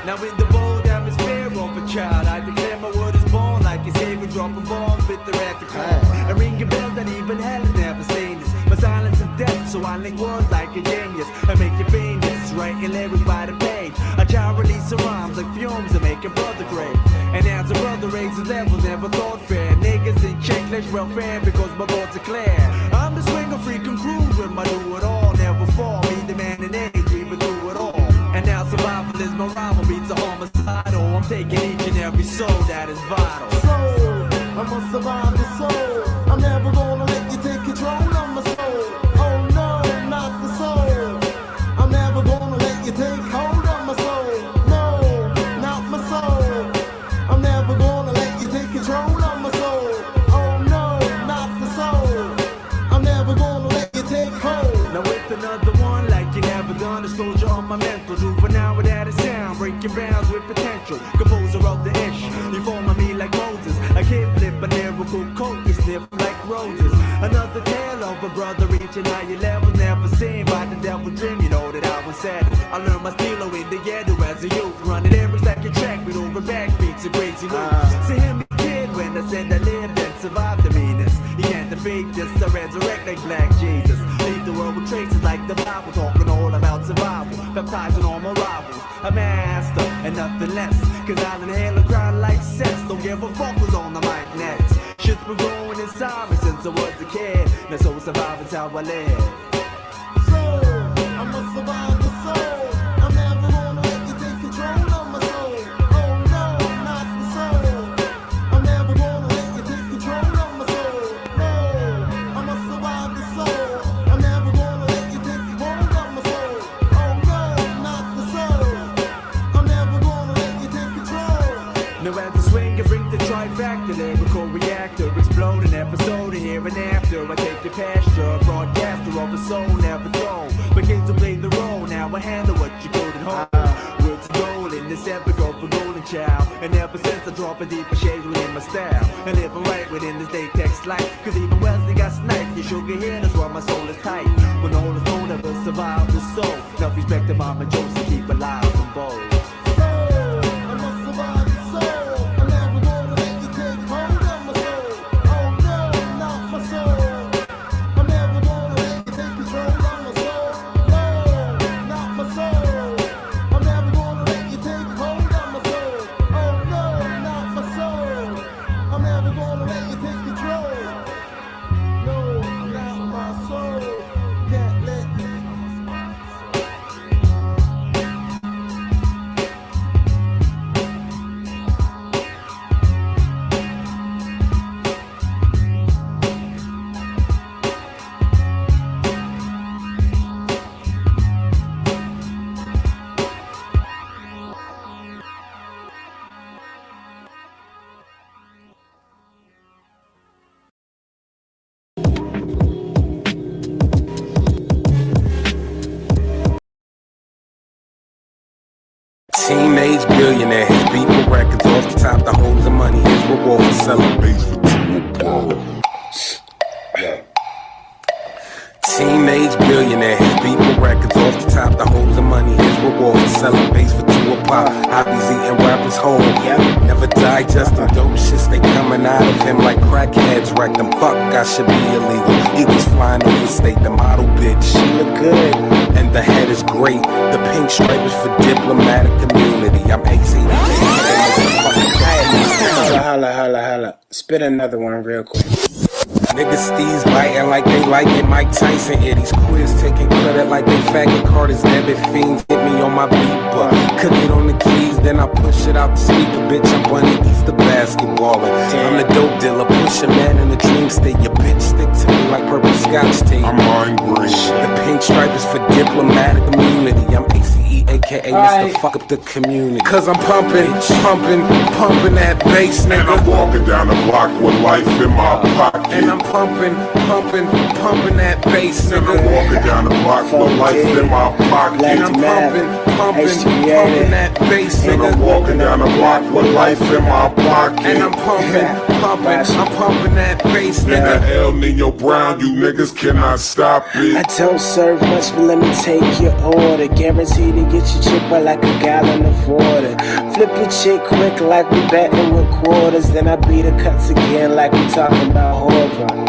Now in the bold atmosphere of a child, I declare my word is born like a savior dropping bombs with the at the core. And ringing bells that even hell has never seen this. My silence is death, so I link words like a genius. I make you famous, writing lyrics by the page. I child release rhymes like fumes and make a brother great. And as a brother raises levels, never thought fair. Niggas in check, let's welfare because my thoughts are clear. I'm the swinger, freaking cruise with my do it all. Never fall, be the man in age, we been through it all. And now survival is my rival, beats a homicidal. I'm taking each and every soul that is vital. Soul, I must survive the soul. I'm never gonna let you take control of my soul. Oh no, not the soul. I'm never gonna let you take hold of my soul. No, not my soul. I'm never gonna let you take control of my soul. Oh no, not the soul. I'm never gonna let you take hold. Now with another one like you never done, disclosure on my mental. Juvenile without a sound, breaking bounds with potential. Composer of the ish, you form me like Moses. I can't flip a lyrical coat, you sniff like roses. Another tale of a brother reaching higher levels, never seen by the devil dream. You know that I was sad. I learned my stilo in the ghetto as a youth, running lyrics like a track with over backbeats and crazy loops. See him a kid when I said I lived and survived the meanness. You can't defeat this, I resurrect like Black Jesus. Leave the world with traces like the Bible, talking all about survival, baptizing all my rivals. A master and nothing less, cause I'll inhale a crowd like sex. Don't give a fuck who's on the mic next. Shit's been growing inside me since I was a kid. Now so surviving's how I live. Soul, I must survive the soul. I'm never gonna let you take control of my soul. Oh no, not the soul. I'm never gonna let you take control of my soul. No, I must survive the soul. I'm never gonna let you take hold of my soul. Oh no, not the soul. I'm never gonna let you take control. Now as I swing and bring the trifactor, lyrical reactor, exploding episode of here and after. I take the pasture, broadcaster of a soul never told. Begins to play the role, now I handle what you couldn't hold. Words of gold in this epic of a golden child. And ever since I drop a deeper shade within my style. And living right within this day text life. Cause even Wesley got sniped, you sugar here, that's why my soul is tight. When the whole is known, never survive the soul. Now respect the mama jokes to keep alive and bold. I must survive the soul. I'm never gonna let you take hold of my soul. Oh no, not my soul. I'm never gonna let you take control of my soul. No, not my soul. I'm never gonna let you take hold of my soul. Oh no, not my soul. I'm never gonna let you take control. No, not my soul. Can't let you. Teenage billionaire, his beating records off the top, the holes of money, his reward for selling bass for Teenage billionaire, his beating records off the top, the holes of money, his reward for selling bass for $2 a pop. Hobbies eating rappers whole, never digesting dope shit, they coming out of him like crackheads, wreck them. Fuck, I should be illegal. Eagles flying over state, the model bitch, she look good, and the head is great. The pink stripe is for diplomatic immunity. I'm AC. Holla. Spit another one real quick. Niggas steez biting like they like it. Mike Tyson iddies quiz taking credit like they faggot Carter's debit fiends hit me on my beeper. Cook it on the keys, then I push it out the speaker. Bitch, I'm Bunny Easter basketballing. I'm the dope dealer, push a man in the dream state. Your bitch stick to me like purple scotch tape. I'm mine green. The pink stripe is for diplomatic immunity. I'm ACE, aka Mr. Fuck up the community. Cause I'm pumping that bass, nigga. And I'm walking down the block with life in my pocket. And I'm pumping that bass, nigga. And I'm walking down the block with life in my pocket. And I'm pumping that bass, And nigga. I'm walking down the block with life in my pocket. And I'm pumping that bass, Nigga, nigga. El Nino Brown, you niggas cannot stop I it. don't serve much, but let me take your order. Guaranteed to get your chick by like a gallon of water. Flip your chick quick like we betting with quarters. Then I beat her cuts again like we talking about horror.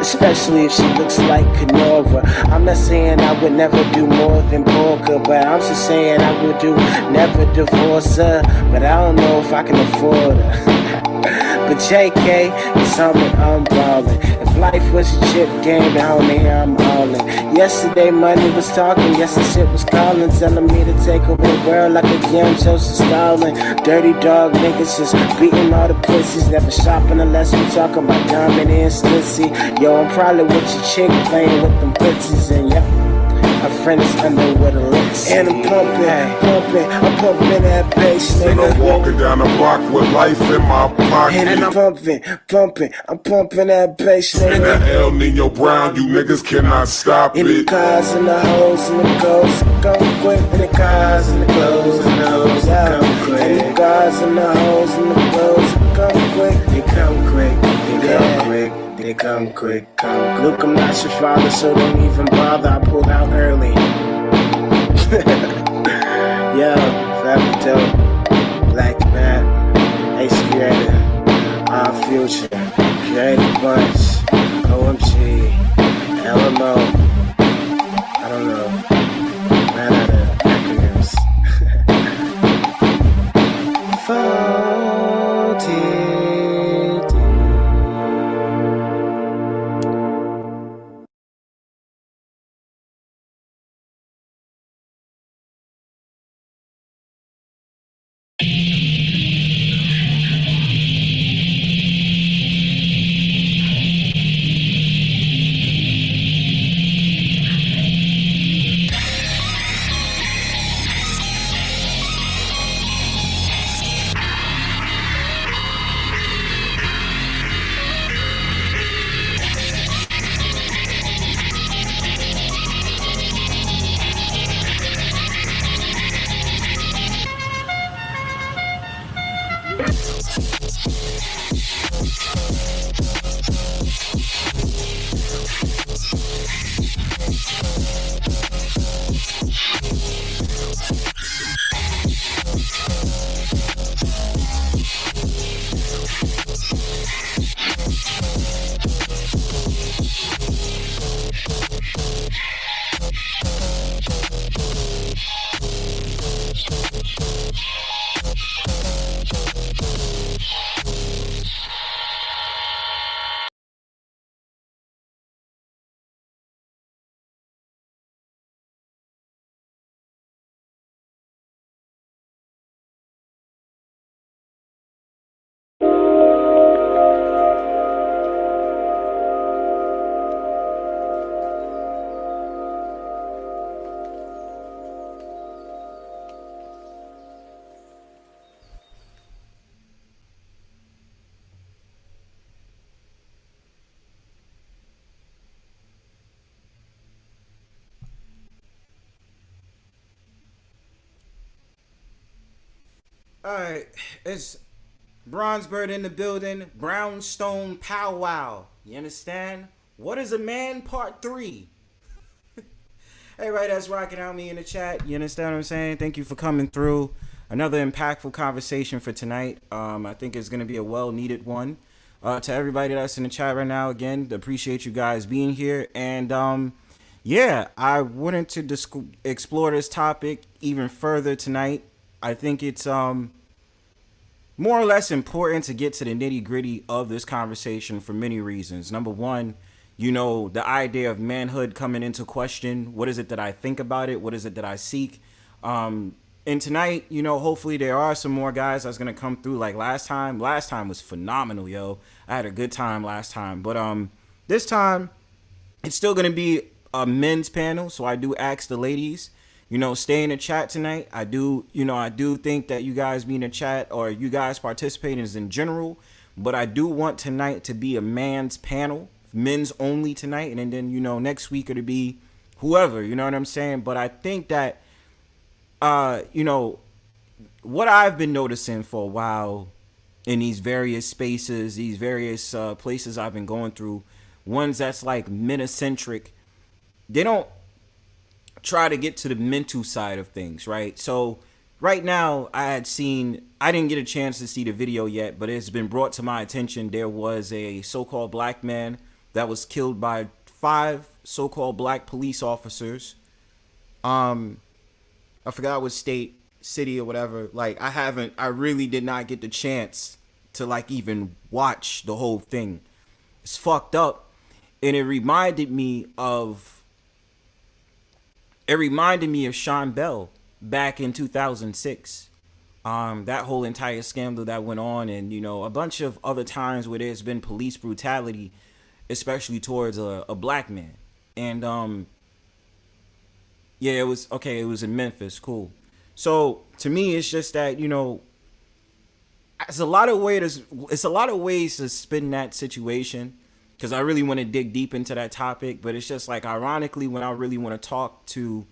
Especially if she looks like Canova. I'm not saying I would never do more than Porker, but I'm just saying I would do never divorce her. But I don't know if I can afford her. But JK, it's something I'm ballin'. If life was a chip game, down here I'm ballin'. Yesterday money was talking, yes the shit was calling, telling me to take over the world like a young Joseph Stalin. Dirty dog niggas just beating all the pussies, never shopping unless we talking about diamond and slissy. Yo, I'm probably with your chick playing with them pussies, and yeah, a friend is under with a lips. And I'm pumping that bass, And I'm nigga. walking down the block with life in my pocket. And I'm pumping that bass, Nigga, nigga. El Nino Brown, you niggas cannot stop In the it. cars and the hoes and the clothes come quick. In the cars and the clothes and the hoes come quick. In the cars and the hoes and the clothes come quick. They come quick, they come quick. They come quick, come quick. Look, I'm not your father, so don't even bother. I pulled out early. Yo, forever dope. Black man, Ace Creator, our future, Creative Bunch, OMG, LMO. I don't know. Ran out of acronyms. Folded. Alright, it's Bronzebird in the building, Brownstone Powwow. You understand? What is a man part 3? Hey, right, that's rocking out me in the chat. You understand what I'm saying? Thank you for coming through. Another impactful conversation for tonight. I think it's going to be a well-needed one. To everybody that's in the chat right now, again, appreciate you guys being here. And yeah, I wanted to explore this topic even further tonight. I think it's more or less important to get to the nitty-gritty of this conversation for many reasons. Number one, you know, the idea of manhood coming into question. What is it that I think about it? What is it that I seek? And tonight, you know, hopefully there are some more guys that's going to come through like last time. Last time was phenomenal, yo. I had a good time last time. But this time, it's still going to be a men's panel. So I do ask the ladies, you know, stay in the chat tonight. I do think that you guys being in the chat or you guys participating is in general, but I do want tonight to be a man's panel, men's only tonight. And then, you know, next week it'll be whoever, you know what I'm saying? But I think that you know, what I've been noticing for a while in these various spaces, these various places I've been going through, ones that's like menocentric, they don't try to get to the mental side of things, right? So right now I didn't get a chance to see the video yet, but it's been brought to my attention. There was a so-called black man that was killed by 5 so-called black police officers. I forgot what state, city, or whatever. Like, I really did not get the chance to like even watch the whole thing. It's fucked up. And it reminded me of Sean Bell back in 2006. That whole entire scandal that went on, and you know, a bunch of other times where there's been police brutality, especially towards a black man. And yeah, it was in Memphis. Cool. So to me, it's just that, you know, it's a lot of ways to spin that situation, because I really want to dig deep into that topic. But it's just like, ironically, when I really want to talk to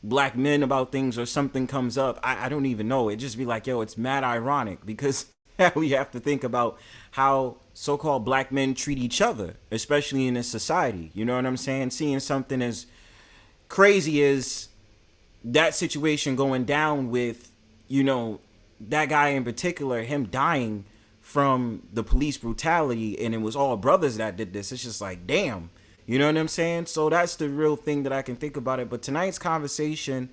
black men about things or something comes up, I don't even know. It just be like, yo, it's mad ironic, because we have to think about how so-called black men treat each other, especially in this society. You know what I'm saying? Seeing something as crazy as that situation going down with, you know, that guy in particular, him dying from the police brutality, and it was all brothers that did this. It's just like, damn, you know what I'm saying? So that's the real thing that I can think about it. But tonight's conversation,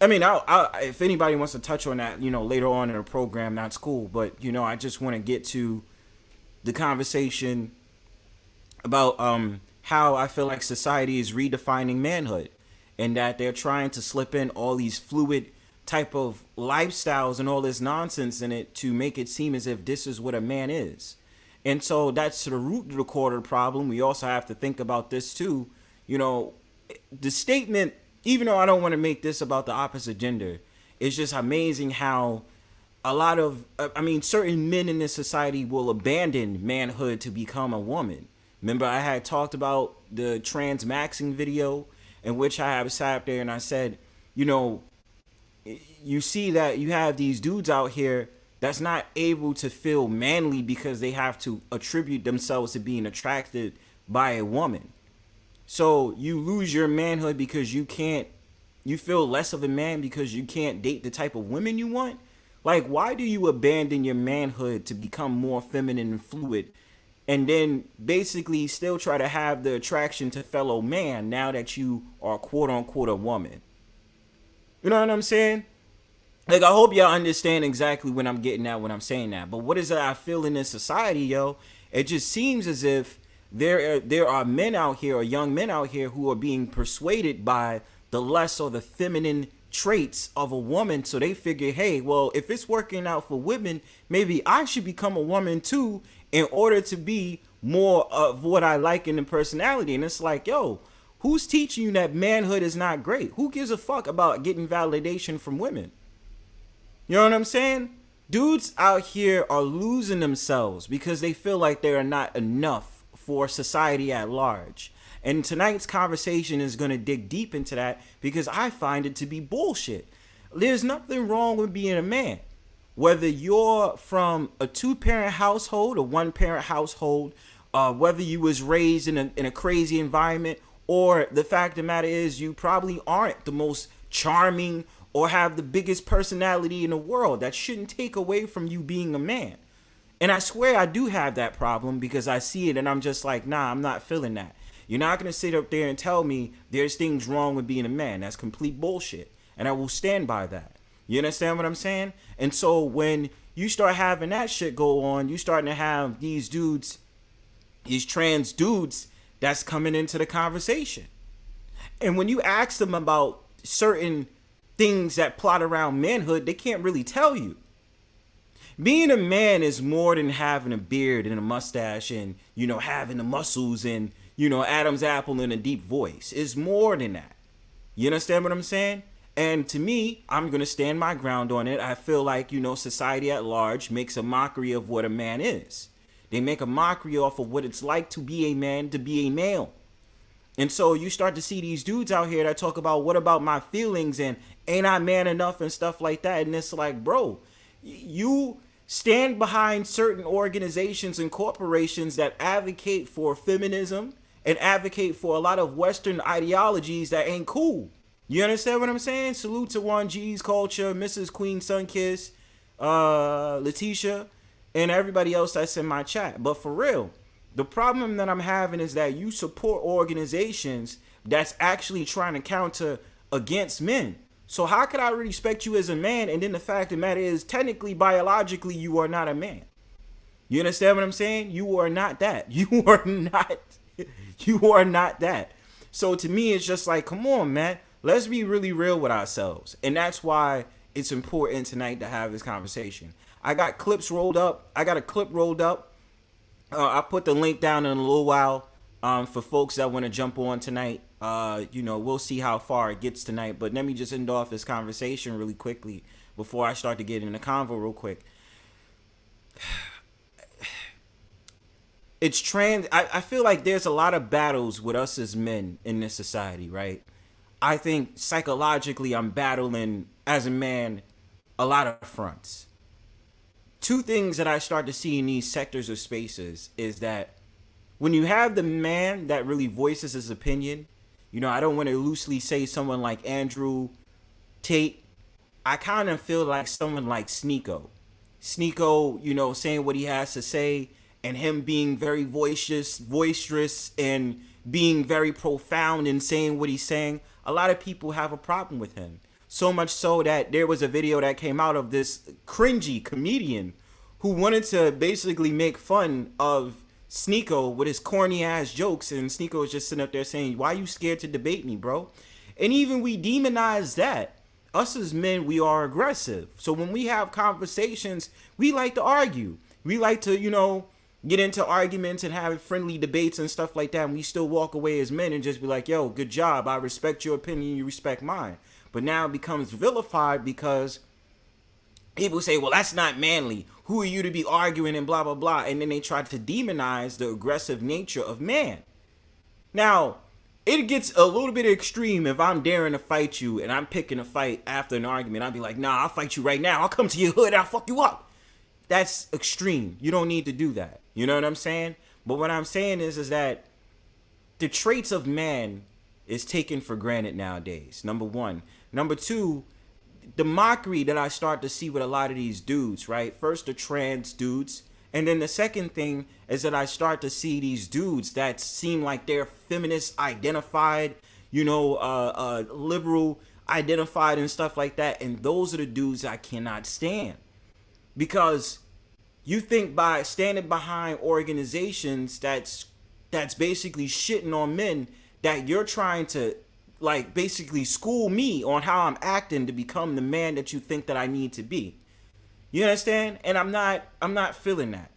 I mean, if anybody wants to touch on that, you know, later on in the program, that's cool. But, you know, I just want to get to the conversation about how I feel like society is redefining manhood, and that they're trying to slip in all these fluid type of lifestyles and all this nonsense in it to make it seem as if this is what a man is. And so that's the root of the core of the problem. We also have to think about this too. You know, the statement, even though I don't want to make this about the opposite gender, it's just amazing how a lot of, certain men in this society will abandon manhood to become a woman. Remember, I had talked about the trans maxing video, in which I have sat there and I said, you know, you see that you have these dudes out here that's not able to feel manly because they have to attribute themselves to being attracted by a woman. So you lose your manhood because you feel less of a man because you can't date the type of women you want. Like, why do you abandon your manhood to become more feminine and fluid, and then basically still try to have the attraction to fellow man now that you are quote unquote a woman? You know what I'm saying? Like, I hope y'all understand exactly what I'm getting at when I'm saying that. But what is it I feel in this society, yo? It just seems as if there are men out here, or young men out here, who are being persuaded by the less or the feminine traits of a woman. So they figure, hey, well, if it's working out for women, maybe I should become a woman too, in order to be more of what I like in the personality. And it's like, yo, who's teaching you that manhood is not great? Who gives a fuck about getting validation from women? You know what I'm saying? Dudes out here are losing themselves because they feel like they are not enough for society at large. And tonight's conversation is going to dig deep into that, because I find it to be bullshit. There's nothing wrong with being a man. Whether you're from a 2-parent household, a 1-parent household, whether you was raised in a crazy environment, or the fact of the matter is you probably aren't the most charming or have the biggest personality in the world, that shouldn't take away from you being a man. And I swear I do have that problem, because I see it and I'm just like, nah, I'm not feeling that. You're not going to sit up there and tell me there's things wrong with being a man. That's complete bullshit. And I will stand by that. You understand what I'm saying? And so when you start having that shit go on, you starting to have these dudes, these trans dudes that's coming into the conversation. And when you ask them about certain things that plot around manhood, they can't really tell you. Being a man is more than having a beard and a mustache and, you know, having the muscles and, you know, Adam's apple and a deep voice. It's more than that. You understand what I'm saying? And to me, I'm going to stand my ground on it. I feel like, you know, society at large makes a mockery of what a man is. They make a mockery off of what it's like to be a man, to be a male. And so you start to see these dudes out here that talk about what about my feelings and ain't I man enough and stuff like that. And it's like, bro, you stand behind certain organizations and corporations that advocate for feminism and advocate for a lot of Western ideologies that ain't cool. You understand what I'm saying? Salute to 1G's Culture, Mrs. Queen Sunkiss, Letitia, and everybody else that's in my chat. But for real, the problem that I'm having is that you support organizations that's actually trying to counter against men. So how could I respect you as a man? And then the fact of the matter is, technically, biologically, you are not a man. You understand what I'm saying? You are not that. You are not. You are not that. So to me, it's just like, come on, man. Let's be really real with ourselves. And that's why it's important tonight to have this conversation. I got clips rolled up. I got a clip rolled up. I put the link down in a little while for folks that want to jump on tonight. We'll see how far it gets tonight. But let me just end off this conversation really quickly before I start to get in the convo real quick. It's I feel like there's a lot of battles with us as men in this society, right? I think psychologically I'm battling as a man a lot of fronts. Two things that I start to see in these sectors of spaces is that when you have the man that really voices his opinion, I don't want to loosely say someone like Andrew Tate. I kind of feel like someone like Sneeko, saying what he has to say and him being very boisterous and being very profound in saying what he's saying. A lot of people have a problem with him. So much so that there was a video that came out of this cringy comedian who wanted to basically make fun of Sneeko with his corny ass jokes. And Sneeko was just sitting up there saying, why you scared to debate me, bro? And even we demonize that. Us as men, we are aggressive. So when we have conversations, we like to argue. We like to, get into arguments and have friendly debates and stuff like that. And we still walk away as men and just be like, yo, good job. I respect your opinion. You respect mine. But now it becomes vilified because people say, well, that's not manly. Who are you to be arguing and blah, blah, blah. And then they try to demonize the aggressive nature of man. Now, it gets a little bit extreme if I'm daring to fight you and I'm picking a fight after an argument. I'll be like, nah, I'll fight you right now. I'll come to your hood. I'll fuck you up. That's extreme. You don't need to do that. You know what I'm saying? But what I'm saying is that the traits of man is taken for granted nowadays. Number one. Number two, the mockery that I start to see with a lot of these dudes, right? First, the trans dudes. And then the second thing is that I start to see these dudes that seem like they're feminist identified, liberal identified and stuff like that. And those are the dudes I cannot stand. Because you think by standing behind organizations that's basically shitting on men, that you're trying to basically school me on how I'm acting to become the man that you think that I need to be. You understand? And I'm not feeling that.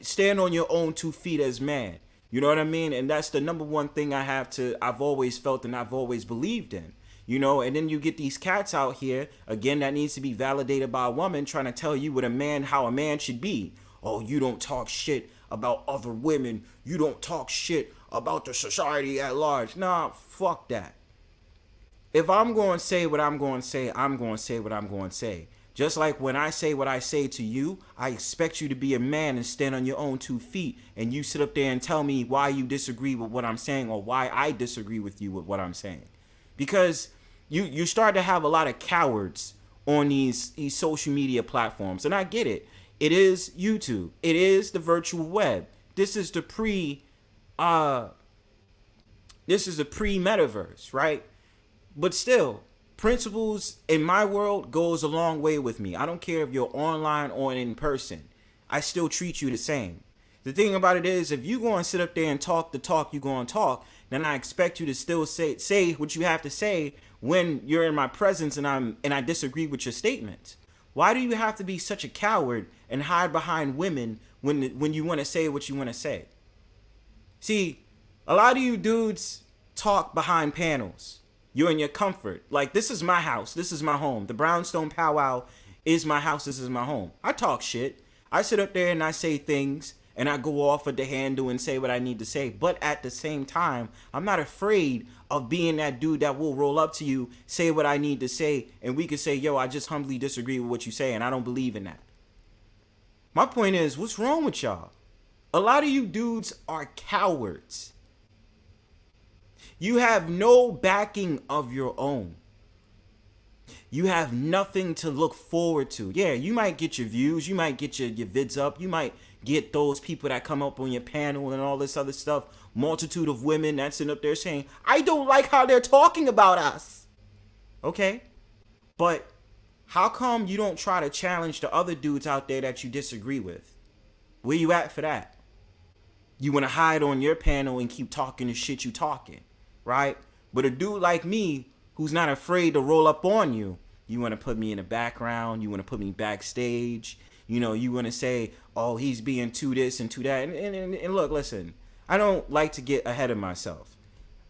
Stand on your own 2 feet as man. You know what I mean? And that's the number one thing I've always felt and I've always believed in. And then you get these cats out here, again, that needs to be validated by a woman trying to tell you how a man should be. Oh, you don't talk shit about other women. You don't talk shit about the society at large. Nah, fuck that. If I'm going to say what I'm going to say, I'm going to say what I'm going to say. Just like when I say what I say to you, I expect you to be a man and stand on your own 2 feet. And you sit up there and tell me why you disagree with what I'm saying or why I disagree with you with what I'm saying. Because you start to have a lot of cowards on these social media platforms. And I get it. It is YouTube. It is the virtual web. This is the pre-metaverse, right? But still, principles in my world goes a long way with me. I don't care if you're online or in person. I still treat you the same. The thing about it is, if you go and sit up there and talk the talk you go and talk, then I expect you to still say what you have to say when you're in my presence and I disagree with your statements. Why do you have to be such a coward and hide behind women when you want to say what you want to say? See, a lot of you dudes talk behind panels. You're in your comfort. Like, this is my house. This is my home. The Brownstone Powwow is my house. This is my home. I talk shit. I sit up there and I say things and I go off of the handle and say what I need to say. But at the same time, I'm not afraid of being that dude that will roll up to you, say what I need to say, and we can say, yo, I just humbly disagree with what you say, and I don't believe in that. My point is, what's wrong with y'all? A lot of you dudes are cowards. You have no backing of your own. You have nothing to look forward to. Yeah, you might get your views. You might get your vids up. You might get those people that come up on your panel and all this other stuff. Multitude of women that's sitting up there saying, I don't like how they're talking about us. Okay. But how come you don't try to challenge the other dudes out there that you disagree with? Where you at for that? You want to hide on your panel and keep talking the shit you talking, right? But a dude like me, who's not afraid to roll up on you, you want to put me in the background, you want to put me backstage, you know, you want to say, oh, he's being too this and too that. And look, listen, I don't like to get ahead of myself.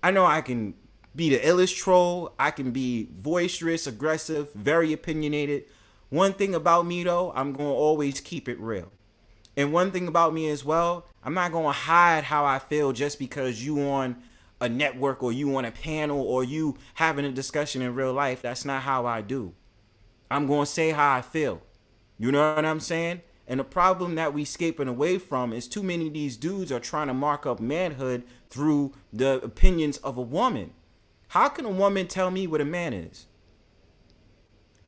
I know I can be the illest troll, I can be boisterous, aggressive, very opinionated. One thing about me, though, I'm going to always keep it real. And one thing about me as well, I'm not going to hide how I feel just because you on a network or you on a panel or you having a discussion in real life. That's not how I do. I'm going to say how I feel. You know what I'm saying? And the problem that we escaping away from is too many of these dudes are trying to mark up manhood through the opinions of a woman. How can a woman tell me what a man is?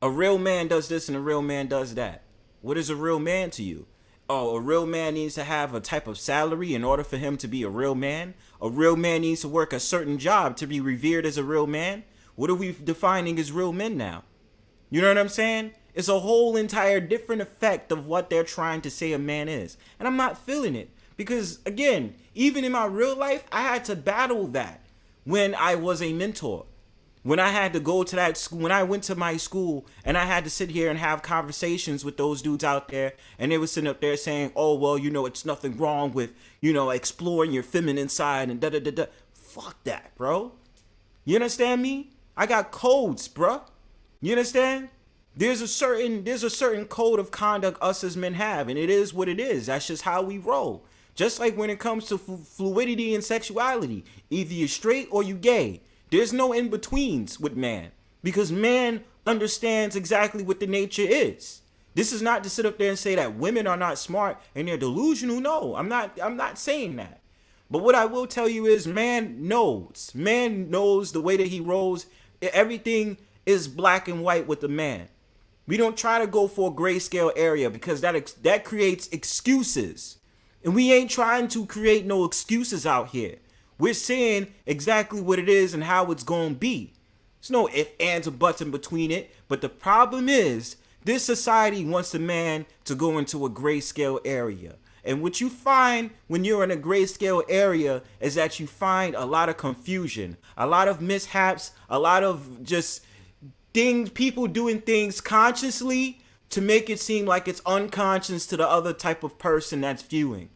A real man does this and a real man does that. What is a real man to you? Oh, a real man needs to have a type of salary in order for him to be a real man. A real man needs to work a certain job to be revered as a real man. What are we defining as real men now? You know what I'm saying? It's a whole entire different effect of what they're trying to say a man is. And I'm not feeling it. Because, again, even in my real life, I had to battle that when I was a mentor. When I had to go to that school, when I went to my school and I had to sit here and have conversations with those dudes out there, and they were sitting up there saying, oh, well, you know, it's nothing wrong with, you know, exploring your feminine side and da-da-da-da. Fuck that, bro. You understand me? I got codes, bro. You understand? There's a certain code of conduct us as men have, and it is what it is. That's just how we roll. Just like when it comes to fluidity and sexuality, either you're straight or you gay. There's no in-betweens with man, because man understands exactly what the nature is. This is not to sit up there and say that women are not smart and they're delusional. No, I'm not saying that. But what I will tell you is man knows. Man knows the way that he rolls. Everything is black and white with the man. We don't try to go for a grayscale area because that creates excuses. And we ain't trying to create no excuses out here. We're saying exactly what it is and how it's going to be. There's no ifs, ands, or buts in between it. But the problem is, this society wants a man to go into a grayscale area. And what you find when you're in a grayscale area is that you find a lot of confusion, a lot of mishaps, a lot of just things, people doing things consciously to make it seem like it's unconscious to the other type of person that's viewing.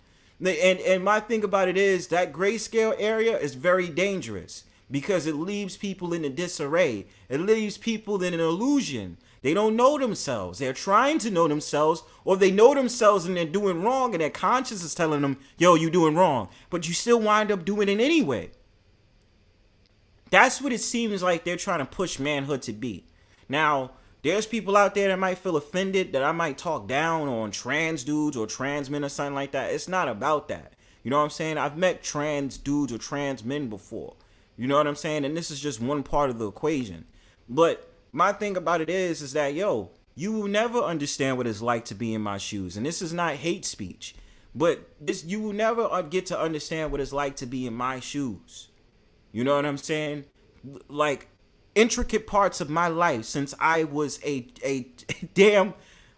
And my thing about it is that grayscale area is very dangerous because it leaves people in a disarray. It leaves people in an illusion. They don't know themselves. They're trying to know themselves, or they know themselves and they're doing wrong and their conscience is telling them, yo, you're doing wrong. But you still wind up doing it anyway. That's what it seems like they're trying to push manhood to be. Now, there's people out there that might feel offended that I might talk down on trans dudes or trans men or something like that. It's not about that. You know what I'm saying? I've met trans dudes or trans men before. You know what I'm saying? And this is just one part of the equation. But my thing about it is that, yo, you will never understand what it's like to be in my shoes. And this is not hate speech. But you will never get to understand what it's like to be in my shoes. You know what I'm saying? Like, intricate parts of my life since I was a damn,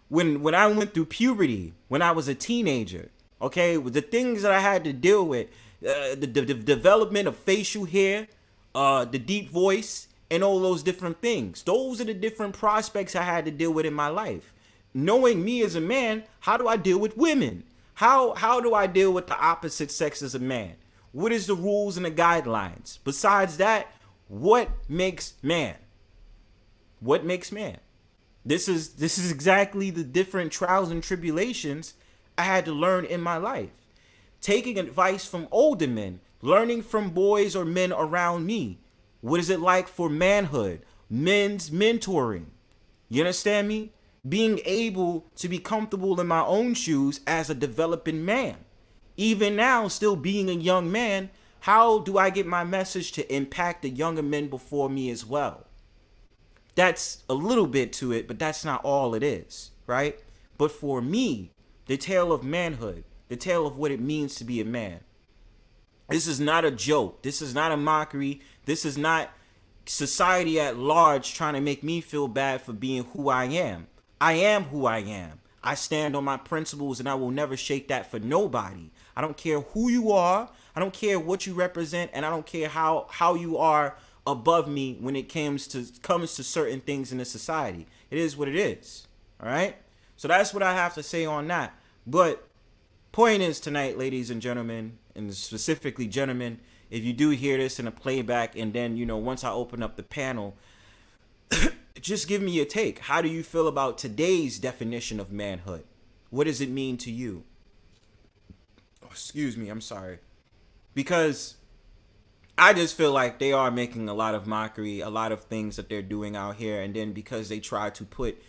when I went through puberty, when I was a teenager, okay, the things that I had to deal with, the development of facial hair, the deep voice, and all those different things. Those are the different prospects I had to deal with in my life. Knowing me as a man, how do I deal with women? How do I deal with the opposite sex as a man? What is the rules and the guidelines? Besides that, what makes man? What makes man? This is exactly the different trials and tribulations I had to learn in my life. taking advice from older men, learning from boys or men around me. What is it like for manhood, men's mentoring? You understand me? Being able to be comfortable in my own shoes as a developing man. Even now, still being a young man, how do I get my message to impact the younger men before me as well? That's a little bit to it, but that's not all it is, right? But for me, the tale of manhood, the tale of what it means to be a man. This is not a joke. This is not a mockery. This is not society at large trying to make me feel bad for being who I am. I am who I am. I stand on my principles and I will never shake that for nobody. I don't care who you are. I don't care what you represent, and I don't care how you are above me when it comes to certain things in the society. It is what it is. All right? So that's what I have to say on that. But point is tonight, ladies and gentlemen, and specifically gentlemen, if you do hear this in a playback and then, you know, once I open up the panel, just give me your take. How do you feel about today's definition of manhood? What does it mean to you? Oh, excuse me, I'm sorry. Because I just feel like they are making a lot of mockery, a lot of things that they're doing out here. And then because they try to put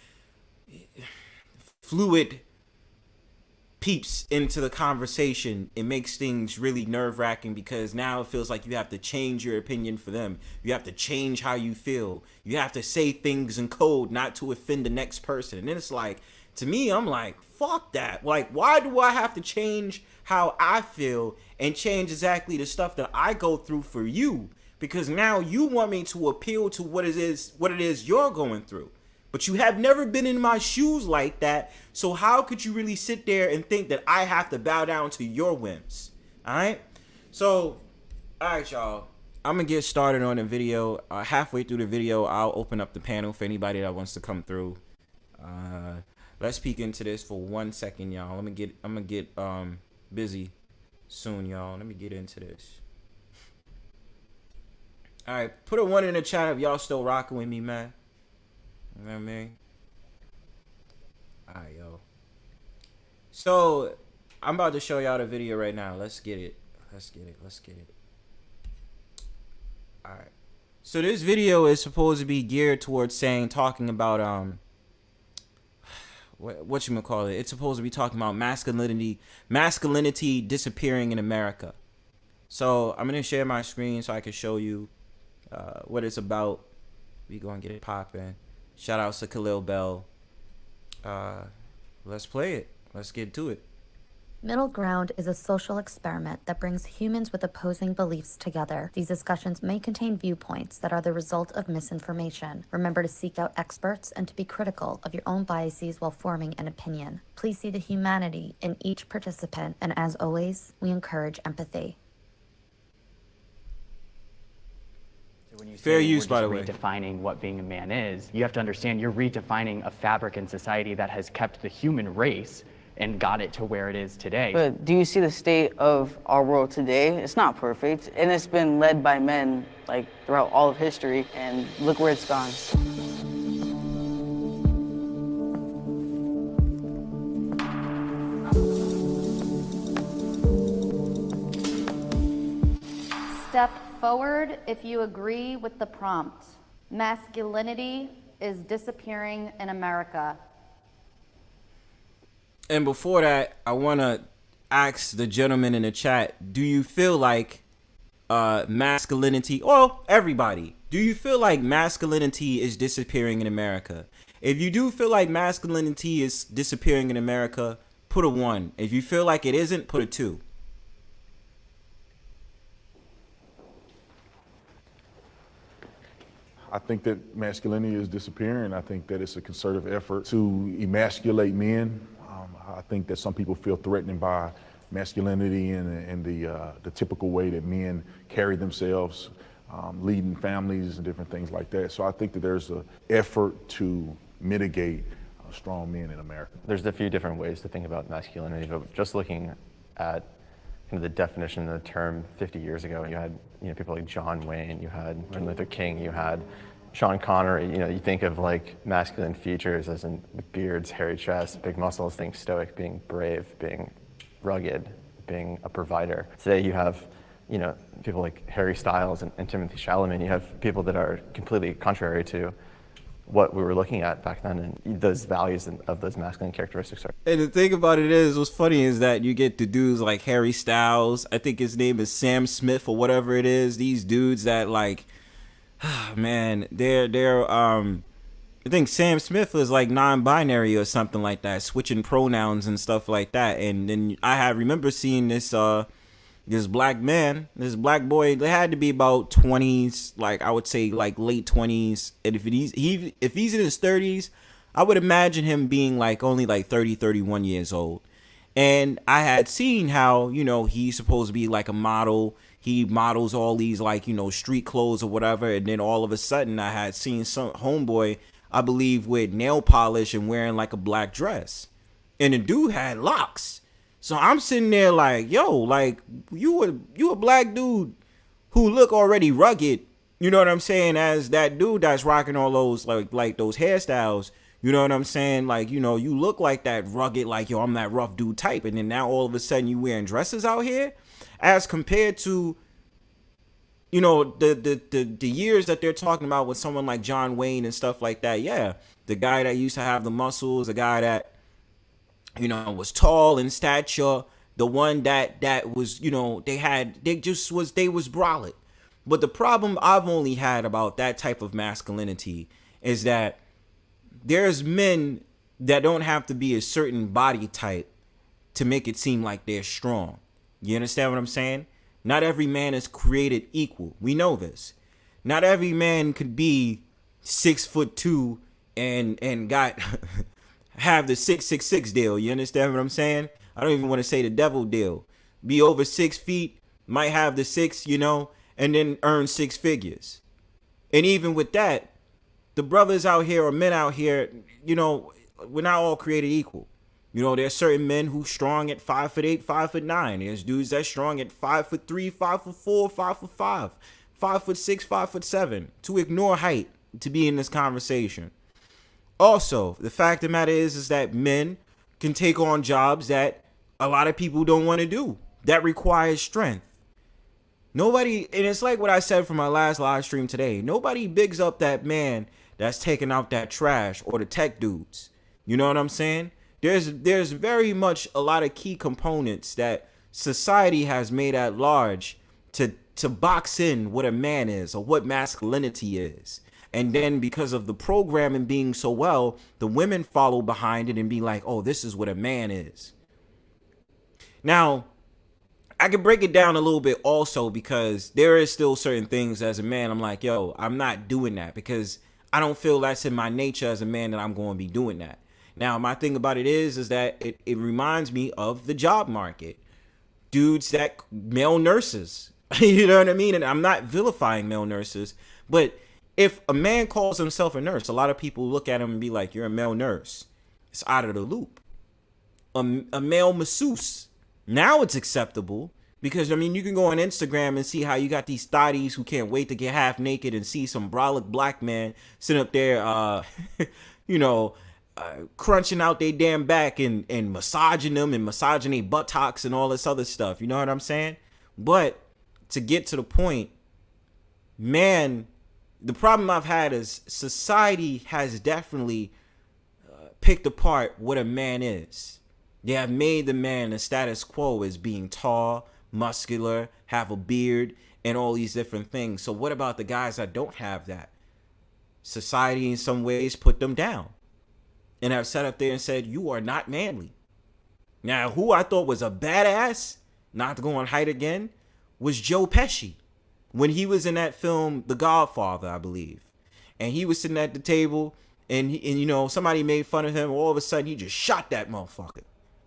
fluid peeps into the conversation, it makes things really nerve-wracking, because now it feels like you have to change your opinion for them. You have to change how you feel. You have to say things in code not to offend the next person. And then it's like, to me, I'm like, fuck that. Like, why do I have to change how I feel and change exactly the stuff that I go through for you? Because now you want me to appeal to what it is you're going through. But you have never been in my shoes like that. So how could you really sit there and think that I have to bow down to your whims? All right. So, all right, y'all. I'm going to get started on the video. Halfway through the video, I'll open up the panel for anybody that wants to come through. Let's peek into this for 1 second, y'all. I'm going to get busy soon, y'all. Let me get into this. All right. Put a 1 in the chat if y'all still rocking with me, man. You know what I mean? Alright, yo. So, I'm about to show y'all the video right now. Let's get it. Alright. So, this video is supposed to be geared towards talking about, what you gonna call it? It's supposed to be talking about masculinity disappearing in America. So, I'm gonna share my screen so I can show you, what it's about. We gonna get it popping. Shout out to Khalil Bell. Let's play it. Let's get to it. Middle Ground is a social experiment that brings humans with opposing beliefs together. These discussions may contain viewpoints that are the result of misinformation. Remember to seek out experts and to be critical of your own biases while forming an opinion. Please see the humanity in each participant, and as always, we encourage empathy. When you Fair say use, by the we're way. just redefining what being a man is, you have to understand you're redefining a fabric in society that has kept the human race and got it to where it is today. But do you see the state of our world today? It's not perfect, and it's been led by men like throughout all of history, and look where it's gone. Step forward if you agree with the prompt. Masculinity is disappearing in America. And before that, I want to ask the gentleman in the chat, do you feel like masculinity, or everybody, do you feel like masculinity is disappearing in America? If you do feel like masculinity is disappearing in America, put a 1. If you feel like it isn't, put a 2. I think that masculinity is disappearing. I think that it's a concerted effort to emasculate men. I think that some people feel threatened by masculinity and the typical way that men carry themselves, leading families and different things like that. So I think that there's an effort to mitigate strong men in America. There's a few different ways to think about masculinity, but just looking at kind of the definition of the term 50 years ago, you had people like John Wayne, you had Martin Luther King, you had Sean Connery. You think of like masculine features as in beards, hairy chest, big muscles, think stoic, being brave, being rugged, being a provider. Today you have, people like Harry Styles and Timothée Chalamet. You have people that are completely contrary to what we were looking at back then, and those values of those masculine characteristics are. And the thing about it is, what's funny is that you get the dudes like Harry Styles. I think his name is Sam Smith or whatever it is. These dudes that like, man, they're I think Sam Smith was like non-binary or something like that, switching pronouns and stuff like that. And then I remember seeing this this black man, this black boy. They had to be about 20s, like I would say like late 20s. And if he's in his 30s, I would imagine him being like only like 30, 31 years old. And I had seen how, he's supposed to be like a model. He models all these like, street clothes or whatever. And then all of a sudden I had seen some homeboy, I believe, with nail polish and wearing like a black dress. And the dude had locks. So I'm sitting there like, yo, like you a black dude who look already rugged, you know what I'm saying, as that dude that's rocking all those like those hairstyles, you know what I'm saying? Like, you look like that rugged, like, yo, I'm that rough dude type. And then now all of a sudden you wearing dresses out here, as compared to, the years that they're talking about with someone like John Wayne and stuff like that. Yeah, the guy that used to have the muscles, the guy that, was tall in stature, the one that was, they was brolic. But the problem I've only had about that type of masculinity is that there's men that don't have to be a certain body type to make it seem like they're strong. You understand what I'm saying? Not every man is created equal. We know this. Not every man could be 6'2" and got have the 666 deal. You understand what I'm saying? I don't even want to say the devil deal. Be over 6 feet, might have the 6, and then earn 6 figures. And even with that, the brothers out here or men out here, we're not all created equal. There's certain men who strong at 5'8", 5'9". There's dudes that's strong at 5'3", 5'4", 5'5", 5'6", 5'7". To ignore height to be in this conversation. Also, the fact of the matter is that men can take on jobs that a lot of people don't want to do. That requires strength. Nobody, and it's like what I said from my last live stream today. Nobody bigs up that man that's taking out that trash or the tech dudes. You know what I'm saying? There's very much a lot of key components that society has made at large to box in what a man is or what masculinity is. And then because of the programming being so well, the women follow behind it and be like, oh, this is what a man is. Now, I can break it down a little bit also, because there is still certain things as a man I'm like, yo, I'm not doing that, because I don't feel that's in my nature as a man that I'm going to be doing that. Now, my thing about it is that it reminds me of the job market. Dudes that, male nurses, you know what I mean? And I'm not vilifying male nurses, but if a man calls himself a nurse, a lot of people look at him and be like, you're a male nurse. It's out of the loop. A male masseuse. Now it's acceptable, because, you can go on Instagram and see how you got these thotties who can't wait to get half naked and see some brolic black man sitting up there, crunching out their damn back and massaging them and massaging their buttocks and all this other stuff. You know what I'm saying? But to get to the point, man, the problem I've had is society has definitely picked apart what a man is. They have made the man the status quo as being tall, muscular, have a beard, and all these different things. So what about the guys that don't have that? Society in some ways put them down and have sat up there and said, you are not manly. Now, who I thought was a badass, not to go on height again, was Joe Pesci. When he was in that film, The Godfather, I believe. And he was sitting at the table and somebody made fun of him. All of a sudden, he just shot that motherfucker.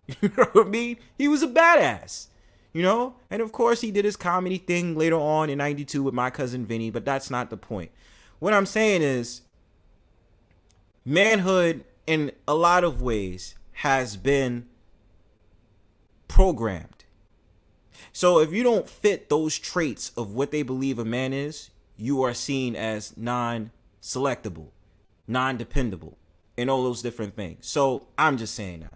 You know what I mean? He was a badass, And of course, he did his comedy thing later on in 92 with My Cousin Vinny, but that's not the point. What I'm saying is, manhood in a lot of ways has been programmed. So if you don't fit those traits of what they believe a man is, you are seen as non-selectable, non-dependable, and all those different things. So I'm just saying that.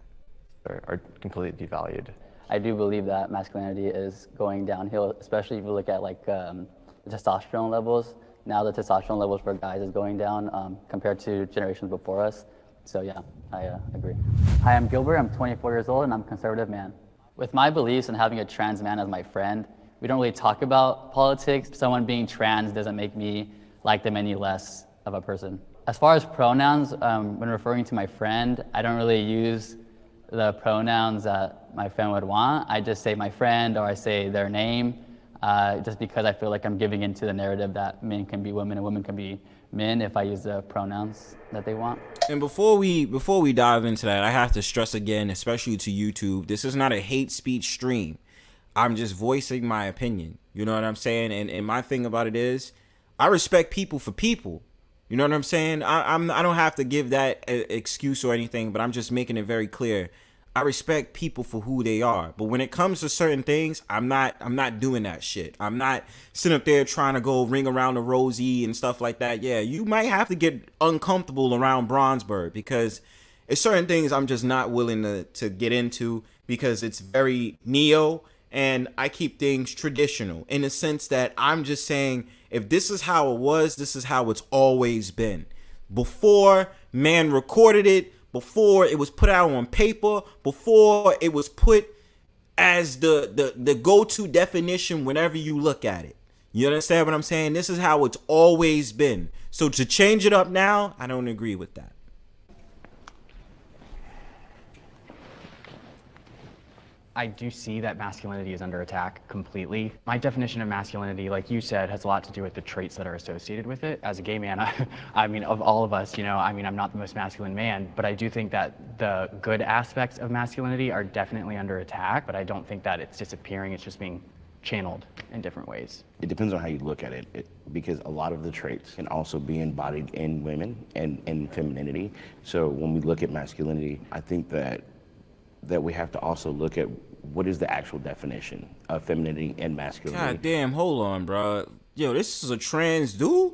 Are completely devalued. I do believe that masculinity is going downhill, especially if you look at like the testosterone levels. Now the testosterone levels for guys is going down compared to generations before us. So yeah, I agree. Hi, I'm Gilbert, I'm 24 years old and I'm a conservative man. With my beliefs and having a trans man as my friend, we don't really talk about politics. Someone being trans doesn't make me like them any less of a person. As far as pronouns, when referring to my friend, I don't really use the pronouns that my friend would want. I just say my friend or I say their name, just because I feel like I'm giving into the narrative that men can be women and women can be men if I use the pronouns that they want. And before we dive into that, I have to stress again, especially to YouTube, this is not a hate speech stream. I'm just voicing my opinion. You know what I'm saying? And my thing about it is, I respect people for people. You know what I'm saying? I don't have to give that excuse or anything, but I'm just making it very clear. I respect people for who they are. But when it comes to certain things, I'm not doing that shit. I'm not sitting up there trying to go ring around the rosy and stuff like that. Yeah, you might have to get uncomfortable around Bronzebird because it's certain things I'm just not willing to get into because it's very neo. And I keep things traditional in the sense that I'm just saying, if this is how it was, this is how it's always been. Before man recorded it, before it was put out on paper, before it was put as the go-to definition whenever you look at it. You understand what I'm saying? This is how it's always been. So to change it up now, I don't agree with that. I do see that masculinity is under attack completely. My definition of masculinity, like you said, has a lot to do with the traits that are associated with it. As a gay man, I mean, of all of us, you know, I mean, I'm not the most masculine man, but I do think that the good aspects of masculinity are definitely under attack, but I don't think that it's disappearing, it's just being channeled in different ways. It depends on how you look at it, because a lot of the traits can also be embodied in women and in femininity. So when we look at masculinity, I think that we have to also look at what is the actual definition of femininity and masculinity. God damn, hold on, bro. Yo, this is a trans dude?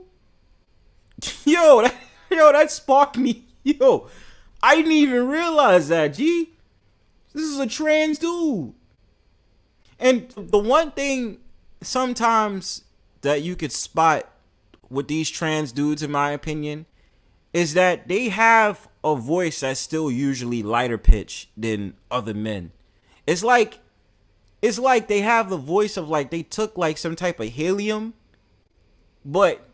Yo, that sparked me. Yo, I didn't even realize that, G. This is a trans dude. And the one thing sometimes that you could spot with these trans dudes, in my opinion, is that they have a voice that's still usually lighter pitch than other men. It's like they have the voice of like they took like some type of helium, but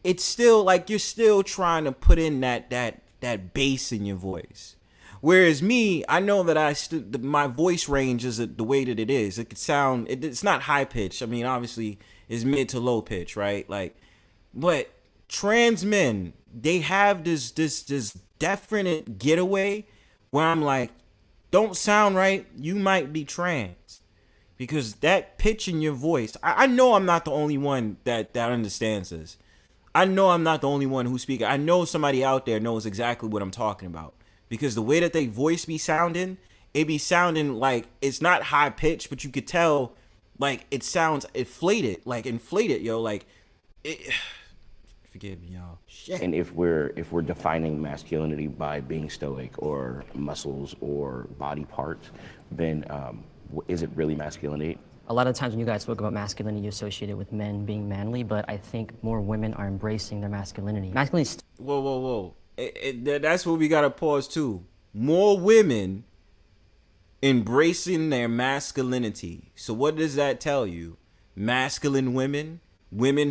it's still like you're still trying to put in that bass in your voice. Whereas me, I know that my voice range is the way that it is. It could sound, it's not high pitch. I mean, obviously it's mid to low pitch, right? Like, but trans men, they have this definite getaway where I'm like, don't sound right, you might be trans. Because that pitch in your voice, I know I'm not the only one that understands this. I know I'm not the only one who speaks. I know somebody out there knows exactly what I'm talking about. Because the way that they voice be sounding, it be sounding like it's not high pitch, but you could tell like it sounds inflated, yo, like it. Forgive me, y'all. Shit. And if we're defining masculinity by being stoic or muscles or body parts, then is it really masculinity? A lot of times when you guys spoke about masculinity, you associate it with men being manly, but I think more women are embracing their masculinity. Masculinity. Whoa. That's what we gotta pause too. More women embracing their masculinity. So what does that tell you? Masculine women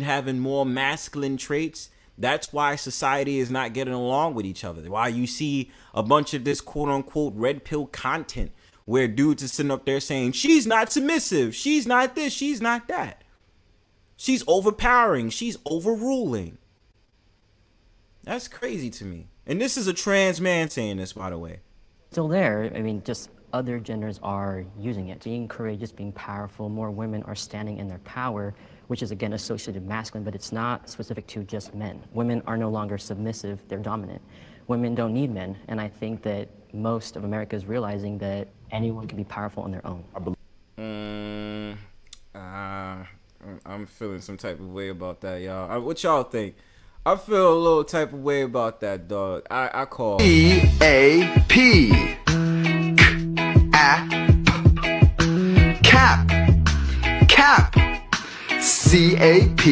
having more masculine traits. That's why society is not getting along with each other. Why you see a bunch of this quote unquote red pill content where dudes are sitting up there saying, she's not submissive, she's not this, she's not that. She's overpowering, she's overruling. That's crazy to me. And this is a trans man saying this, by the way. Still there. I mean, just other genders are using it. Being courageous, being powerful, more women are standing in their power, which is again associated with masculine, but it's not specific to just men. Women are no longer submissive, they're dominant. Women don't need men, and I think that most of America is realizing that anyone can be powerful on their own. I'm feeling some type of way about that, y'all. What y'all think? I feel a little type of way about that, dog. I call EAP. CAP.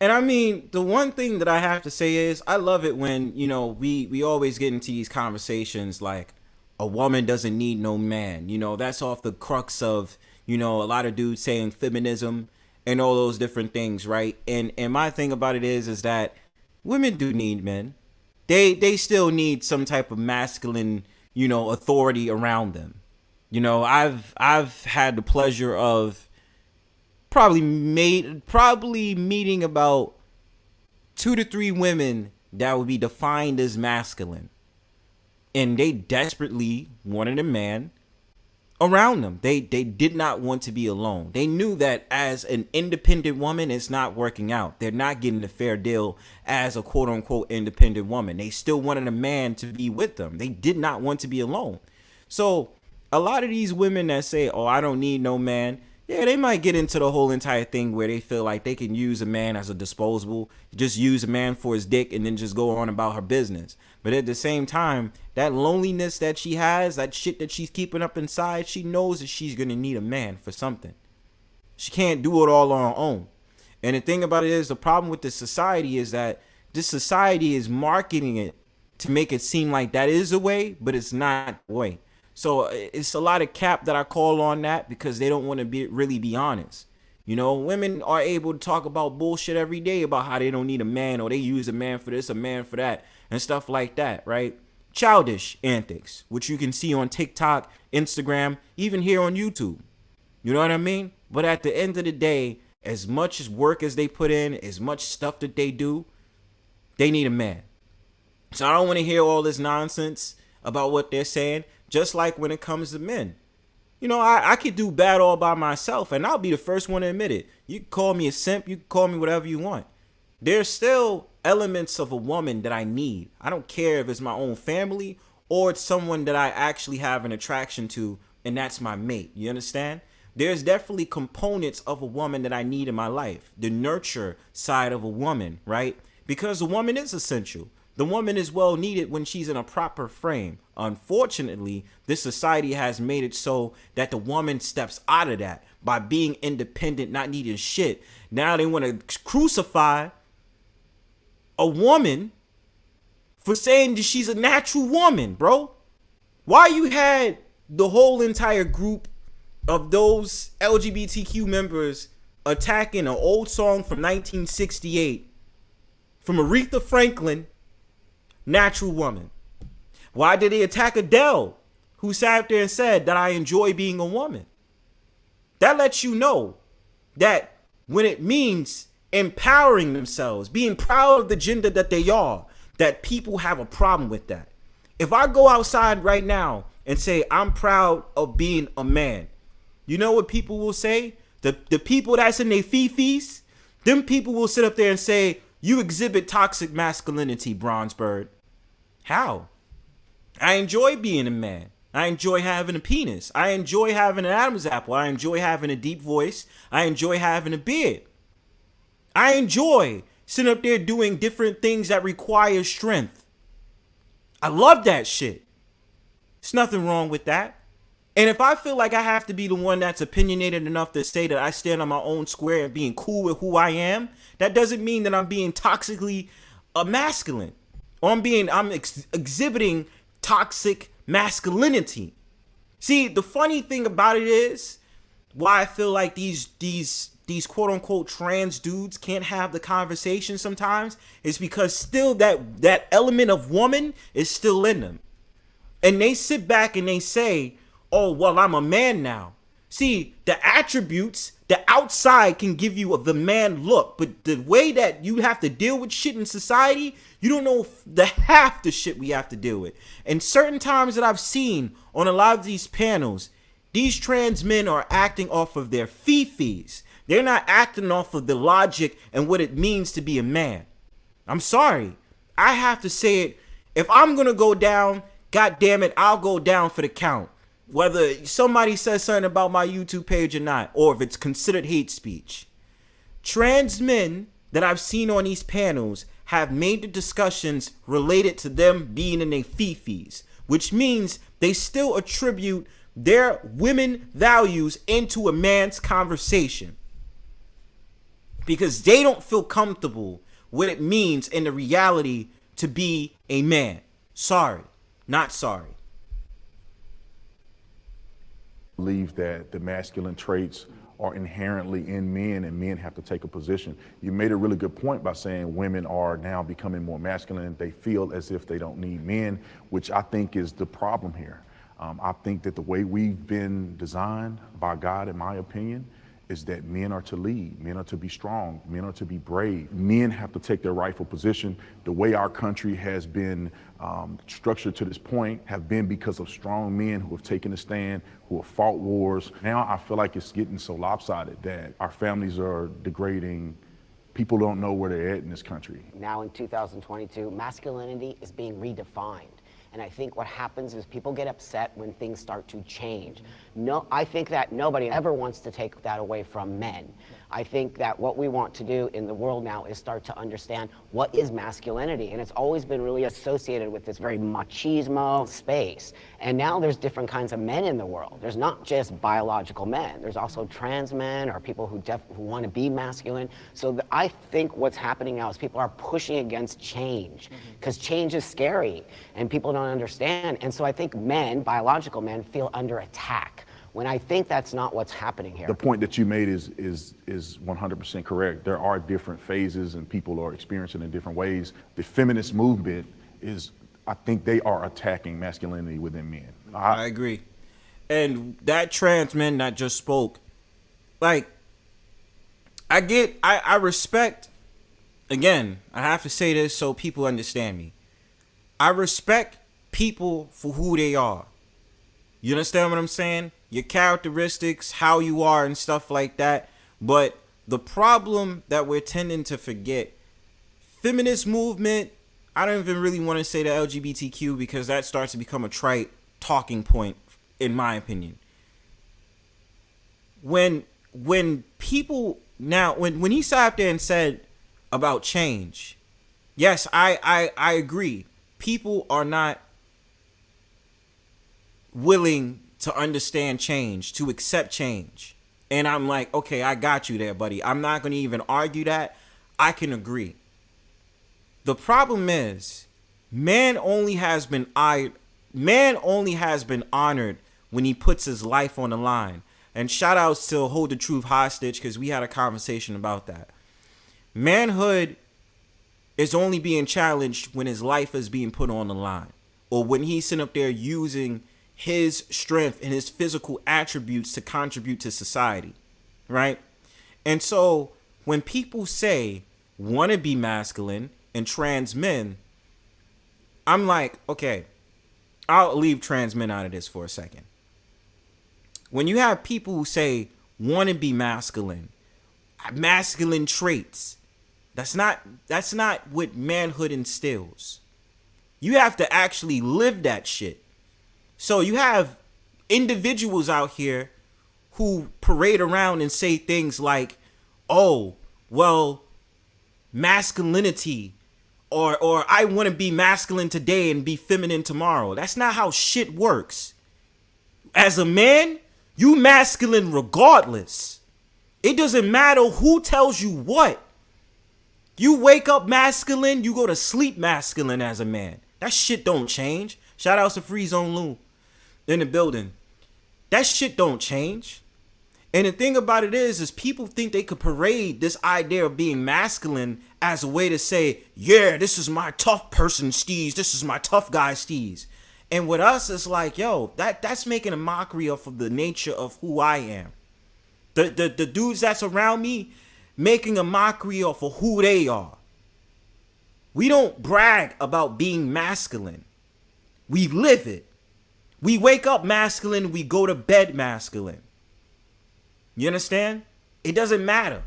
And I mean, the one thing that I have to say is I love it when, you know, we always get into these conversations like a woman doesn't need no man. You know, that's off the crux of, you know, a lot of dudes saying feminism and all those different things, right? And my thing about it is that women do need men. They still need some type of masculine, you know, authority around them. You know, I've had the pleasure of probably meeting about 2 to 3 women that would be defined as masculine, and they desperately wanted a man around them. They did not want to be alone. They knew that as an independent woman, it's not working out. They're not getting a fair deal as a quote unquote independent woman. They still wanted a man to be with them. They did not want to be alone. So a lot of these women that say, oh, I don't need no man, yeah, they might get into the whole entire thing where they feel like they can use a man as a disposable, just use a man for his dick and then just go on about her business. But at the same time, that loneliness that she has, that shit that she's keeping up inside, she knows that she's going to need a man for something. She can't do it all on her own. And the thing about it is, the problem with this society is that this society is marketing it to make it seem like that is the way, but it's not the way. So it's a lot of cap that I call on that because they don't want to really be honest. You know, women are able to talk about bullshit every day about how they don't need a man or they use a man for this, a man for that, and stuff like that, right? Childish antics, which you can see on TikTok, Instagram, even here on YouTube. You know what I mean? But at the end of the day, as much as work as they put in, as much stuff that they do, they need a man. So I don't want to hear all this nonsense about what they're saying. Just like when it comes to men. You know, I could do bad all by myself, and I'll be the first one to admit it. You can call me a simp. You can call me whatever you want. There's still elements of a woman that I need. I don't care if it's my own family or it's someone that I actually have an attraction to, and that's my mate. You understand? There's definitely components of a woman that I need in my life. The nurture side of a woman, right? Because a woman is essential. The woman is well needed when she's in a proper frame. Unfortunately, this society has made it so that the woman steps out of that by being independent, not needing shit. Now they want to crucify a woman for saying that she's a natural woman, bro. Why you had the whole entire group of those LGBTQ members attacking an old song from 1968 from Aretha Franklin, Natural Woman? Why did they attack Adele, who sat there and said that I enjoy being a woman? That lets you know that when it means empowering themselves, being proud of the gender that they are, that people have a problem with that. If I go outside right now and say I'm proud of being a man, you know what people will say? The people that's in their fifis, them people will sit up there and say, you exhibit toxic masculinity, Bronzebird. How? I enjoy being a man. I enjoy having a penis. I enjoy having an Adam's apple. I enjoy having a deep voice. I enjoy having a beard. I enjoy sitting up there doing different things that require strength. I love that shit. There's nothing wrong with that. And if I feel like I have to be the one that's opinionated enough to say that I stand on my own square and being cool with who I am, that doesn't mean that I'm being toxically masculine. Or I'm exhibiting toxic masculinity. See, the funny thing about it is why I feel like these quote unquote trans dudes can't have the conversation sometimes is because still that element of woman is still in them. And they sit back and they say, oh, well, I'm a man now. See, the attributes, the outside can give you the man look, but the way that you have to deal with shit in society, you don't know the half the shit we have to deal with. And certain times that I've seen on a lot of these panels, these trans men are acting off of their fifis. They're not acting off of the logic and what it means to be a man. I'm sorry. I have to say it. If I'm going to go down, God damn it, I'll go down for the count. Whether somebody says something about my YouTube page or not, or if it's considered hate speech. Trans men that I've seen on these panels have made the discussions related to them being in their fifis, which means they still attribute their women values into a man's conversation because they don't feel comfortable what it means in the reality to be a man. Sorry, not sorry. I believe that the masculine traits are inherently in men, and men have to take a position. You made a really good point by saying women are now becoming more masculine. They feel as if they don't need men, which I think is the problem here. I think that the way we've been designed by God, in my opinion, is that men are to lead, men are to be strong, men are to be brave. Men have to take their rightful position. The way our country has been structured to this point have been because of strong men who have taken a stand, who have fought wars. Now I feel like it's getting so lopsided that our families are degrading. People don't know where they're at in this country. Now in 2022, masculinity is being redefined. And I think what happens is people get upset when things start to change. No, I think that nobody ever wants to take that away from men. I think that what we want to do in the world now is start to understand what is masculinity. And it's always been really associated with this very machismo space. And now there's different kinds of men in the world. There's not just biological men. There's also trans men or people who want to be masculine. So I think what's happening now is people are pushing against change because change is scary and people don't understand. And so I think men, biological men, feel under attack, when I think that's not what's happening here. The point that you made is 100% correct. There are different phases and people are experiencing in different ways. The feminist movement is, I think they are attacking masculinity within men. I agree. And that trans man that just spoke, like, I respect, again, I have to say this so people understand me. I respect people for who they are. You understand what I'm saying? Your characteristics, how you are and stuff like that. But the problem that we're tending to forget, feminist movement, I don't even really want to say the LGBTQ because that starts to become a trite talking point, in my opinion. When people now, when he sat up there and said about change, yes, I agree. People are not willing to understand change, to accept change. And I'm like, okay, I got you there, buddy. I'm not going to even argue that. I can agree. The problem is, man only has been honored when he puts his life on the line. And shout outs to Hold the Truth Hostage, because we had a conversation about that. Manhood is only being challenged when his life is being put on the line, or when he's sitting up there using his strength and his physical attributes to contribute to society, right? And so when people say want to be masculine and trans men, I'm like, okay, I'll leave trans men out of this for a second. When you have people who say want to be masculine traits, that's not what manhood instills. You have to actually live that shit. So you have individuals out here who parade around and say things like, oh, well, masculinity, or I want to be masculine today and be feminine tomorrow. That's not how shit works. As a man, you masculine regardless. It doesn't matter who tells you what. You wake up masculine, you go to sleep masculine as a man. That shit don't change. Shout out to Free Zone Lou in the building. That shit don't change. And the thing about it is people think they could parade this idea of being masculine as a way to say, yeah, this is my tough person steez. This is my tough guy steez. And with us, it's like, yo, that's making a mockery of the nature of who I am. The dudes that's around me making a mockery of who they are. We don't brag about being masculine. We live it. We wake up masculine, we go to bed masculine. You understand? It doesn't matter.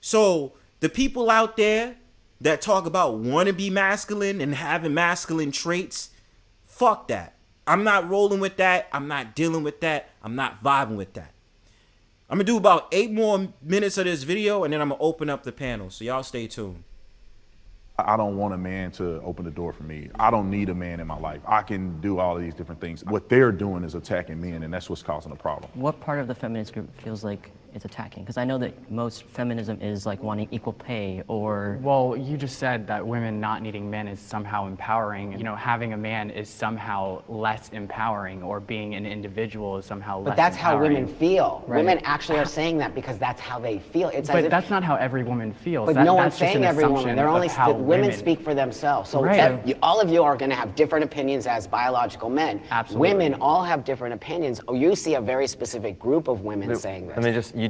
So the people out there that talk about want to be masculine and having masculine traits, fuck that. I'm not rolling with that. I'm not dealing with that. I'm not vibing with that. I'm going to do about 8 more minutes of this video and then I'm going to open up the panel. So y'all stay tuned. I don't want a man to open the door for me. I don't need a man in my life. I can do all of these different things. What they're doing is attacking men, and that's what's causing the problem. What part of the feminist group feels like it's attacking? Because I know that most feminism is like wanting equal pay or... Well, you just said that women not needing men is somehow empowering. You know, having a man is somehow less empowering, or being an individual is somehow less But that's how empowering. women feel. Right. Women actually are saying that because that's how they feel. It's But as if, that's not how every woman feels. but That- no one's that's just saying an every woman. assumption They're of only how women speak for themselves. So Right. all of you are going to have different opinions as biological men. Absolutely. Women all have different opinions. Oh, you see a very specific group of women saying this. I mean, you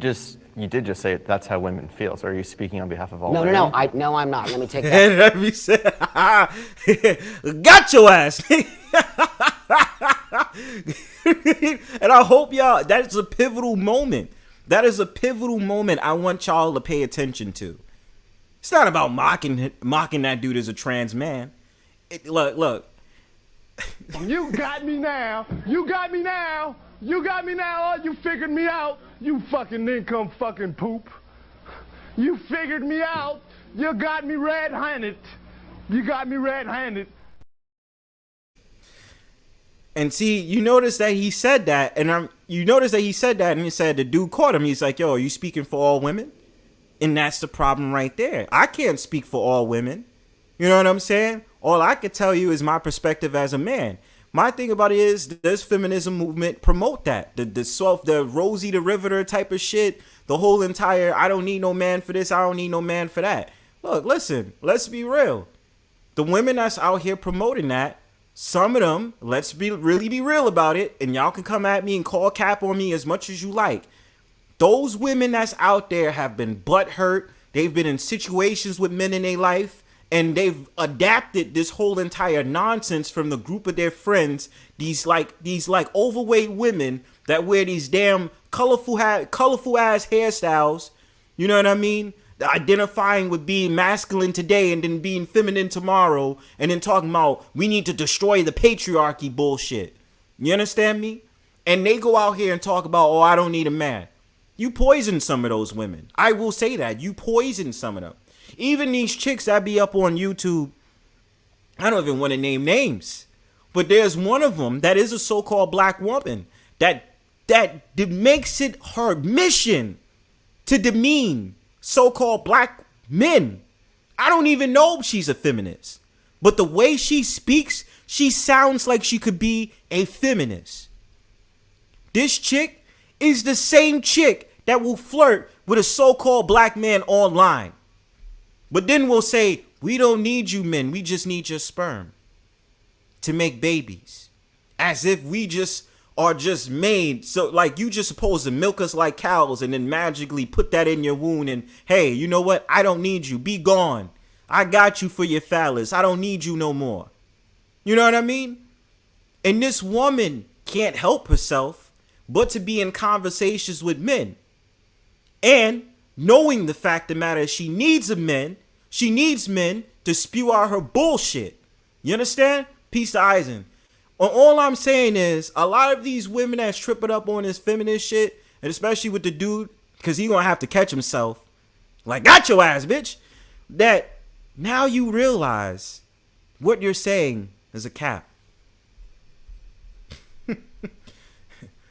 did just say that's how women feel. So are you speaking on behalf of all No, women? no, I'm not. Let me take that. And let me say, got your ass. And I hope y'all, that's a pivotal moment. That is a pivotal moment I want y'all to pay attention to. It's not about mocking that dude as a trans man. Look. You got me now. You got me now. You got me now. Oh, you figured me out. You fucking income fucking poop. You figured me out. You got me red-handed. You got me red-handed. And see, you notice that he said that, and he said the dude caught him. He's like, "Yo, are you speaking for all women?" And that's the problem right there. I can't speak for all women. You know what I'm saying? All I could tell you is my perspective as a man. My thing about it is, does feminism movement promote that? The Rosie the Riveter type of shit, the whole entire, I don't need no man for this, I don't need no man for that. Look, listen, let's be real. The women that's out here promoting that, some of them, let's really be real about it, and y'all can come at me and call cap on me as much as you like. Those women that's out there have been butthurt. They've been in situations with men in their life, and they've adapted this whole entire nonsense from the group of their friends. These overweight women that wear these damn colorful ass hairstyles. You know what I mean? Identifying with being masculine today and then being feminine tomorrow, and then talking about we need to destroy the patriarchy bullshit. You understand me? And they go out here and talk about, oh, I don't need a man. You poison some of those women. I will say that. You poison some of them. Even these chicks that be up on YouTube, I don't even want to name names, but there's one of them that is a so-called black woman that makes it her mission to demean so-called black men. I don't even know if she's a feminist, but the way she speaks, she sounds like she could be a feminist. This chick is the same chick that will flirt with a so-called black man online. But then we'll say, we don't need you men, we just need your sperm to make babies. As if we just are just made, so like you just supposed to milk us like cows and then magically put that in your wound and, hey, you know what? I don't need you, be gone. I got you for your phallus, I don't need you no more. You know what I mean? And this woman can't help herself but to be in conversations with men. And knowing the fact of the matter is she needs men to spew out her bullshit. You understand? Peace to Eisen. All I'm saying is a lot of these women that's tripping up on this feminist shit, and especially with the dude, because he gonna have to catch himself, like, got your ass, bitch, that now you realize what you're saying is a cap.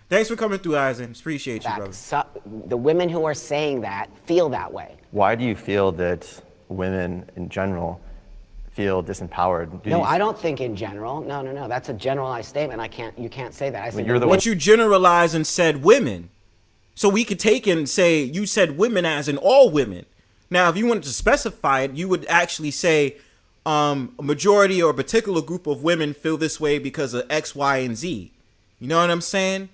Thanks for coming through, Eisen. Appreciate you, brother. So, the women who are saying that feel that way. Why do you feel that women in general feel disempowered? No, I don't think in general. No. That's a generalized statement. You can't say that. I said But you generalized and said women. So we could take and say you said women as in all women. Now, if you wanted to specify it, you would actually say a majority or a particular group of women feel this way because of X, Y, and Z. You know what I'm saying?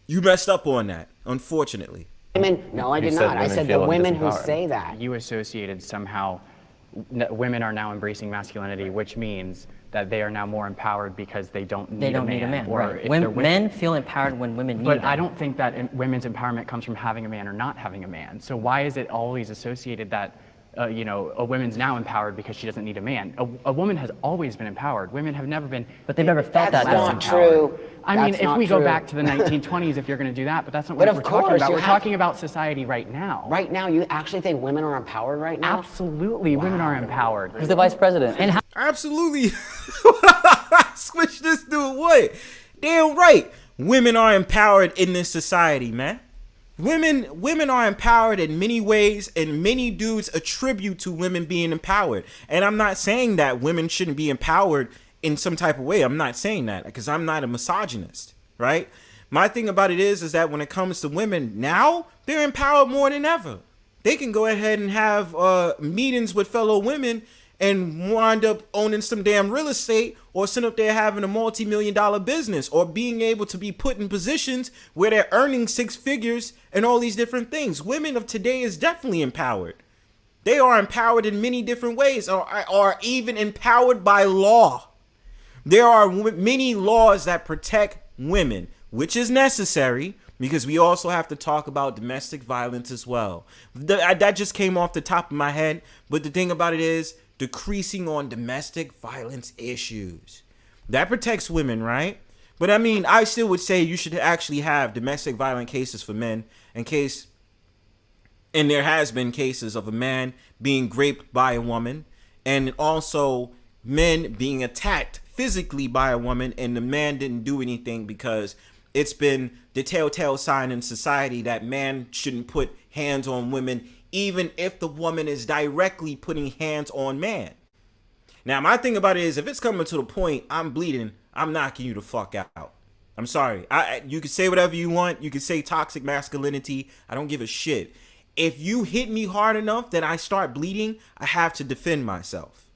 You messed up on that, unfortunately. Women, no, I did not. I said the women who say that. You associated somehow women are now embracing masculinity, which means that they are now more empowered because they don't need a man. Or right. Men feel empowered when women need them. But I don't think that women's empowerment comes from having a man or not having a man. So why is it always associated that you know, a woman's now empowered because she doesn't need a man. A woman has always been empowered. Women have never been. But they've never felt That's that. not true. I mean, That's if not we go true. back to the 1920s, if you're going to do that, but that's not But what of we're talking course, about. you We're have- talking about society right now. Right now, you actually think women are empowered right now? Absolutely, women are empowered. Who's the vice president? And how Absolutely. Switch this to what? Damn right. Women are empowered in this society, man. Women are empowered in many ways, and many dudes attribute to women being empowered. And I'm not saying that women shouldn't be empowered in some type of way. I'm not saying that because I'm not a misogynist, right? My thing about it is that when it comes to women now, they're empowered more than ever. They can go ahead and have meetings with fellow women and wind up owning some damn real estate, or sit up there having a multi-million-dollar business, or being able to be put in positions where they're earning 6 figures and all these different things. Women of today is definitely empowered. They are empowered in many different ways, or are even empowered by law. There are many laws that protect women, which is necessary, because we also have to talk about domestic violence as well. That just came off the top of my head, but the thing about it is, decreasing on domestic violence issues. That protects women, right? But I mean, I still would say you should actually have domestic violent cases for men and there has been cases of a man being raped by a woman, and also men being attacked physically by a woman, and the man didn't do anything because it's been the telltale sign in society that man shouldn't put hands on women, even if the woman is directly putting hands on man. Now, my thing about it is, if it's coming to the point I'm bleeding, I'm knocking you the fuck out. I'm sorry. You can say whatever you want. You can say toxic masculinity. I don't give a shit. If you hit me hard enough that I start bleeding, I have to defend myself.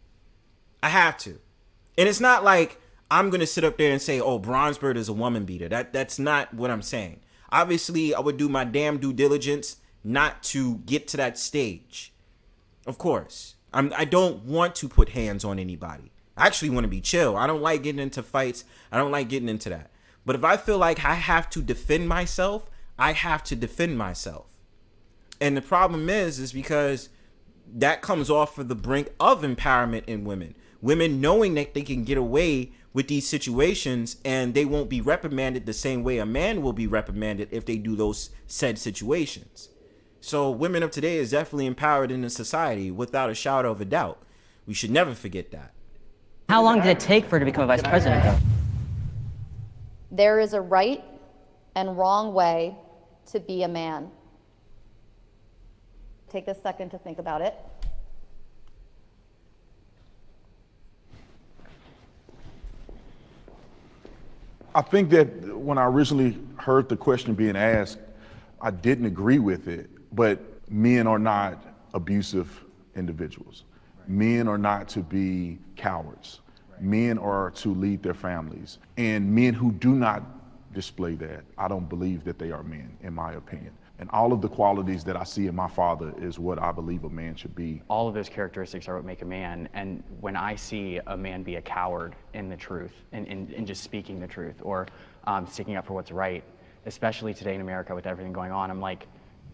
I have to. And it's not like I'm going to sit up there and say, oh, Bronzebird is a woman beater. That's not what I'm saying. Obviously, I would do my damn due diligence not to get to that stage. Of course. I don't want to put hands on anybody. I actually want to be chill. I don't like getting into fights. I don't like getting into that. But if I feel like I have to defend myself, I have to defend myself. And the problem is because that comes off of the brink of empowerment in women. Women knowing that they can get away with these situations and they won't be reprimanded the same way a man will be reprimanded if they do those said situations. So women of today is definitely empowered in the society without a shadow of a doubt. We should never forget that. How long did it take for her to become a vice president, though? There is a right and wrong way to be a man. Take a second to think about it. I think that when I originally heard the question being asked, I didn't agree with it, but men are not abusive individuals. Men are not to be cowards. Men are to lead their families. And men who do not display that, I don't believe that they are men, in my opinion. And all of the qualities that I see in my father is what I believe a man should be. All of those characteristics are what make a man, and when I see a man be a coward in the truth, in just speaking the truth, or sticking up for what's right, especially today in America with everything going on, I'm like,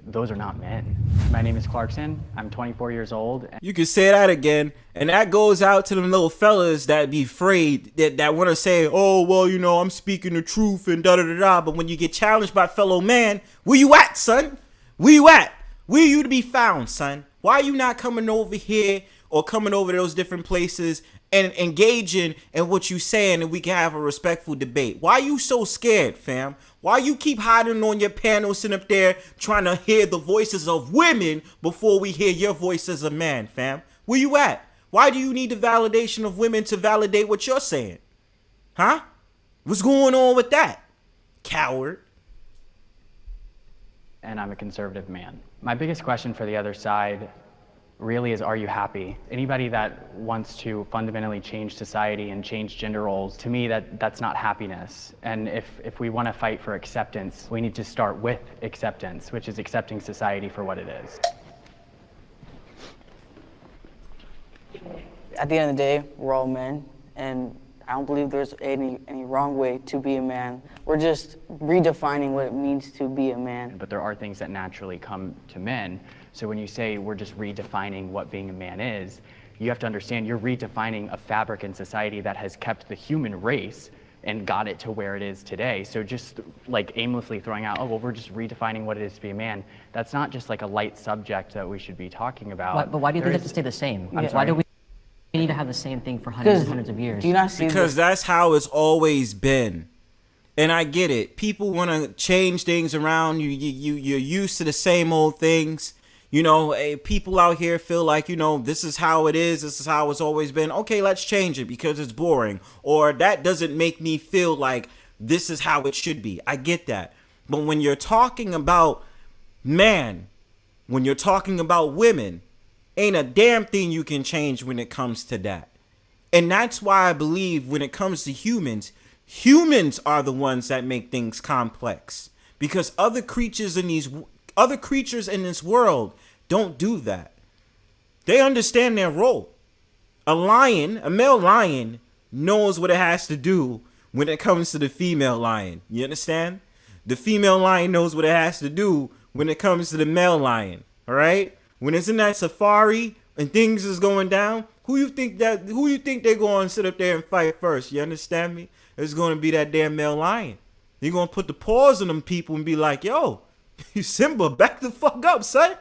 those are not men. My name is Clarkson. I'm 24 years old. You can say that again, and that goes out to them little fellas that be afraid, that want to say, oh, well, you know, I'm speaking the truth and da-da-da-da, but when you get challenged by fellow man, where you at, son? Where you at? Where you to be found, son? Why are you not coming over here or coming over to those different places and engaging in what you saying, and we can have a respectful debate? Why are you so scared, fam? Why you keep hiding on your panel, sitting up there trying to hear the voices of women before we hear your voice as a man, fam? Where you at? Why do you need the validation of women to validate what you're saying? Huh? What's going on with that? Coward. And I'm a conservative man. My biggest question for the other side really is, are you happy? Anybody that wants to fundamentally change society and change gender roles, to me that's not happiness. And if we want to fight for acceptance, we need to start with acceptance, which is accepting society for what it is. At the end of the day, we're all men, and I don't believe there's any wrong way to be a man. We're just redefining what it means to be a man. But there are things that naturally come to men. So when you say we're just redefining what being a man is, you have to understand you're redefining a fabric in society that has kept the human race and got it to where it is today. So just like aimlessly throwing out, oh, well, we're just redefining what it is to be a man, that's not just like a light subject that we should be talking about. But why do you think it have to stay the same? I'm Why sorry? do we need to have the same thing for hundreds and hundreds of years? Do you not see Because that's how it's always been. And I get it. People want to change things around. You're used to the same old things. You know, people out here feel like, you know, this is how it is. This is how it's always been. Okay, let's change it because it's boring. Or that doesn't make me feel like this is how it should be. I get that. But when you're talking about man, when you're talking about women, ain't a damn thing you can change when it comes to that. And that's why I believe when it comes to humans, humans are the ones that make things complex. Because other creatures in this world don't do that. They understand their role. A male lion, knows what it has to do when it comes to the female lion. You understand? The female lion knows what it has to do when it comes to the male lion. All right? When it's in that safari and things is going down, who you think they're going to sit up there and fight first? You understand me? It's going to be that damn male lion. You're going to put the paws on them people and be like, yo, Simba, back the fuck up, son.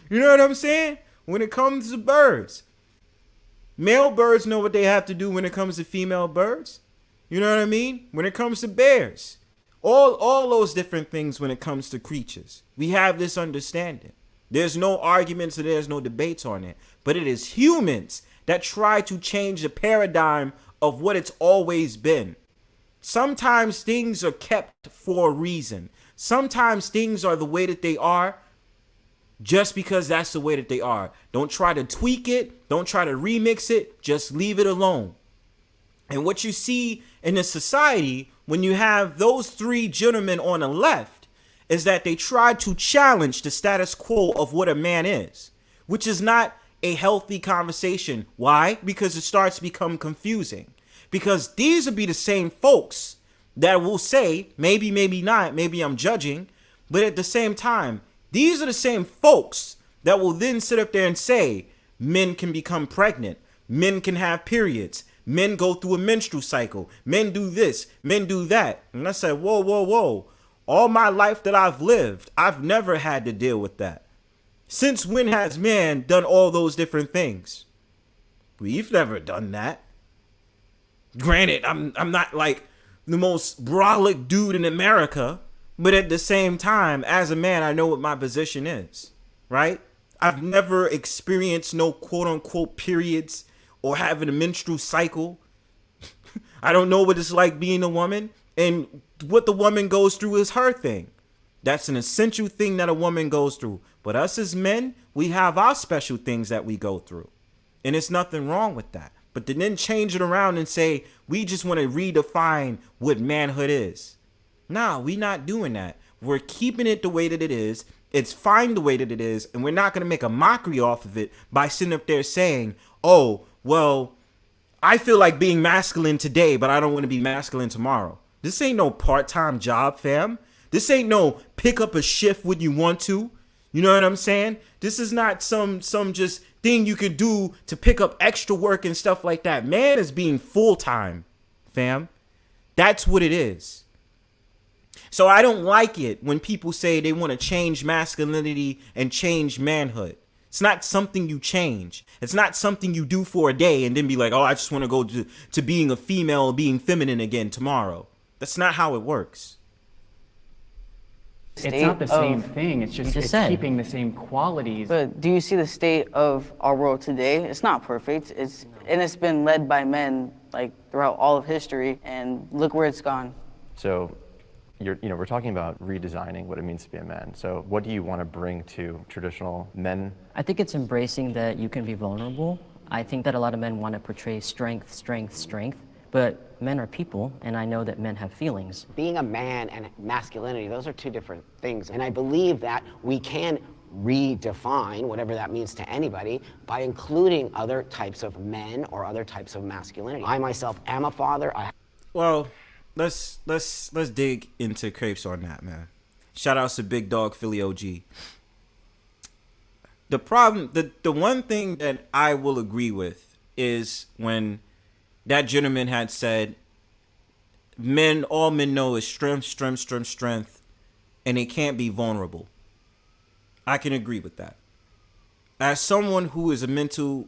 You know what I'm saying? When it comes to birds, male birds know what they have to do when it comes to female birds. You know what I mean? When it comes to bears, all those different things when it comes to creatures. We have this understanding. There's no arguments and there's no debates on it. But it is humans that try to change the paradigm of what it's always been. Sometimes things are kept for a reason. Sometimes things are the way that they are just because that's the way that they are. Don't try to tweak it. Don't try to remix it. Just leave it alone. And what you see in the society when you have those three gentlemen on the left is that they try to challenge the status quo of what a man is, which is not a healthy conversation. Why? Because it starts to become confusing. Because these will be the same folks that will say, maybe, maybe not, maybe I'm judging, but at the same time, these are the same folks that will then sit up there and say, men can become pregnant, men can have periods, men go through a menstrual cycle, men do this, men do that. And I said, whoa, whoa, whoa. All my life that I've lived, I've never had to deal with that. Since when has man done all those different things? We've never done that. Granted, I'm not like the most brolic dude in America, but at the same time, as a man, I know what my position is, right? I've never experienced no quote unquote periods or having a menstrual cycle. I don't know what it's like being a woman, and what the woman goes through is her thing. That's an essential thing that a woman goes through. But us as men, we have our special things that we go through. And it's nothing wrong with that. But to then change it around and say, we just want to redefine what manhood is. Nah, we not doing that. We're keeping it the way that it is. It's fine the way that it is. And we're not going to make a mockery off of it by sitting up there saying, oh, well, I feel like being masculine today, but I don't want to be masculine tomorrow. This ain't no part-time job, fam. This ain't no pick up a shift when you want to. You know what I'm saying? This is not some just thing you can do to pick up extra work and stuff like that. Man is being full-time, fam. That's what it is. So I don't like it when people say they want to change masculinity and change manhood. It's not something you change. It's not something you do for a day and then be like, oh, I just want to go to being a female or being feminine again tomorrow. That's not how it works. It's not the same thing. It's just keeping the same qualities. But do you see the state of our world today? It's not perfect. It's been led by men like throughout all of history, and look where it's gone. So, we're talking about redesigning what it means to be a man. So, what do you want to bring to traditional men? I think it's embracing that you can be vulnerable. I think that a lot of men want to portray strength, strength, strength. But men are people, and I know that men have feelings. Being a man and masculinity, those are two different things. And I believe that we can redefine whatever that means to anybody by including other types of men or other types of masculinity. I myself am a father. Well, let's dig into Crepes on that, man. Shout outs to Big Dog Philly OG. The problem, the one thing that I will agree with is when that gentleman had said, all men know is strength, strength, strength, strength, and they can't be vulnerable. I can agree with that. As someone who is a mental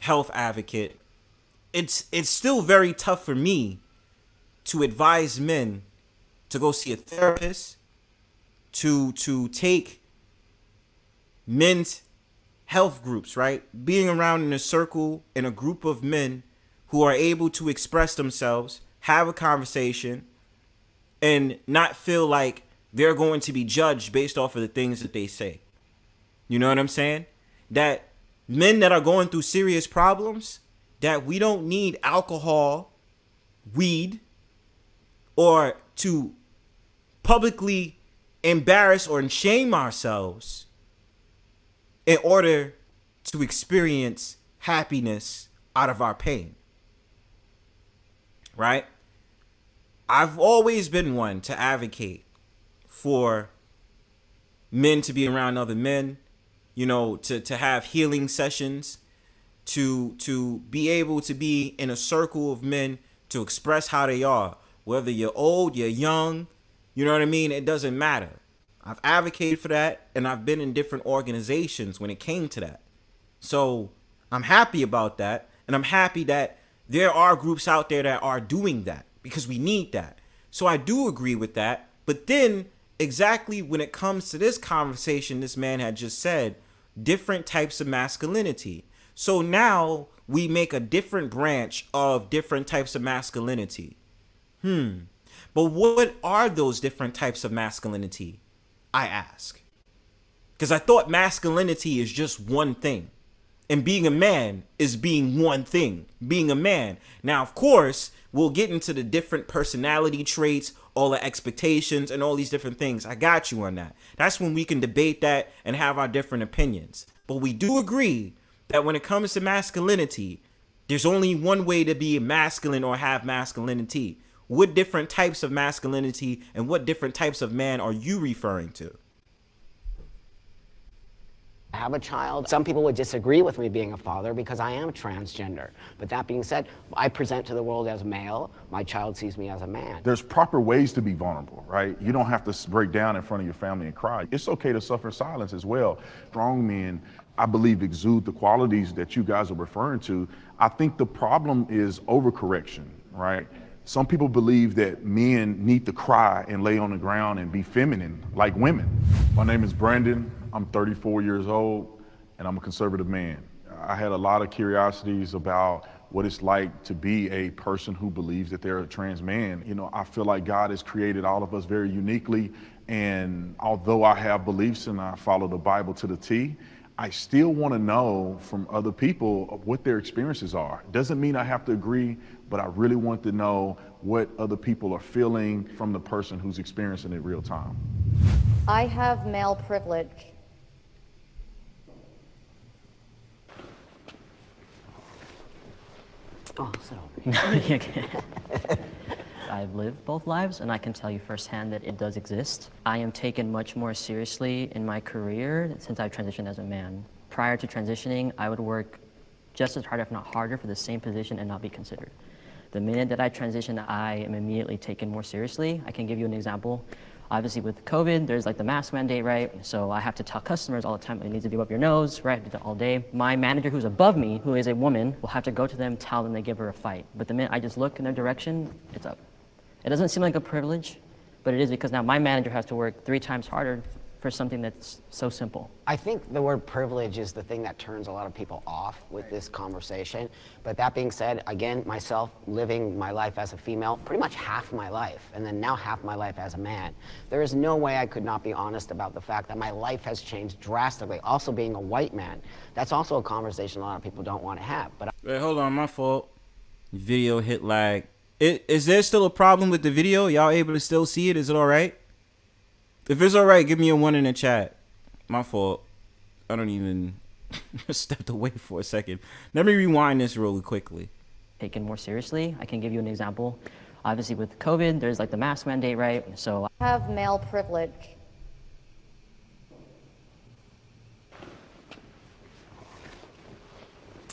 health advocate, it's still very tough for me to advise men to go see a therapist, to take men's health groups, right? Being around in a circle, in a group of men who are able to express themselves, have a conversation, and not feel like they're going to be judged based off of the things that they say. You know what I'm saying? That men that are going through serious problems, that we don't need alcohol, weed, or to publicly embarrass or shame ourselves in order to experience happiness out of our pain. Right? I've always been one to advocate for men to be around other men, you know, to have healing sessions, to be able to be in a circle of men to express how they are. Whether you're old, you're young, you know what I mean? It doesn't matter. I've advocated for that, and I've been in different organizations when it came to that. So I'm happy about that, and I'm happy that there are groups out there that are doing that because we need that. So I do agree with that. But then exactly when it comes to this conversation, this man had just said, different types of masculinity. So now we make a different branch of different types of masculinity. But what are those different types of masculinity? I ask. Because I thought masculinity is just one thing. And being a man is being one thing, being a man. Now, of course, we'll get into the different personality traits, all the expectations, and all these different things. I got you on that. That's when we can debate that and have our different opinions. But we do agree that when it comes to masculinity, there's only one way to be masculine or have masculinity. What different types of masculinity and what different types of man are you referring to? Have a child. Some people would disagree with me being a father because I am transgender. But that being said, I present to the world as male. My child sees me as a man. There's proper ways to be vulnerable, right? You don't have to break down in front of your family and cry. It's okay to suffer silence as well. Strong men, I believe, exude the qualities that you guys are referring to. I think the problem is overcorrection, right? Some people believe that men need to cry and lay on the ground and be feminine like women. My name is Brandon. I'm 34 years old and I'm a conservative man. I had a lot of curiosities about what it's like to be a person who believes that they're a trans man. You know, I feel like God has created all of us very uniquely, and although I have beliefs and I follow the Bible to the T, I still want to know from other people what their experiences are. Doesn't mean I have to agree, but I really want to know what other people are feeling from the person who's experiencing it real time. I have male privilege. Oh, so. I've lived both lives, and I can tell you firsthand that it does exist. I am taken much more seriously in my career since I've transitioned as a man. Prior to transitioning, I would work just as hard, if not harder, for the same position and not be considered. The minute that I transition, I am immediately taken more seriously. I can give you an example. Obviously with COVID, there's like the mask mandate, right? So I have to tell customers all the time, it needs to be above your nose, right? I do that all day. My manager who's above me, who is a woman, will have to go to them, tell them they give her a fight. But the minute I just look in their direction, it's up. It doesn't seem like a privilege, but it is because now my manager has to work 3 times harder for something that's so simple. I think the word privilege is the thing that turns a lot of people off with this conversation. But that being said, again, myself living my life as a female, pretty much half my life, and then now half my life as a man, there is no way I could not be honest about the fact that my life has changed drastically. Also being a white man, that's also a conversation a lot of people don't want to have. But Wait, hold on, my fault. Video hit lag. Is there still a problem with the video? Y'all able to still see it? Is it all right? If it's all right, give me a 1 in the chat. My fault. I don't even stepped away for a second. Let me rewind this really quickly. Taken more seriously. I can give you an example. Obviously, with COVID, there's like the mask mandate, right? So Have male privilege.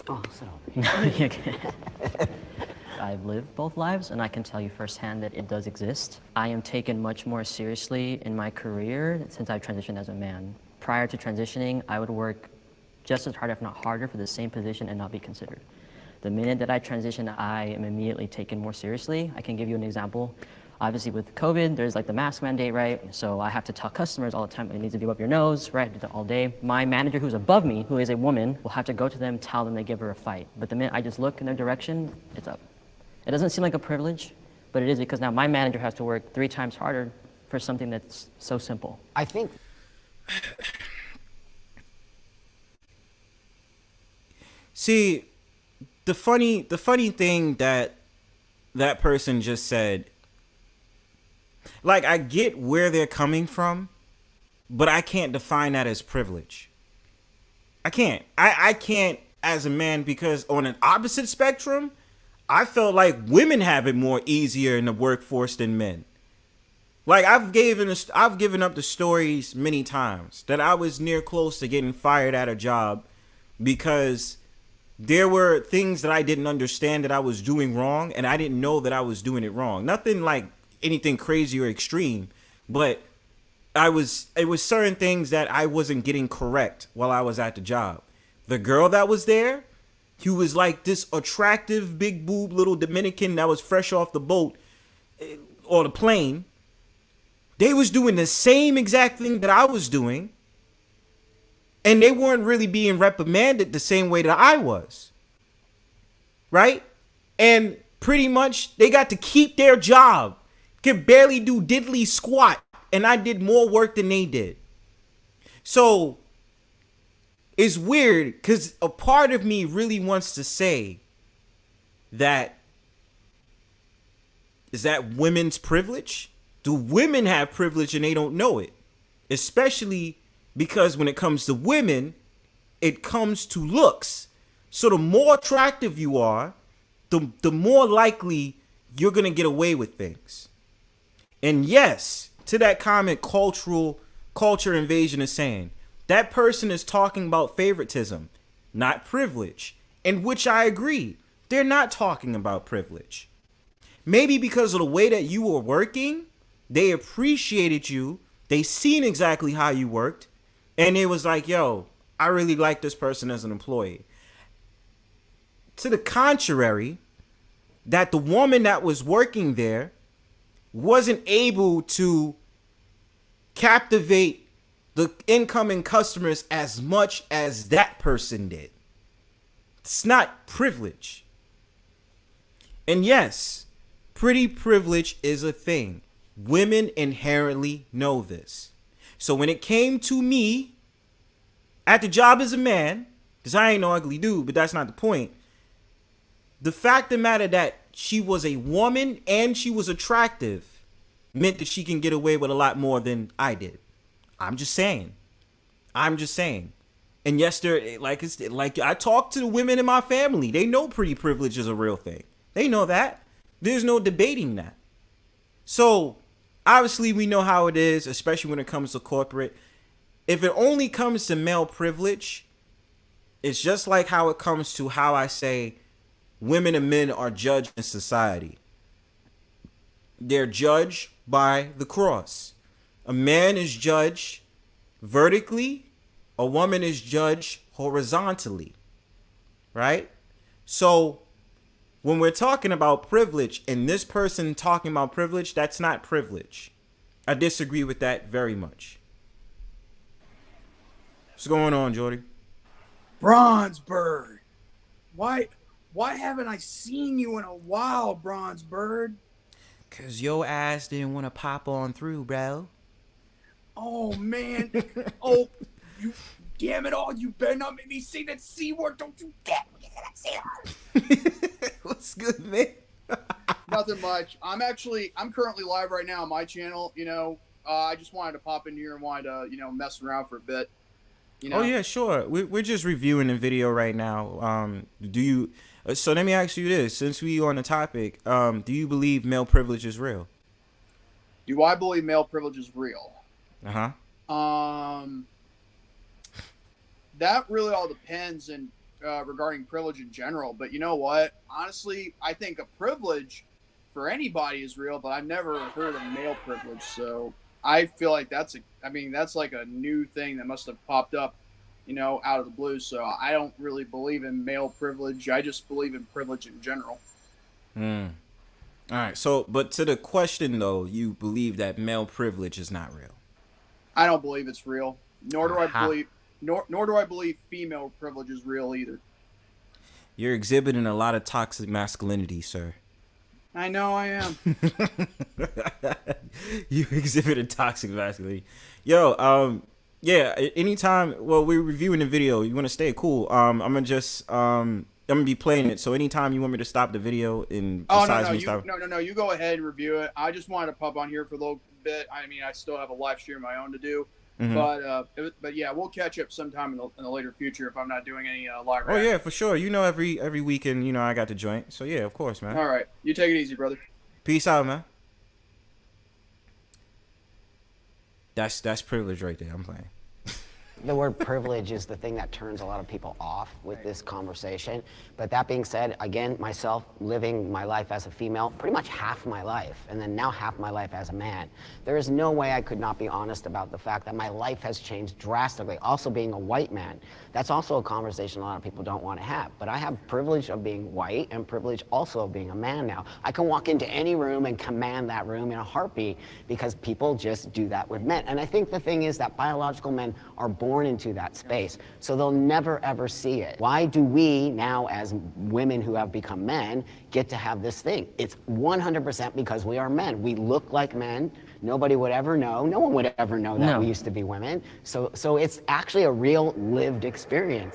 Oh, sit over. I've lived both lives, and I can tell you firsthand that it does exist. I am taken much more seriously in my career since I've transitioned as a man. Prior to transitioning, I would work just as hard, if not harder, for the same position and not be considered. The minute that I transition, I am immediately taken more seriously. I can give you an example. Obviously, with COVID, there's like the mask mandate, right? So I have to tell customers all the time, it needs to be up your nose, right? Do that all day. My manager, who's above me, who is a woman, will have to go to them, tell them they give her a fight. But the minute I just look in their direction, it's up. It doesn't seem like a privilege, but it is, because now my manager has to work 3 times harder for something that's so simple. I think. See, the funny thing that person just said, like, I get where they're coming from, but I can't define that as privilege. I can't. I can't as a man, because on an opposite spectrum, I felt like women have it more easier in the workforce than men. Like, I've given up the stories many times that I was near close to getting fired at a job because there were things that I didn't understand that I was doing wrong, and I didn't know that I was doing it wrong. Nothing like anything crazy or extreme, but it was certain things that I wasn't getting correct while I was at the job. The girl that was there, who was like this attractive, big boob little Dominican that was fresh off the boat or the plane, they was doing the same exact thing that I was doing, and they weren't really being reprimanded the same way that I was, right? And pretty much they got to keep their job, could barely do diddly squat, and I did more work than they did. So it's weird, because a part of me really wants to say that, is that women's privilege? Do women have privilege and they don't know it? Especially because when it comes to women, it comes to looks. So the more attractive you are, the more likely you're going to get away with things. And yes, to that comment, culture invasion is saying, that person is talking about favoritism, not privilege. In which I agree. They're not talking about privilege. Maybe because of the way that you were working, they appreciated you. They seen exactly how you worked. And it was like, yo, I really like this person as an employee. To the contrary, that the woman that was working there wasn't able to captivate the incoming customers as much as that person did. It's not privilege. And yes, pretty privilege is a thing. Women inherently know this. So when it came to me at the job as a man, because I ain't no ugly dude, but that's not the point. The fact of the matter that she was a woman and she was attractive meant that she can get away with a lot more than I did. I'm just saying. And yes, like I talk to the women in my family. They know pretty privilege is a real thing. They know that. There's no debating that. So obviously we know how it is, especially when it comes to corporate. If it only comes to male privilege, it's just like how it comes to how I say women and men are judged in society. They're judged by the cross. A man is judged vertically, a woman is judged horizontally, right? So when we're talking about privilege and this person talking about privilege, that's not privilege. I disagree with that very much. What's going on, Jordy? Bronzebird. Why haven't I seen you in a while, Bronzebird? Cause your ass didn't want to pop on through, bro. Oh man. Oh, you damn it all, you better not make me say that C word. Don't you dare say that C word. What's good, man? Nothing much. I'm currently live right now on my channel. I just wanted to pop in here and wanted to, mess around for a bit. You know? Oh yeah, sure. We're just reviewing the video right now. Do you? So let me ask you this: since we on the topic, do you believe male privilege is real? Do I believe male privilege is real? That really all depends and regarding privilege in general. But you know what? Honestly, I think a privilege for anybody is real, but I've never heard of male privilege. So I feel like that's like a new thing that must have popped up, you know, out of the blue. So I don't really believe in male privilege. I just believe in privilege in general. All right. So, but to the question though, you believe that male privilege is not real? I don't believe it's real. Nor do I believe female privilege is real either. You're exhibiting a lot of toxic masculinity, sir. I know I am. You exhibited toxic masculinity. Yo, yeah, anytime, well, we're reviewing the video. You want to stay cool. I'm gonna be playing it. So anytime you want me to stop the video and no, you go ahead and review it. I just wanted to pop on here for a little bit. I mean, I still have a live stream of my own to do. But yeah, we'll catch up sometime in the later future if I'm not doing any live. Oh yeah, for sure. You know, every weekend, you know, I got the joint. So yeah, of course, man. All right, you take it easy, brother. Peace out, man. That's privilege right there. I'm playing. The word privilege is the thing that turns a lot of people off with this conversation. But that being said, again, myself living my life as a female, pretty much half my life, and then now half my life as a man, there is no way I could not be honest about the fact that my life has changed drastically. Also being a white man, that's also a conversation a lot of people don't want to have. But I have privilege of being white and privilege also of being a man now. I can walk into any room and command that room in a heartbeat because people just do that with men. And I think the thing is that biological men are born into that space, so they'll never ever see it. Why do we now, as women who have become men, get to have this thing? It's 100% because we are men. We look like men. Nobody would ever know. No one would ever know that we used to be women. So it's actually a real lived experience.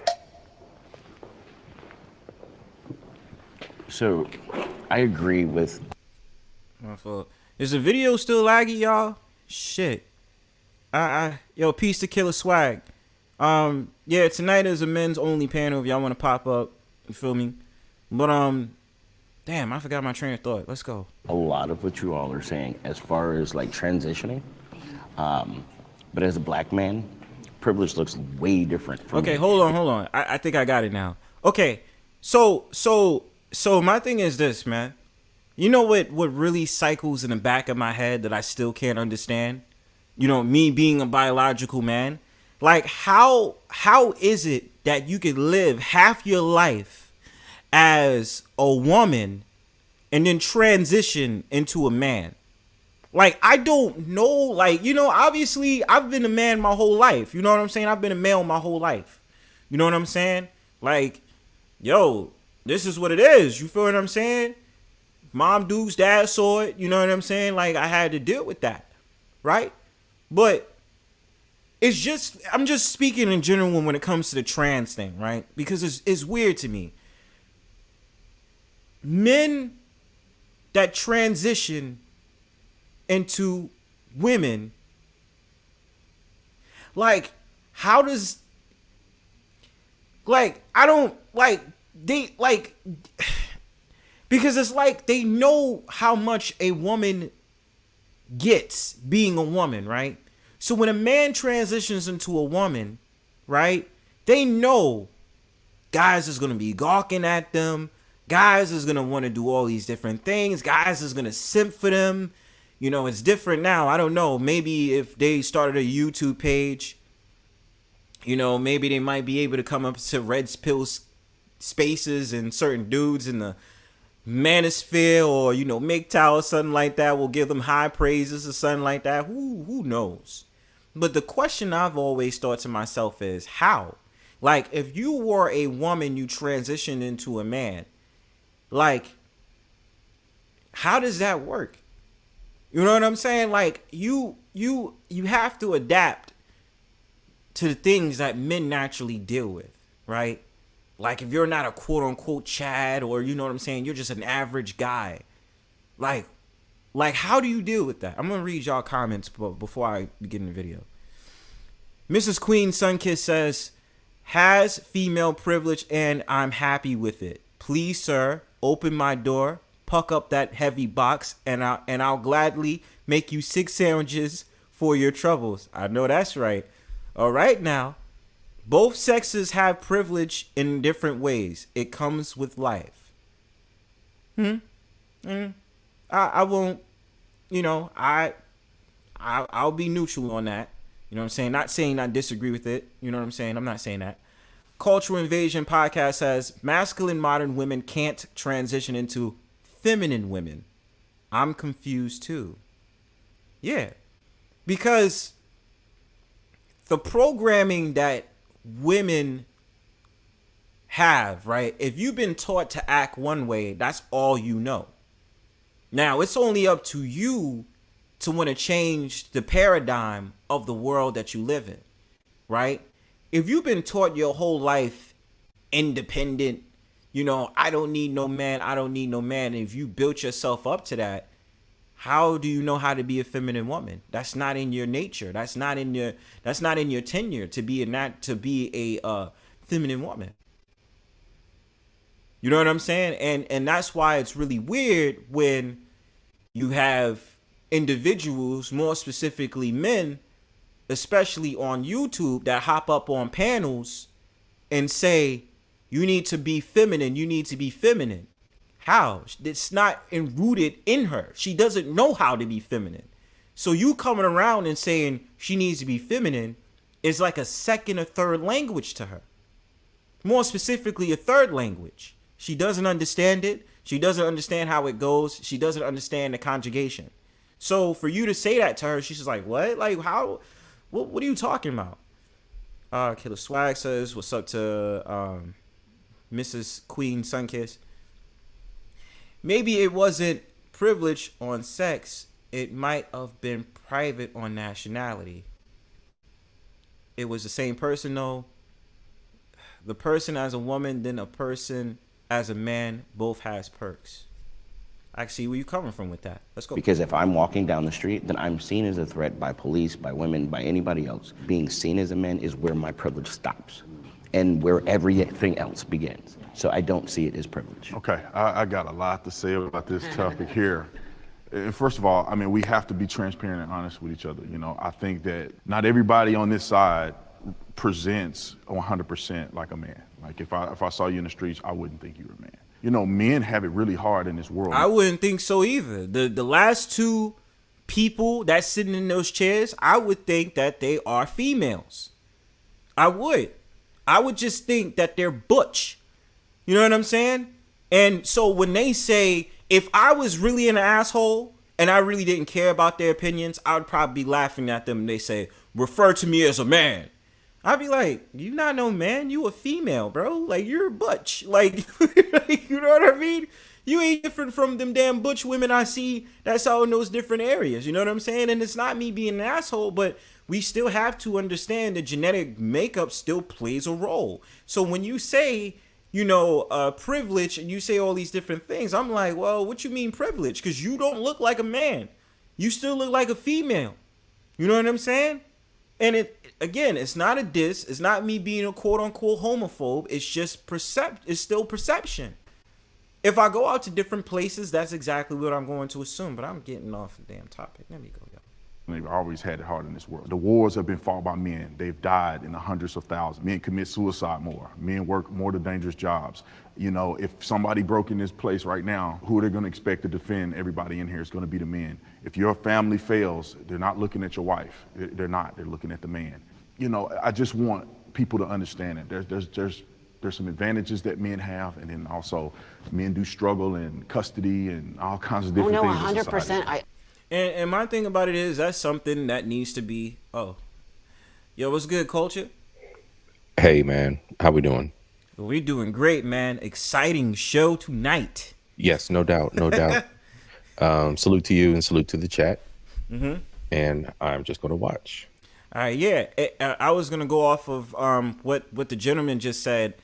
So I agree with. My fault. Is the video still laggy, y'all? Shit. Yo, peace to Killer Swag. Yeah, tonight is a men's only panel if y'all want to pop up. You feel me? But damn, I forgot my train of thought. Let's go. A lot of what you all are saying as far as like transitioning, but as a black man, privilege looks way different from okay, hold on. I think I got it now. Okay, so my thing is this, man. You know what really cycles in the back of my head that I still can't understand? You know, me being a biological man, like how is it that you could live half your life as a woman and then transition into a man? Like, I don't know. Like, you know, obviously I've been a man my whole life. You know what I'm saying? I've been a male my whole life. You know what I'm saying? Like, yo, this is what it is. You feel what I'm saying? Mom dudes, dad saw it. You know what I'm saying? Like, I had to deal with that. Right? But it's just, I'm just speaking in general when it comes to the trans thing, right? Because it's weird to me. Men that transition into women, like, how does, like, I don't, like, they, like, because it's like they know how much a woman gets being a woman, right? So when a man transitions into a woman, right, they know guys is going to be gawking at them. Guys is going to want to do all these different things. Guys is going to simp for them. You know, it's different now. I don't know. Maybe if they started a YouTube page, you know, maybe they might be able to come up to red pill spaces and certain dudes in the manosphere or, you know, MGTOW or something like that will give them high praises or something like that. Who knows? But the question I've always thought to myself is how? Like, if you were a woman, you transitioned into a man, like, how does that work? You know what I'm saying? Like, you have to adapt to the things that men naturally deal with, right? Like, if you're not a quote unquote Chad, or you know what I'm saying, you're just an average guy. Like how do you deal with that? I'm gonna read y'all comments before I begin the video. Mrs. Queen Sunkiss says, has female privilege and I'm happy with it. Please, sir, open my door, puck up that heavy box, and I'll gladly make you 6 sandwiches for your troubles. I know that's right. All right now. Both sexes have privilege in different ways. It comes with life. I won't, I'll be neutral on that. You know what I'm saying? Not saying I disagree with it. You know what I'm saying? I'm not saying that. Cultural Invasion Podcast says, masculine modern women can't transition into feminine women. I'm confused too. Yeah. Because the programming that women have, right? If you've been taught to act one way, that's all you know. Now, it's only up to you to want to change the paradigm of the world that you live in, right? If you've been taught your whole life independent, I don't need no man, and if you built yourself up to that, how do you know how to be a feminine woman? That's not in your nature. That's not in your tenure to be a feminine woman. You know what I'm saying? And that's why it's really weird when you have individuals, more specifically men, especially on YouTube, that hop up on panels and say, you need to be feminine, you need to be feminine. How? It's not rooted in her. She doesn't know how to be feminine. So you coming around and saying she needs to be feminine is like a second or third language to her. More specifically, a third language. She doesn't understand it. She doesn't understand how it goes. She doesn't understand the conjugation. So for you to say that to her, she's just like, what? Like, how? What are you talking about? Killer Swag says, what's up to Mrs. Queen Sunkiss? Maybe it wasn't privilege on sex. It might have been private on nationality. It was the same person, though. The person as a woman, then a person as a man, both has perks. I see where you're coming from with that. Let's go. Because if I'm walking down the street, then I'm seen as a threat by police, by women, by anybody else. Being seen as a man is where my privilege stops and where everything else begins. So I don't see it as privilege. Okay, I got a lot to say about this topic here. And first of all, I mean, we have to be transparent and honest with each other. I think that not everybody on this side presents 100% like a man. Like if I saw you in the streets, I wouldn't think you were a man. Men have it really hard in this world. I wouldn't think so either. The last two people that's sitting in those chairs, I would think that they are females. I would just think that they're butch. You know what I'm saying? And so when they say, if I was really an asshole and I really didn't care about their opinions, I would probably be laughing at them and they say, refer to me as a man. I'd be like, you not no man, you a female, bro. Like, you're a butch. Like, you know what I mean? You ain't different from them damn butch women I see that's all in those different areas. You know what I'm saying? And it's not me being an asshole, but we still have to understand that genetic makeup still plays a role. So when you say, privilege, and you say all these different things, I'm like, well, what you mean privilege? Because you don't look like a man. You still look like a female. You know what I'm saying? And it's not a diss. It's not me being a quote unquote homophobe. It's just it's still perception. If I go out to different places, that's exactly what I'm going to assume. But I'm getting off the damn topic. Let me go, y'all. They've always had it hard in this world. The wars have been fought by men. They've died in the hundreds of thousands. Men commit suicide more. Men work more the dangerous jobs. If somebody broke in this place right now, who are they going to expect to defend everybody in here? It's going to be the men. If your family fails, they're not looking at your wife. They're not. They're looking at the man. I just want people to understand it. There's some advantages that men have, and then also men do struggle in custody and all kinds of different things. 100%. And my thing about it is that's something that needs to be. Oh, yo, what's good, Culture? Hey, man, how we doing? We doing great, man. Exciting show tonight. Yes, no doubt, no doubt. Salute to you and salute to the chat. Mm-hmm. And I'm just going to watch. All right, yeah. I was gonna go off of what the gentleman just said.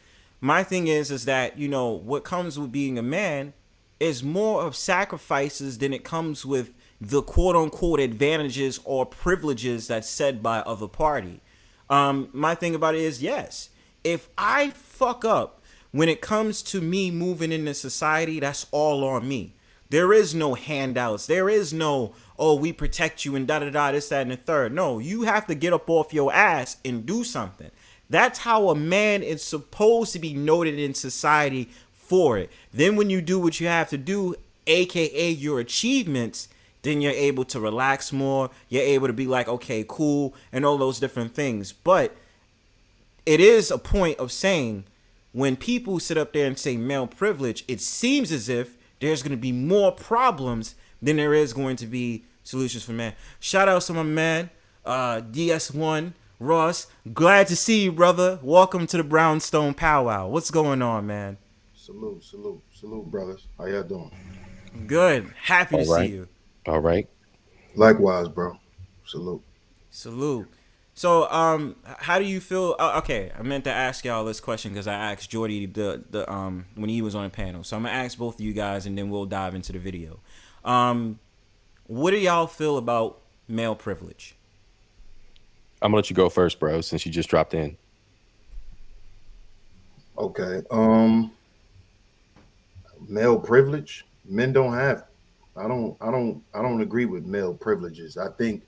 My thing is that what comes with being a man is more of sacrifices than it comes with the quote unquote advantages or privileges that's said by other party. My thing about it is, yes, if I fuck up when it comes to me moving into society, that's all on me. There is no handouts. There is no, oh, we protect you and da-da-da, this, that, and the third. No, you have to get up off your ass and do something. That's how a man is supposed to be noted in society for it. Then when you do what you have to do, aka your achievements, then you're able to relax more. You're able to be like, okay, cool, and all those different things. But it is a point of saying, when people sit up there and say male privilege, it seems as if there's going to be more problems than there is going to be solutions for men. Shout out to my man, DS1, Ross. Glad to see you, brother. Welcome to the Brownstone Powwow. What's going on, man? Salute, salute, salute, brothers. How y'all doing? Good. Happy to see you. All right. Likewise, bro. Salute. Salute. So, how do you feel? Okay, I meant to ask y'all this question because I asked Jordy the when he was on the panel. So I'm gonna ask both of you guys, and then we'll dive into the video. What do y'all feel about male privilege? I'm gonna let you go first, bro, since you just dropped in. Okay. Male privilege. Men don't have it. I don't agree with male privileges. I think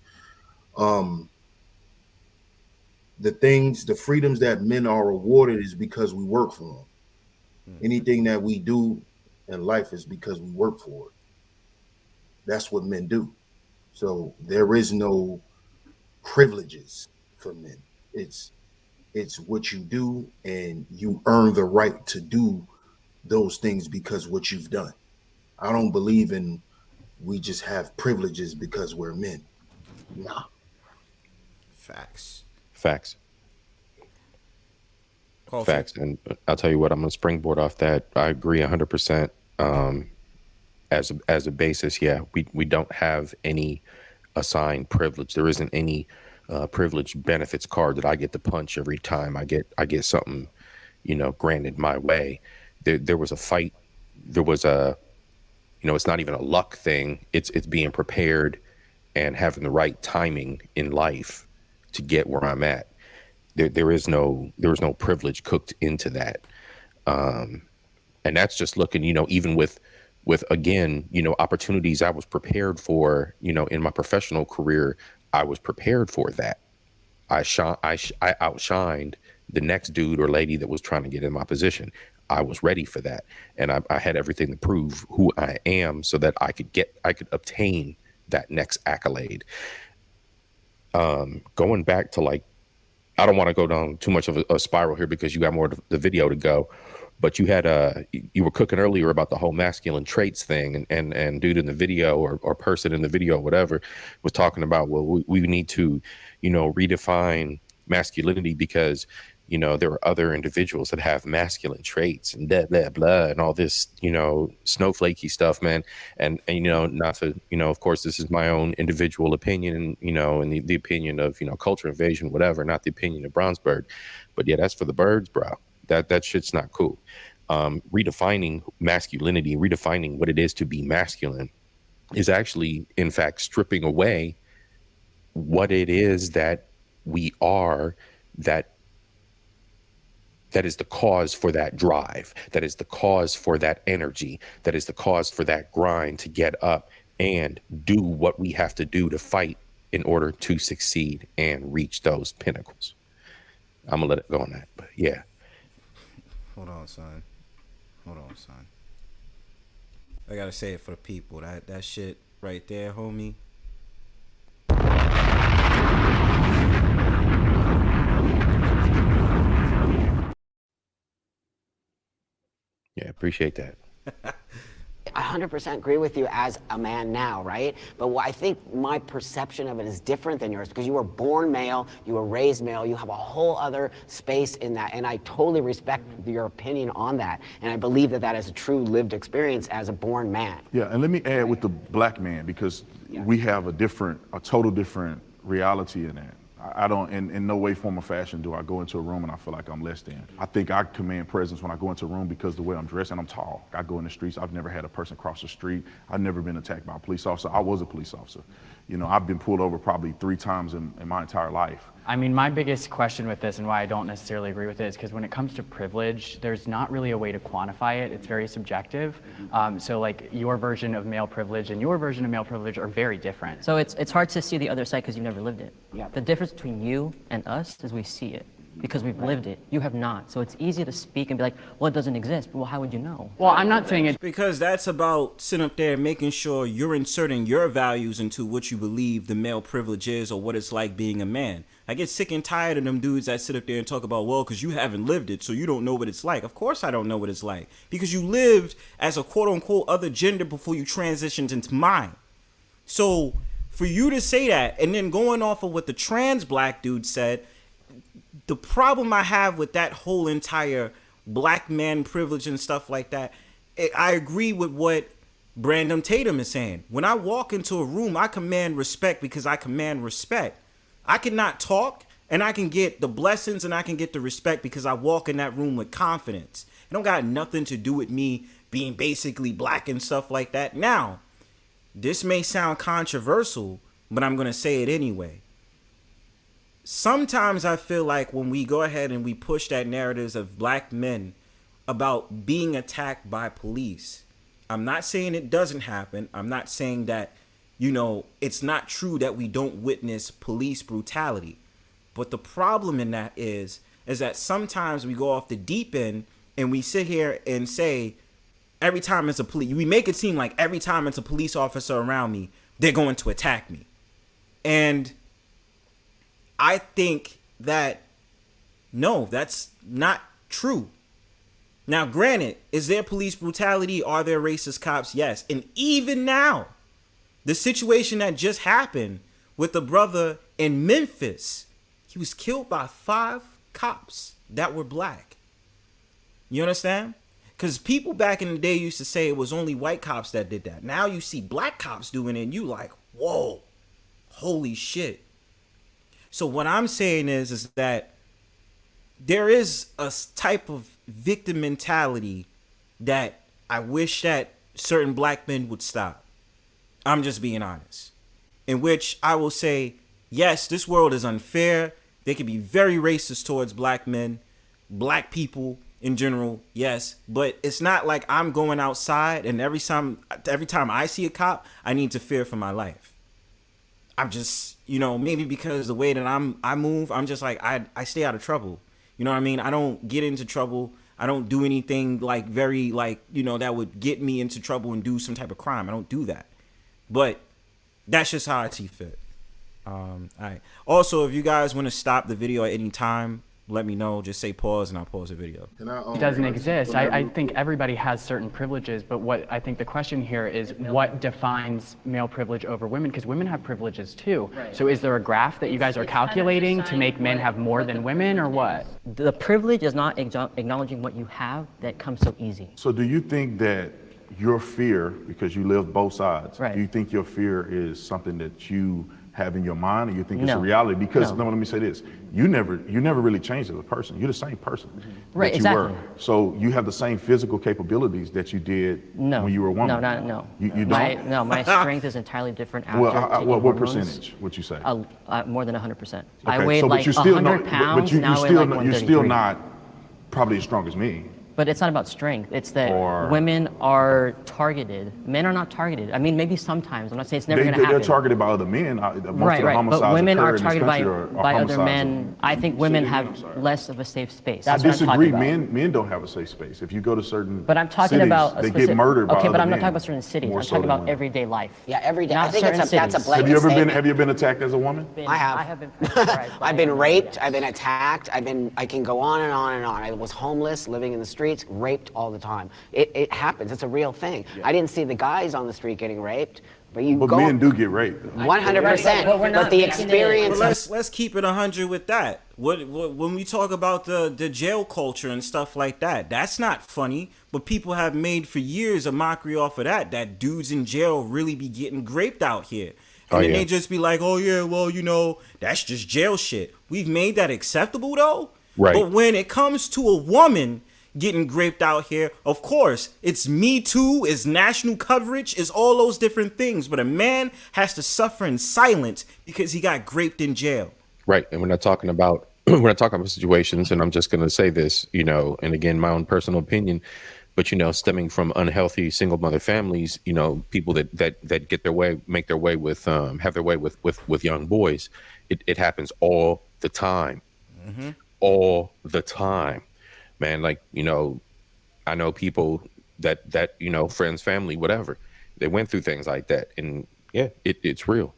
the freedoms that men are awarded is because we work for them. Anything that we do in life is because we work for it. That's what men do. So there is no privileges for men. It's what you do, and you earn the right to do those things because what you've done. I don't believe in we just have privileges because we're men. Nah. Facts. Facts. Culture. Facts. And I'll tell you what, I'm going to springboard off that. I agree 100%. As a basis, yeah, we don't have any assigned privilege. There isn't any privilege benefits card that I get to punch every time I get something, granted my way. There was a fight. There was a, it's not even a luck thing. It's being prepared and having the right timing in life to get where I'm at. There was no privilege cooked into that. And that's just looking, even with again, opportunities I was prepared for, in my professional career, I was prepared for that. I outshined the next dude or lady that was trying to get in my position. I was ready for that. And I had everything to prove who I am so that I could obtain that next accolade. Going back to I don't want to go down too much of a spiral here because you got more of the video to go, but you were cooking earlier about the whole masculine traits thing, and dude in the video or person in the video or whatever was talking about, well, we need to, redefine masculinity because, there are other individuals that have masculine traits and blah, blah, blah, and all this, snowflakey stuff, man. And not to, of course, this is my own individual opinion, and the opinion of, culture invasion, whatever, not the opinion of Bronzebird. But yeah, that's for the birds, bro. That shit's not cool. Redefining masculinity, redefining what it is to be masculine is actually, in fact, stripping away what it is that we are, that is the cause for that drive, that is the cause for that energy, that is the cause for that grind to get up and do what we have to do to fight in order to succeed and reach those pinnacles. I'm gonna let it go on that, but yeah. Hold on, son. I gotta say it for the people. That shit right there, homie. Yeah, appreciate that. I 100% agree with you as a man now, right? But I think my perception of it is different than yours because you were born male, you were raised male, you have a whole other space in that, and I totally respect your opinion on that, and I believe that is a true lived experience as a born man. Yeah, and let me add with the black man, because we have a total different reality in that. I don't, in no way, form, or fashion do I go into a room and I feel like I'm less than. I think I command presence when I go into a room because the way I'm dressed, and I'm tall. I go in the streets. I've never had a person cross the street. I've never been attacked by a police officer. I was a police officer. I've been pulled over probably 3 times in my entire life. I mean, my biggest question with this and why I don't necessarily agree with it is because when it comes to privilege, there's not really a way to quantify it. It's very subjective. So like your version of male privilege and your version of male privilege are very different. So it's hard to see the other side because you've never lived it. Yeah. The difference between you and us is we see it because we've lived it. You have not. So it's easy to speak and be like, well, it doesn't exist. But well, how would you know? Well, I'm not saying it. Because that's about sitting up there making sure you're inserting your values into what you believe the male privilege is or what it's like being a man. I get sick and tired of them dudes that sit up there and talk about, well, because you haven't lived it, so you don't know what it's like. Of course I don't know what it's like. Because you lived as a quote-unquote other gender before you transitioned into mine. So for you to say that, and then going off of what the trans black dude said, the problem I have with that whole entire black man privilege and stuff like that, I agree with what Brandon Tatum is saying. When I walk into a room, I command respect because I command respect. I cannot talk and I can get the blessings and I can get the respect because I walk in that room with confidence. It don't got nothing to do with me being basically black and stuff like that. Now, this may sound controversial, but I'm going to say it anyway. Sometimes I feel like when we go ahead and we push that narratives of black men about being attacked by police, I'm not saying it doesn't happen. I'm not saying that, you know, it's not true that we don't witness police brutality. But the problem in that is that sometimes we go off the deep end and we sit here and say, every time it's a police, we make it seem like every time it's a police officer around me, they're going to attack me. And I think that, no, that's not true. Now, granted, is there police brutality? Are there racist cops? Yes. And even now, the situation that just happened with the brother in Memphis, he was killed by 5 cops that were black. You understand? Because people back in the day used to say it was only white cops that did that. Now you see black cops doing it and you like, whoa, holy shit. So what I'm saying is that there is a type of victim mentality that I wish that certain black men would stop. I'm just being honest. In which I will say, yes, this world is unfair. They can be very racist towards black men, black people in general, yes. But it's not like I'm going outside and every time I see a cop, I need to fear for my life. I'm just, you know, maybe because the way that I move, I'm just like, I stay out of trouble. You know what I mean? I don't get into trouble. I don't do anything like very like, you know, that would get me into trouble and do some type of crime. I don't do that. But that's just how I see fit. All right. Also, if you guys want to stop the video at any time, let me know. Just say pause and I'll pause the video. It doesn't exist. I think everybody has certain privileges, but what I think the question here is what defines male privilege over women? Because women have privileges too. Right. So is there a graph that you guys are calculating to make men have more than women or what? The privilege is not acknowledging what you have that comes so easy. So do you think that your fear, because you live both sides, right, do you think your fear is something that you have in your mind, or you think it's a reality? Because no, let me say this: you never really changed as a person. You're the same person right, that you exactly. were. So you have the same physical capabilities that you did when you were a woman. No. You don't. My strength is entirely different. After what percentage would you say? More than 100%. Okay, I weighed like 100 pounds. Now I weigh like 133. You're still not probably as strong as me. But it's not about strength. It's that women are targeted. Men are not targeted. I mean, maybe sometimes. I'm not saying it's never going to happen. They're targeted by other men. Most of the homicides but women are in this targeted country by other men. I think women have less of a safe space. I That's what I'm disagree. talking about. Men don't have a safe space. If you go to certain But I'm talking cities, about they get murdered by okay, other but I'm not men talking about certain cities. I'm so talking than about women. everyday life. Yeah, every day. Not I think certain that's a cities. blanket Have statement. you been attacked as a woman? I have. I have been pressurized. I've been raped. I've been attacked. I can go on and on and on. I was homeless, living in the streets, raped all the time. It happens. It's a real thing. I didn't see the guys on the street getting raped, but men do get raped. 100%. But the experience. Well, let's keep it 100 with that. When we talk about the jail culture and stuff like that, that's not funny. But people have made for years a mockery off of that dudes in jail really be getting raped out here. And then they just be like, oh yeah, well, you know, that's just jail shit. We've made that acceptable though. Right. But when it comes to a woman getting raped out here, of course, it's Me Too, it's national coverage, it's all those different things. But a man has to suffer in silence because he got raped in jail. Right. And we're not talking about we're not talking about situations, and I'm just going to say this, and again, my own personal opinion, but stemming from unhealthy single mother families, people that get their way, make their way with, have their way with young boys, it happens all the time, all the time, man. Like, I know people that friends, family, whatever, they went through things like that, and yeah, it's real.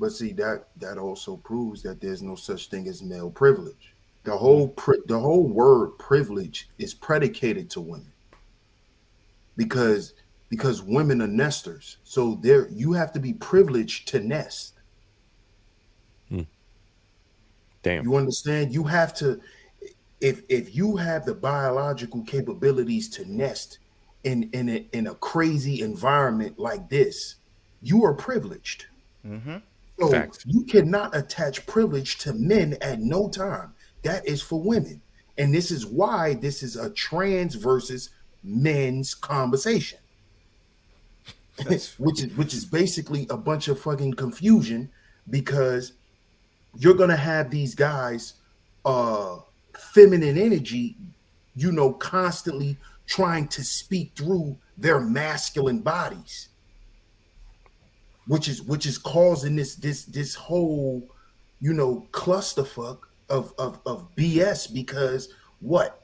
But see, that also proves that there's no such thing as male privilege. The whole word privilege is predicated to women because women are nesters. So you have to be privileged to nest. Damn. You understand? You have to, if you have the biological capabilities to nest in a crazy environment like this, you are privileged. So Facts. you cannot attach privilege to men at no time. That is for women. And this is why this is a trans versus men's conversation. which is basically a bunch of fucking confusion, because you're gonna have these guys feminine energy, constantly trying to speak through their masculine bodies. Which is causing this whole, clusterfuck of BS, because what?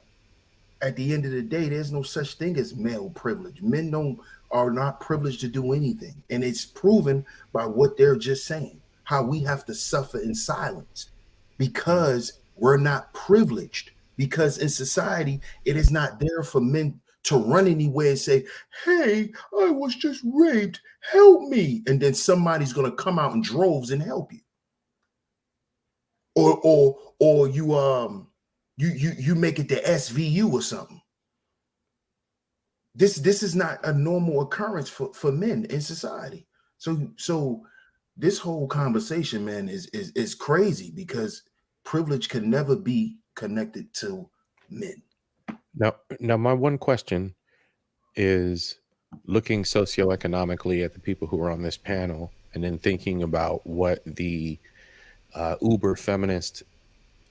At the end of the day, there's no such thing as male privilege. Men are not privileged to do anything. And it's proven by what they're just saying, how we have to suffer in silence because we're not privileged. Because in society, it is not there for men to run anywhere and say, hey, I was just raped, help me. And then somebody's going to come out in droves and help you. Or you make it to SVU or something. This is not a normal occurrence for men in society. So this whole conversation, man, is crazy, because privilege can never be connected to men. Now, my one question is, looking socioeconomically at the people who are on this panel, and then thinking about what the uber feminist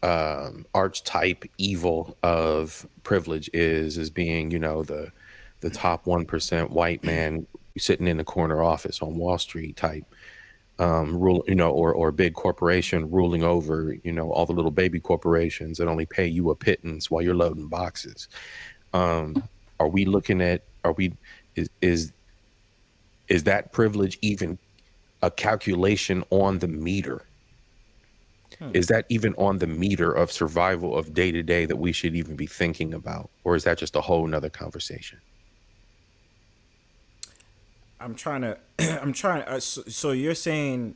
archetype evil of privilege is being, the top 1% white man sitting in the corner office on Wall Street type rule, or big corporation ruling over, all the little baby corporations that only pay you a pittance while you're loading boxes. Are we looking at, is that privilege even a calculation on the meter? Is that even on the meter of survival of day to day that we should even be thinking about? Or is that just a whole nother conversation? So you're saying,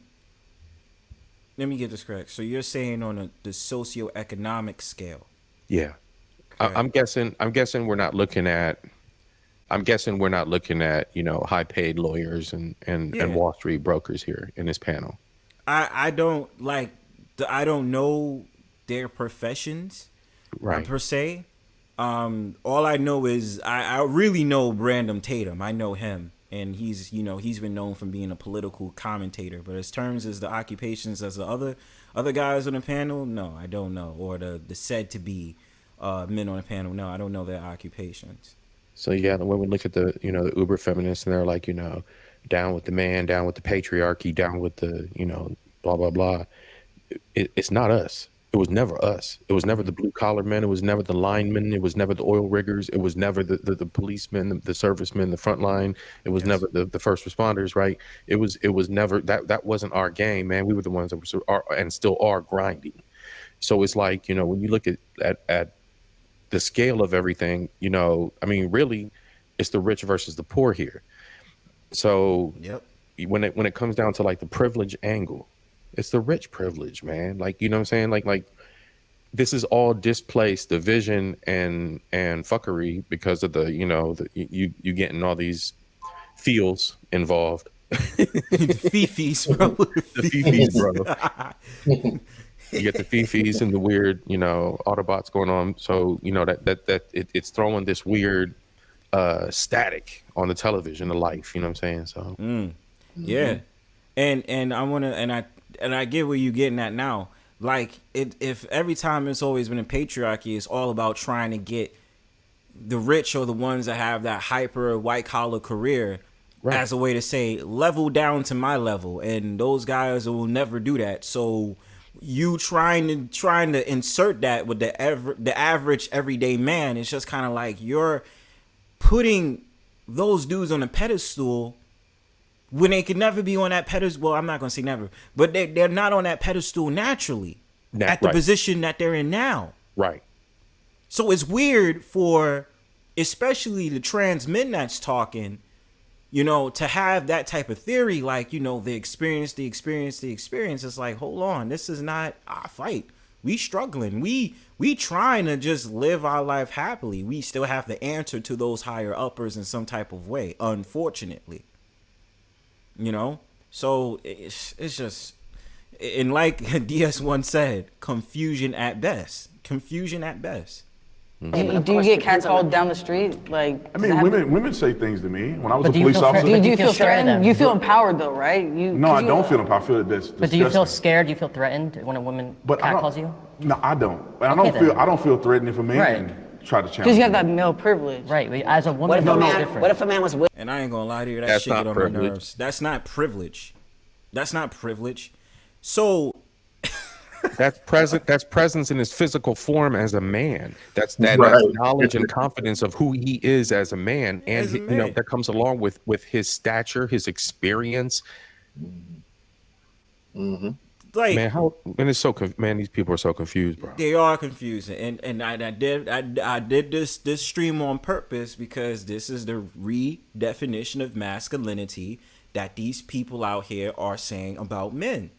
let me get this correct. So you're saying on the socioeconomic scale. Yeah. Okay. I'm guessing we're not looking at, high paid lawyers and Wall Street brokers here in this panel. I don't know their professions, right, per se. All I know is I really know Brandon Tatum. I know him, and he's been known for being a political commentator. But as terms as the occupations as the other guys on the panel, no, I don't know. Or the said to be men on the panel, no, I don't know their occupations. So yeah, when we look at the the uber feminists, and they're like, down with the man, down with the patriarchy, down with the blah blah blah. It's not us. It was never us. It was never the blue collar men. It was never the linemen. It was never the oil riggers. It was never the policemen, the servicemen, the front line. It was never the first responders, right? It was never that wasn't our game, man. We were the ones that were and still are grinding. So it's like, when you look at the scale of everything, really it's the rich versus the poor here. So when it comes down to like the privilege angle, it's the rich privilege, man. Like, you know what I'm saying? Like this is all displaced division and fuckery because of you getting all these feels involved. The fifis, bro. The fifis, bro. You get the fifis and the weird, Autobots going on. So, it's throwing this weird static on the television of life, you know what I'm saying? So yeah. And I want to, and I get where you're getting at now, Like, if every time it's always been in patriarchy, it's all about trying to get the rich or the ones that have that hyper white collar career as a way to say level down to my level, and those guys will never do that. So you trying to insert that with the average everyday man, it's just kind of like you're putting those dudes on a pedestal when they could never be on that pedestal. Well, I'm not gonna say never, but they're not on that pedestal naturally at the position that they're in now. Right. So it's weird for, especially the trans men that's talking, you know, to have that type of theory, like, you know, the experience. It's like, hold on, this is not our fight. We struggling. We trying to just live our life happily. We still have to answer to those higher uppers in some type of way, unfortunately. You know? So it's just, and like DS1 said, confusion at best. Confusion at best. Do you get catcalled down the street? Like, I mean, women say things to me. When I was a do you police feel officer. Do you feel threatened? You feel empowered though, right? No, I don't feel empowered. I feel that's But do you feel scared? Do you feel threatened when a woman catcalls you? No, I don't. I Okay, don't feel threatened if a man try to challenge. Because you have that male privilege. Right. As a woman, What if, no, a man, different. what if a man was with? And I ain't gonna lie to you, that That's shit not get on my privilege. nerves. That's not privilege. That's not privilege. So That's presence in his physical form as a man. That's Right. knowledge and confidence of who he is as a man, and As a you know man. that comes along with his stature, his experience. Mm-hmm. like, Man, it's man, these people are so confused, bro. they are confusing, and I did this stream on purpose because this is the redefinition of masculinity that these people out here are saying about men.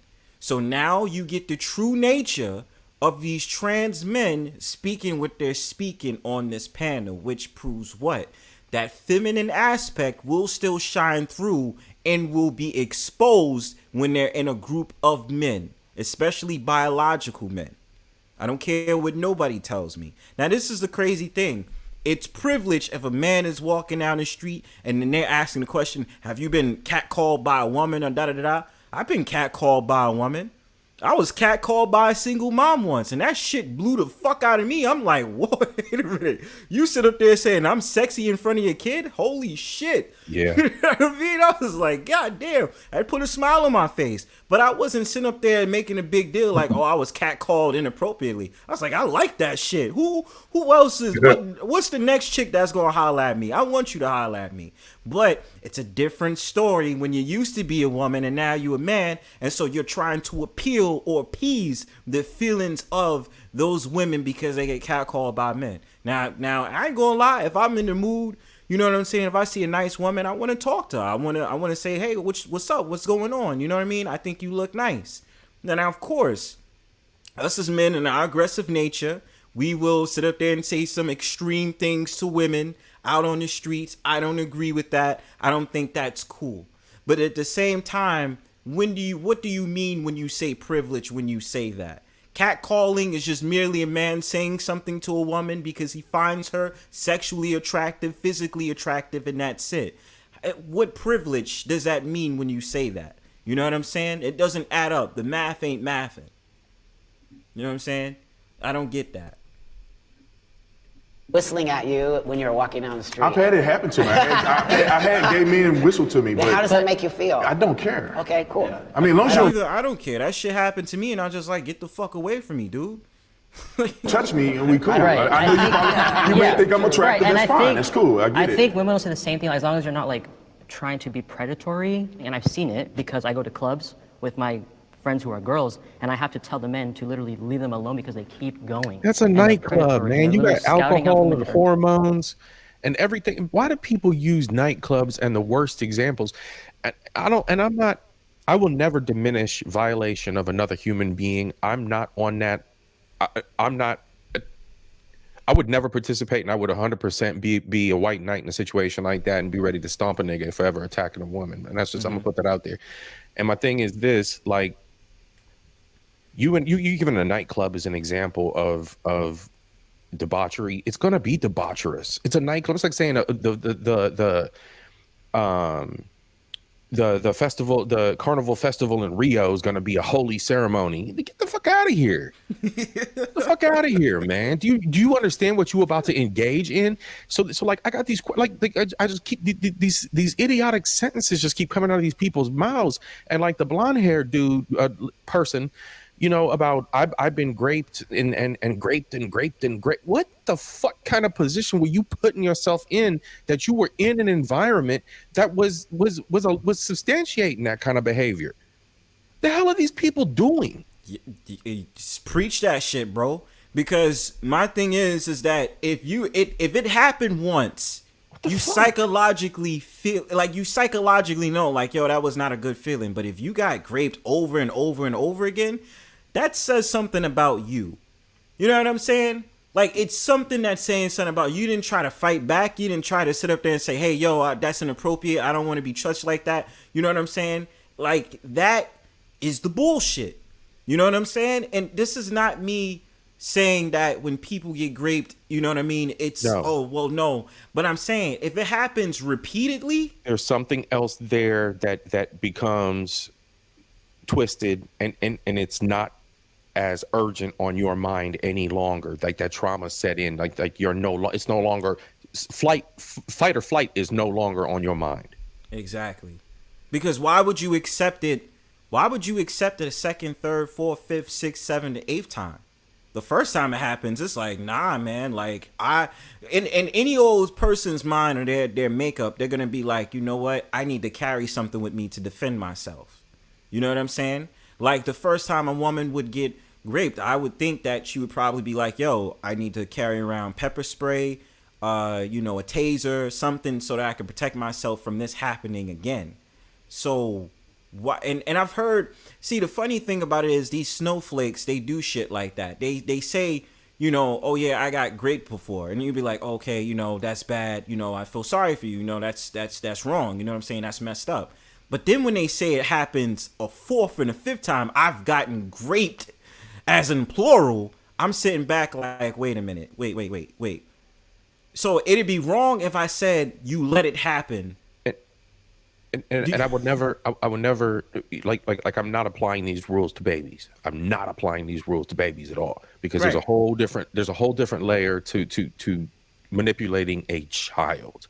So now you get the true nature of these trans men speaking what they're speaking on this panel, which proves what? That feminine aspect will still shine through and will be exposed when they're in a group of men, especially biological men. I don't care what nobody tells me. Now, this is the crazy thing. It's privilege if a man is walking down the street and then they're asking the question, have you been catcalled by a woman or da-da-da-da? I've been catcalled by a woman. I was catcalled by a single mom once, and that shit blew the fuck out of me. I'm like, whoa, wait a minute. You sit up there saying I'm sexy in front of your kid? Holy shit. Yeah. You know what I mean? I was like, God damn. I put a smile on my face. But I wasn't sitting up there making a big deal like, oh, I was catcalled inappropriately. I was like, I like that shit. Who else is, what's the next chick that's gonna holler at me? I want you to holler at me. But it's a different story when you used to be a woman and now you a man, and so you're trying to appeal or appease the feelings of those women because they get catcalled by men. Now I ain't gonna lie, if I'm in the mood, you know what I'm saying? If I see a nice woman, I want to talk to her. I want to say, hey, what's up? What's going on? You know what I mean? I think you look nice. Now, of course, us as men in our aggressive nature, we will sit up there and say some extreme things to women out on the streets. I don't agree with that. I don't think that's cool. But at the same time, what do you mean when you say privilege when you say that? Catcalling is just merely a man saying something to a woman because he finds her sexually attractive, physically attractive, and that's it. What privilege does that mean when you say that? You know what I'm saying? It doesn't add up. The math ain't mathing. You know what I'm saying? I don't get that. Whistling at you when you're walking down the street. I've had it happen to me. I had gay men whistle to me. Then But how does that make you feel? I don't care. Okay, cool. I mean, as long as you I don't care. That shit happened to me, and I just like, get the fuck away from me, dude. touch me and we cool. Right. I know you may think I'm attractive. Right, and That's I fine. think- That's cool. I get it. I think women will say the same thing as long as you're not like trying to be predatory. And I've seen it because I go to clubs with my friends who are girls, and I have to tell the men to literally leave them alone because they keep going. That's a And they're nightclub, predatory. man. They're You got literally scouting out the alcohol women and that are- hormones and everything. Why do people use nightclubs and the worst examples? I will never diminish violation of another human being. I'm not on that. I would never participate, and I would 100% be a white knight in a situation like that and be ready to stomp a nigga if ever attacking a woman. And that's just, I'm gonna put that out there. And my thing is this, like, you giving a nightclub as an example of debauchery. It's gonna be debaucherous. It's a nightclub. It's like saying the festival, the carnival festival in Rio is going to be a holy ceremony. Get the fuck out of here. Get the fuck out of here, man. Do you understand what you about to engage in? So like I got these I just keep these idiotic sentences just keep coming out of these people's mouths, and like the blonde haired dude person, you know, about I've been graped and graped. What the fuck kind of position were you putting yourself in that you were in an environment that was substantiating that kind of behavior? The hell are these people doing? Preach that shit, bro. Because my thing is that if it happened once, you psychologically feel like you psychologically know like, yo, that was not a good feeling. But if you got graped over and over and over again, that says something about you. You know what I'm saying? Like, it's something that's saying something about you. Didn't try to fight back. You didn't try to sit up there and say, hey, yo, that's inappropriate. I don't want to be touched like that. You know what I'm saying? Like, that is the bullshit. You know what I'm saying? And this is not me saying that when people get raped, you know what I mean? It's, oh, well, no. But I'm saying if it happens repeatedly. There's something else there that becomes twisted and it's not as urgent on your mind any longer. Like that trauma set in, like you're it's no longer fight or flight is no longer on your mind. Exactly. Because why would you accept it? Why would you accept it a second, third, fourth, fifth, sixth, seventh, and eighth time? The first time it happens, it's like, nah, man. Like in any old person's mind or their makeup, they're gonna be like, you know what? I need to carry something with me to defend myself. You know what I'm saying? Like the first time a woman would get raped, I would think that she would probably be like, yo, I need to carry around pepper spray, you know, a taser, something so that I can protect myself from this happening again. So what? And I've heard, see, the funny thing about it is these snowflakes, they do shit like that. They say, you know, oh yeah, I got raped before. And you'd be like, okay, you know, that's bad. You know, I feel sorry for you. You know, that's wrong. You know what I'm saying? That's messed up. But then when they say it happens a fourth and a fifth time, I've gotten raped as in plural, I'm sitting back like, wait a minute. Wait. So it'd be wrong if I said you let it happen. And I would never like I'm not applying these rules to babies. I'm not applying these rules to babies at all, because there's a whole different layer to manipulating a child.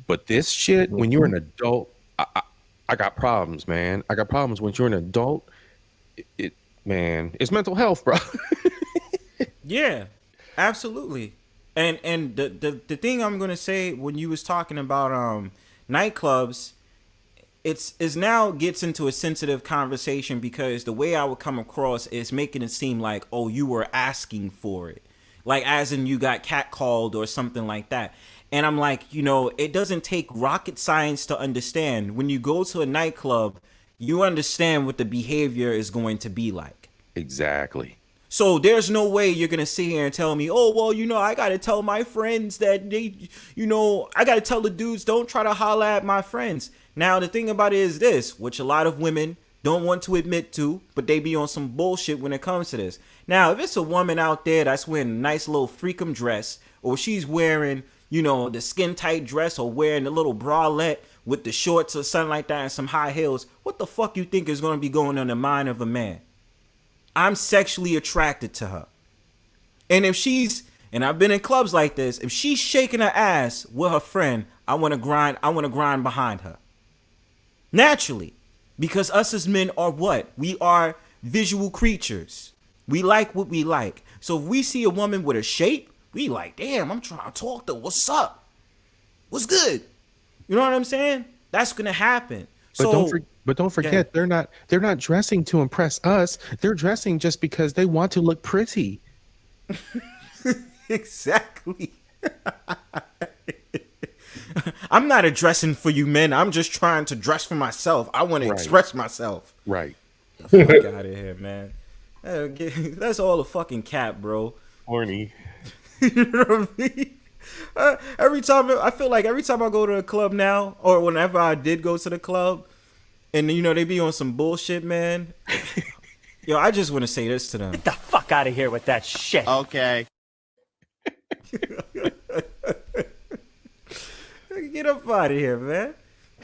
But this shit, when you're an adult, I got problems, man. I got problems when you're an adult. Man, it's mental health, bro. Yeah, absolutely. And the thing I'm gonna say when you was talking about nightclubs, it's now gets into a sensitive conversation, because the way I would come across is making it seem like, oh, you were asking for it, like as in you got catcalled or something like that. And I'm like, you know, it doesn't take rocket science to understand when you go to a nightclub, you understand what the behavior is going to be like. Exactly. So there's no way you're going to sit here and tell me, oh, well, you know, I got to tell my friends that they, you know, I got to tell the dudes, don't try to holler at my friends. Now, the thing about it is this, which a lot of women don't want to admit to, but they be on some bullshit when it comes to this. Now, if it's a woman out there that's wearing a nice little freakum dress, or she's wearing, you know, the skin tight dress, or wearing a little bralette with the shorts or something like that and some high heels, what the fuck you think is going to be going on in the mind of a man? I'm sexually attracted to her. And if she's, and I've been in clubs like this, if she's shaking her ass with her friend, I want to grind behind her. Naturally. Because us as men are what? We are visual creatures. We like what we like. So if we see a woman with a shape, we like, damn, I'm trying to talk to her. What's up? What's good? You know what I'm saying? That's gonna happen. But don't forget, they're not dressing to impress us. They're dressing just because they want to look pretty. Exactly. I'm not dressing for you men. I'm just trying to dress for myself. I want to express myself. Right. Fuck out of here, man. That's all a fucking cap, bro. Horny. You know what I mean? I feel like every time I go to a club now, or whenever I did go to the club, and you know they be on some bullshit, man. Yo, I just want to say this to them: get the fuck out of here with that shit. Okay. Get up out of here, man.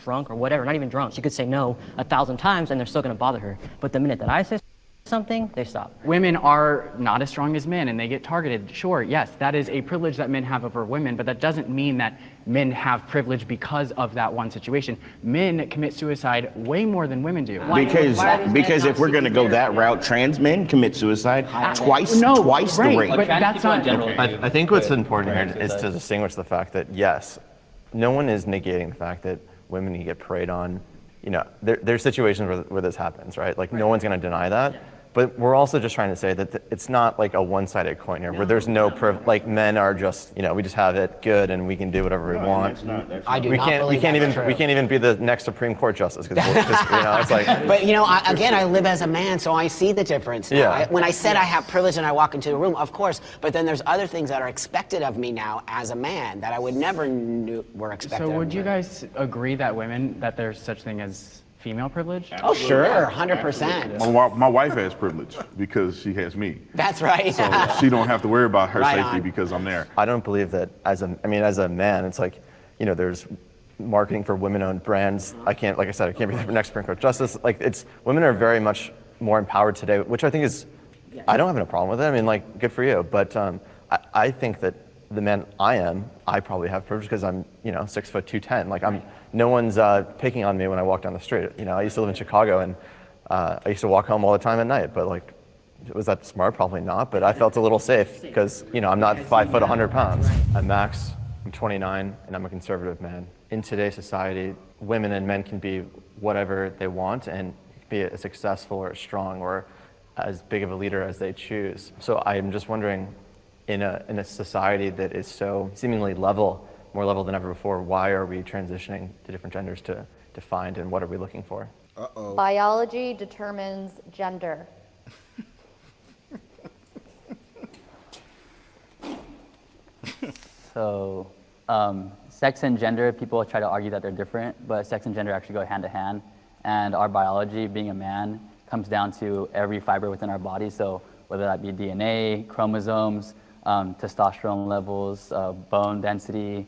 drunk or whatever, not even drunk. She could say no 1,000 times and they're still gonna bother her. But the minute that I say something, they stop. Women are not as strong as men and they get targeted. Sure, yes, that is a privilege that men have over women, but that doesn't mean that men have privilege because of that one situation. Men commit suicide way more than women do. Because if we're going to go that route, trans men commit suicide twice the rate. But that's not I think what's important here is to distinguish the fact that, yes, no one is negating the fact that women get preyed on. You know, there's situations where this happens, right? Like, no one's going to deny that. But we're also just trying to say that it's not like a one-sided coin here, where there's no like men are just, you know, we just have it good and we can do whatever we want. I do not believe we can't that's even true. we can't even be the next Supreme Court justice because you know, it's like. But you know, I live as a man, so I see the difference now. Yeah. When I said I have privilege and I walk into a room, of course, but then there's other things that are expected of me now as a man that I would never knew were expected. So of would me. you guys agree that that there's such thing as female privilege? Oh, sure, 100%. My wife has privilege because she has me. That's right. So she don't have to worry about her Right safety on. because I'm there. I don't believe that as a man, it's like, you know, there's marketing for women-owned brands. I can't be the next Supreme Court justice. Like, women are very much more empowered today, which I think is, I don't have a problem with it. I mean, like, good for you. But I think that the man I probably have privilege because I'm, you know, 6 foot 210. Like, no one's picking on me when I walk down the street. You know, I used to live in Chicago and I used to walk home all the time at night, but like, was that smart? Probably not, but I felt a little safe because, you know, I'm not 5 foot 100 pounds. I'm Max, I'm 29, and I'm a conservative man. In today's society, women and men can be whatever they want and be as successful or as strong or as big of a leader as they choose. So I'm just wondering, in a society that is so seemingly more level than ever before, why are we transitioning to different genders to find, and what are we looking for? Biology determines gender. So, sex and gender, people try to argue that they're different, but sex and gender actually go hand to hand. And our biology, being a man, comes down to every fiber within our body. So whether that be DNA, chromosomes, testosterone levels, bone density,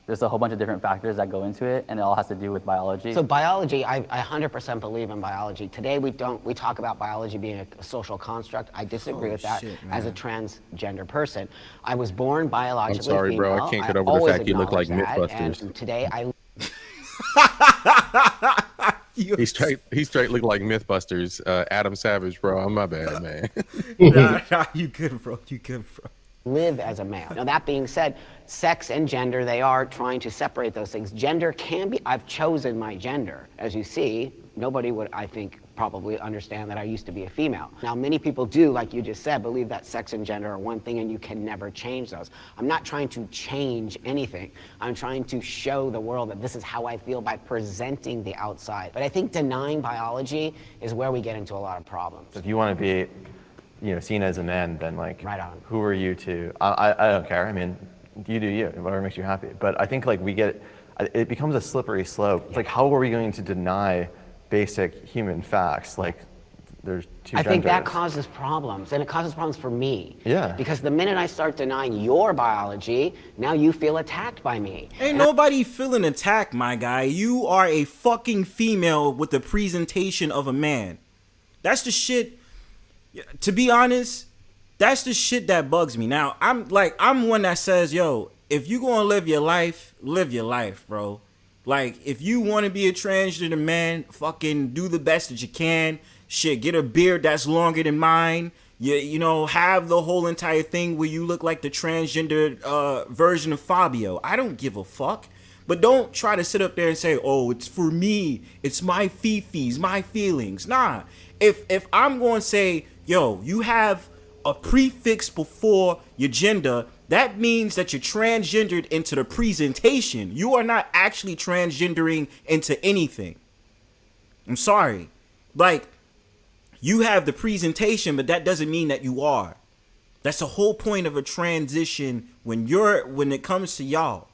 there's a whole bunch of different factors that go into it, and it all has to do with biology. So biology, I 100% believe in biology. Today we talk about biology being a social construct. I disagree with that as a transgender person. I was born biologically I'm sorry, female. bro. I can't get over the fact you look like Mythbusters. And today I... He straight look like Mythbusters. Adam Savage, bro. I'm my bad, man. Nah, you good, bro. You good, bro. Live as a male. Now, that being said, sex and gender, they are trying to separate those things. Gender can be, I've chosen my gender. As you see, nobody would, I think, probably understand that I used to be a female. Now, many people do, like you just said, believe that sex and gender are one thing and you can never change those. I'm not trying to change anything. I'm trying to show the world that this is how I feel by presenting the outside. But I think denying biology is where we get into a lot of problems. If you want to be, you know, seen as a man, then like, right on. Who are you to? I don't care. I mean, you do you, whatever makes you happy. But I think like it becomes a slippery slope. It's like, how are we going to deny basic human facts? Like, there's two genders. I think that causes problems, and it causes problems for me. Yeah. Because the minute I start denying your biology, now you feel attacked by me. Ain't nobody feeling attacked, my guy. You are a fucking female with the presentation of a man. That's the shit. To be honest, that's the shit that bugs me. Now, I'm one that says, yo, if you gonna live your life, bro. Like, if you want to be a transgender man, fucking do the best that you can. Shit, get a beard that's longer than mine. You know, have the whole entire thing where you look like the transgender version of Fabio. I don't give a fuck. But don't try to sit up there and say, oh, it's for me. It's my fifis, my feelings. Nah. If I'm going to say, yo, you have a prefix before your gender, that means that you're transgendered into the presentation. You are not actually transgendering into anything. I'm sorry. Like, you have the presentation, but that doesn't mean that you are. That's the whole point of a transition when it comes to y'all.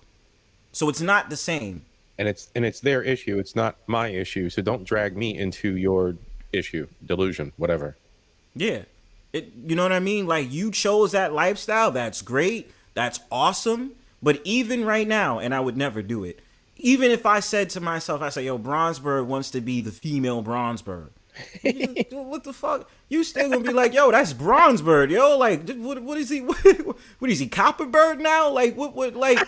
So it's not the same. And it's their issue. It's not my issue. So don't drag me into your issue, delusion, whatever. Yeah. You know what I mean? Like, you chose that lifestyle. That's great. That's awesome. But even right now, and I would never do it, Even if I said to myself, I say, yo, Bronzebird wants to be the female Bronzebird. What the fuck? You still gonna be like, yo, that's Bronzebird, yo. Like, what is he? What is he? Copperbird now? Like, what? Like,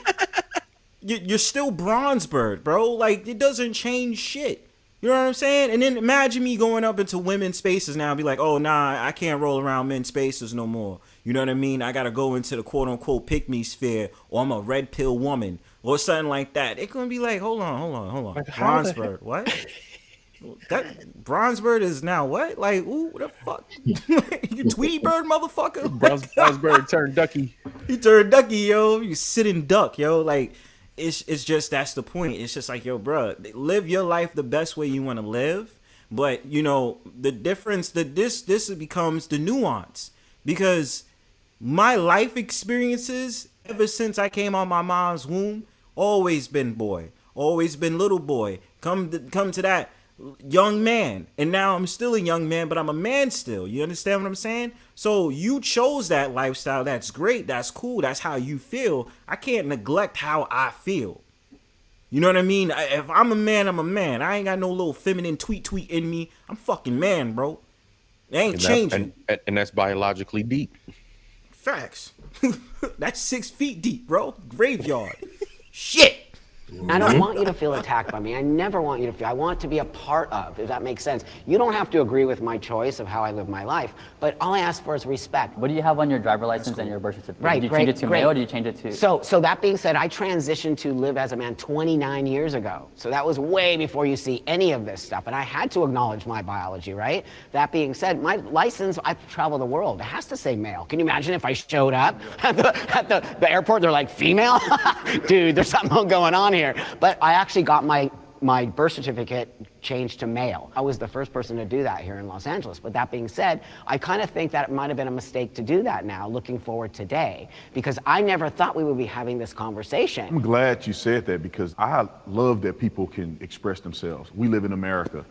you're still Bronzebird, bro. Like, it doesn't change shit. You know what I'm saying? And then imagine me going up into women's spaces now and be like, oh, nah, I can't roll around men's spaces no more. You know what I mean? I got to go into the quote-unquote pick-me sphere, or I'm a red pill woman, or something like that. It's going to be like, hold on. Like, Bronzebird, what? That Bronzebird is now what? Like, ooh, what the fuck? You Tweety Bird, motherfucker? Bronzebird turned ducky. He turned ducky, yo. You sitting duck, yo. Like, it's just, that's the point. It's just like, yo, bro, live your life the best way you want to live. But, you know, the difference, that this becomes the nuance. Because my life experiences, ever since I came out my mom's womb, always been boy. Always been little boy. Come to that young man. And now I'm still a young man, but I'm a man still. You understand what I'm saying? So you chose that lifestyle. That's great. That's cool. That's how you feel. I can't neglect how I feel. You know what I mean? If I'm a man, I'm a man. I ain't got no little feminine tweet in me. I'm fucking man, bro. It ain't changing. And that's biologically deep. Facts. That's 6 feet deep, bro. Graveyard. Shit. I don't want you to feel attacked by me. I never want you to feel. I want to be a part of, if that makes sense. You don't have to agree with my choice of how I live my life, but all I ask for is respect. What do you have on your driver license and your birth certificate? Right, Did you change it to male or did you change it to? So that being said, I transitioned to live as a man 29 years ago. So that was way before you see any of this stuff, and I had to acknowledge my biology, right? That being said, my license, I travel the world. It has to say male. Can you imagine if I showed up at the airport, they're like, female? Dude, there's something going on here. But I actually got my birth certificate changed to male. I was the first person to do that here in Los Angeles. But that being said, I kind of think that it might have been a mistake to do that now, looking forward today, because I never thought we would be having this conversation. I'm glad you said that, because I love that people can express themselves. We live in America.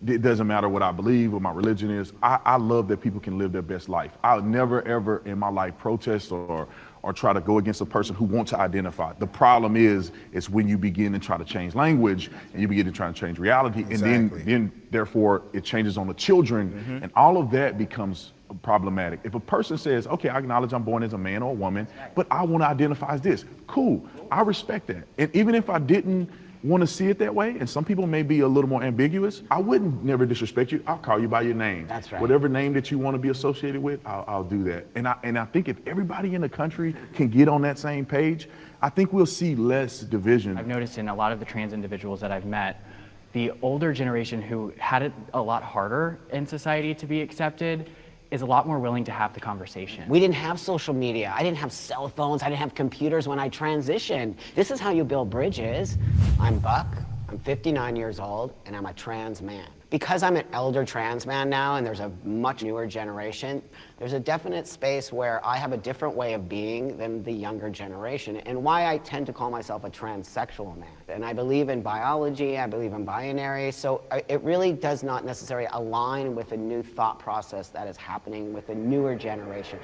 It doesn't matter what I believe, what my religion is. I love that people can live their best life. I'll never, ever in my life protest or try to go against a person who wants to identify. The problem is when you begin to try to change language and you begin to try to change reality, Exactly. and then therefore it changes on the children, and all of that becomes problematic. If a person says, okay, I acknowledge I'm born as a man or a woman, but I want to identify as this, cool, I respect that. And even if I didn't want to see it that way, and some people may be a little more ambiguous, I wouldn't never disrespect you. I'll call you by your name. That's right. Whatever name that you want to be associated with, I'll do that. And I think if everybody in the country can get on that same page, I think we'll see less division. I've noticed in a lot of the trans individuals that I've met, the older generation who had it a lot harder in society to be accepted is a lot more willing to have the conversation. We didn't have social media. I didn't have cell phones. I didn't have computers when I transitioned. This is how you build bridges. I'm Buck, I'm 59 years old, and I'm a trans man. Because I'm an elder trans man now, and there's a much newer generation, there's a definite space where I have a different way of being than the younger generation, and why I tend to call myself a transsexual man. And I believe in biology, I believe in binary, so it really does not necessarily align with the new thought process that is happening with the newer generation.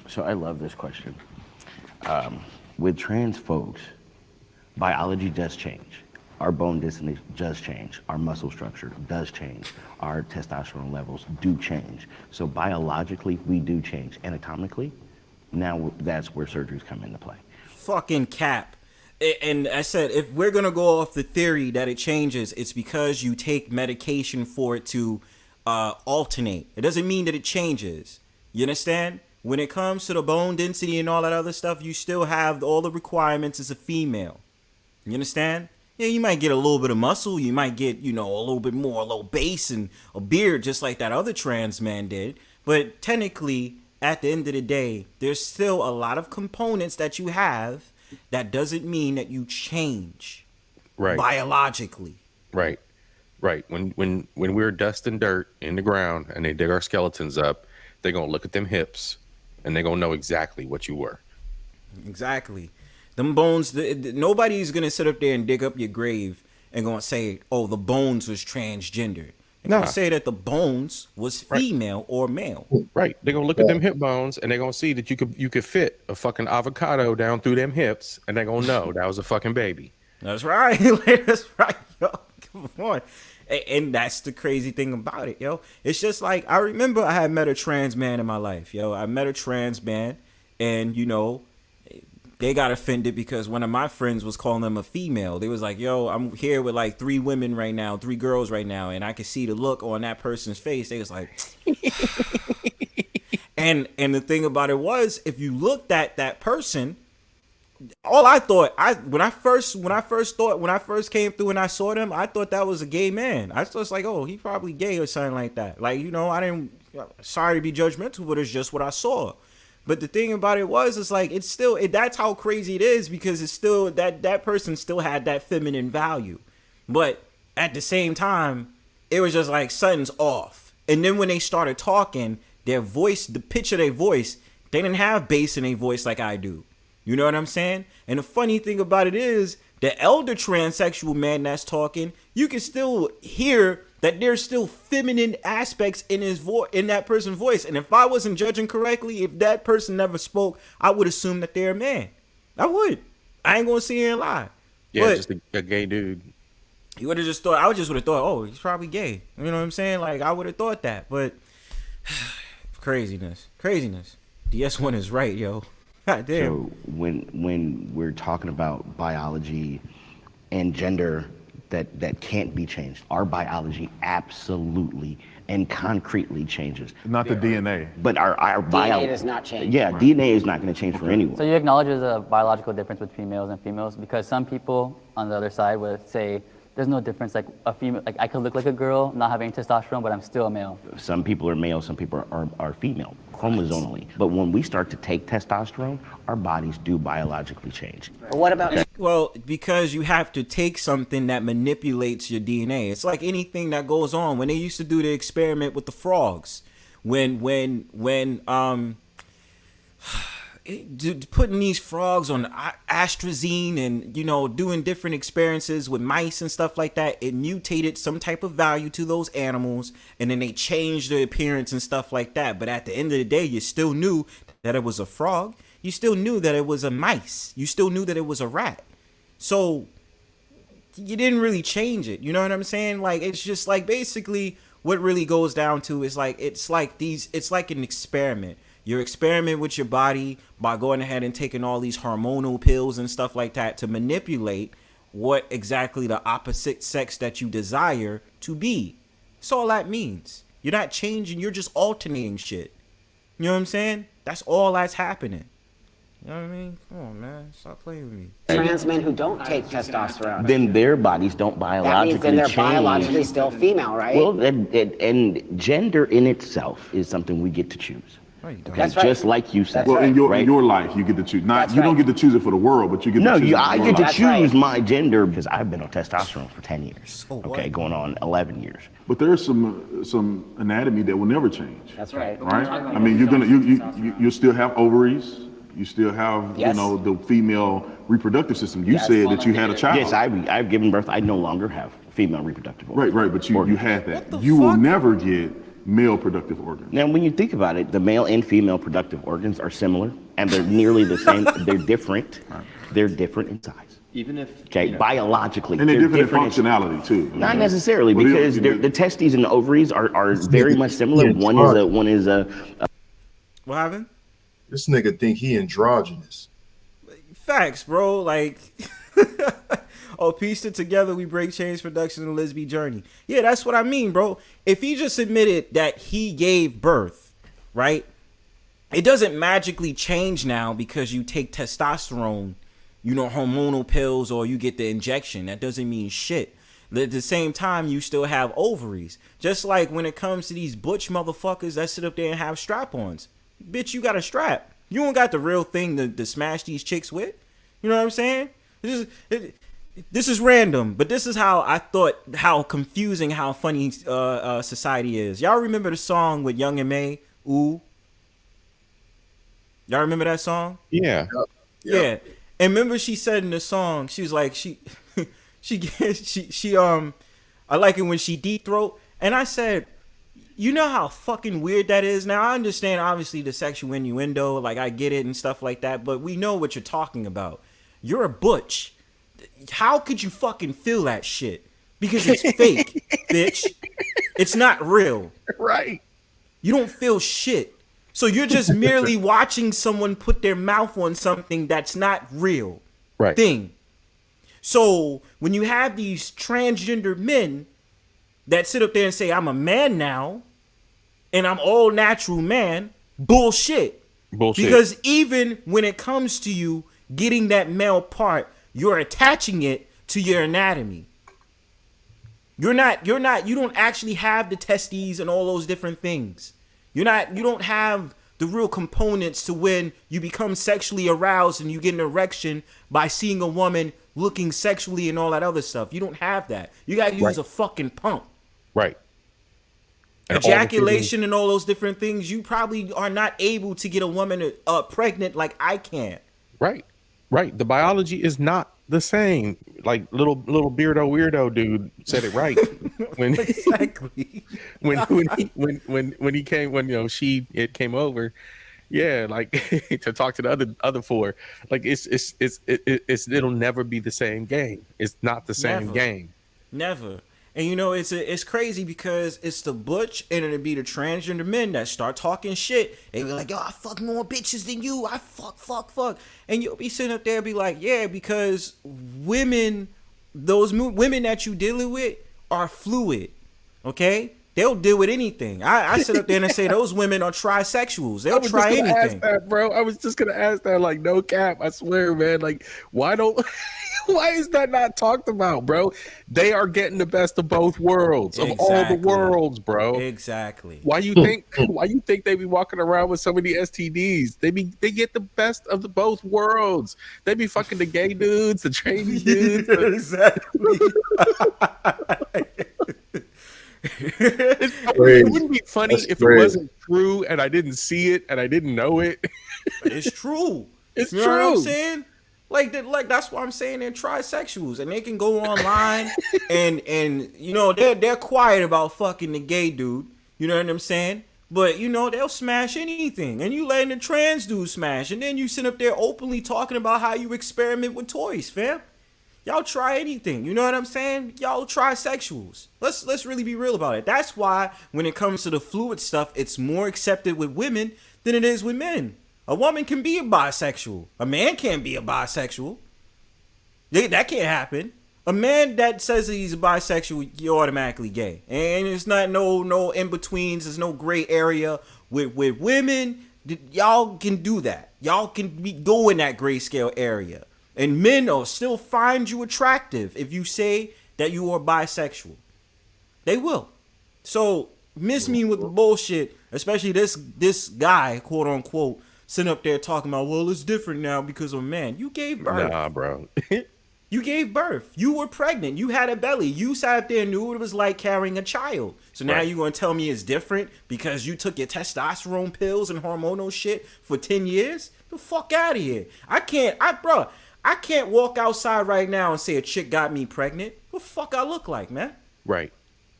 So I love this question. With trans folks, biology does change. Our bone density does change. Our muscle structure does change. Our testosterone levels do change. So biologically, we do change. Anatomically, now that's where surgeries come into play. Fucking cap. And I said, if we're gonna go off the theory that it changes, it's because you take medication for it to alternate. It doesn't mean that it changes. You understand? When it comes to the bone density and all that other stuff, you still have all the requirements as a female. You understand? Yeah, you might get a little bit of muscle. You might get, you know, a little bit more, a little bass and a beard, just like that other trans man did. But technically, at the end of the day, there's still a lot of components that you have. That doesn't mean that you change biologically. Right. When we're dust and dirt in the ground and they dig our skeletons up, they're going to look at them hips and they're going to know exactly what you were. Exactly. Them bones, nobody's going to sit up there and dig up your grave and going to say, oh, the bones was transgendered. They're gonna say that the bones was female or male. Right. They're gonna look at them hip bones and they're gonna see that you could fit a fucking avocado down through them hips, and they're gonna know that was a fucking baby. That's right. That's right, yo. Come on. And that's the crazy thing about it, yo. It's just like, I remember I had met a trans man in my life, yo. I met a trans man, and, you know, they got offended because one of my friends was calling them a female. They was like, yo, I'm here with like 3 women right now, 3 girls right now, and I could see the look on that person's face. They was like... and the thing about it was, if you looked at that person... All I thought, when I first came through and I saw them, I thought that was a gay man. I was just like, oh, he probably gay or something like that. Like, you know, sorry to be judgmental, but it's just what I saw. But the thing about it was, it's like, it's still, that's how crazy it is, because it's still, that person still had that feminine value. But at the same time, it was just like, something's off. And then when they started talking, their voice, the pitch of their voice, they didn't have bass in their voice like I do. You know what I'm saying? And the funny thing about it is, the elder transsexual man that's talking, you can still hear that there's still feminine aspects in his voice, in that person's voice. And if I wasn't judging correctly, if that person never spoke, I would assume that they're a man. I would. I ain't gonna sit here and lie. Yeah, but just a gay dude. You would have just thought. I just would have thought, oh, he's probably gay. You know what I'm saying? Like, I would have thought that. But craziness. DS1 is right, yo. God damn. So when we're talking about biology and gender that can't be changed, our biology absolutely and concretely changes. Not the DNA. But our DNA does not change. Yeah, DNA is not going to change for anyone. So you acknowledge there's a biological difference between males and females, because some people on the other side would say there's no difference. Like a female, like I could look like a girl, not having testosterone, but I'm still a male. Some people are male, some people are female, chromosomally. But when we start to take testosterone, our bodies do biologically change. But what about... Well, because you have to take something that manipulates your DNA. It's like anything that goes on. When they used to do the experiment with the frogs, when putting these frogs on astrazine and, you know, doing different experiences with mice and stuff like that, it mutated some type of value to those animals, and then they changed the appearance and stuff like that. But at the end of the day, you still knew that it was a frog. You still knew that it was a mice. You still knew that it was a rat. So you didn't really change it. You know what I'm saying? Like, it's just like, basically what it really goes down to is like, it's like an experiment. You experiment with your body by going ahead and taking all these hormonal pills and stuff like that to manipulate what exactly the opposite sex that you desire to be. That's all that means. You're not changing, you're just alternating shit. You know what I'm saying? That's all that's happening. You know what I mean? Come on, man. Stop playing with me. Trans men who don't take testosterone. Then their bodies don't biologically change. That means then they're biologically still female, right? Well, and gender in itself is something we get to choose. That's right. Just like you said. Well, in your life, you get to choose. Not you don't get to choose it for the world, but you get to choose. No, I get to life. choose my gender because I've been on testosterone for 10 years. Okay, going on 11 years. But there's some anatomy that will never change. That's right. Right? I mean, you still have ovaries. You still have you know, the female reproductive system. You said that you had a child. Yes, I've given birth. I no longer have female reproductive organs. Right, but you had that. You will never get male productive organs. Now, when you think about it, the male and female productive organs are similar, and they're nearly the same. They're different. They're different in size. Even if biologically, and they're different in functionality too. Not necessarily, because the testes and the ovaries are very much similar. One is a. What happened? This nigga think he androgynous. Facts, bro. Like, oh, pieced it together, we break change production and lesbian journey. Yeah, that's what I mean, bro. If he just admitted that he gave birth, right? It doesn't magically change now because you take testosterone, you know, hormonal pills, or you get the injection. That doesn't mean shit. At the same time, you still have ovaries. Just like when it comes to these butch motherfuckers that sit up there and have strap-ons. Bitch, you got a strap. You don't got the real thing to smash these chicks with. You know what I'm saying? This is random, but this is how I thought, how confusing, how funny society is. Y'all remember the song with Young and May, Ooh? Y'all remember that song? Yeah. Yeah. And remember she said in the song, she was like, I like it when she deep throat. And I said, you know how fucking weird that is? Now, I understand, obviously, the sexual innuendo. Like, I get it and stuff like that. But we know what you're talking about. You're a butch. How could you fucking feel that shit? Because it's fake, bitch. It's not real. Right. You don't feel shit. So you're just merely watching someone put their mouth on something that's not real. Right. Thing. So when you have these transgender men that sit up there and say, I'm a man now, and I'm all natural man, bullshit. Bullshit. Because even when it comes to you getting that male part, you're attaching it to your anatomy. You don't actually have the testes and all those different things. You don't have the real components to when you become sexually aroused and you get an erection by seeing a woman looking sexually and all that other stuff. You don't have that. You gotta use a fucking pump. Right. Ejaculation and all those different things. You probably are not able to get a woman pregnant like I can. Right. Right. The biology is not the same. Like little weirdo dude said it right. When exactly. when he came, it came over. Yeah, like to talk to the other four. Like it'll never be the same game. It's not the same game. Never. And it's crazy because it's the butch and it'll be the transgender men that start talking shit. They be like, yo, I fuck more bitches than you. I fuck. And you'll be sitting up there and be like, yeah, because women, those women that you dealing with are fluid. Okay? They'll deal with anything. I sit up there and say those women are trisexuals. They'll try anything. Ask that, bro. I was just gonna ask that, like, no cap. I swear, man. Like, why is that not talked about, bro? They are getting the best of both worlds, of all the worlds, bro. Exactly. Why you think they be walking around with so many STDs? They get the best of the both worlds. They be fucking the gay dudes, the tranny dudes. Exactly. It wouldn't be funny if it wasn't true and I didn't see it and I didn't know it. But it's true. It's true. Know what I'm saying? Like that's why I'm saying they're trisexuals and they can go online and they're quiet about fucking the gay dude. You know what I'm saying? But they'll smash anything, and you letting the trans dude smash, and then you sit up there openly talking about how you experiment with toys, fam. Y'all try anything, you know what I'm saying? Y'all trisexuals. Let's really be real about it. That's why when it comes to the fluid stuff, it's more accepted with women than it is with men. A woman can be a bisexual. A man can't be a bisexual. That can't happen. A man that says that he's a bisexual, you're automatically gay. And it's not no in-betweens. There's no gray area. With women, y'all can do that. Y'all can go in that grayscale area. And men will still find you attractive if you say that you are bisexual. They will. So, miss me with the bullshit, especially this guy, quote unquote, sitting up there talking about, well, it's different now because of a man. You gave birth. Nah, bro. You gave birth. You were pregnant. You had a belly. You sat there and knew what it was like carrying a child. So now you're going to tell me it's different because you took your testosterone pills and hormonal shit for 10 years? The fuck out of here. I can't walk outside right now and say a chick got me pregnant. What the fuck I look like, man? Right.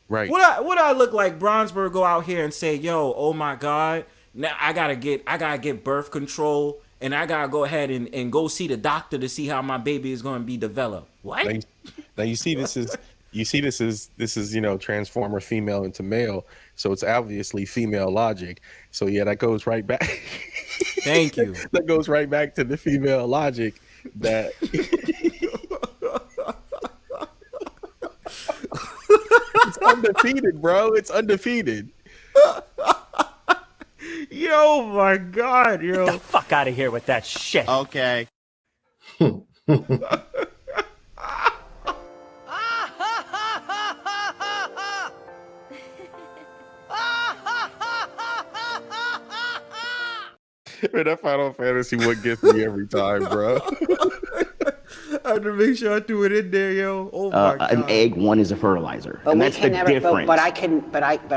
What I look like? Bronzebird go out here and say, yo, oh my God, now I gotta get birth control and I gotta go ahead and go see the doctor to see how my baby is gonna be developed. What? Now you see this is transformer female into male, so it's obviously female logic. So yeah, that goes right back. Thank you. That goes right back to the female logic that it's undefeated, bro. It's undefeated. Yo, my God, yo. Get the fuck out of here with that shit. Okay. Man, that Final Fantasy one gets me every time, bro. I have to make sure I threw it in there, yo. Oh my God. An egg, one is a fertilizer, But and we that's the can never, difference. but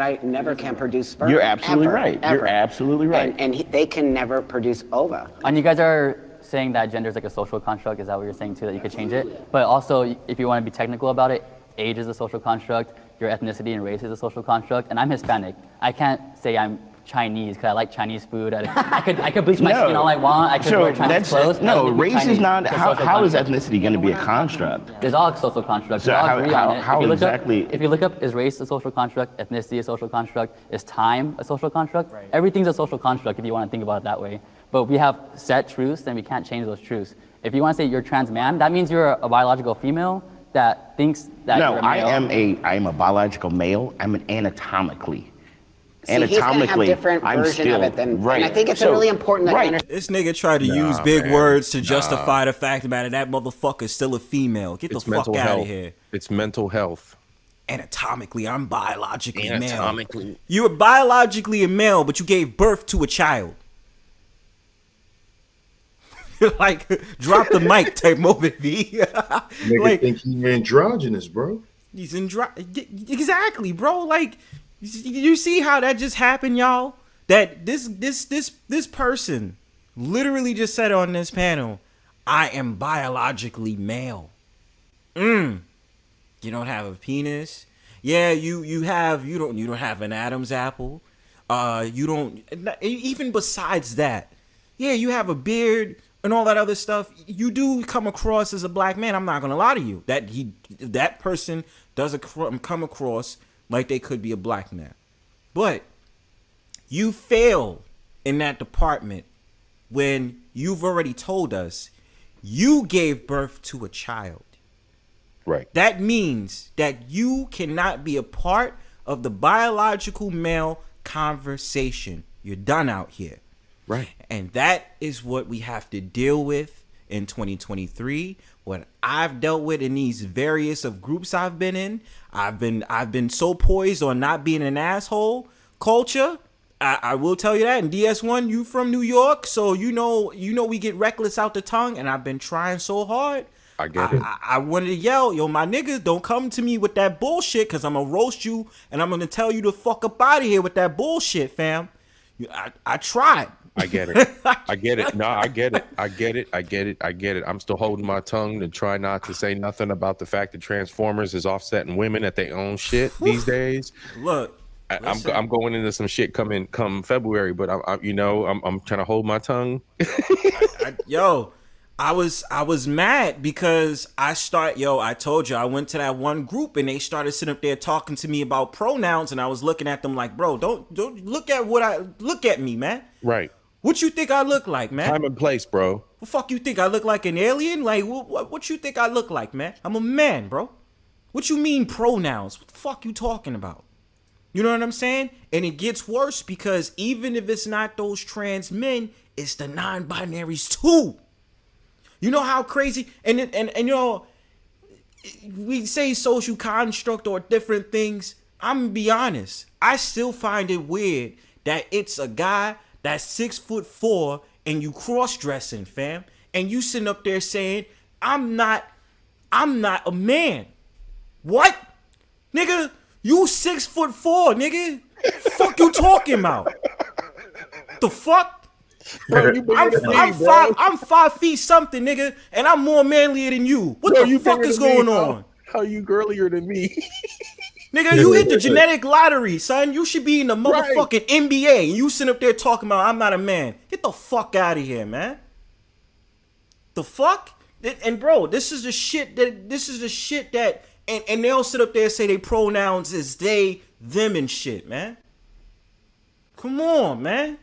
I never can produce sperm. You're absolutely right. Ever. You're absolutely right. And they can never produce ova. And you guys are saying that gender is like a social construct. Is that what you're saying too? That you could change it? But also, if you want to be technical about it, age is a social construct. your ethnicity and race is a social construct, and I'm Hispanic. I can't say I'm Chinese because I like Chinese food. I could bleach my skin all I want. I could wear Chinese clothes. No, race is not. How is construct. ethnicity going to be a construct? There's all social constructs. So We all agree on it. how exactly? If you look up, is race a social construct? Ethnicity a social construct? Is time a social construct? Right. Everything's a social construct if you want to think about it that way. But we have set truths, and we can't change those truths. If you want to say you're a trans man, that means you're a biological female that thinks that No, you're a male. I am a biological male. I'm an anatomically. See, he's gonna have different I'm version still of it than, right. and I think it's So, really important that right. This nigga tried to use big words to justify the fact about it. That motherfucker's still a female. Get the fuck out of here. It's mental health. Anatomically, I'm biologically Anatomically. male. You were biologically a male, but you gave birth to a child. Like, drop the mic type moment, V. Nigga Like, think he androgynous, bro. he's exactly, bro. Like, you see how that just happened, y'all? That this person literally just said on this panel, I am biologically male. You don't have a penis. Yeah, you don't have an Adam's apple. You don't, even besides that. Yeah, you have a beard and all that other stuff. You do come across as a black man. I'm not gonna lie to you. That person does come across like they could be a black man. But you fail in that department when you've already told us you gave birth to a child. Right. That means that you cannot be a part of the biological male conversation. You're done out here. Right. And that is what we have to deal with in 2023. What I've dealt with in these various of groups I've been in. I've been so poised on not being an asshole culture. I will tell you that. And DS1, you from New York, so you know we get reckless out the tongue, and I've been trying so hard. I get it. I wanted to yell, yo, my nigga, don't come to me with that bullshit, because I'm going to roast you, and I'm going to tell you to fuck up out of here with that bullshit, fam. I tried. I get it. I get it. No, I get it. I get it. I get it. I get it. I'm still holding my tongue to try not to say nothing about the fact that Transformers is offsetting women at their own shit these days. Look, I'm going into some shit come February, but I'm trying to hold my tongue. I was mad because I told you I went to that one group and they started sitting up there talking to me about pronouns, and I was looking at them like, bro, don't look at me, man. Right. What you think I look like, man? Time and place, bro. What fuck you think I look like an alien? Like what you think I look like, man? I'm a man, bro. What you mean pronouns? What the fuck you talking about? You know what I'm saying? And it gets worse because even if it's not those trans men, it's the non-binaries too. You know how crazy, and you know, we say social construct or different things. I'm gonna be honest. I still find it weird that it's a guy that's 6'4" and you cross-dressing, fam, and you sitting up there saying, I'm not a man. What? Nigga, you 6'4", nigga. Fuck you talking about? The fuck? Bro, I'm 5 feet something, nigga, and I'm more manlier than you. What the fuck is going on? How you girlier than me? Nigga, you hit the genetic lottery, son. You should be in the motherfucking NBA, and you sitting up there talking about I'm not a man. Get the fuck out of here, man. The fuck? And bro, this is the shit that and they'll sit up there and say they pronouns is they, them, and shit, man. Come on, man.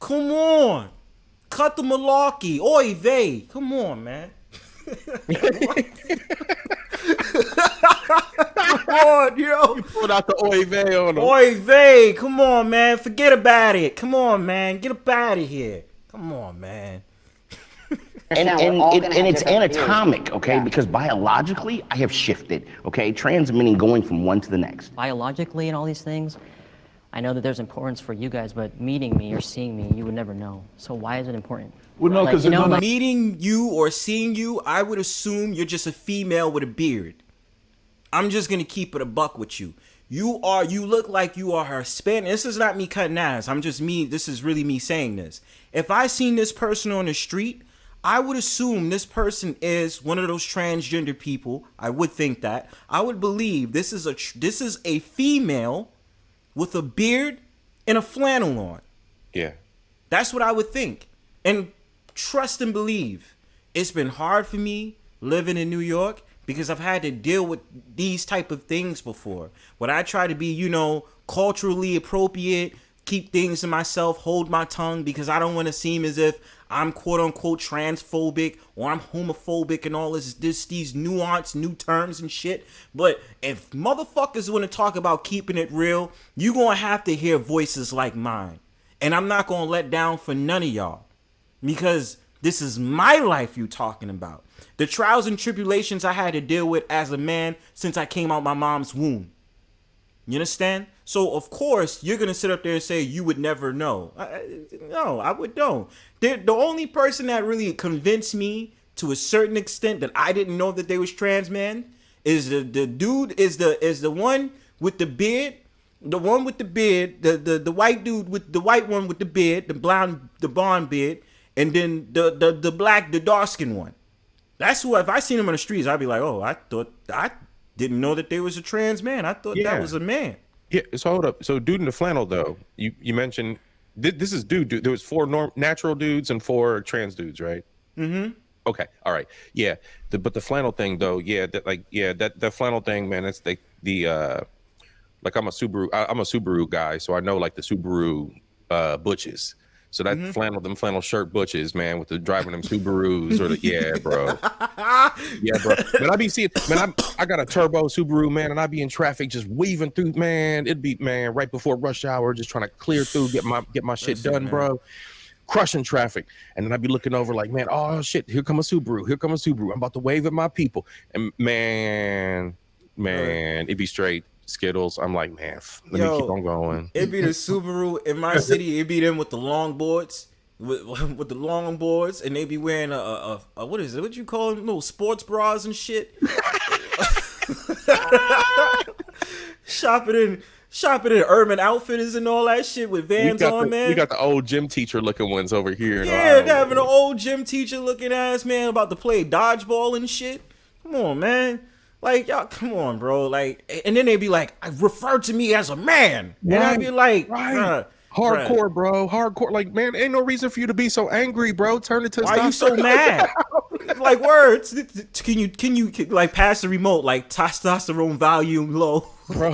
Come on. Cut the malarkey. Oy vey. Come on, man. Come on, yo. You pulled out the oy vey on him. Oy vey. Come on, man. Forget about it. Come on, man. Get up out of here. Come on, man. And it's anatomic, okay? Yeah. Because biologically, I have shifted, okay? Trans meaning going from one to the next. Biologically and all these things, I know that there's importance for you guys, but meeting me or seeing me, you would never know. So why is it important? Well, no, because meeting you or seeing you, I would assume you're just a female with a beard. I'm just gonna keep it a buck with you. You look like you are Hispanic. This is not me cutting ass. This is really me saying this. If I seen this person on the street, I would assume this person is one of those transgender people. I would think that. I would believe this is a female with a beard and a flannel on. Yeah. That's what I would think. And trust and believe, it's been hard for me living in New York because I've had to deal with these type of things before. When I try to be, you know, culturally appropriate, keep things to myself, hold my tongue because I don't want to seem as if I'm quote unquote transphobic or I'm homophobic and all these nuanced new terms and shit. But if motherfuckers want to talk about keeping it real, you gonna have to hear voices like mine. And I'm not gonna let down for none of y'all because this is my life you talking about. The trials and tribulations I had to deal with as a man since I came out my mom's womb. You understand? So, of course, you're going to sit up there and say you would never know. No, I would don't. The only person that really convinced me to a certain extent that I didn't know that they was trans man is the dude, is the one with the beard. The one with the beard, the white dude with the white one with the beard, the blonde beard, and then the black, the dark skin one. That's who, if I seen him on the streets, I'd be like, oh, I didn't know that there was a trans man. I thought that was a man. Yeah, so hold up. So dude in the flannel, though, you mentioned, this is dude. There was 4 natural dudes and 4 trans dudes, right? Mm-hmm. Okay, all right. Yeah, but the flannel thing, though, that flannel thing, man, that's like I'm a Subaru guy, so I know like the Subaru butches. So that flannel shirt butches, man, with the driving them Subarus or bro. Yeah, bro. Man, I be seeing, man, I got a turbo Subaru, man, and I be in traffic just weaving through, man. It'd be, man, right before rush hour, just trying to clear through, get my shit done, bro. Crushing traffic. And then I'd be looking over like, man, oh shit, here come a Subaru. I'm about to wave at my people. And man, it'd be straight Skittles. I'm like, man, let me keep on going. It'd be the Subaru in my city. It'd be them with the long boards, with the long boards, and they be wearing a what is it? What you call them? Little sports bras and shit. shopping in Urban Outfitters and all that shit with Vans on, man. We got the old gym teacher looking ones over here. Yeah, having an old gym teacher looking ass man about to play dodgeball and shit. Come on, man. Like, y'all, come on, bro. Like, and then they be like, refer to me as a man. And I'd be like, hardcore, bro. Hardcore. Like, man, ain't no reason for you to be so angry, bro. Turn it to why you so mad? Like, words. Can you like pass the remote? Like, testosterone volume low, bro.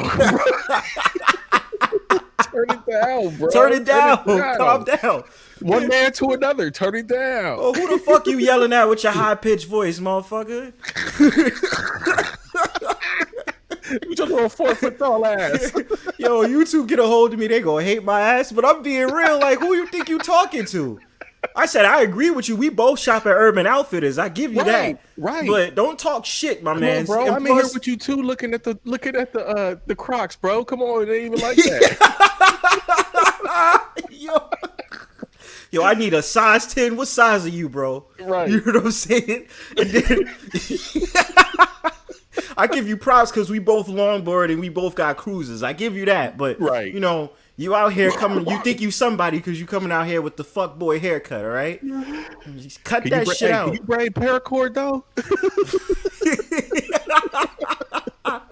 Turn it down, bro. Turn it down. Calm down. One man to another. Turn it down. Oh, who the fuck you yelling at with your high pitched voice, motherfucker? You just little 4 foot tall ass. Yo, you two get a hold of me, they gonna hate my ass. But I'm being real. Like, who you think you talking to? I said I agree with you. We both shop at Urban Outfitters. I give you that. Right. But don't talk shit, my man. Bro, I'm in here with you too, looking at the Crocs, bro. Come on, it ain't even like that. Yo, I need a size 10. What size are you, bro? Right. You know what I'm saying? And then I give you props because we both longboard and we both got cruisers. I give you that. But, you know, you out here coming, you think you somebody because you coming out here with the fuckboy haircut, all right? Just cut that shit out. Can you braid paracord, though?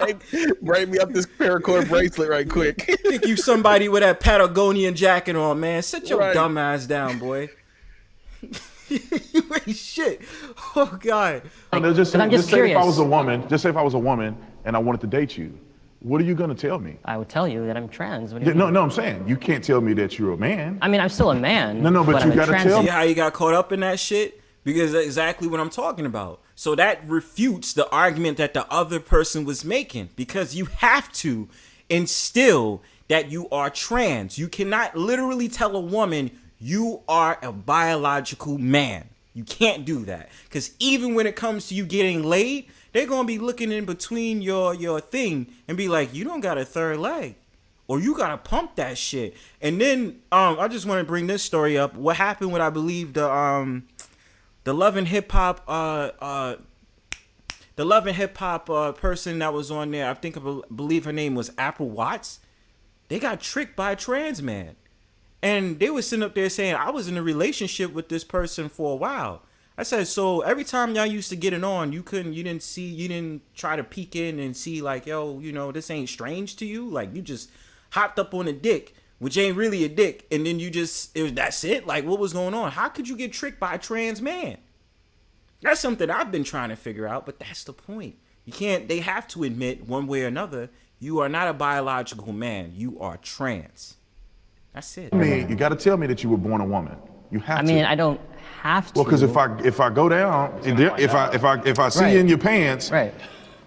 Hey, braid me up this paracord bracelet right quick. Think you somebody with that Patagonian jacket on, man. Sit your dumb ass down, boy. You ain't shit. Oh, God. Just say if I was a woman and I wanted to date you, what are you going to tell me? I would tell you that I'm trans. No, I'm saying you can't tell me that you're a man. I mean, I'm still a man. No, but you got to tell me. See how you got caught up in that shit? Because that's exactly what I'm talking about. So that refutes the argument that the other person was making, because you have to instill that you are trans. You cannot literally tell a woman you are a biological man. You can't do that, because even when it comes to you getting laid, they're gonna be looking in between your thing and be like, you don't got a third leg, or you gotta pump that shit. And then I just want to bring this story up. What happened with, I believe, the Love and Hip Hop person that was on there, I believe her name was Apple Watts. They got tricked by a trans man. And they were sitting up there saying, I was in a relationship with this person for a while. I said, so every time y'all used to get it on, you didn't try to peek in and see like, yo, you know, this ain't strange to you. Like you just hopped up on a dick, which ain't really a dick. And then that's it. Like what was going on? How could you get tricked by a trans man? That's something I've been trying to figure out, but that's the point. They have to admit one way or another, you are not a biological man. You are trans. That's it. I mean, you got to tell me that you were born a woman. You have to. I mean, I don't have to. Well, because if I go down, if I see you in your pants, right,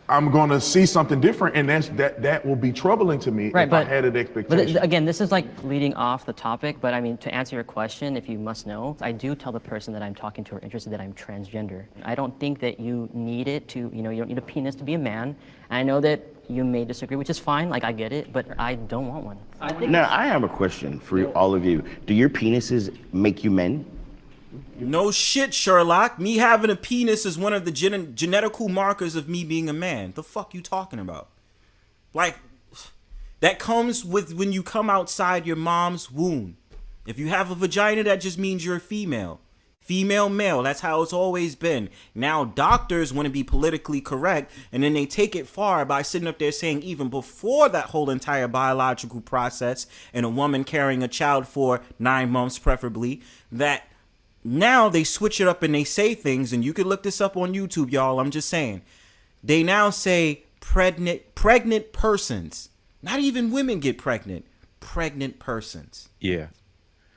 I'm going to see something different, and that will be troubling to me if I had an expectation. But again, this is like leading off the topic, but I mean, to answer your question, if you must know, I do tell the person that I'm talking to or interested that I'm transgender. I don't think that you need it to, you know, you don't need a penis to be a man. I know that you may disagree, which is fine, like I get it, but I don't want one. Now, I have a question for all of you. Do your penises make you men? No shit, Sherlock. Me having a penis is one of the genetical markers of me being a man. The fuck you talking about? Like, that comes with when you come outside your mom's womb. If you have a vagina, that just means you're a female. Female, male, that's how it's always been. Now doctors want to be politically correct, and then they take it far by sitting up there saying even before that whole entire biological process and a woman carrying a child for 9 months preferably, that now they switch it up and they say things, and you can look this up on YouTube, y'all, I'm just saying. They now say pregnant persons. Not even women get pregnant. Pregnant persons. Yeah.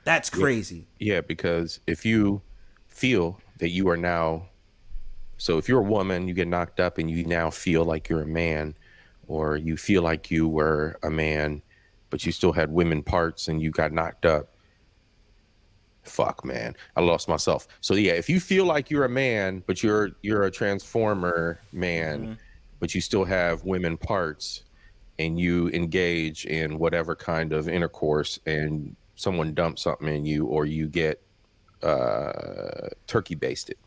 That's crazy. Yeah, because if you feel that you are now, so if you're a woman, you get knocked up and you now feel like you're a man, or you feel like you were a man, but you still had women parts and you got knocked up. Fuck, man, I lost myself. So yeah, if you feel like you're a man, but you're a transformer man, but you still have women parts, and you engage in whatever kind of intercourse, and someone dumps something in you, or you get turkey basted,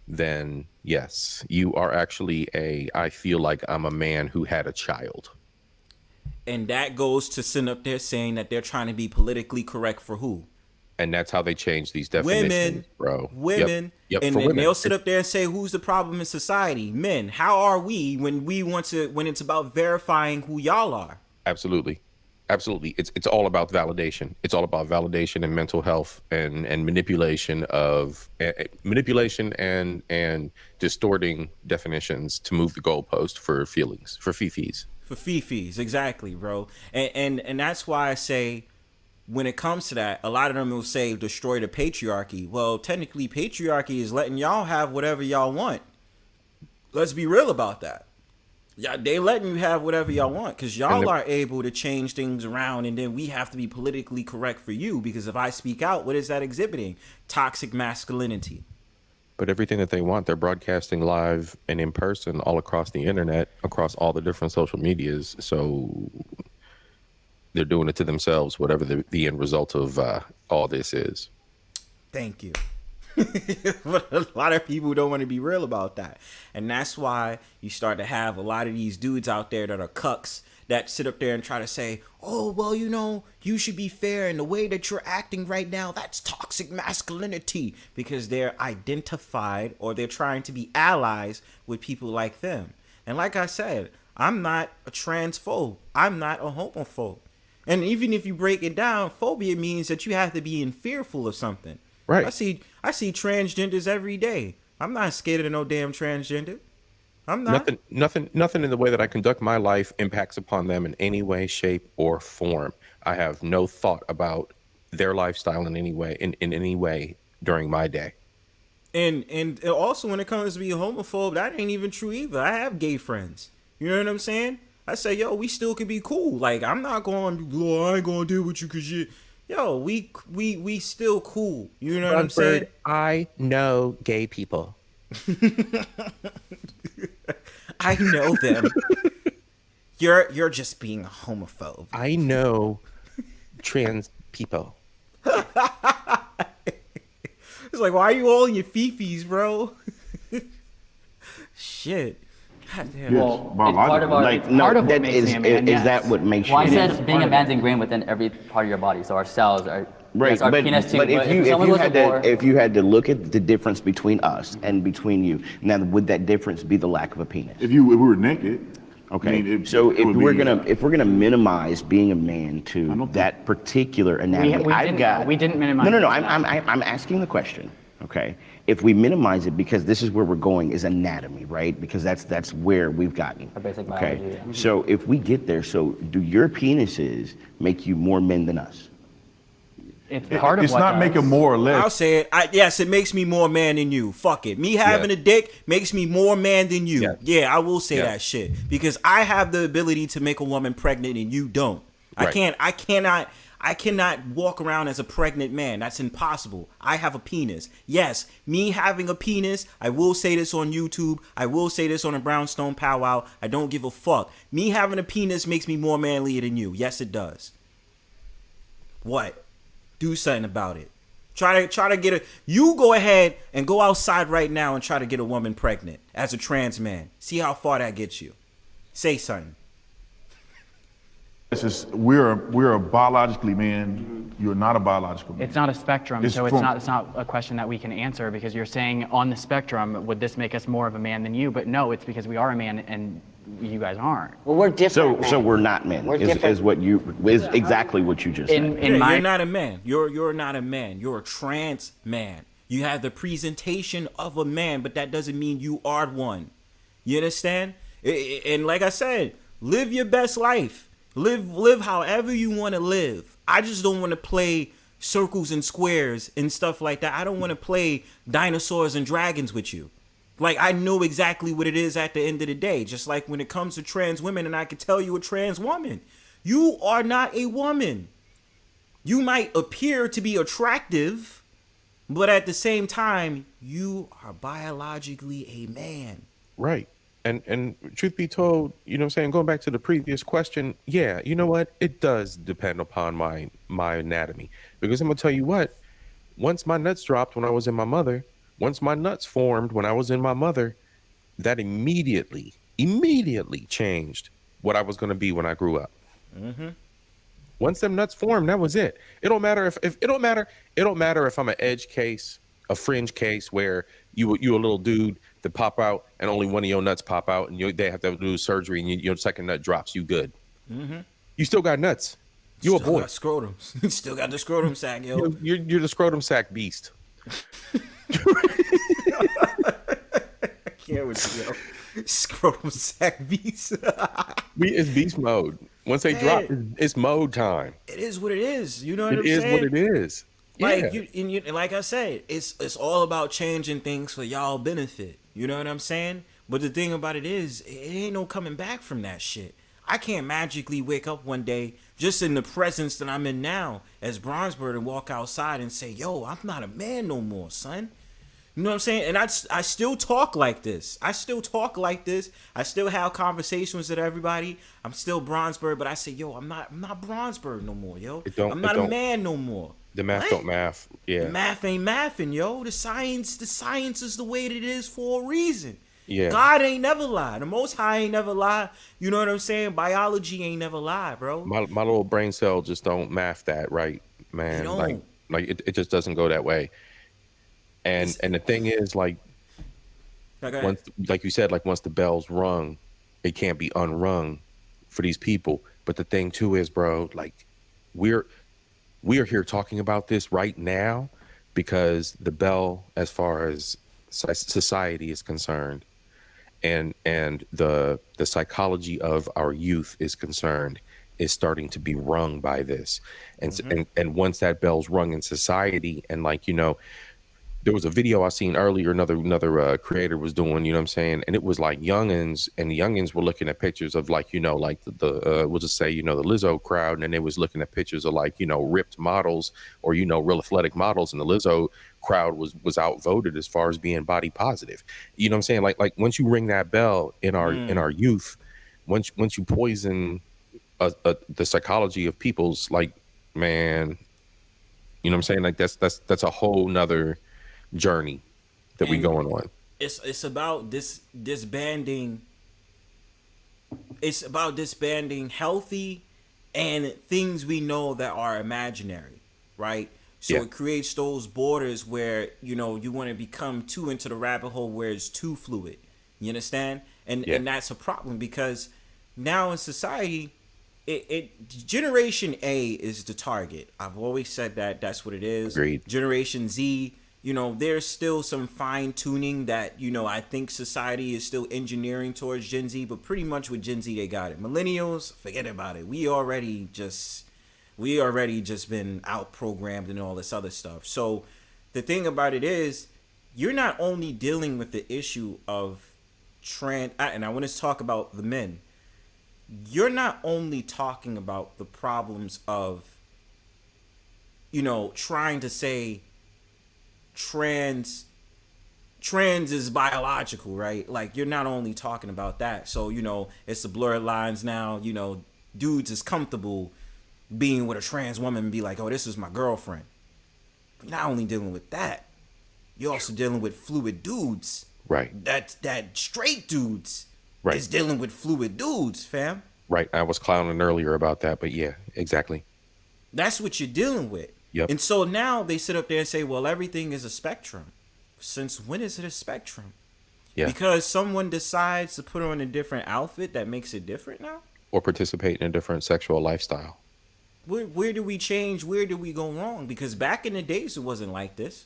then yes, you are actually I feel like I'm a man who had a child. And that goes to sit up there saying that they're trying to be politically correct for who? And that's how they change these definitions, bro. Women. Yep, and for then women. they'll sit up there and say, who's the problem in society? Men. How are we when it's about verifying who y'all are? Absolutely. Absolutely. It's all about validation. It's all about validation and mental health and manipulation and distorting definitions to move the goalpost for feelings, for fifis. For fifis, exactly, bro. And that's why I say, when it comes to that, a lot of them will say destroy the patriarchy. Well, technically patriarchy is letting y'all have whatever y'all want. Let's be real about that. Yeah, they letting you have whatever y'all want because y'all are able to change things around, and then we have to be politically correct for you because if I speak out, what is that exhibiting? Toxic masculinity. But everything that they want, they're broadcasting live and in person all across the internet, across all the different social medias. So they're doing it to themselves, whatever the end result of all this is. Thank you. But a lot of people don't want to be real about that. And that's why you start to have a lot of these dudes out there that are cucks that sit up there and try to say, oh, well, you know, you should be fair. And the way that you're acting right now, that's toxic masculinity, because they're identified or they're trying to be allies with people like them. And like I said, I'm not a transphobe. I'm not a homophobe. And even if you break it down, phobia means that you have to be in fearful of something. Right. I see transgenders every day. I'm not scared of no damn transgender. I'm not. Nothing in the way that I conduct my life impacts upon them in any way, shape, or form. I have no thought about their lifestyle in any way, in any way during my day. And also when it comes to being homophobe, that ain't even true either. I have gay friends. You know what I'm saying? I say, yo, we still can be cool. Like, I'm not going, oh, I ain't going to deal with you because you, yo, we still cool. You know what I'm saying? I know gay people. I know them. You're just being a homophobe. I know trans people. It's like, why are you all in your fifis, bro? Shit. God damn. Well, it's part of our, part of what makes me a man, is that what makes you? Well, I said being a man's ingrained within every part of your body. So our cells, Right, Yes, our penis too, but but if someone goes to war- if you had to look at the difference between us and between you, now would that difference be the lack of a penis? If we were naked. Okay, I mean, so it if would we're be- gonna minimize being a man to that particular anatomy, we didn't minimize No. it. I'm asking the question. Okay, if we minimize it, because this is where we're going, is anatomy, right? Because that's where we've gotten. Our basic Okay, biology, yeah. so if we get there, so do your penises make you more men than us? It's part of It's what not does. making more or less. I'll say it. Yes, it makes me more man than you. Fuck it. Me having a dick makes me more man than you. Yeah, I will say that shit. Because I have the ability to make a woman pregnant and you don't. Right. I cannot walk around as a pregnant man. That's impossible. I have a penis. Yes, me having a penis, I will say this on YouTube. I will say this on a Brownstone Powwow. I don't give a fuck. Me having a penis makes me more manly than you. Yes, it does. What? Do something about it. Try to get you go ahead and go outside right now and try to get a woman pregnant as a trans man. See how far that gets you. Say something. It's just we're a biologically man. You're not a biological man. It's not a spectrum, It's so from- it's not a question that we can answer because you're saying on the spectrum, would this make us more of a man than you? But no, it's because we are a man and you guys aren't. Well, we're different. So we're not men. We're Is different. what you is exactly what you just said. You're not a man. You're not a man. You're a trans man. You have the presentation of a man, but that doesn't mean you are one. You understand? And like I said, live your best life. Live however you want to live. I just don't want to play circles and squares and stuff like that. I don't want to play dinosaurs and dragons with you. Like, I know exactly what it is at the end of the day. Just like when it comes to trans women, and I can tell you a trans woman, you are not a woman. You might appear to be attractive, but at the same time, you are biologically a man. Right. And truth be told, you know what I'm saying, going back to the previous question, yeah, you know what? It does depend upon my anatomy. Because I'm going to tell you what, once my nuts dropped when I was in my mother, once my nuts formed when I was in my mother, that immediately changed what I was going to be when I grew up. Mm-hmm. Once them nuts formed, that was it. It don't matter if it don't matter if I'm an edge case, a fringe case where you a little dude that pop out and only one of your nuts pop out and they have to do surgery and your second nut drops, you good. Mm-hmm. You still got nuts. You a Still boy. got scrotums. You still got the scrotum sack, yo. You're the scrotum sack beast. I can't with you, yo. Scrotum sack beast. It's beast mode. Once they drop, it's mode time. It is what it is. You know what I'm It is saying? what it is. Like Yeah. like I said, it's all about changing things for y'all benefit. You know what I'm saying? But the thing about it is, it ain't no coming back from that shit. I can't magically wake up one day just in the presence that I'm in now as Bronzebird and walk outside and say, yo, I'm not a man no more, son. You know what I'm saying? And I still talk like this. I still have conversations with everybody. I'm still Bronzebird, but I say, yo, I'm not Bronzebird no more, yo. I'm not a man no more. The math don't math. Yeah. The math ain't mathing, yo. The science is the way that it is for a reason. Yeah. God ain't never lied. The Most High ain't never lied. You know what I'm saying? Biology ain't never lied, bro. My little brain cell just don't math that right, man. They don't. Like it just doesn't go that way. And the thing is, like, once, like you said, like once the bell's rung, it can't be unrung for these people. But the thing too is, bro, like we are here talking about this right now because the bell, as far as society is concerned, and the psychology of our youth is concerned, is starting to be rung by this. And once that bell's rung in society, and like, you know, there was a video I seen earlier, another creator was doing, you know what I'm saying? And it was like youngins, and the youngins were looking at pictures of, like, you know, like the we'll just say, you know, the Lizzo crowd. And they was looking at pictures of, like, you know, ripped models or, you know, real athletic models. And the Lizzo crowd was outvoted as far as being body positive. You know what I'm saying? Like once you ring that bell in our youth, once you poison the psychology of people's, like, man, you know what I'm saying? Like that's a whole nother journey that we going on. It's about disbanding. It's about disbanding healthy and things we know that are imaginary, right? So it creates those borders where, you know, you want to become too into the rabbit hole where it's too fluid. You understand? And that's a problem, because now in society, Generation A is the target. I've always said that. That's what it is. Agreed. Generation Z, you know, there's still some fine tuning that, you know, I think society is still engineering towards Gen Z, but pretty much with Gen Z, they got it. Millennials, forget about it. We already just been out programmed and all this other stuff. So the thing about it is, you're not only dealing with the issue of and I want to talk about the men. You're not only talking about the problems of, you know, trying to say trans is biological, right? Like, you're not only talking about that. So, you know, it's the blurred lines now. You know, dudes is comfortable being with a trans woman and be like, oh, this is my girlfriend. You're not only dealing with that, you're also dealing with fluid dudes. Right. That straight dudes right. is dealing with fluid dudes, fam. Right. I was clowning earlier about that, but yeah, exactly. That's what you're dealing with. Yep. And so now they sit up there and say, well, everything is a spectrum. Since when is it a spectrum? Yeah. Because someone decides to put on a different outfit that makes it different now? Or participate in a different sexual lifestyle. Where do we change? Where do we go wrong? Because back in the days, it wasn't like this.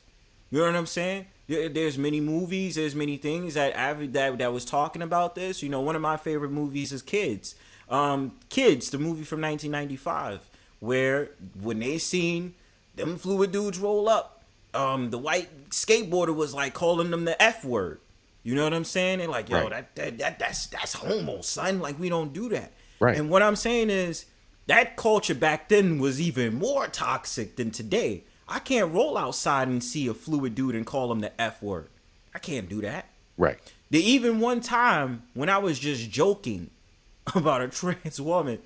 You know what I'm saying? There's many movies, there's many things that was talking about this. You know, one of my favorite movies is Kids. Kids, the movie from 1995, where when they seen them fluid dudes roll up, the white skateboarder was like calling them the F word. You know what I'm saying? They're like, yo, right. that's homo, son. Like, we don't do that. Right. And what I'm saying is, that culture back then was even more toxic than today. I can't roll outside and see a fluid dude and call him the F word. I can't do that. Right. There even one time when I was just joking about a trans woman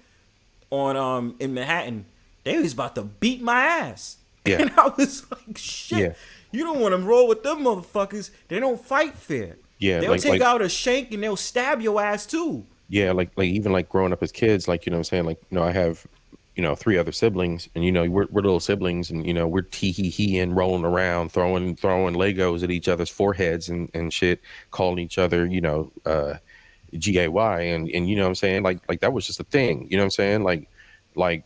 on in Manhattan, they was about to beat my ass. Yeah. And I was like, shit, Yeah. you don't want to roll with them motherfuckers. They don't fight fair. Yeah. They'll take out a shank and they'll stab your ass too. Yeah, like even like growing up as kids, like, you know what I'm saying? Like, you know, I have, you know, 3 other siblings, and, you know, we're little siblings, and, you know, we're tee-hee-hee-ing, rolling around, throwing Legos at each other's foreheads and shit, calling each other, you know, G-A-Y, and you know what I'm saying? Like that was just a thing, you know what I'm saying? Like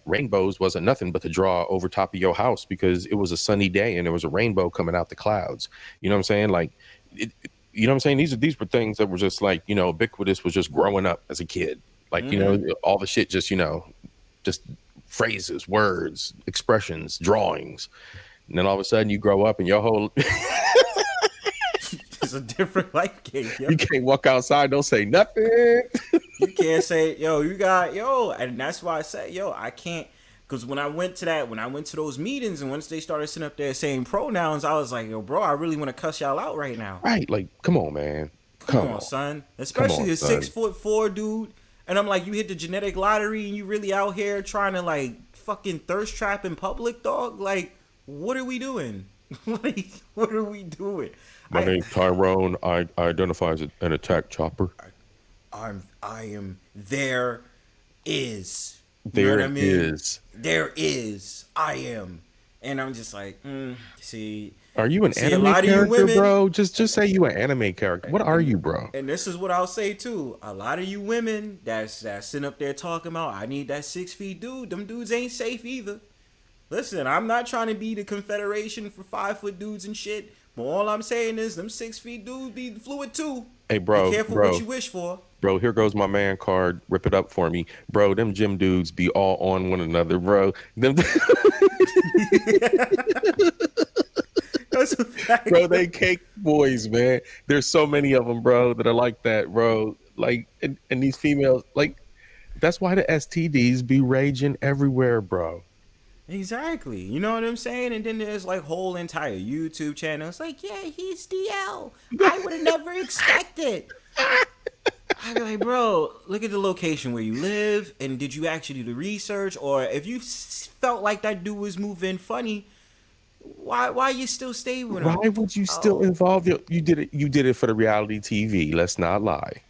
rainbows wasn't nothing but to draw over top of your house because it was a sunny day and there was a rainbow coming out the clouds. You know what I'm saying? Like, you know what I'm saying? These were things that were just like, you know, ubiquitous, was just growing up as a kid. Like, you know, all the shit, just, you know, just phrases, words, expressions, drawings. And then all of a sudden you grow up and your whole it's a different life game. Yo. You can't walk outside, don't say nothing. You can't say, yo, you got, yo, and that's why I say, yo, I can't, because when I went to those meetings, and once they started sitting up there saying pronouns, I was like, yo, bro, I really want to cuss y'all out right now. Right, like, come on, man. Come on, son. Especially a 6'4" dude. And I'm like, you hit the genetic lottery and you really out here trying to like fucking thirst trap in public, dog? Like, what are we doing? Like, what are we doing? My name's Tyrone. I identify as an attack chopper. I am. There is. There you know what I mean? is. There is. I am. And I'm just like, see. Are you an anime character, bro? Just say you an anime character. What are you, bro? And this is what I'll say too. A lot of you women that's sitting up there talking about, I need that 6 feet dude. Them dudes ain't safe either. Listen, I'm not trying to be the confederation for 5 foot dudes and shit. But all I'm saying is them 6 feet dudes be fluid too. Hey, bro. Be careful what you wish for. Bro, here goes my man card. Rip it up for me. Bro, them gym dudes be all on one another, bro. Them bro, they cake boys, man. There's so many of them, bro, that are like that, bro. Like, and these females, like, that's why the STDs be raging everywhere, bro. Exactly. You know what I'm saying? And then there's like whole entire YouTube channels like, yeah, he's DL. I would have never expected. I'm like, bro, look at the location where you live, and did you actually do the research? Or if you felt like that dude was moving funny, why you still stay with him? Why would you still involve you did it for the reality TV, let's not lie.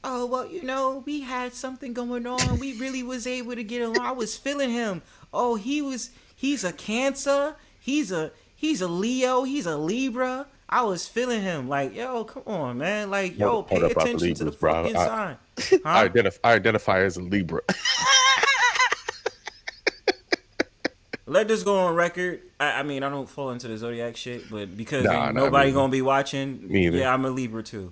Oh, well, you know, we had something going on. We really was able to get along. I was feeling him. Oh, he was He's a Cancer. He's a Leo. He's a Libra. I was feeling him like, yo, come on, man. Like, yo, pay Hold up, attention to the Libras, bro. fucking sign. I identify as a Libra. Let this go on record. I mean, I don't fall into the zodiac shit, but because nobody gonna be watching, me either. yeah, I'm a Libra too.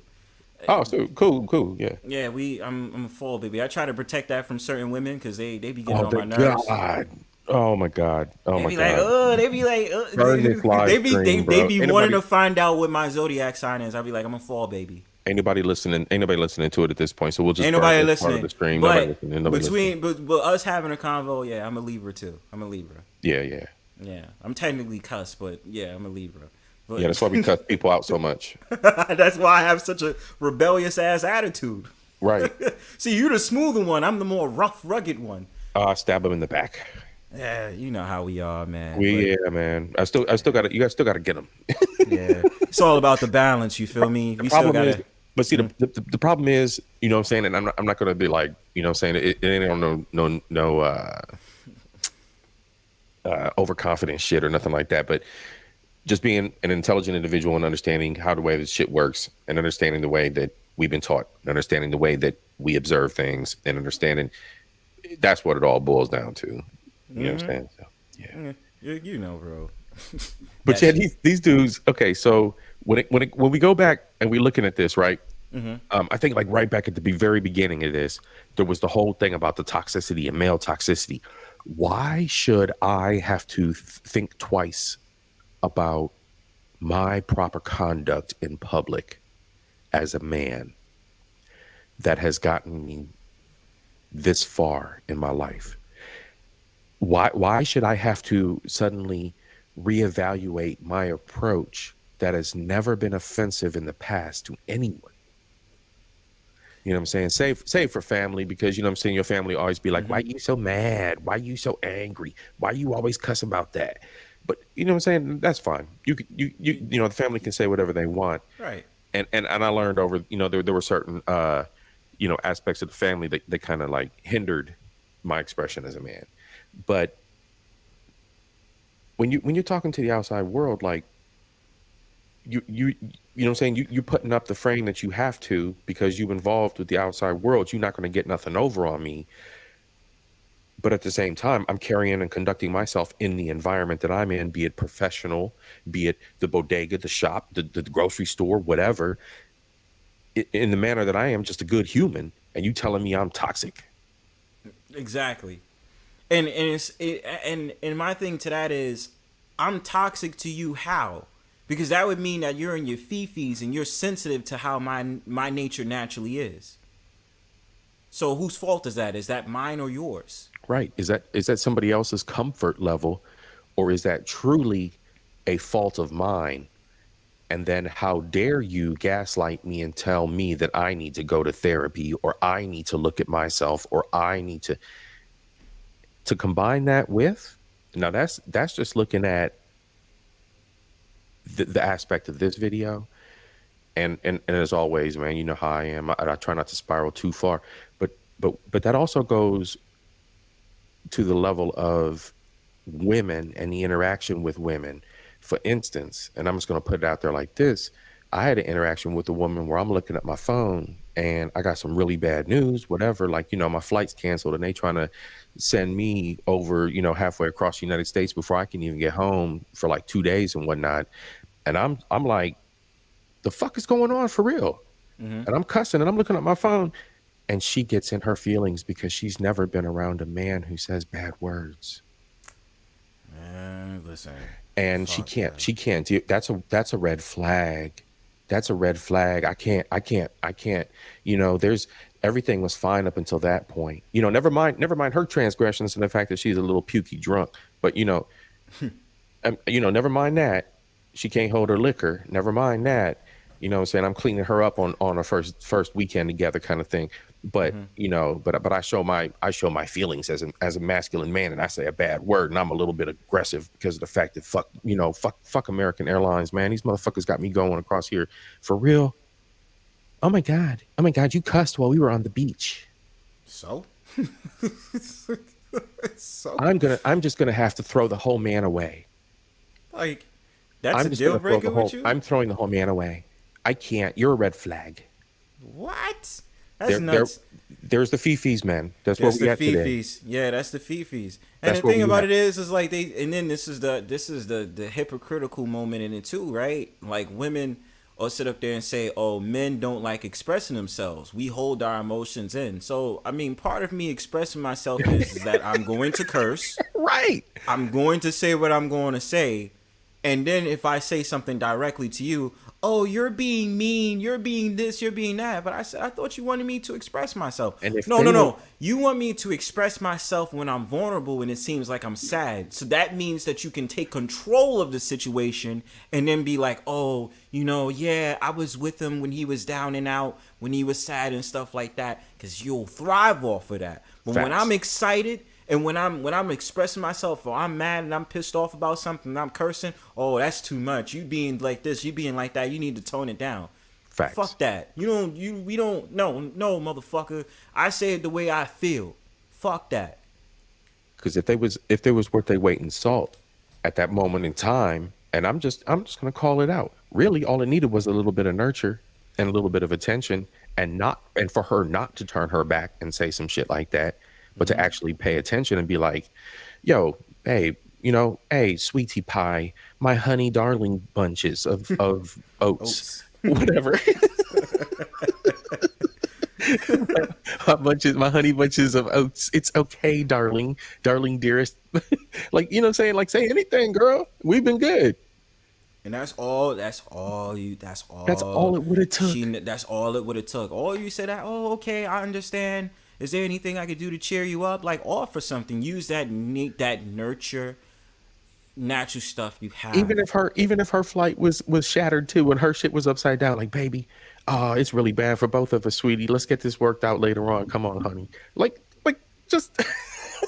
Oh, so cool, yeah. Yeah, I'm a fall baby. I try to protect that from certain women because they be getting on my my nerves. God. Oh my God. Oh They my be God. like, oh, they be like, Burn this live they be stream, bro. wanting Anybody- to find out what my zodiac sign is. I'll be like, I'm a fall baby. Ain't nobody listening to it at this point, so we'll just Ain't burn nobody this part of listening. the stream. But Nobody listening. Nobody listening. but us having a convo, yeah, I'm a Libra too. I'm a Libra. Yeah. Yeah, I'm technically cuss, but yeah, I'm a Libra. But Yeah, that's why we cut people out so much. That's why I have such a rebellious ass attitude. Right. See, you're the smoother one. I'm the more rough, rugged one. Stab him in the back. Yeah, you know how we are, man. Yeah, man. I still got to. You guys still got to get him. Yeah, it's all about the balance. You feel me? We still gotta. But see, the problem is, you know what I'm saying, and I'm not gonna be like, you know what I'm saying, it ain't on no overconfident shit or nothing like that, but just being an intelligent individual and understanding how the way this shit works and understanding the way that we've been taught and understanding the way that we observe things and understanding that's what it all boils down to. You know what I'm saying? So, yeah. You know, bro. But yeah, these dudes, okay, so when we go back and we're looking at this, right? I think like right back at the very beginning of this, there was the whole thing about the toxicity and male toxicity. Why should I have to think twice about my proper conduct in public as a man that has gotten me this far in my life? Why should I have to suddenly reevaluate my approach that has never been offensive in the past to anyone? You know what I'm saying? Save for family, because you know what I'm saying, your family always be like, why you so mad? Why you so angry? Why you always cuss about that? But you know what I'm saying? That's fine. You know, the family can say whatever they want. Right. And I learned over, you know, there were certain you know, aspects of the family that kind of like hindered my expression as a man. But when you're talking to the outside world, like you know what I'm saying, you're putting up the frame that you have to because you involved with the outside world. You're not going to get nothing over on me. But at the same time, I'm carrying and conducting myself in the environment that I'm in, be it professional, be it the bodega, the shop, the grocery store, whatever, in the manner that I am just a good human. And you telling me I'm toxic. Exactly. And my thing to that is, I'm toxic to you how? Because that would mean that you're in your fifis and you're sensitive to how my nature naturally is. So whose fault is that? Is that mine or yours? Right. Is that somebody else's comfort level, or is that truly a fault of mine? And then how dare you gaslight me and tell me that I need to go to therapy, or I need to look at myself, or I need to combine that with? Now that's just looking at the aspect of this video. And as always, man, you know how I am. I try not to spiral too far, but that also goes to the level of women and the interaction with women. For instance, and I'm just going to put it out there like this, I had an interaction with a woman where I'm looking at my phone and I got some really bad news, whatever, like, you know, my flight's canceled and they trying to send me over, you know, halfway across the United States before I can even get home for like 2 days and whatnot. And I'm like, the fuck is going on for real? And I'm cussing and I'm looking at my phone, and she gets in her feelings because she's never been around a man who says bad words. Man, listen. And she can't do, that's a red flag. That's a red flag. I can't, you know, everything was fine up until that point. You know, never mind her transgressions and the fact that she's a little pukey drunk, but you know, never mind that. She can't hold her liquor. Never mind that. You know what I'm saying? I'm cleaning her up on our first weekend together kind of thing. But, you know, but I show my feelings as a masculine man, and I say a bad word, and I'm a little bit aggressive because of the fact that fuck American Airlines, man. These motherfuckers got me going across here for real. Oh my God, you cussed while we were on the beach. So? I'm just gonna have to throw the whole man away. Like, that's a deal breaker with you? I'm throwing the whole man away. I can't. You're a red flag. What? That's nuts. There's the fifis, man. That's That's what we the got today. fifis. Yeah, that's the fifis. And That's the what thing we about have. it is like and then this is the hypocritical moment in it too, right? Like women will sit up there and say, "Oh, men don't like expressing themselves. We hold our emotions in." So, I mean, part of me expressing myself is that I'm going to curse. Right. I'm going to say what I'm going to say. And then if I say something directly to you, "Oh, you're being mean, you're being this, you're being that." But I said, I thought you wanted me to express myself. And if No. You want me to express myself when I'm vulnerable and it seems like I'm sad. So that means that you can take control of the situation and then be like, "Oh, yeah, I was with him when he was down and out, when he was sad and stuff like that." Because you'll thrive off of that. But when Facts. I'm excited and when I'm expressing myself, or I'm mad and I'm pissed off about something and I'm cursing, "Oh, that's too much. You being like this, you being like that, you need to tone it down." Facts. Fuck that. We don't, no, motherfucker. I say it the way I feel. Fuck that. Because if they was worth their weight in salt at that moment in time, and I'm just gonna call it out. Really, all it needed was a little bit of nurture and a little bit of attention, and for her not to turn her back and say some shit like that, but to actually pay attention and be like, "Yo, hey, hey, sweetie pie, my honey darling bunches of oats." Whatever. my honey bunches of oats. It's okay, darling dearest. Like, you know what I'm saying? Like, say anything, girl. We've been good. And that's all it would have took. That's all it would have took. All you said that, "Oh, okay, I understand. Is there anything I could do to cheer you up?" Like, offer something. Use that nurture, natural stuff you have. Even if her flight was shattered too, and her shit was upside down, like, "Baby, it's really bad for both of us, sweetie. Let's get this worked out later on. Come on, honey." Like just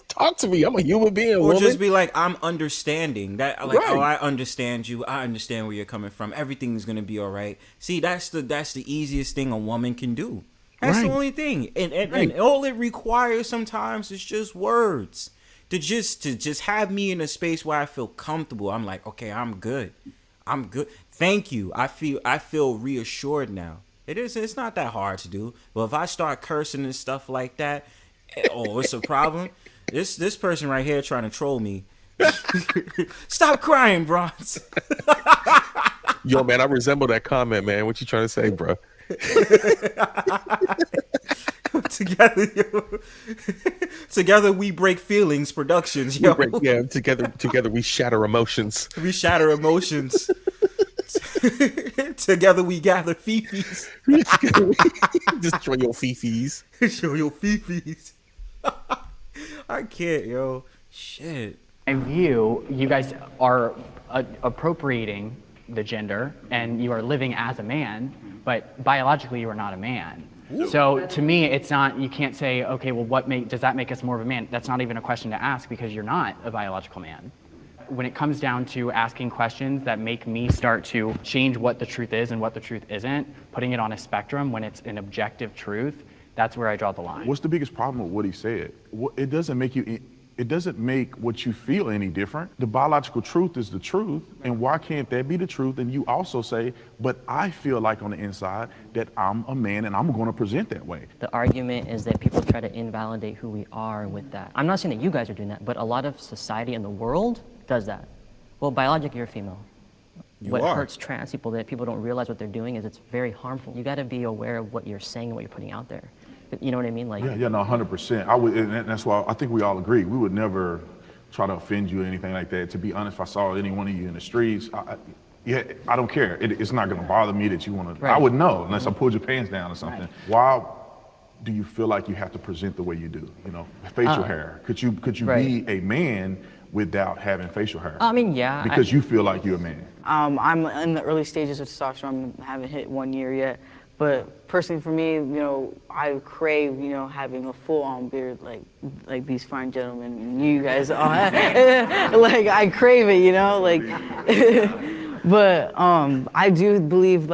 talk to me. I'm a human being, Or woman. just be like, "I'm understanding that." Like, Right. "Oh, I understand you. I understand where you're coming from. Everything's gonna be all right." See, that's the easiest thing a woman can do. That's the Right. only thing, and Right. all it requires sometimes is just words. To just have me in a space where I feel comfortable. I'm like, "Okay, I'm good. Thank you. I feel reassured now." It's not that hard to do. But if I start cursing and stuff like that, oh, it's a problem. This person right here trying to troll me. Stop crying, Bronze. Yo, man, I resemble that comment, man. What you trying to say, bro? Together we break feelings. Productions, yo. Together we shatter emotions. We shatter emotions. Together we gather fifis. Destroy your fifis. Show your fifis. I can't, yo. Shit. I view you guys are appropriating the gender and you are living as a man, but biologically you are not a man. So to me, it's not, you can't say, "Okay, well, does that make us more of a man?" That's not even a question to ask because you're not a biological man. When it comes down to asking questions that make me start to change what the truth is and what the truth isn't, putting it on a spectrum when it's an objective truth, that's where I draw the line. What's the biggest problem with what he said? It doesn't make what you feel any different. The biological truth is the truth, and why can't that be the truth? And you also say, "But I feel like on the inside that I'm a man and I'm going to present that way." The argument is that people try to invalidate who we are with that. I'm not saying that you guys are doing that, but a lot of society in the world does that. Well, biologically, you're female. What hurts trans people that people don't realize what they're doing is it's very harmful. You got to be aware of what you're saying and what you're putting out there. You know what I mean? Like, Yeah, no, 100%. I would, and that's why I think we all agree. We would never try to offend you or anything like that. To be honest, if I saw any one of you in the streets, I don't care. It's not going to bother me that you want to. Right. I would know unless I pulled your pants down or something. Right. Why do you feel like you have to present the way you do? Facial hair. Could you be a man without having facial hair? I mean, yeah. Because you feel like you're a man. I'm in the early stages of testosterone. I haven't hit 1 year yet. But personally for me, I crave, having a full-on beard like these fine gentlemen and you guys all have. Like, I crave it, But I do believe,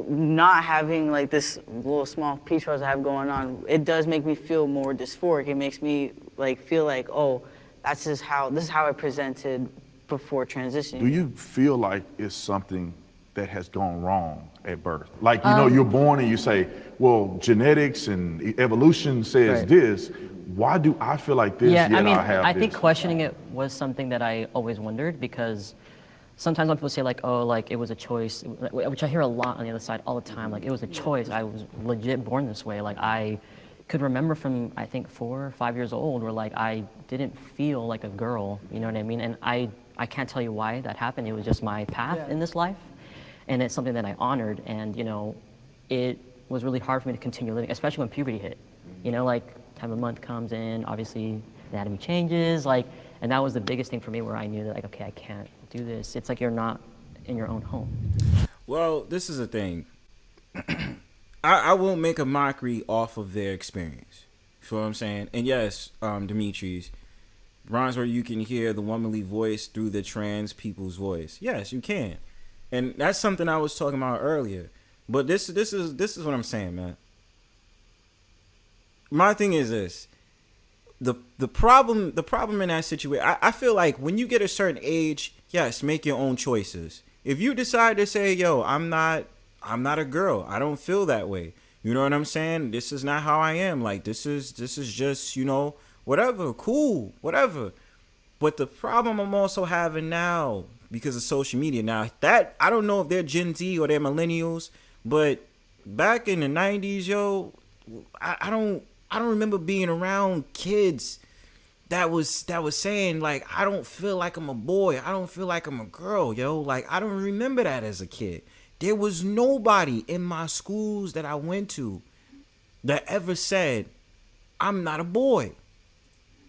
not having like this little small peach fuzz I have going on, it does make me feel more dysphoric. It makes me like feel like, oh, this is how I presented before transitioning. Do you feel like it's something that has gone wrong at birth? Like, you know, you're born and you say, well, genetics and evolution says Right. this. Why do I feel like this? Yeah, yet I mean, have I this? think questioning it was something that I always wondered, because sometimes when people say like, oh, like it was a choice, which I hear a lot on the other side all the time, like it was a choice. I was legit born this way. Like I could remember from, I think 4 or 5 years old, where like I didn't feel like a girl, you know what I mean? And I can't tell you why that happened. It was just my path in this life. And it's something that I honored. And, you know, it was really hard for me to continue living, especially when puberty hit. You know, like time of month comes in, obviously anatomy changes, like, and that was the biggest thing for me, where I knew that like, okay, I can't do this. It's like you're not in your own home. Well, this is the thing. I won't make a mockery off of their experience. You feel what I'm saying? And yes, Demetris, Bronzebird, you can hear the womanly voice through the trans people's voice. Yes, you can. And that's something I was talking about earlier. But this is what I'm saying, man. My thing is this. The problem in that situation, I feel like when you get a certain age, yes, make your own choices. If you decide to say, yo, I'm not a girl, I don't feel that way, you know what I'm saying? This is not how I am. Like, this is just, you know, whatever, cool, whatever. But the problem I'm also having now, because of social media, now that I don't know if they're Gen Z or they're millennials, but back in the 90s, yo, I don't remember being around kids that was saying like, I don't feel like I'm a boy, I don't feel like I'm a girl, yo. Like, I don't remember that as a kid. There was nobody in my schools that I went to that ever said, I'm not a boy,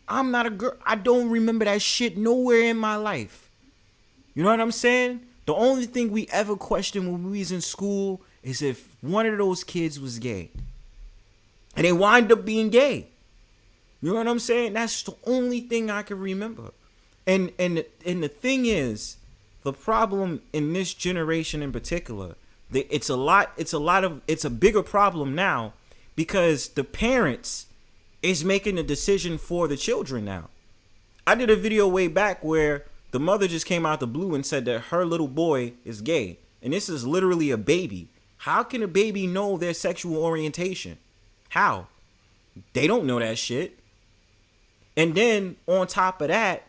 I'm not a girl. I don't remember that shit nowhere in my life. You know what I'm saying? The only thing we ever questioned when we was in school is if one of those kids was gay. And they wind up being gay. You know what I'm saying? That's the only thing I can remember. And the thing is, the problem in this generation in particular, it's a bigger problem now, because the parents is making the decision for the children now. I did a video way back where the mother just came out the blue and said that her little boy is gay. And this is literally a baby. How can a baby know their sexual orientation? How? They don't know that shit. And then on top of that,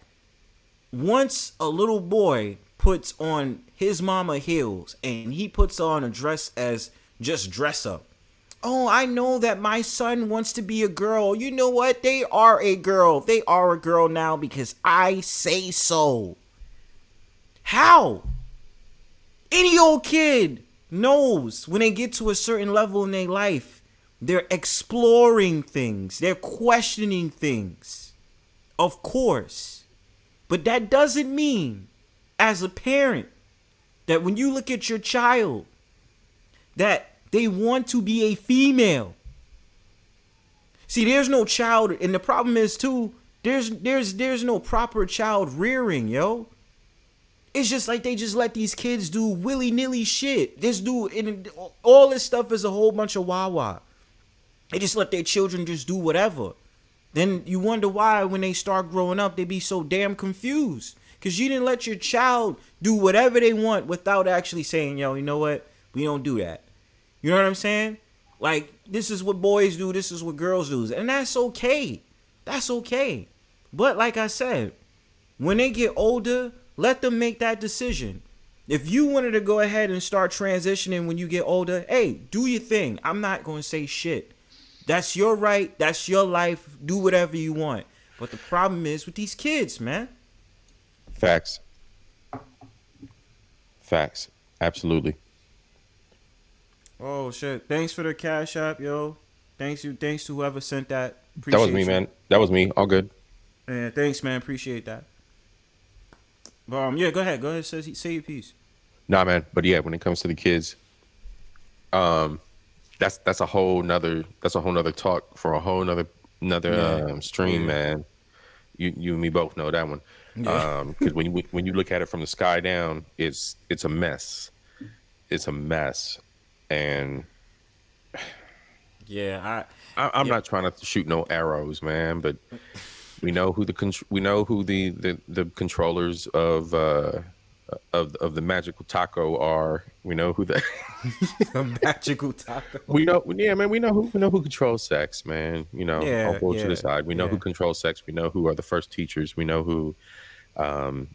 once a little boy puts on his mama heels and he puts on a dress as just dress up. Oh, I know that my son wants to be a girl. You know what? They are a girl. They are a girl now because I say so. How? Any old kid knows when they get to a certain level in their life, they're exploring things. They're questioning things. Of course. But that doesn't mean, as a parent, that when you look at your child, that they want to be a female. See, there's no child, and the problem is too, there's no proper child rearing, yo. It's just like they just let these kids do willy-nilly shit. And all this stuff is a whole bunch of wah-wah. They just let their children just do whatever. Then you wonder why when they start growing up, they be so damn confused. Because you didn't let your child do whatever they want without actually saying, yo, you know what? We don't do that. You know what I'm saying? Like, this is what boys do. This is what girls do. And that's okay. That's okay. But like I said, when they get older, let them make that decision. If you wanted to go ahead and start transitioning when you get older, hey, do your thing. I'm not going to say shit. That's your right. That's your life. Do whatever you want. But the problem is with these kids, man. Facts. Absolutely. Oh shit! Thanks for the Cash App, yo. Thanks to whoever sent that. That was me, man. That was me. All good. Yeah, thanks, man. Appreciate that. But yeah, go ahead. Say your piece. Nah, man. But yeah, when it comes to the kids, that's a whole nother talk for a whole nother stream, man. You and me both know that one. Because when you look at it from the sky down, it's a mess. It's a mess. And yeah, I'm not trying to shoot no arrows, man, but we know who the controllers of the magical taco are. We know who the magical taco. We know, yeah, man. We know who controls sex, man. You know, all Yeah, bullshit yeah, aside, we know who yeah. controls sex. We know who are the first teachers. We know who,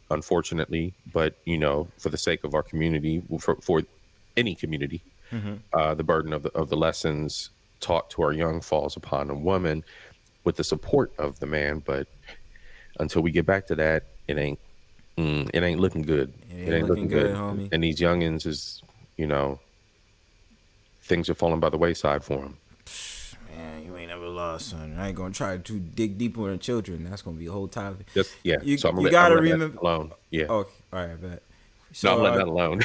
unfortunately, but you know, for the sake of our community, for any community, Mhm. the burden of the lessons taught to our young falls upon a woman, with the support of the man. But until we get back to that, it ain't looking good. It ain't looking good, homie. And these youngins is, you know, things are falling by the wayside for them. Man, you ain't never lost, son. I ain't gonna try to dig deeper into children. That's gonna be a whole topic. Just yeah. You, So I'm you gonna gotta let remember. that alone. Yeah. Oh, all right, bet. No, I'm letting that alone.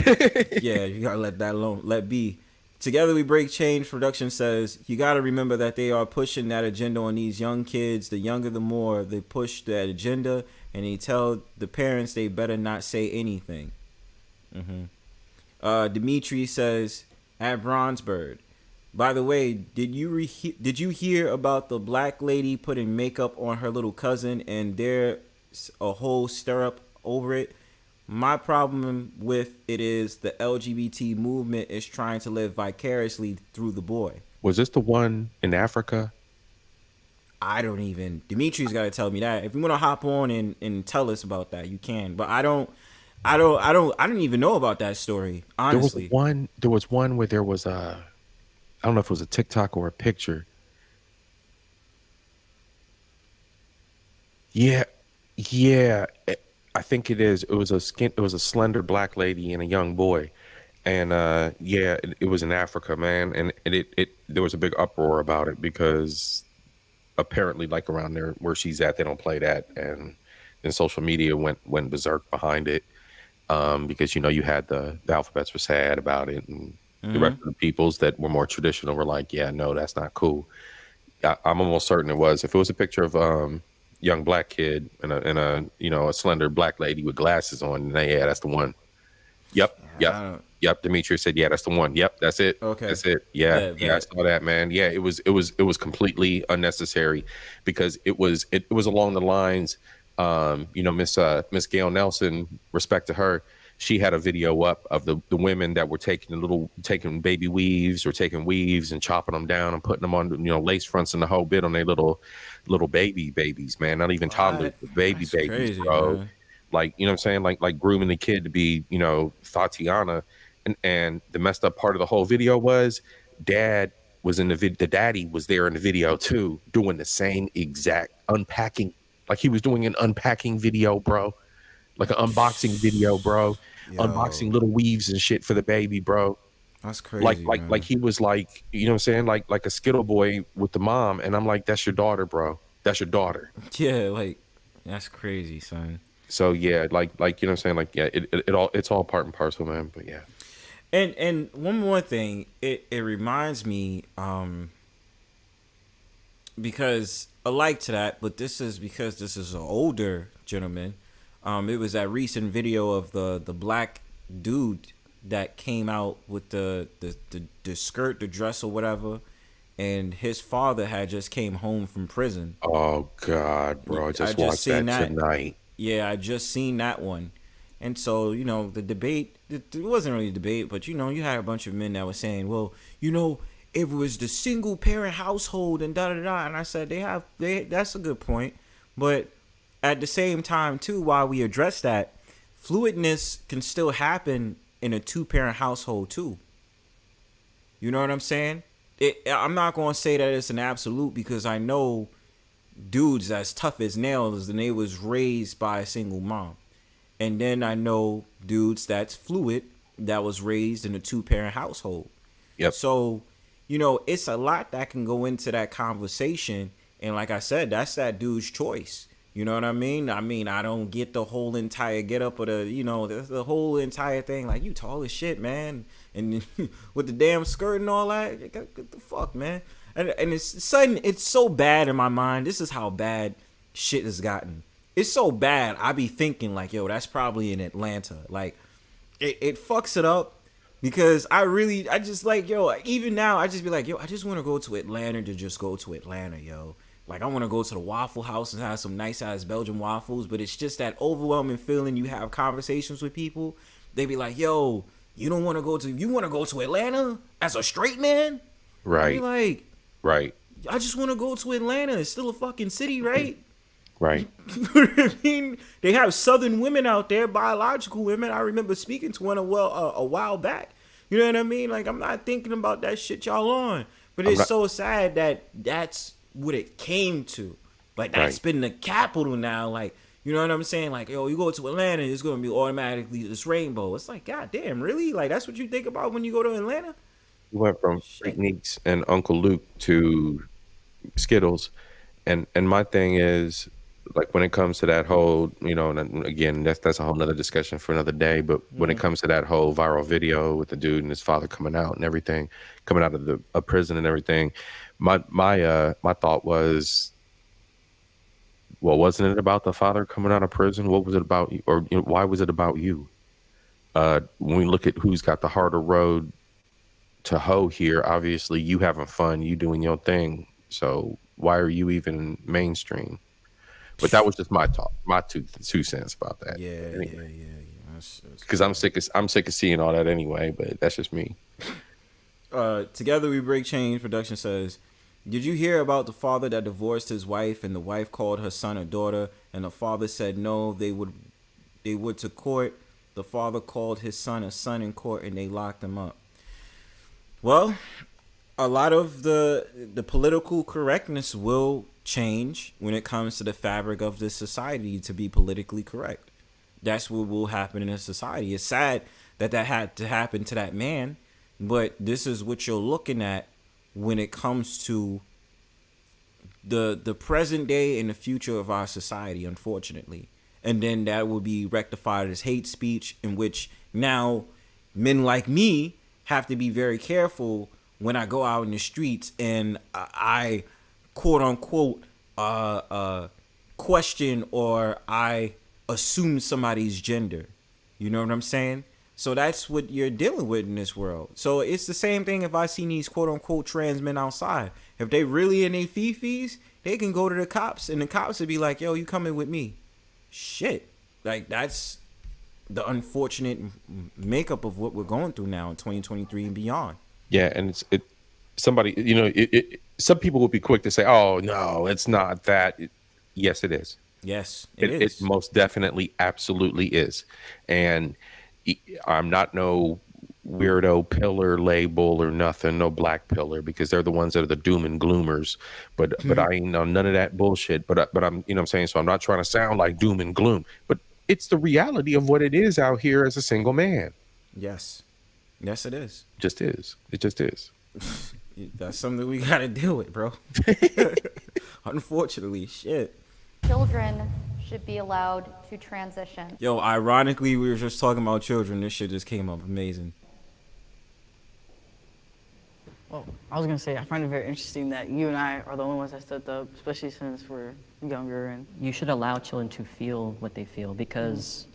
Yeah, you gotta let that alone. Let be. Together we break change. Production says you gotta remember that they are pushing that agenda on these young kids. The younger, the more they push that agenda, and they tell the parents they better not say anything. Demetris says at Bronzebird. By the way, did you hear about the black lady putting makeup on her little cousin and there's a whole stir up over it? My problem with it is the LGBT movement is trying to live vicariously through the boy. Was this the one in Africa? I don't even. Demetri's got to tell me that. If you want to hop on and tell us about that, you can. But I don't even know about that story. Honestly, There was one where there was a, I don't know if it was a TikTok or a picture. Yeah, I think it is. It was a slender black lady and a young boy, and it was in Africa, man. And there was a big uproar about it because apparently, like around there where she's at, they don't play that, and then social media went berserk behind it, because you know you had the alphabets were sad about it, and the rest of the peoples that were more traditional were like, yeah, no, that's not cool. I'm almost certain it was. If it was a picture of young black kid and a slender black lady with glasses on, and yeah, that's the one. Yep. Demetris said, yeah, that's the one. Yep, that's it. Okay, that's it. Yeah, I saw that, man. Yeah, it was completely unnecessary because it was along the lines, Miss Gail Nelson, respect to her, she had a video up of the women that were taking baby weaves or taking weaves and chopping them down and putting them on, lace fronts and the whole bit on their little babies, man. Not even toddlers, but babies, crazy, bro. Man. Like, you know what I'm saying? Like grooming the kid to be, Tatiana. And the messed up part of the whole video was dad was in the video. The daddy was there in the video too, doing the same exact unpacking. Like he was doing an unpacking video, bro. Like an unboxing video, bro. Yo. Unboxing little weaves and shit for the baby, bro. That's crazy. Like he was like, you know what I'm saying? Like a Skittle boy with the mom. And I'm like, that's your daughter, bro. That's your daughter. Yeah, like that's crazy, son. So yeah, like you know what I'm saying? Like, yeah, it's all part and parcel, man. But yeah. And one more thing, it reminds me, because alike to that, but this is because this is an older gentleman. It was that recent video of the black dude that came out with the skirt, the dress or whatever, and his father had just came home from prison. Oh God, bro! I just watched that tonight. Yeah, I just seen that one. And so, the debate, it wasn't really a debate, but, you had a bunch of men that were saying, well, it was the single parent household and da-da-da. And I said, that's a good point. But at the same time, too, while we address that, fluidness can still happen in a two-parent household, too. You know what I'm saying? I'm not going to say that it's an absolute because I know dudes as tough as nails and they was raised by a single mom. And then I know dudes that's fluid that was raised in a two-parent household. Yep. So, it's a lot that can go into that conversation. And like I said, that's that dude's choice. You know what I mean? I don't get the whole entire get up of the whole entire thing. Like, you tall as shit, man. And with the damn skirt and all that, get the fuck, man. And it's sudden, it's so bad in my mind. This is how bad shit has gotten. It's so bad. I be thinking like, yo, that's probably in Atlanta. Like, it fucks it up Because I just like, yo, even now, I just be like, yo, I just want to go to Atlanta to just go to Atlanta, yo. Like, I want to go to the Waffle House and have some nice-ass Belgian waffles, but it's just that overwhelming feeling. You have conversations with people, they be like, yo, you want to go to Atlanta as a straight man? Right. I be like, right. I just want to go to Atlanta. It's still a fucking city, right? Right. You know what I mean? They have southern women out there, biological women. I remember speaking to one a while back. You know what I mean? Like, I'm not thinking about that shit y'all on. But it's so sad that that's what it came to. Like, that's been the capital now. Like, you know what I'm saying? Like, yo, you go to Atlanta, it's going to be automatically this rainbow. It's like, God damn, really? Like, that's what you think about when you go to Atlanta? We went from Freakniks and Uncle Luke to Skittles. And my thing is, like, when it comes to that whole, you know, and again, that's a whole nother discussion for another day. But when it comes to that whole viral video with the dude and his father coming out and everything, coming out of a prison and everything, my thought was, well, wasn't it about the father coming out of prison? What was it about? Or you know, why was it about you? When we look at who's got the harder road to hoe here, obviously you having fun, you doing your thing. So why are you even mainstream? But that was just my talk, my two cents about that. Yeah, anyway. yeah. Because I'm sick of seeing all that anyway. But that's just me. Together We Break Chains production says, did you hear about the father that divorced his wife and the wife called her son a daughter and the father said no, they would to court. The father called his son a son in court and they locked him up. Well, a lot of the political correctness will change when it comes to the fabric of this society to be politically correct. That's what will happen in a society. It's sad that had to happen to that man, but this is what you're looking at when it comes to the present day and the future of our society, unfortunately. And then that will be rectified as hate speech, in which now men like me have to be very careful when I go out in the streets and I quote unquote question or I assume somebody's gender. You know what I'm saying? So that's what you're dealing with in this world. So it's the same thing if I see these quote unquote trans men outside. If they really in their fifis, they can go to the cops and the cops would be like, yo, you coming with me. Shit. Like, that's the unfortunate makeup of what we're going through now in 2023 and beyond. Yeah, and somebody, you know, some people will be quick to say, oh, no, it's not that. Yes, it is. Yes, it is. It most definitely, absolutely is. And I'm not no weirdo pillar label or nothing, no black pillar, because they're the ones that are the doom and gloomers. But I ain't know none of that bullshit. But I'm, you know what I'm saying? So I'm not trying to sound like doom and gloom, but it's the reality of what it is out here as a single man. Yes. Yes, it is. Just is. It just is. That's something we got to deal with, bro. Unfortunately, shit. Children should be allowed to transition. Yo, ironically, we were just talking about children. This shit just came up. Amazing. Well, I was gonna say I find it very interesting that you and I are the only ones that stepped up, especially since we're younger. And you should allow children to feel what they feel, because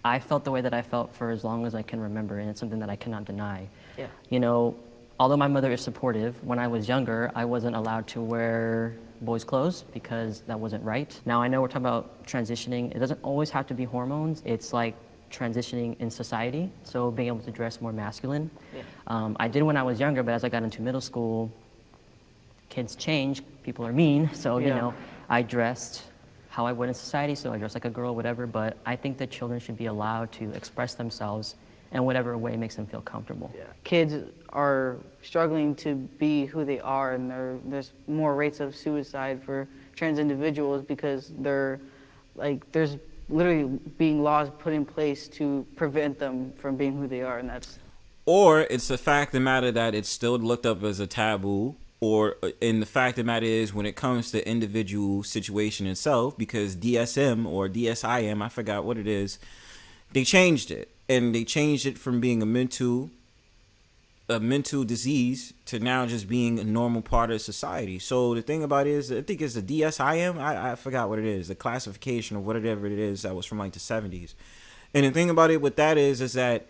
I felt the way that I felt for as long as I can remember, and it's something that I cannot deny. Yeah. You know, although my mother is supportive, when I was younger, I wasn't allowed to wear boys' clothes because that wasn't right. Now I know we're talking about transitioning. It doesn't always have to be hormones. It's like transitioning in society, so being able to dress more masculine. Yeah. I did when I was younger, but as I got into middle school, kids change, people are mean, so you know, I dressed how I would in society, so I dressed like a girl, whatever, but I think that children should be allowed to express themselves in whatever way makes them feel comfortable. Yeah. Kids are struggling to be who they are, and there's more rates of suicide for trans individuals because they're like, there's literally being laws put in place to prevent them from being who they are, and that's... Or it's the fact of the matter that it's still looked up as a taboo, or in the fact of the matter is when it comes to individual situation itself, because DSM or DSIM, I forgot what it is, they changed it. And they changed it from being a mental disease to now just being a normal part of society. So the thing about it is, I think it's the DSIM. I forgot what it is, the classification of whatever it is that was from like the 70s. And the thing about it with that is that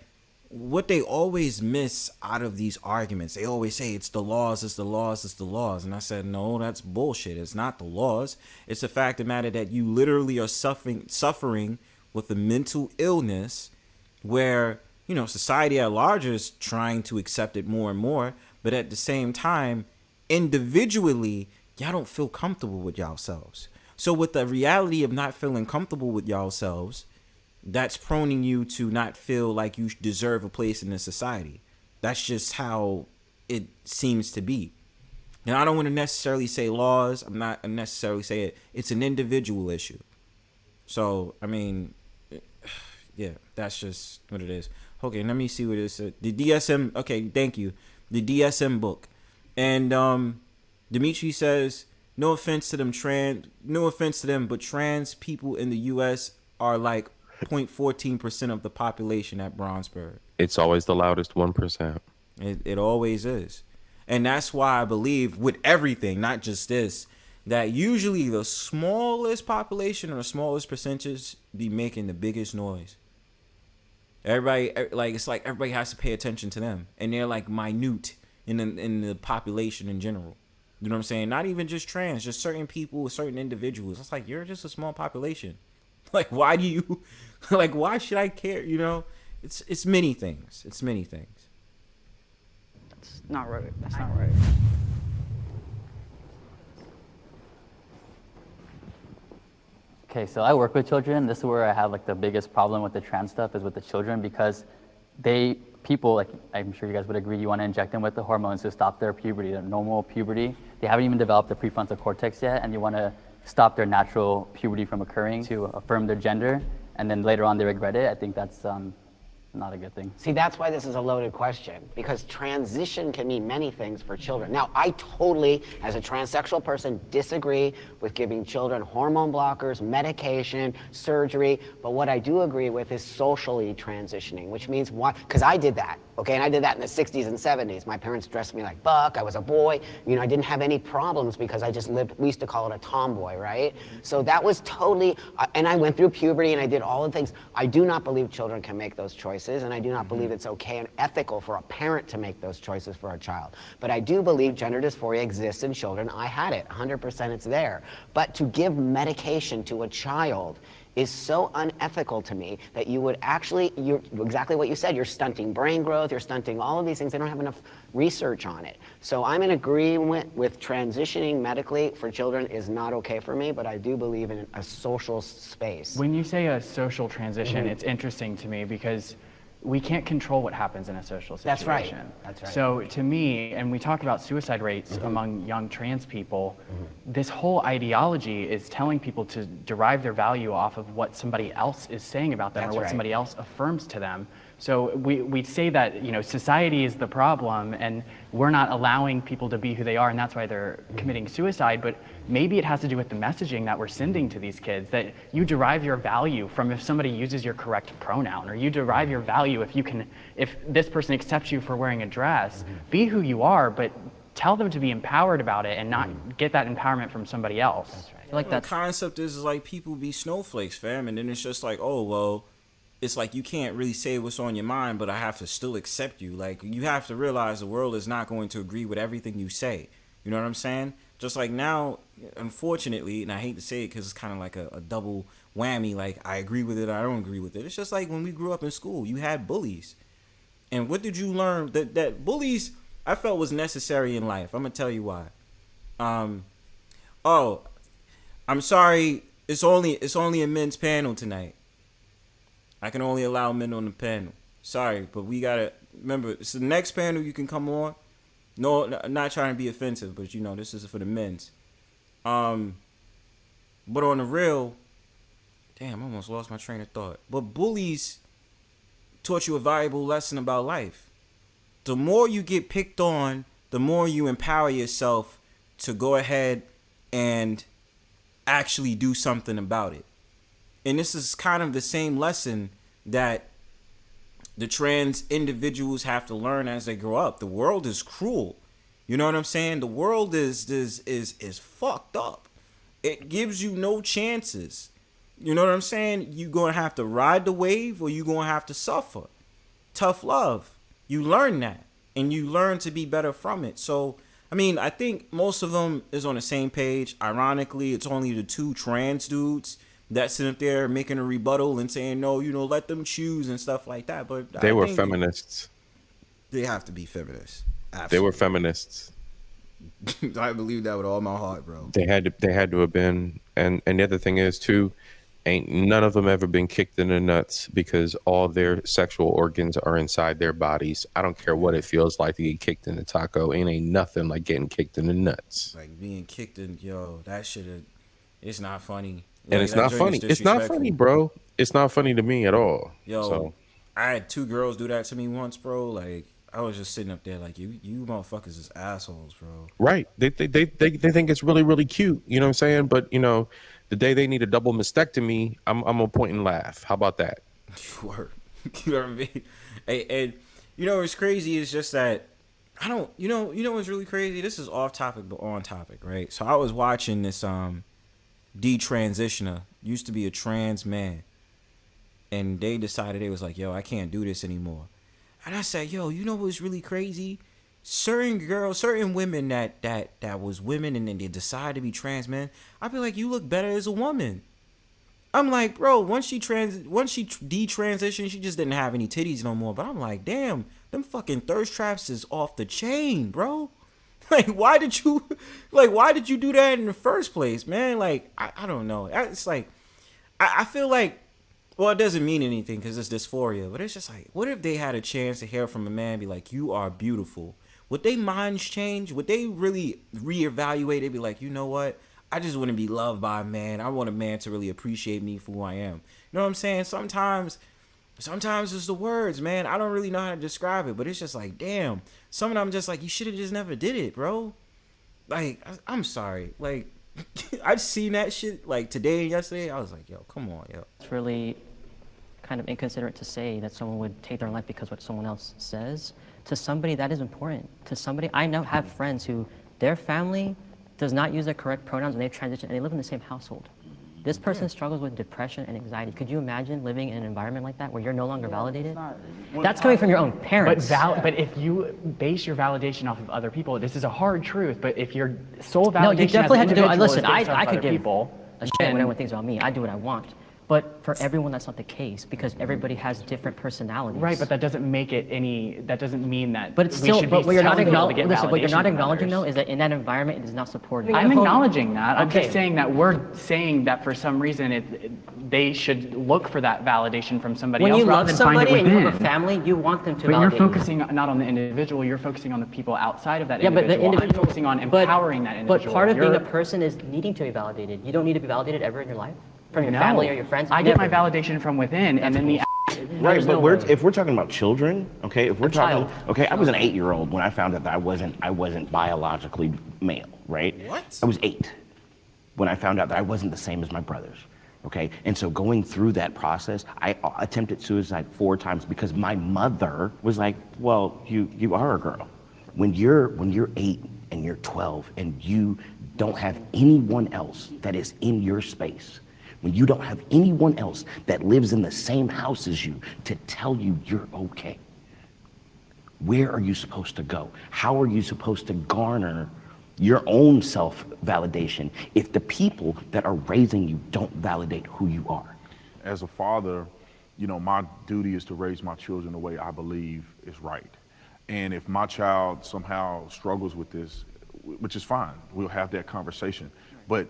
what they always miss out of these arguments, they always say it's the laws, it's the laws, it's the laws. And I said, no, that's bullshit. It's not the laws. It's the fact of the matter that you literally are suffering with a mental illness where, you know, society at large is trying to accept it more and more. But at the same time, individually, y'all don't feel comfortable with yourselves. So with the reality of not feeling comfortable with yourselves, that's proning you to not feel like you deserve a place in the society. That's just how it seems to be. And I don't want to necessarily say laws. I'm not necessarily say it. It's an individual issue. So, I mean, yeah, that's just what it is. Okay, let me see what it is. The DSM, okay, thank you. The DSM book. And Demetris says, no offense to them, but trans people in the US are like 0.14% of the population at Bronzebird. It's always the loudest 1%. It always is. And that's why I believe with everything, not just this, that usually the smallest population or the smallest percentage be making the biggest noise. Everybody, like, it's like everybody has to pay attention to them. And they're like minute in the population in general. You know what I'm saying? Not even just trans, just certain people, certain individuals. It's like, you're just a small population. Like, why do you, like, why should I care? You know, it's many things. It's many things. That's not right. That's not right. Okay, so I work with children. This is where I have like the biggest problem with the trans stuff is with the children, because people, like I'm sure you guys would agree, you want to inject them with the hormones to stop their puberty, their normal puberty. They haven't even developed the prefrontal cortex yet, and you want to stop their natural puberty from occurring to affirm their gender, and then later on they regret it. I think that's not a good thing. See, that's why this is a loaded question, because transition can mean many things for children. Now, I totally, as a transsexual person, disagree with giving children hormone blockers, medication, surgery, but what I do agree with is socially transitioning, which means what, because I did that, okay, and I did that in the 60s and 70s. My parents dressed me like Buck, I was a boy, you know, I didn't have any problems because I just lived, we used to call it a tomboy, right? So that was totally, and I went through puberty and I did all the things. I do not believe children can make those choices, and I do not believe it's okay and ethical for a parent to make those choices for a child. But I do believe gender dysphoria exists in children. I had it, 100% it's there. But to give medication to a child is so unethical to me that you would actually, you're exactly what you said, you're stunting brain growth, you're stunting all of these things. They don't have enough research on it. So I'm in agreement with transitioning medically for children is not okay for me, but I do believe in a social space. When you say a social transition, it's interesting to me because we can't control what happens in a social situation. That's right. That's right. So to me, and we talk about suicide rates among young trans people, this whole ideology is telling people to derive their value off of what somebody else is saying about them. That's or what somebody else affirms to them. So we say that, you know, society is the problem and we're not allowing people to be who they are, and that's why they're committing suicide. But maybe it has to do with the messaging that we're sending to these kids, that you derive your value from if somebody uses your correct pronoun, or you derive your value if this person accepts you for wearing a dress. Be who you are, but tell them to be empowered about it and not get that empowerment from somebody else. That's right. Like that concept is like people be snowflakes, fam, and then it's just like, oh well, it's like you can't really say what's on your mind, but I have to still accept you. Like, you have to realize the world is not going to agree with everything you say. You know what I'm saying? Just like now, unfortunately, and I hate to say it because it's kind of like a double whammy, like I agree with it, I don't agree with it. It's just like when we grew up in school, you had bullies. And what did you learn? That bullies, I felt, was necessary in life. I'm going to tell you why. Oh, I'm sorry, it's only a men's panel tonight. I can only allow men on the panel. Sorry, but we gotta remember, it's the next panel you can come on. No, not trying to be offensive, but you know, this is for the men's. But on the real, damn, I almost lost my train of thought. But bullies taught you a valuable lesson about life. The more you get picked on, the more you empower yourself to go ahead and actually do something about it. And this is kind of the same lesson that the trans individuals have to learn as they grow up. The world is cruel. You know what I'm saying? The world is fucked up. It gives you no chances. You know what I'm saying? You're going to have to ride the wave or you're going to have to suffer tough love. You learn that, and you learn to be better from it. So, I mean, I think most of them is on the same page. Ironically, it's only the 2 trans dudes that sit up there making a rebuttal and saying, no, let them choose and stuff like that. But They were feminists. They have to be feminists. Absolutely. They were feminists. I believe that with all my heart, bro. They had to have been. And the other thing is too, ain't none of them ever been kicked in the nuts because all their sexual organs are inside their bodies. I don't care what it feels like to get kicked in the taco. It ain't nothing like getting kicked in the nuts. Like being kicked in, that shit, it's not funny. And it's not funny. It's not funny, bro. It's not funny to me at all. Yo, I had 2 girls do that to me once, bro. Like, I was just sitting up there like, you motherfuckers is assholes, bro. Right. They think it's really, really cute. You know what I'm saying? But, the day they need a double mastectomy, I'm gonna point and laugh. How about that? Word. You know what I mean? And what's crazy is just that I don't. What's really crazy? This is off topic but on topic, right? So I was watching this detransitioner, used to be a trans man, and they decided they was like, yo, I can't do this anymore. And I said, yo, you know what's really crazy? Certain women that was women and then they decided to be trans men, I'd be like, you look better as a woman. I'm like, bro, once she detransitioned, she just didn't have any titties no more. But I'm like, damn, them fucking thirst traps is off the chain, bro. Like, why did you do that in the first place, man? Like, I don't know. It's like, I feel like, well, it doesn't mean anything because it's dysphoria, but it's just like, what if they had a chance to hear from a man and be like, you are beautiful? Would they minds change? Would they really reevaluate it? Be like, you know what? I just want to be loved by a man. I want a man to really appreciate me for who I am. You know what I'm saying? Sometimes it's the words, man. I don't really know how to describe it, but it's just like, damn. Some of them just like, you should have just never did it, bro. Like, I'm sorry. Like, I've seen that shit like today and yesterday. I was like, yo, come on, yo. It's really kind of inconsiderate to say that someone would take their life because what someone else says. To somebody, that is important. To somebody, I know have friends who their family does not use the correct pronouns and they've transitioned and they live in the same household. This person struggles with depression and anxiety. Could you imagine living in an environment like that where you're no longer validated? That's coming from your own parents. But if you base your validation off of other people, this is a hard truth, but if your sole validation no, you definitely have to do it. Listen, I could give people, a shit when everyone thinks about me. I do what I want. But for everyone, that's not the case because everybody has different personalities. Right, but that doesn't make it any. That doesn't mean that. But it's still. But what you're not acknowledging. Listen, what you're not acknowledging though is that in that environment, it is not supported. I'm acknowledging that. I'm just saying that we're saying that for some reason they should look for that validation from somebody else. When you rather love than somebody find it and you within. have a family, you want them to But validate. you're focusing not on the individual. You're focusing on the people outside of that yeah, individual. but the individual. I'm focusing on empowering that individual. But part of being a person is needing to be validated. You don't need to be validated ever in your life. From your No. family or your friends? I get my validation from within, and then the Right, but if we're talking about children, okay, if we're talking, okay, I was an 8-year-old when I found out that I wasn't biologically male, right? What? I was 8 when I found out that I wasn't the same as my brothers, okay? And so going through that process, I attempted suicide 4 times because my mother was like, well, you are a girl. When you're 8 and you're 12 and you don't have anyone else that is in your space, when you don't have anyone else that lives in the same house as you to tell you you're okay, where are you supposed to go? How are you supposed to garner your own self-validation if the people that are raising you don't validate who you are? As a father, my duty is to raise my children the way I believe is right. And if my child somehow struggles with this, which is fine, we'll have that conversation. But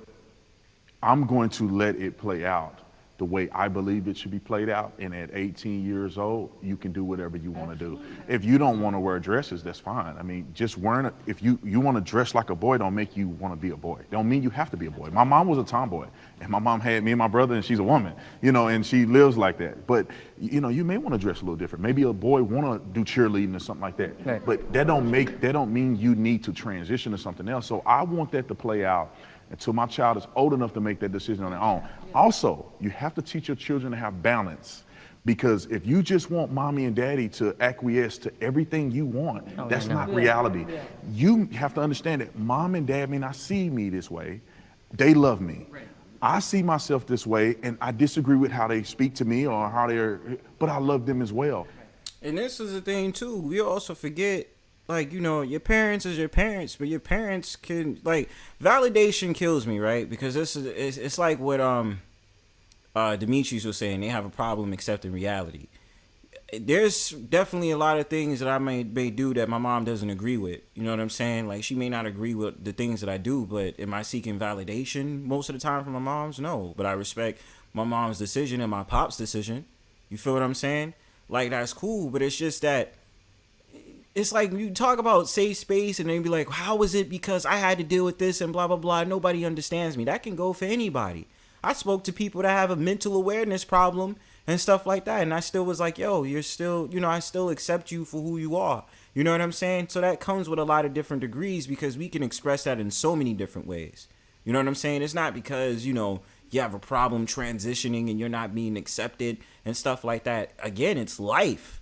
I'm going to let it play out the way I believe it should be played out. And at 18 years old, you can do whatever you want to do. If you don't want to wear dresses, that's fine. I mean, just wearing if you want to dress like a boy, don't make you want to be a boy. Don't mean you have to be a boy. My mom was a tomboy, and my mom had me and my brother, and she's a woman, and she lives like that. But you may want to dress a little different. Maybe a boy want to do cheerleading or something like that. Right. But that don't mean you need to transition to something else. So I want that to play out until my child is old enough to make that decision on their own. Also, you have to teach your children to have balance, because if you just want mommy and daddy to acquiesce to everything you want, that's not reality. You have to understand that mom and dad may not see me this way. They love me. I see myself this way, and I disagree with how they speak to me or how but I love them as well. And this is the thing too. We also forget, like, you know, your parents is your parents, but your parents can, like, validation kills me, right? Because it's like what Demetris was saying. They have a problem accepting reality. There's definitely a lot of things that I may do that my mom doesn't agree with. You know what I'm saying? Like, she may not agree with the things that I do, but am I seeking validation most of the time from my mom's? No. But I respect my mom's decision and my pop's decision. You feel what I'm saying? Like, that's cool, but it's just that it's like you talk about safe space and then be like, how is it because I had to deal with this and blah, blah, blah. Nobody understands me. That can go for anybody. I spoke to people that have a mental awareness problem and stuff like that. And I still was like, yo, you're still, you know, I still accept you for who you are. You know what I'm saying? So that comes with a lot of different degrees because we can express that in so many different ways. You know what I'm saying? It's not because, you know, you have a problem transitioning and you're not being accepted and stuff like that. Again, it's life.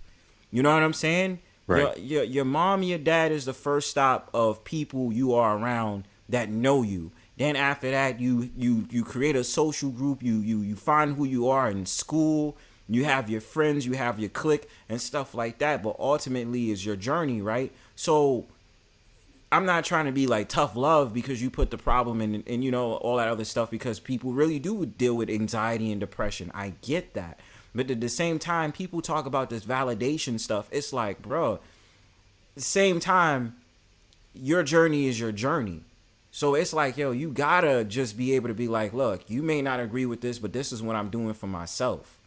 You know what I'm saying? Right. Your mom, your dad is the first stop of people you are around that know you. Then after that, you create a social group. You find who you are in school. You have your friends. You have your clique and stuff like that. But ultimately, is your journey, right? So I'm not trying to be like tough love because you put the problem in and you know all that other stuff because people really do deal with anxiety and depression. I get that. But at the same time, people talk about this validation stuff. It's like, bro, at the same time, your journey is your journey. So it's like, yo, you gotta just be able to be like, look, you may not agree with this, but this is what I'm doing for myself.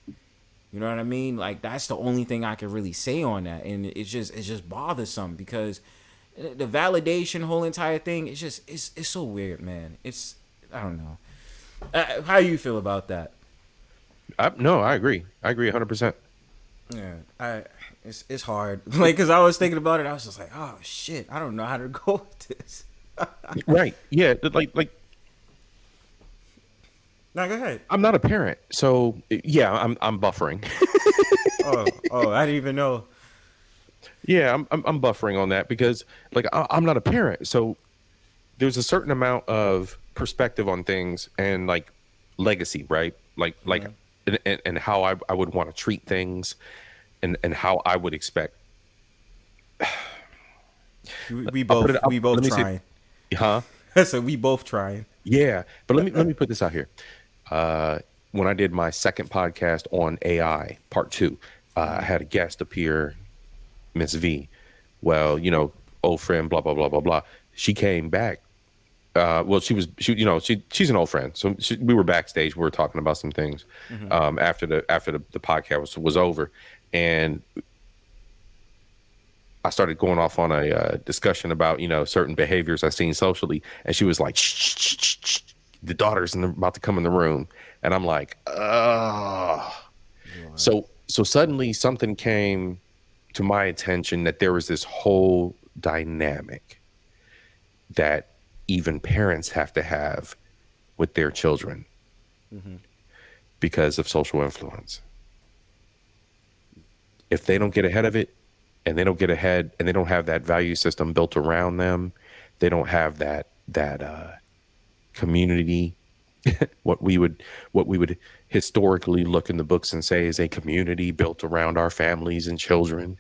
You know what I mean? Like, that's the only thing I can really say on that. And it's just bothersome because the validation whole entire thing, it's so weird, man. I don't know. How you feel about that? No, I agree. I agree 100%. Yeah, it's hard. Like, cause I was thinking about it, I was just like, oh shit, I don't know how to go with this. Right. Yeah. Like. No, go ahead. I'm not a parent, so yeah, I'm buffering. oh, I didn't even know. Yeah, I'm buffering on that because like I'm not a parent, so there's a certain amount of perspective on things and like legacy, right? Like and how I would want to treat things, and how I would expect. We both trying. Huh? So we both trying. Yeah, but let me put this out here. When I did my second podcast on AI, part 2, I had a guest appear, Miss V. Well, you know, old friend, blah blah blah blah blah. She came back. Well, she's an old friend, so we were backstage. We were talking about some things after the podcast was over, and I started going off on a discussion about, you know, certain behaviors I've seen socially, and she was like, shh, the daughter's about to come in the room, and I'm like, so suddenly something came to my attention that there was this whole dynamic that even parents have to have with their children because of social influence. If they don't get ahead of it, and they don't get ahead, and they don't have that value system built around them, they don't have that community, what we would historically look in the books and say is a community built around our families and children.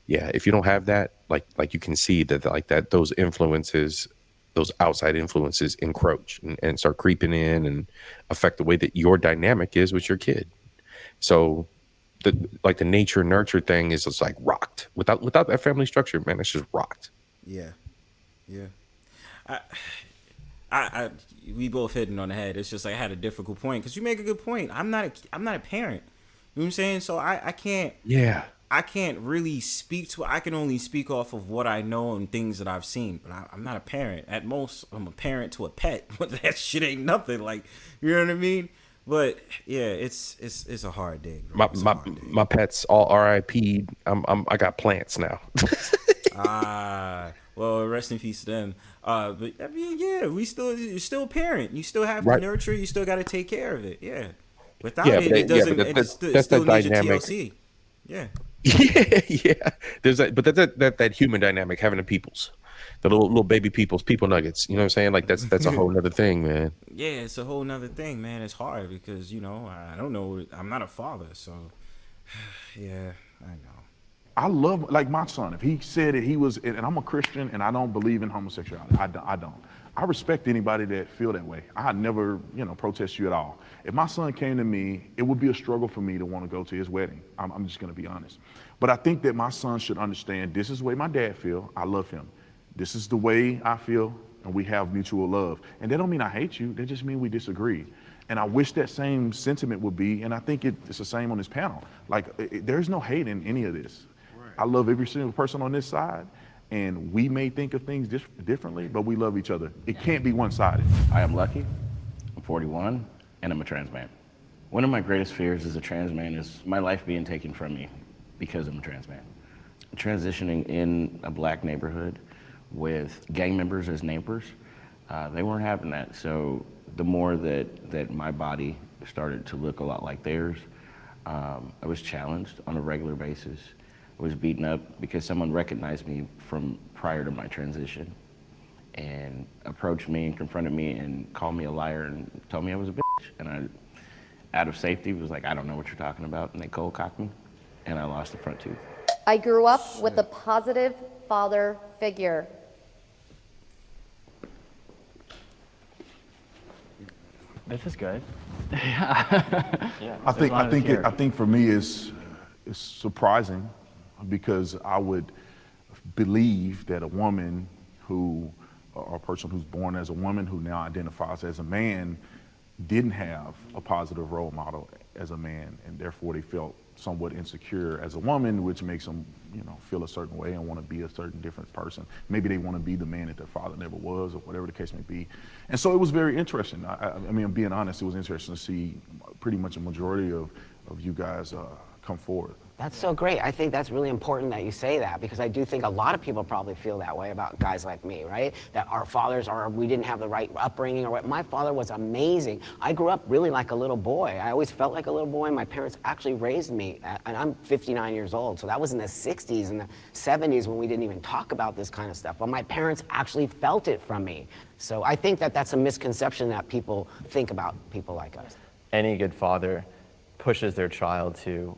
Yeah, if you don't have that, like you can see that those influences, those outside influences encroach and start creeping in and affect the way that your dynamic is with your kid. So the nature nurture thing is just like rocked without that family structure, man. It's just rocked. Yeah. I we both hitting on the head. It's just like I had a difficult point because you make a good point. I'm not a parent. You know what I'm saying? So I can't. Yeah. I can't really speak to. I can only speak off of what I know and things that I've seen. But I'm not a parent. At most, I'm a parent to a pet. But that shit ain't nothing. Like, you know what I mean? But yeah, it's a hard day. Bro. My pets all RIP. I got plants now. Well, rest in peace to them. But I mean, yeah, you're still a parent. You still have to Right. nurture. You still got to take care of it. Yeah. Without Yeah, it, but it doesn't. but It that's still the needs your dynamic. TLC. Yeah. Yeah. There's that human dynamic, having the peoples, the little baby people nuggets. You know what I'm saying? Like that's a whole nother thing, man. Yeah, it's a whole nother thing, man. It's hard because, you know, I don't know. I'm not a father, so yeah, I love, like my son, if he said that he was, and I'm a Christian and I don't believe in homosexuality, I don't. I respect anybody that feel that way. I never, protest you at all. If my son came to me, it would be a struggle for me to want to go to his wedding. I'm just gonna be honest. But I think that my son should understand this is the way my dad feel. I love him. This is the way I feel, and we have mutual love. And that don't mean I hate you, that just mean we disagree. And I wish that same sentiment would be, and I think it's the same on this panel. Like, there's no hate in any of this. I love every single person on this side, and we may think of things differently, but we love each other. It can't be one-sided. I am lucky, I'm 41, and I'm a trans man. One of my greatest fears as a trans man is my life being taken from me because I'm a trans man. Transitioning in a black neighborhood with gang members as neighbors, they weren't having that. So the more that my body started to look a lot like theirs, I was challenged on a regular basis. I was beaten up because someone recognized me from prior to my transition and approached me and confronted me and called me a liar and told me I was a bitch. And I, out of safety, was like, I don't know what you're talking about. And they cold cocked me and I lost a front tooth. I grew up with a positive father figure. This is good. I think for me it's surprising because I would believe that a woman or a person who's born as a woman who now identifies as a man didn't have a positive role model as a man, and therefore they felt somewhat insecure as a woman, which makes them, feel a certain way and want to be a certain different person. Maybe they want to be the man that their father never was, or whatever the case may be. And so it was very interesting. I mean, I'm being honest, it was interesting to see pretty much a majority of you guys come forward. That's so great. I think that's really important that you say that, because I do think a lot of people probably feel that way about guys like me, right? That our fathers we didn't have the right upbringing or what. My father was amazing. I grew up really like a little boy. I always felt like a little boy. My parents actually raised me, and I'm 59 years old, so that was in the 60s and the 70s when we didn't even talk about this kind of stuff. But my parents actually felt it from me. So I think that that's a misconception that people think about people like us. Any good father pushes their child to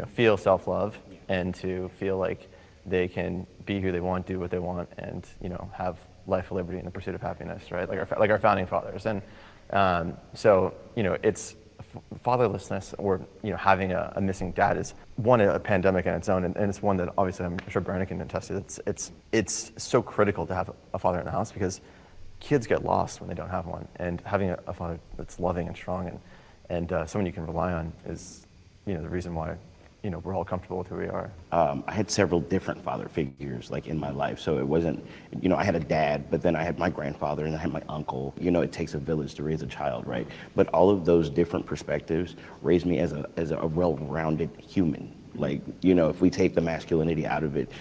feel self-love and to feel like they can be who they want, do what they want, and have life of liberty and the pursuit of happiness, right? Like our founding fathers. And so it's fatherlessness or having a missing dad is a pandemic in its own, and it's one that obviously I'm sure Brandon can attest to. It's so critical to have a father in the house because kids get lost when they don't have one, and having a father that's loving and strong and someone you can rely on is the reason why we're all comfortable with who we are. I had several different father figures in my life. So it wasn't, I had a dad, but then I had my grandfather and I had my uncle. It takes a village to raise a child, right? But all of those different perspectives raised me as a well-rounded human. If we take the masculinity out of it,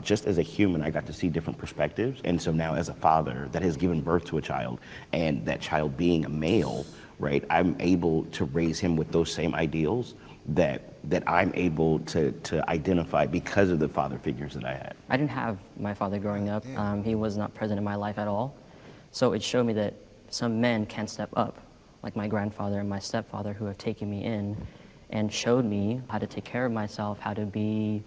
just as a human, I got to see different perspectives. And so now as a father that has given birth to a child, and that child being a male, right, I'm able to raise him with those same ideals that I'm able to identify because of the father figures that I had. I didn't have my father growing up. He was not present in my life at all. So it showed me that some men can step up, like my grandfather and my stepfather, who have taken me in and showed me how to take care of myself, how to be,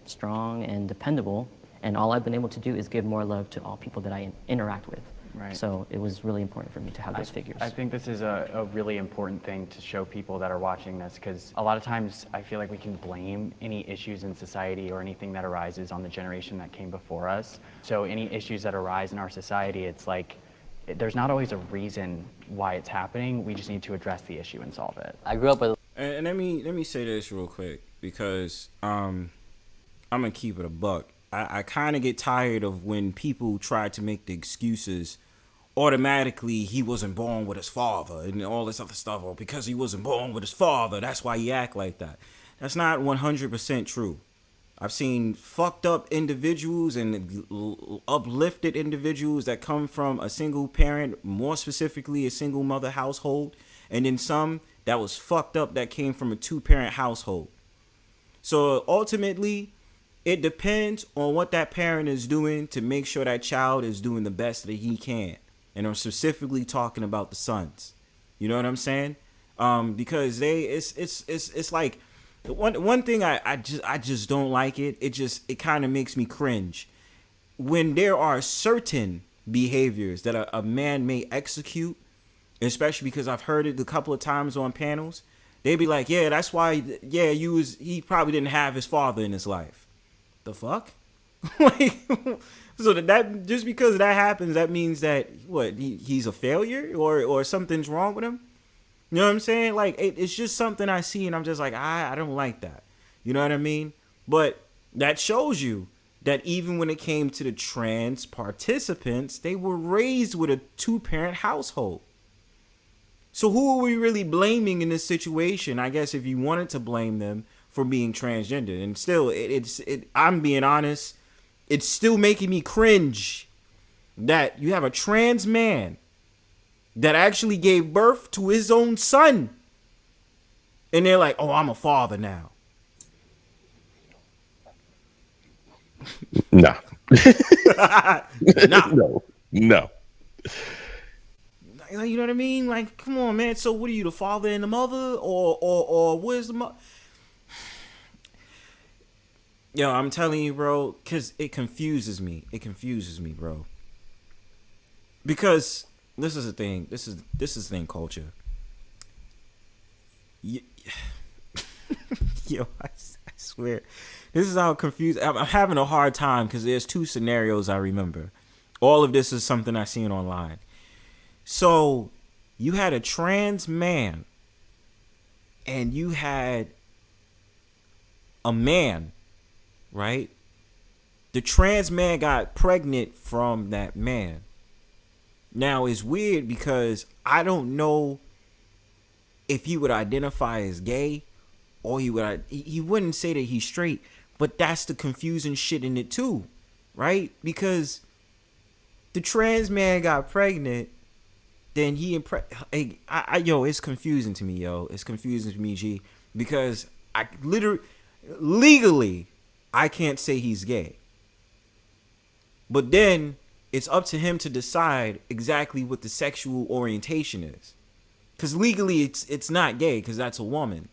strong and dependable. And all I've been able to do is give more love to all people that I interact with. Right. So it was really important for me to have those figures. I think this is a really important thing to show people that are watching this, because a lot of times I feel like we can blame any issues in society or anything that arises on the generation that came before us. So any issues that arise in our society, it's like there's not always a reason why it's happening. We just need to address the issue and solve it. I grew up with... And let me say this real quick, because I'm gonna keep it a buck. I kind of get tired of when people try to make the excuses automatically he wasn't born with his father and all this other stuff, or because he wasn't born with his father, that's why he act like that. That's not 100% true. I've seen fucked up individuals and uplifted individuals that come from a single parent, more specifically a single mother household, and then some that was fucked up that came from a two-parent household. So ultimately, it depends on what that parent is doing to make sure that child is doing the best that he can. And I'm specifically talking about the sons. You know what I'm saying? Because it's like One thing I just don't like it. It kind of makes me cringe when there are certain behaviors that a man may execute, especially because I've heard it a couple of times on panels. They be like, yeah, that's why, yeah, he probably didn't have his father in his life. The fuck? Like, so that just because that happens, that means that what he's a failure or something's wrong with him. You know what I'm saying? Like it's just something I see and I'm just like I don't like that. You know what I mean? But that shows you that even when it came to the trans participants, they were raised with a 2-parent household. So who are we really blaming in this situation? I guess if you wanted to blame them for being transgender, and still I'm being honest. It's still making me cringe that you have a trans man that actually gave birth to his own son. And they're like, oh, I'm a father now. No. Nah. No. You know what I mean? Like, come on, man. So what are you, the father and the mother? Or where's the mother? Yo, I'm telling you, bro, because it confuses me. It confuses me, bro. Because this is the thing. This is thing culture. Yo, I swear. This is how confused. I'm having a hard time because there's 2 scenarios I remember. All of this is something I seen online. So you had a trans man and you had a man, right? The trans man got pregnant from that man. Now it's weird because I don't know if he would identify as gay or he wouldn't say that he's straight, but that's the confusing shit in it too, right? Because the trans man got pregnant, then he yo, it's confusing to me, yo. It's confusing to me, G, because I legally I can't say he's gay. But then it's up to him to decide exactly what the sexual orientation is. Because legally it's not gay because that's a woman.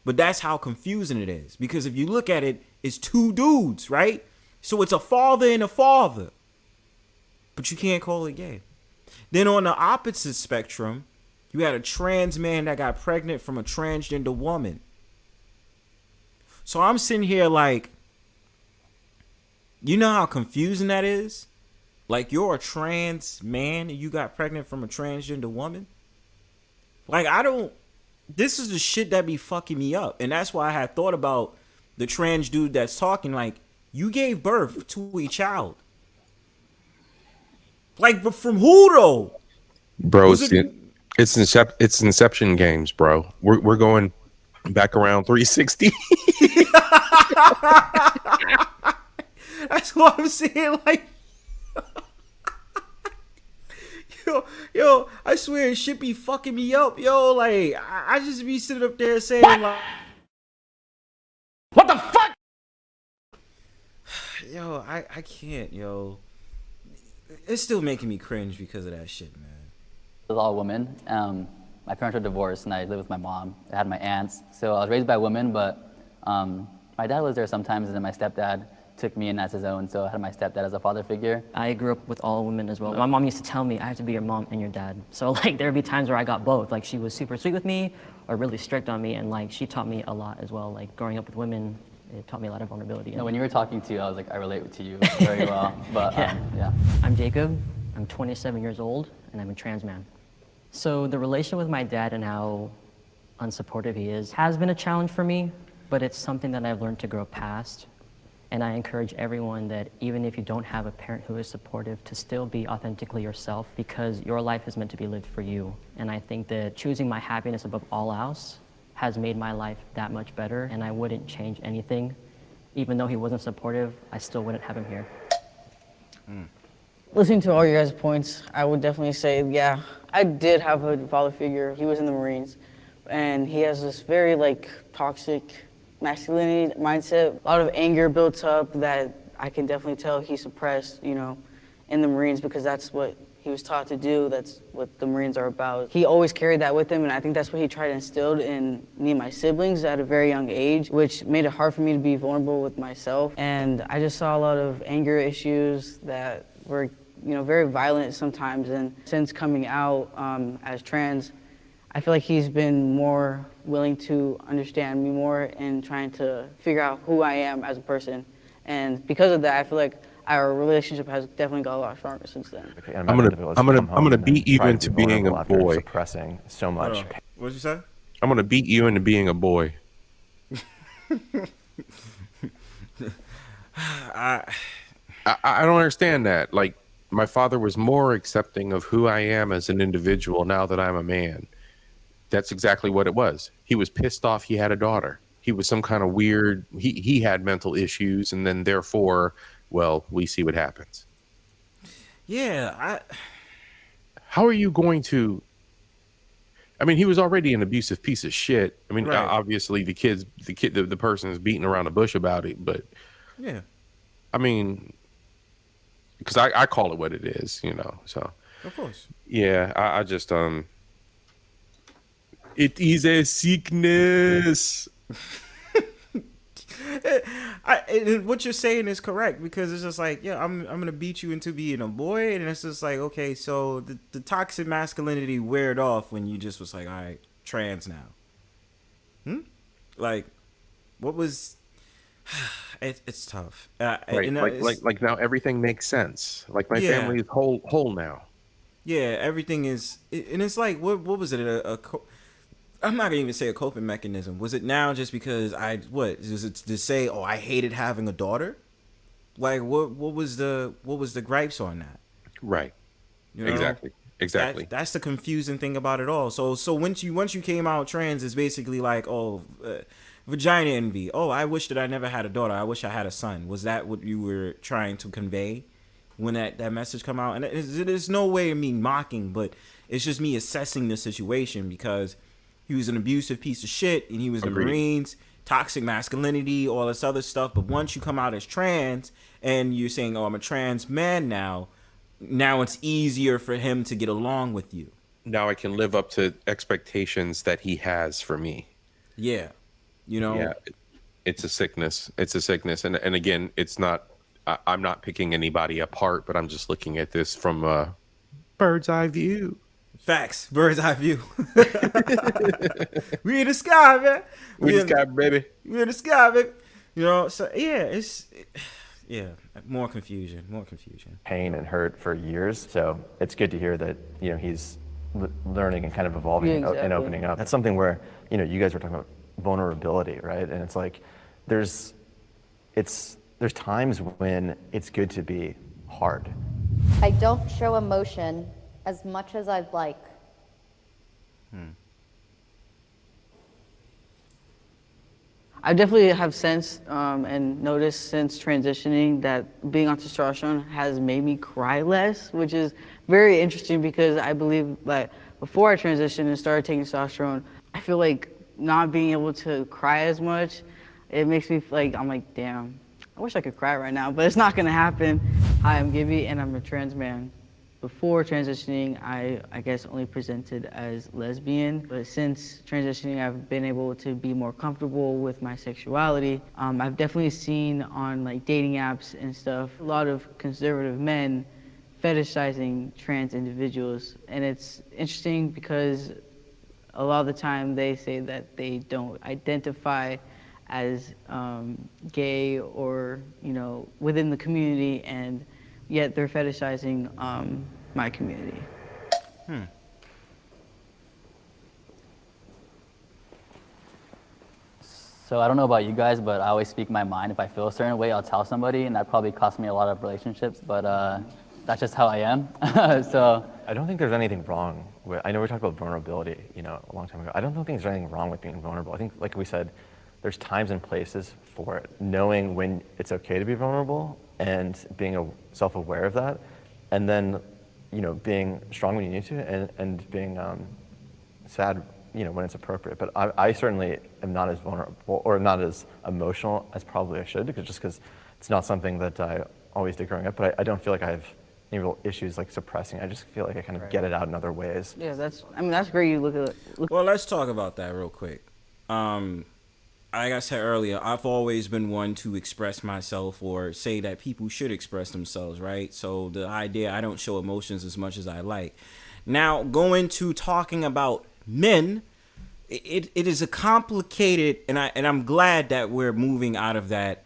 But that's how confusing it is. Because if you look at it, it's 2 dudes, right? So it's a father and a father. But you can't call it gay. Then on the opposite spectrum, you had a trans man that got pregnant from a transgender woman. So I'm sitting here like, you know how confusing that is? Like, you're a trans man and you got pregnant from a transgender woman? Like, this is the shit that be fucking me up. And that's why I had thought about the trans dude that's talking, like, you gave birth to a child. Like, but from who though? Bro, it's Inception games, bro. We're going back around 360. That's what I'm saying. Like, yo, I swear shit be fucking me up, yo. Like, I just be sitting up there saying, like, What the fuck? Yo, I can't, yo. It's still making me cringe because of that shit, man. I was all women. My parents were divorced and I lived with my mom. I had my aunts. So I was raised by women, but my dad was there sometimes, and then my stepdad took me in as his own, so I had my stepdad as a father figure. I grew up with all women as well. My mom used to tell me I have to be your mom and your dad. So like there would be times where I got both. Like she was super sweet with me or really strict on me, and like she taught me a lot as well. Like growing up with women, it taught me a lot of vulnerability. No, when you were talking to, I was like, I relate to you very well. But yeah. I'm Jacob. I'm 27 years old, and I'm a trans man. So the relation with my dad and how unsupportive he is has been a challenge for me, but it's something that I've learned to grow past. And I encourage everyone that even if you don't have a parent who is supportive, to still be authentically yourself, because your life is meant to be lived for you. And I think that choosing my happiness above all else has made my life that much better, and I wouldn't change anything. Even though he wasn't supportive, I still wouldn't have him here. Listening to all your guys' points, I would definitely say, yeah, I did have a father figure. He was in the Marines, and he has this very like toxic masculinity mindset. A lot of anger built up that I can definitely tell he suppressed, you know, in the Marines, because that's what he was taught to do. That's what the Marines are about. He always carried that with him, and I think that's what he tried to instill in me and my siblings at a very young age, which made it hard for me to be vulnerable with myself. And I just saw a lot of anger issues that were, very violent sometimes. And since coming out as trans, I feel like he's been more willing to understand me more and trying to figure out who I am as a person. And because of that, I feel like our relationship has definitely got a lot stronger since then. Okay, I'm gonna beat you into being a boy. Suppressing so much. What'd you say? I'm gonna beat you into being a boy. I don't understand that. Like, my father was more accepting of who I am as an individual now that I'm a man. That's exactly what it was. He was pissed off he had a daughter. He was some kind of weird, he had mental issues, and then therefore, well, we see what happens. Yeah, How are you going to... I mean, he was already an abusive piece of shit. I mean, Right. obviously the person is beating around the bush about it, but... Yeah. I mean, because I call it what it is, so... Of course. Yeah, I just, it is a sickness. And what you're saying is correct, because it's just like, yeah, I'm gonna beat you into being a boy, and it's just like, okay, so the toxic masculinity weared off when you just was like, all right, trans now. Like, what was? It's tough. Right, like now everything makes sense. Like, my Yeah. family is whole now. Yeah, everything is, and it's like, what was it? I'm not gonna even say a coping mechanism. Was it now just because was it to say, oh, I hated having a daughter? Like, what was the gripes on that? Right. Exactly. That's the confusing thing about it all. So once you came out trans, it's basically like, vagina envy. Oh, I wish that I never had a daughter. I wish I had a son. Was that what you were trying to convey when that message come out? And there's no way of me mocking, but it's just me assessing the situation, because he was an abusive piece of shit, and he was in the Marines, toxic masculinity, all this other stuff. But once you come out as trans and you're saying, oh, I'm a trans man now it's easier for him to get along with you. Now I can live up to expectations that he has for me. Yeah. Yeah, it's a sickness. It's a sickness. And again, it's not, I'm not picking anybody apart, but I'm just looking at this from a bird's eye view. Facts. Bird's eye view. We in the sky, man. We in the sky, baby. We in the sky, baby. So yeah, more confusion. Pain and hurt for years. So it's good to hear that, he's learning and kind of evolving and opening up. That's something where, you guys were talking about vulnerability, right? And it's like, there's times when it's good to be hard. I don't show emotion as much as I'd like. I definitely have sensed and noticed since transitioning that being on testosterone has made me cry less, which is very interesting, because I believe that before I transitioned and started taking testosterone, I feel like not being able to cry as much, it makes me like, I'm like, damn, I wish I could cry right now, but it's not gonna happen. Hi, I'm Gibby, and I'm a trans man. Before transitioning, I guess only presented as lesbian, but since transitioning, I've been able to be more comfortable with my sexuality. I've definitely seen on like dating apps and stuff, a lot of conservative men fetishizing trans individuals, and it's interesting because a lot of the time they say that they don't identify as gay or within the community, and yet they're fetishizing my community. So I don't know about you guys, but I always speak my mind. If I feel a certain way, I'll tell somebody, and that probably cost me a lot of relationships, but that's just how I am. So I don't think there's anything wrong with, I know we talked about vulnerability, a long time ago. I don't think there's anything wrong with being vulnerable. I think, like we said, there's times and places for it. Knowing when it's okay to be vulnerable and being self-aware of that, and then, being strong when you need to, and being sad, when it's appropriate. But I certainly am not as vulnerable or not as emotional as probably I should, because it's not something that I always did growing up. But I don't feel like I have issues like suppressing. I just feel like I kind of get it out in other ways. Yeah, that's great. You look at it. Well, let's talk about that real quick. Like I said earlier, I've always been one to express myself or say that people should express themselves, right? So the idea I don't show emotions as much as I like. Now, going to talking about men, it is a complicated, and I'm glad that we're moving out of that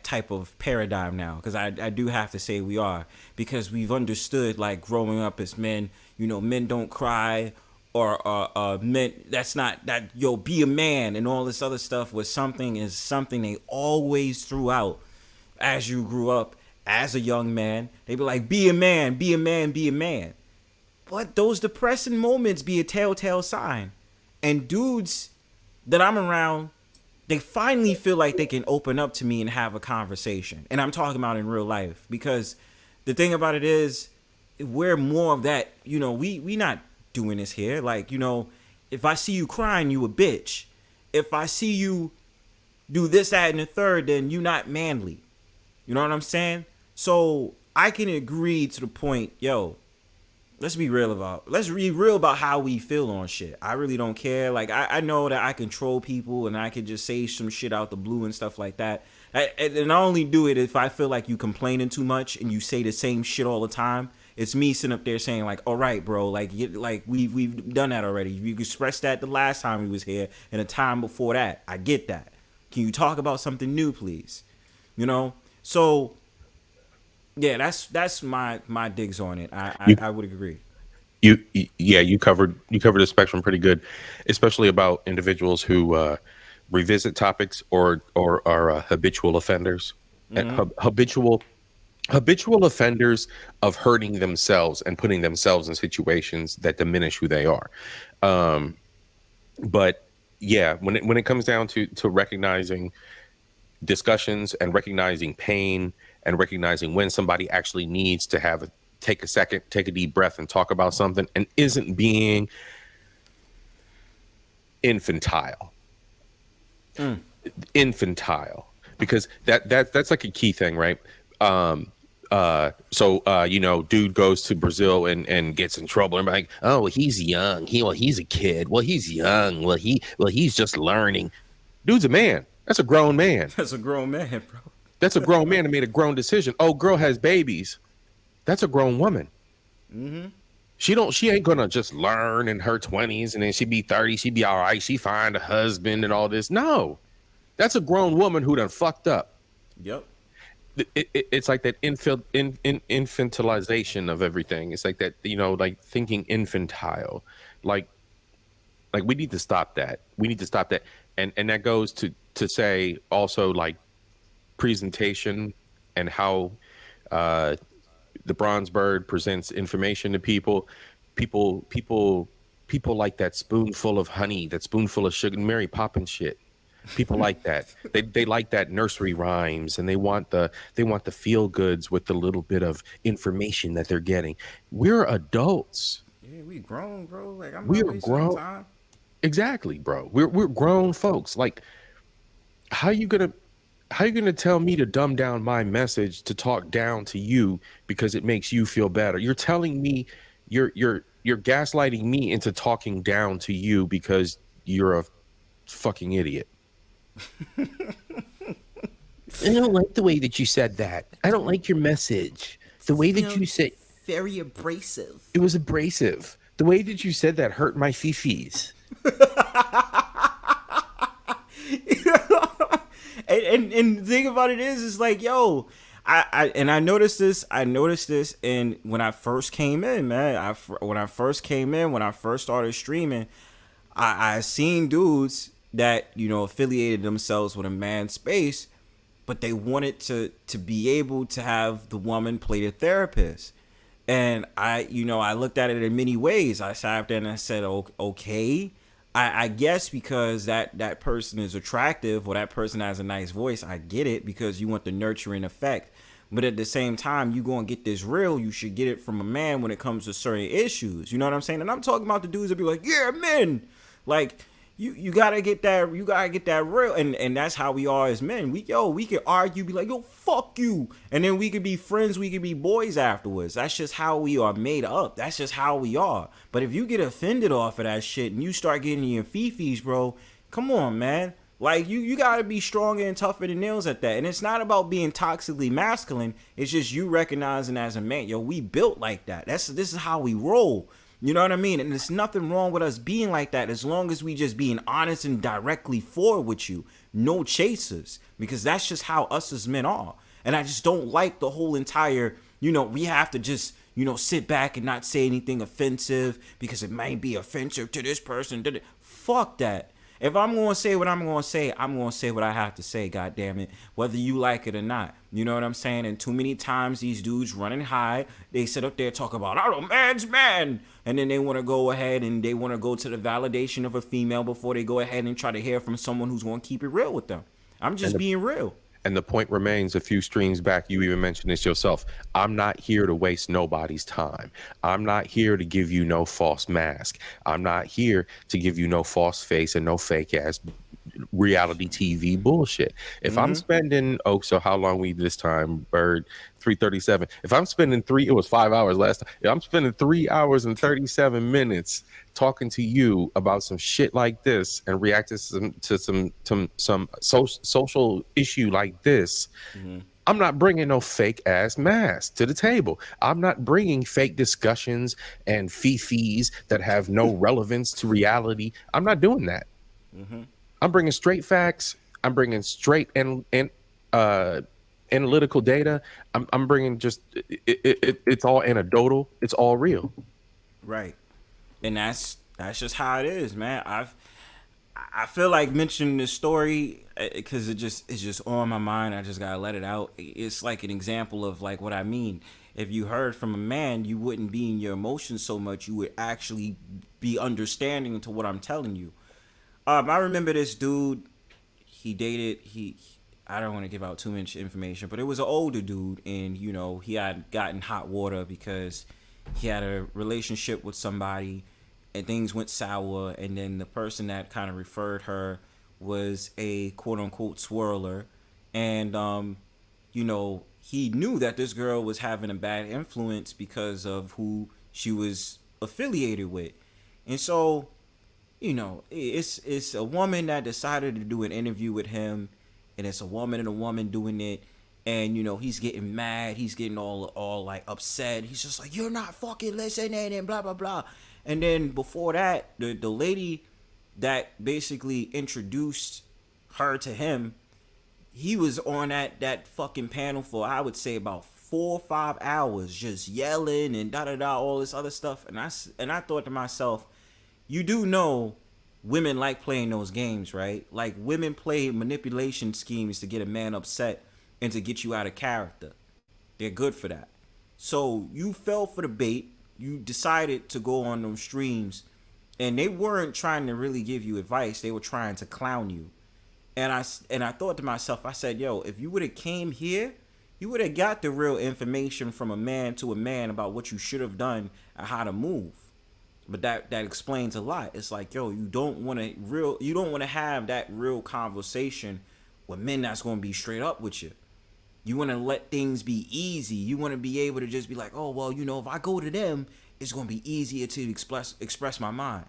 type of paradigm now, because I do have to say we are, because we've understood, like, growing up as men, men don't cry, or men, that's not that, be a man, and all this other stuff was something they always threw out as you grew up as a young man. They'd be like, be a man, be a man, be a man. But those depressing moments be a telltale sign. And dudes that I'm around, they finally feel like they can open up to me and have a conversation. And I'm talking about in real life, because the thing about it is, we're more of that, we not doing this here. Like, if I see you crying, you a bitch. If I see you do this, that, and the third, then you not manly. You know what I'm saying? So I can agree to the point, let's be real about how we feel on shit. I really don't care. Like, I know that I control people and I can just say some shit out the blue and stuff like that. And I only do it if I feel like you complaining too much and you say the same shit all the time. It's me sitting up there saying, like, all right, bro, like we've done that already. You expressed that the last time we was here and the time before that. I get that. Can you talk about something new, please? So yeah, that's my digs on it. I would agree. You covered the spectrum pretty good, especially about individuals who revisit topics or are habitual offenders. Mm-hmm. Habitual offenders of hurting themselves and putting themselves in situations that diminish who they are. But yeah, when it comes down to recognizing discussions and recognizing pain and recognizing when somebody actually needs to take a second, take a deep breath and talk about something and isn't being infantile. Infantile, because that's like a key thing, right? Dude goes to Brazil and gets in trouble and like, oh, he's young. He's a kid. Well, he's young. Well, he's just learning. Dude's a man. That's a grown man. That's a grown man, bro. That's a grown man that made a grown decision. Oh, girl has babies. That's a grown woman. Mm-hmm. She ain't gonna just learn in her 20s and then she be 30. She be all right. She find a husband and all this. No, that's a grown woman who done fucked up. Yep. It's like that infantilization of everything. It's like that, like thinking infantile. Like we need to stop that. We need to stop that. And that goes to say also, like, presentation and how the Bronzebird presents information to people. People like that spoonful of honey, that spoonful of sugar, Mary Poppins shit. People like that. They like that nursery rhymes, and they want the feel goods with the little bit of information that they're getting. We're adults. Yeah, we grown, bro. Like, we're grown. Time. Exactly, bro. We're grown folks. Like, how you gonna tell me to dumb down my message to talk down to you because it makes you feel better? You're telling me you're gaslighting me into talking down to you because you're a fucking idiot. I don't like the way that you said that. I don't like your message. The way that you said, very abrasive. It was abrasive. The way that you said that hurt my fifis. And the thing about it is like, I noticed this, and when I first came in, man, when I first started streaming, I seen dudes that, affiliated themselves with a man's space, but they wanted to be able to have the woman play the therapist. And I looked at it in many ways. I sat there and I said, okay, I guess because that person is attractive or that person has a nice voice, I get it, because you want the nurturing effect. But at the same time, you going to get this real, you should get it from a man when it comes to certain issues. You know what I'm saying? And I'm talking about the dudes that be like, yeah, men. Like, You gotta get that. You gotta get that real, and that's how we are as men. We can argue, be like, yo, fuck you, and then we could be friends. We could be boys afterwards. That's just how we are made up. That's just how we are. But if you get offended off of that shit and you start getting your fifis, bro, come on, man. Like you gotta be stronger and tougher than nails at that. And it's not about being toxically masculine. It's just you recognizing as a man, yo, we built like that. This is how we roll. You know what I mean? And there's nothing wrong with us being like that as long as we just being honest and directly forward with you. No chasers. Because that's just how us as men are. And I just don't like the whole entire, we have to just, sit back and not say anything offensive because it might be offensive to this person. Fuck that. If I'm going to say what I'm going to say, I'm going to say what I have to say, goddammit, whether you like it or not. You know what I'm saying? And too many times these dudes running high, they sit up there talking about, I'm a man's man. And then they want to go ahead and they want to go to the validation of a female before they go ahead and try to hear from someone who's going to keep it real with them. I'm just being real. And the point remains, a few streams back, you even mentioned this yourself. I'm not here to waste nobody's time. I'm not here to give you no false mask. I'm not here to give you no false face and no fake ass reality TV bullshit. If I'm spending, so how long we this time, Bird? 3:37. If I'm spending it was 5 hours last time. If I'm spending 3 hours and 37 minutes talking to you about some shit like this and reacting to some social issue like this, I'm not bringing no fake ass mask to the table. I'm not bringing fake discussions and fifis that have no relevance to reality. I'm not doing that. I'm bringing straight facts. I'm bringing straight and analytical data. I'm bringing just it's all anecdotal. It's all real. Right, and that's just how it is, man. I feel like mentioning this story because it's just on my mind. I just gotta let it out. It's like an example of like what I mean. If you heard from a man, you wouldn't be in your emotions so much. You would actually be understanding to what I'm telling you. I remember this dude. He dated. I don't want to give out too much information, but it was an older dude, and he had gotten hot water because he had a relationship with somebody, and things went sour. And then the person that kind of referred her was a quote unquote swirler, and he knew that this girl was having a bad influence because of who she was affiliated with, and so. It's a woman that decided to do an interview with him, and it's a woman doing it, and he's getting mad, he's getting all like upset. He's just like, you're not fucking listening and blah blah blah. And then before that, the lady that basically introduced her to him, he was on that fucking panel for I would say about 4 or 5 hours, just yelling and all this other stuff. And I thought to myself, you do know women like playing those games, right? Like women play manipulation schemes to get a man upset and to get you out of character. They're good for that. So you fell for the bait. You decided to go on those streams, and they weren't trying to really give you advice. They were trying to clown you. And I thought to myself, I said, yo, if you would have came here, you would have got the real information from a man to a man about what you should have done and how to move. But that explains a lot. It's like, yo, you don't want to have that real conversation with men that's going to be straight up with you. You want to let things be easy. You want to be able to just be like, oh, well, if I go to them, it's going to be easier to express my mind.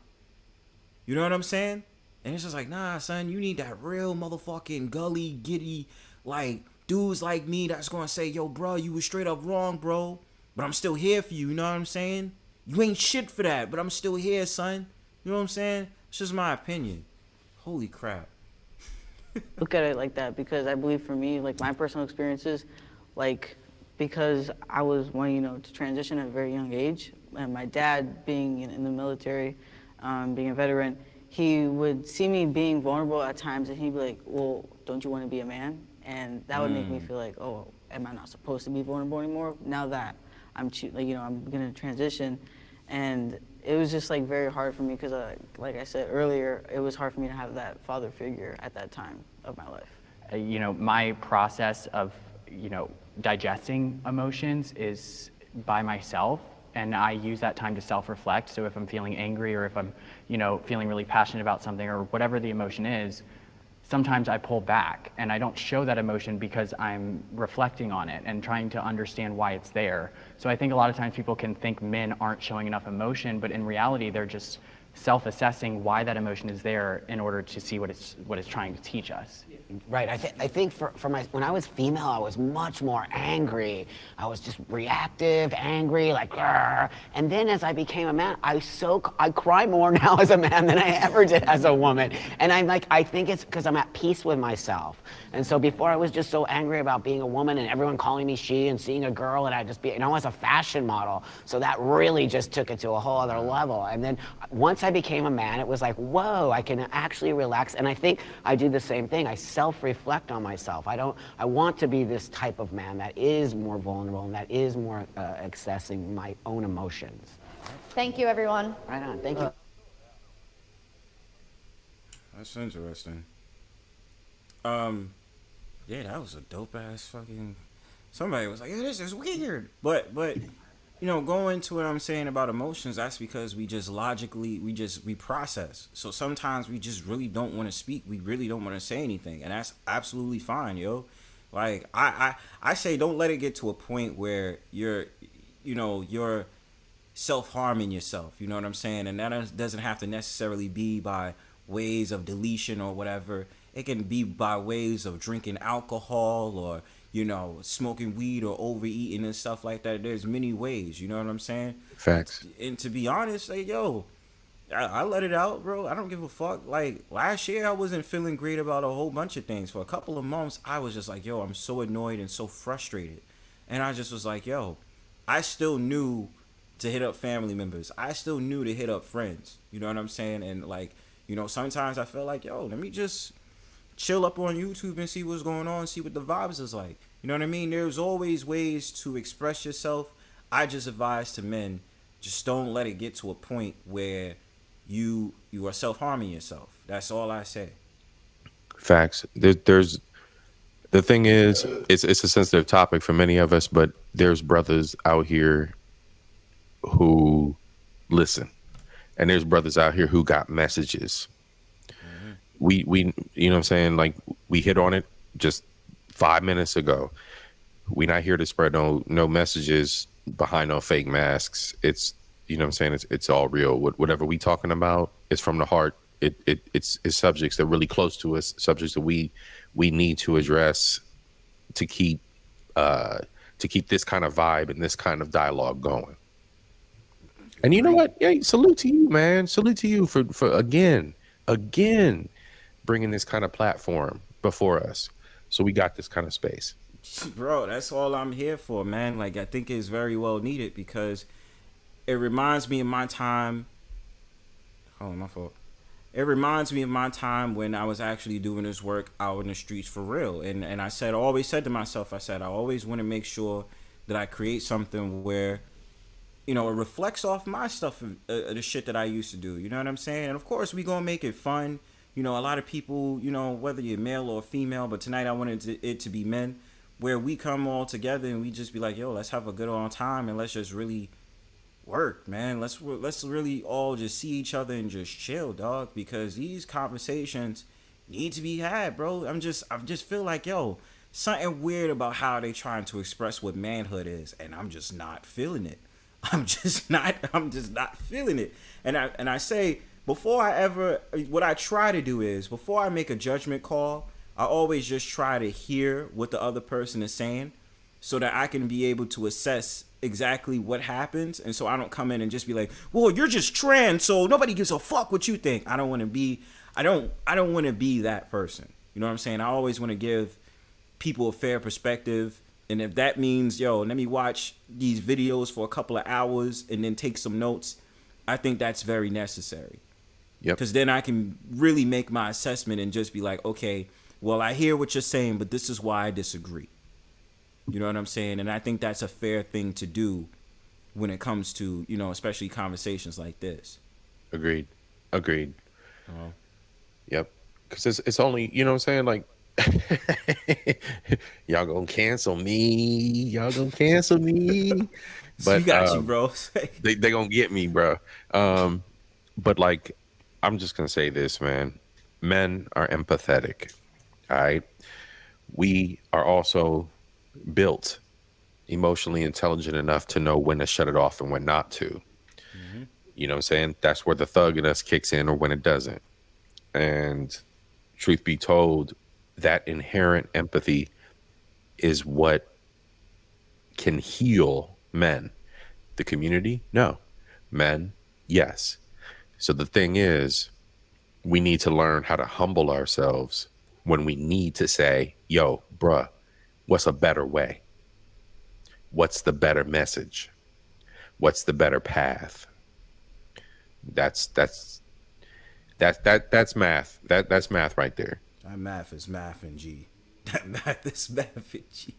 You know what I'm saying? And it's just like, nah, son, you need that real motherfucking gully, giddy, like, dudes like me that's going to say, yo, bro, you was straight up wrong, bro. But I'm still here for you, you know what I'm saying? You ain't shit for that, but I'm still here, son. You know what I'm saying? It's just my opinion. Holy crap. Look at it like that, because I believe for me, like my personal experiences, like because I was one, to transition at a very young age, and my dad being in the military, being a veteran, he would see me being vulnerable at times, and he'd be like, well, don't you want to be a man? And that would make me feel like, oh, am I not supposed to be vulnerable anymore? Now that I'm gonna transition, and it was just like very hard for me because, like I said earlier, it was hard for me to have that father figure at that time of my life. My process of, digesting emotions is by myself. and I use that time to self-reflect. So if I'm feeling angry, or if I'm, feeling really passionate about something, or whatever the emotion is, sometimes I pull back and I don't show that emotion because I'm reflecting on it and trying to understand why it's there. So I think a lot of times people can think men aren't showing enough emotion, but in reality, they're just self-assessing why that emotion is there in order to see what it's trying to teach us. Right. I think when I was female, I was much more angry. I was just reactive, angry, like, "Grr." And then as I became a man, I cry more now as a man than I ever did as a woman. And I think it's because I'm at peace with myself. And so before I was just so angry about being a woman and everyone calling me she and seeing a girl, and I'd just be, as a fashion model. So that really just took it to a whole other level. And then once I became a man, it was like, whoa, I can actually relax. And I think I do the same thing. I self-reflect on myself. I want to be this type of man that is more vulnerable and that is more accessing my own emotions. Thank you, everyone. Right on. Thank you. That's interesting. Yeah, that was a dope ass fucking. Somebody was like, "Yeah, this is weird," but going to what I'm saying about emotions, that's because we just logically we process. So sometimes we just really don't want to speak. We really don't want to say anything, and that's absolutely fine, yo. Like I say, don't let it get to a point where you're self-harming yourself. You know what I'm saying? And that doesn't have to necessarily be by ways of deletion or whatever. It can be by ways of drinking alcohol or, smoking weed or overeating and stuff like that. There's many ways, you know what I'm saying? Facts. And to be honest, like, I let it out, bro. I don't give a fuck. Like, last year I wasn't feeling great about a whole bunch of things. For a couple of months, I was just like, I'm so annoyed and so frustrated. And I just was like, I still knew to hit up family members. I still knew to hit up friends. You know what I'm saying? And like, sometimes I felt like, let me just chill up on YouTube and see what's going on, see what the vibes is like. You know what I mean? There's always ways to express yourself. I just advise to men, just don't let it get to a point where you are self-harming yourself. That's all I say. Facts. There's the thing is, it's a sensitive topic for many of us, but there's brothers out here who listen, and there's brothers out here who got messages. We you know what I'm saying, like, we hit on it just 5 minutes ago. We not here to spread no messages behind no fake masks. It's, you know what I'm saying, it's all real. Whatever we talking about is from the heart. It's subjects that are really close to us, subjects that we need to address to keep this kind of vibe and this kind of dialogue going. And you know what? Hey, salute to you, man. Salute to you for again bringing this kind of platform before us, so we got this kind of space. Bro, that's all I'm here for, man. Like, I think it's very well needed because it reminds me of my time. Oh, my fault. It reminds me of my time when I was actually doing this work out in the streets for real. And I always said to myself, I always want to make sure that I create something where, it reflects off my stuff, the shit that I used to do. You know what I'm saying? And of course, we gonna make it fun. A lot of people, whether you're male or female, but tonight I wanted it to be men, where we come all together and we just be like, let's have a good old time and let's just really work, man. Let's really all just see each other and just chill, dog, because these conversations need to be had, bro. I just feel like, something weird about how they trying to express what manhood is, and I'm just not feeling it. I'm just not feeling it. And I say, what I try to do is, before I make a judgment call, I always just try to hear what the other person is saying so that I can be able to assess exactly what happens. And so I don't come in and just be like, well, you're just trans, so nobody gives a fuck what you think. I don't want to be that person. You know what I'm saying? I always want to give people a fair perspective. And if that means, let me watch these videos for a couple of hours and then take some notes, I think that's very necessary. Yep. Because then I can really make my assessment and just be like, okay, well, I hear what you're saying, but this is why I disagree. You know what I'm saying? And I think that's a fair thing to do when it comes to, especially conversations like this. Agreed. Yep. Because it's only, you know what I'm saying? Like, Y'all gonna cancel me. Y'all gonna cancel me. We But got you, bro. they gonna get me, bro. But like, I'm just gonna say this, man. Men are empathetic. All right. We are also built emotionally intelligent enough to know when to shut it off and when not to. You know what I'm saying? That's where the thug in us kicks in or when it doesn't. And truth be told, that inherent empathy is what can heal men. The community? No. Men? Yes. So the thing is, we need to learn how to humble ourselves when we need to say, yo, bruh, what's a better way? What's the better message? What's the better path? That's math. That's math right there. That math is math in G. That math is math in G.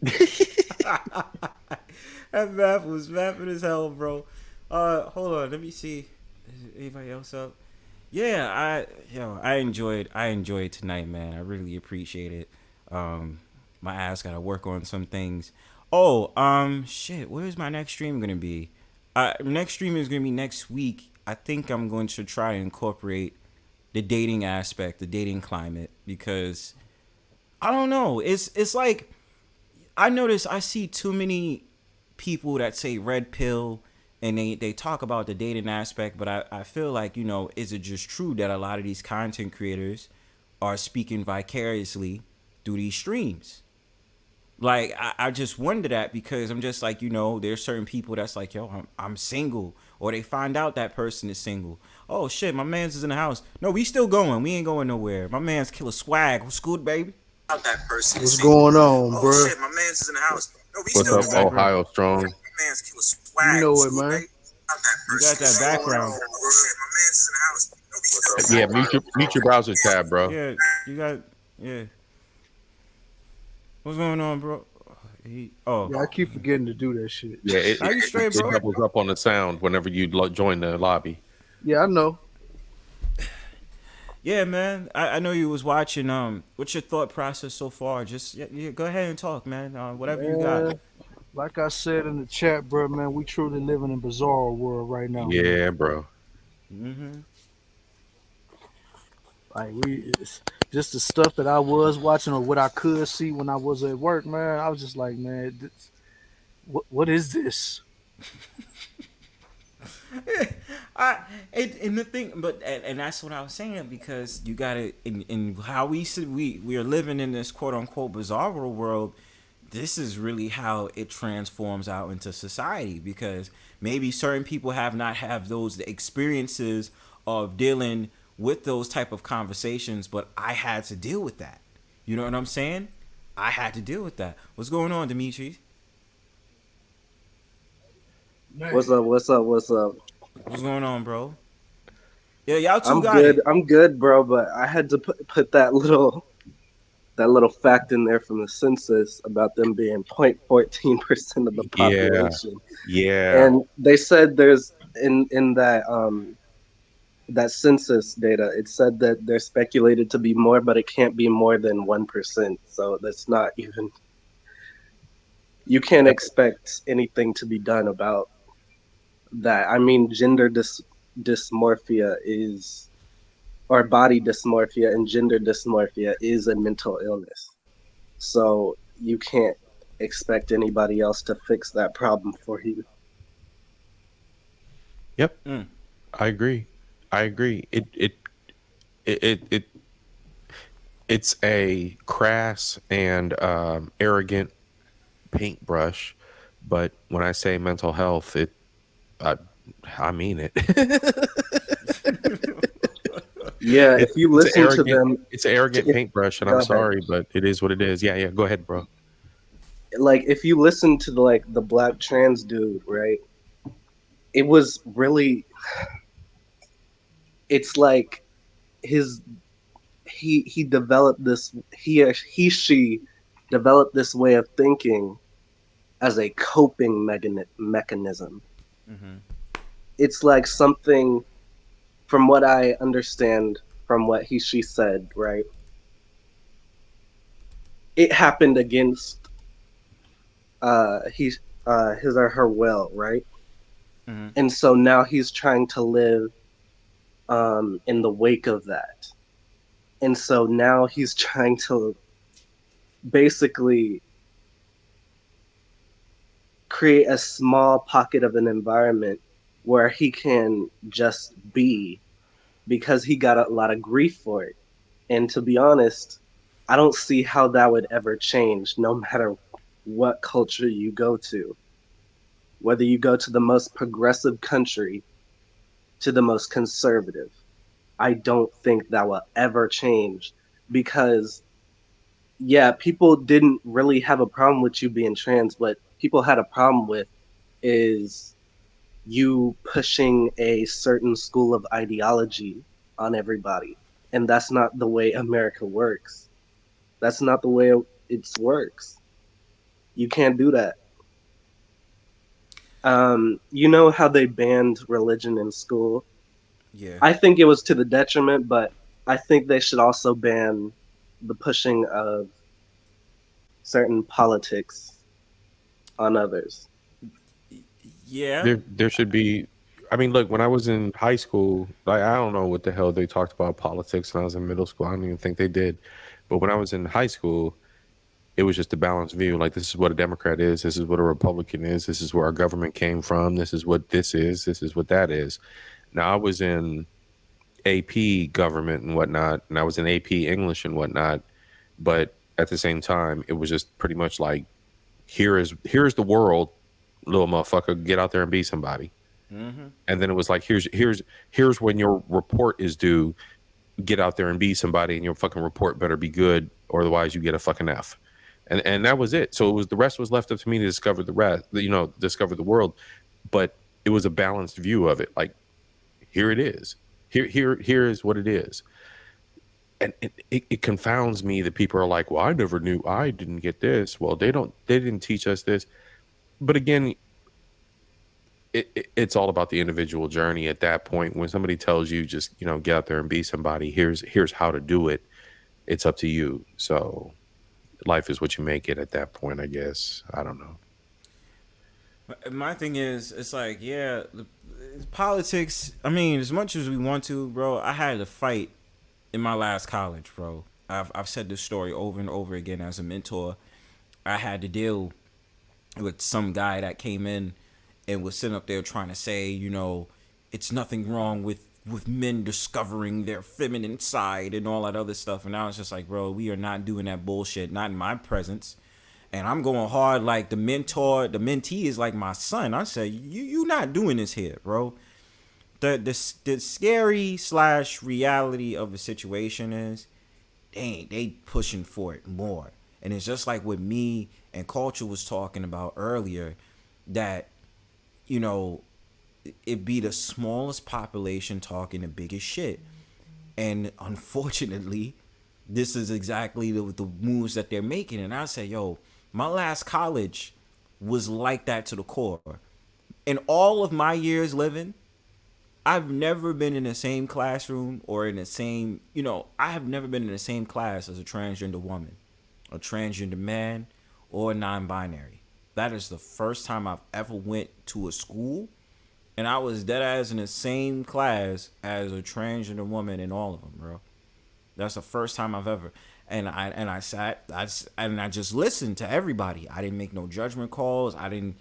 That math was mathing as hell, bro. Hold on, let me see. Is anybody else up? Yeah, I enjoyed tonight, man. I really appreciate it. My ass gotta work on some things. Oh, shit. Where's my next stream gonna be? Next stream is gonna be next week. I think I'm going to try to incorporate the dating aspect, the dating climate, because I don't know. It's like I notice I see too many people that say red pill and they talk about the dating aspect, but I feel like, is it just true that a lot of these content creators are speaking vicariously through these streams? Like, I just wonder that, because I'm just like, there's certain people that's like, yo, I'm single, or they find out that person is single. Oh shit, my man's is in the house. No, we still going. We ain't going nowhere. My man's Killer Swag. What's good, baby? That person What's going on, bro? Oh shit, my man's is in the house. No, we What's still up, Ohio Strong? My man's Killer Swag. You know it, man. You got that background. Oh shit, my man's is in the house. No, we still Yeah, mute your browser tab, bro. Yeah, you got, yeah. What's going on, bro? Yeah, I keep forgetting to do that shit. Yeah, it straight, bro? doubles up on the sound whenever you join the lobby. Yeah, I know. Yeah, man. I know you was watching. What's your thought process so far? Just go ahead and talk, man. Whatever you got. Like I said in the chat, bro, man, we truly living in a bizarre world right now. Yeah, bro. Like it's just the stuff that I was watching or what I could see when I was at work, man. I was just like, man, what is this? And the thing, and that's what I was saying, because you got to, in how we are living in this quote unquote bizarre world. This is really how it transforms out into society, because maybe certain people have not have those experiences of dealing with those type of conversations, but I had to deal with that. You know what I'm saying? I had to deal with that. What's going on, Demetris? What's up? What's What's going on, bro? Yeah, y'all two I'm good, bro, but I had to put that little fact in there from the census about them being 0.14% of the population. Yeah. And they said there's in that census data, it said that they're speculated to be more, but it can't be more than 1%. So that's not even, you can't expect anything to be done about that. I mean, gender dysmorphia is, or body dysmorphia and gender dysmorphia is a mental illness. So you can't expect anybody else to fix that problem for you. Yep. I agree. It's a crass and arrogant paintbrush, but when I say mental health, I mean it. Yeah, if you listen to them, it's an arrogant paintbrush, and I'm sorry, but it is what it is. Yeah, go ahead, bro. Like, if you listen to the black trans dude, right? It was really, it's like he developed this, she developed this way of thinking as a coping mechanism. It's like something, from what I understand from what she said, right? it happened against his or her will, right? Mhm. And so now he's trying to live in the wake of that. And so now he's trying to basically create a small pocket of an environment where he can just be, because he got a lot of grief for it. And to be honest, I don't see how that would ever change no matter what culture you go to. Whether you go to the most progressive country to the most conservative, I don't think that will ever change, because yeah, people didn't really have a problem with you being trans. What people had a problem with is you pushing a certain school of ideology on everybody. And that's not the way America works. That's not the way it works. You can't do that. You know how they banned religion in school? Yeah. I think it was to the detriment, but I think they should also ban the pushing of certain politics on others. Yeah. There should be. I mean, look, when I was in high school, like I don't know what the hell they talked about politics when I was in middle school. I don't even think they did. But when I was in high school, it was just a balanced view. Like, this is what a Democrat is. This is what a Republican is. This is where our government came from. This is what this is. This is what that is. Now, I was in AP government and whatnot, and I was in AP English and whatnot. But at the same time, it was just pretty much like, here's the world, little motherfucker. Get out there and be somebody. Mm-hmm. And then it was like, here's when your report is due. Get out there and be somebody, and your fucking report better be good, or otherwise you get a fucking F. And that was it. So it was, the rest was left up to me to discover the rest, discover the world. But it was a balanced view of it. Like, here it is. Here is what it is. And it confounds me that people are like, well, I never knew, I didn't get this. Well, they didn't teach us this. But again, it's all about the individual journey at that point. When somebody tells you, just, get out there and be somebody, here's how to do it. It's up to you. So life is what you make it at that point, I guess. I don't know. My thing is, it's like, yeah, politics. I mean, as much as we want to, bro, I had to fight in my last college, bro. I've said this story over and over again. As a mentor, I had to deal with some guy that came in and was sitting up there trying to say, it's nothing wrong with men discovering their feminine side and all that other stuff. And I was just like, bro, we are not doing that bullshit, not in my presence. And I'm going hard. Like, the mentee is like my son. I said, you not doing this here, bro. The scary / reality of the situation is, they pushing for it more. And it's just like what me and Culture was talking about earlier, that, it be the smallest population talking the biggest shit. And unfortunately, this is exactly the moves that they're making. And I say, yo, my last college was like that to the core. In all of my years living, I've never been in the same classroom or in the same, I have never been in the same class as a transgender woman, a transgender man, or a non-binary. That is the first time I've ever went to a school and I was dead ass in the same class as a transgender woman in all of them, bro. That's the first time I've ever. And I just listened to everybody. I didn't make no judgment calls. I didn't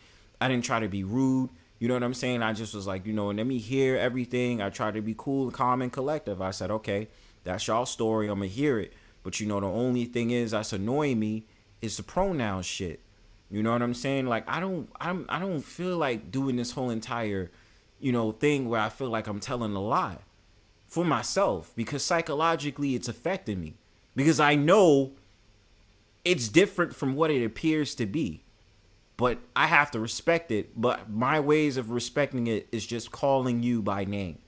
try to be rude. You know what I'm saying? I just was like, let me hear everything. I tried to be cool, calm, and collective. I said, okay, that's y'all story. I'm gonna hear it. But the only thing is that's annoying me is the pronoun shit. You know what I'm saying? Like, I don't feel like doing this whole entire, thing where I feel like I'm telling a lie for myself, because psychologically it's affecting me, because I know it's different from what it appears to be, but I have to respect it. But my ways of respecting it is just calling you by name,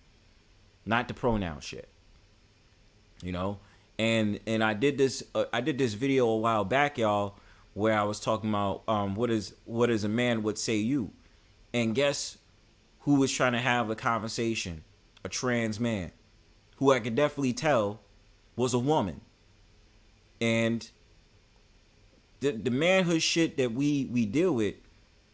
not the pronoun shit, and I did this video a while back, y'all, where I was talking about what is a man would say you, and guess who was trying to have a conversation? A trans man, who I could definitely tell was a woman. And the manhood shit that we deal with,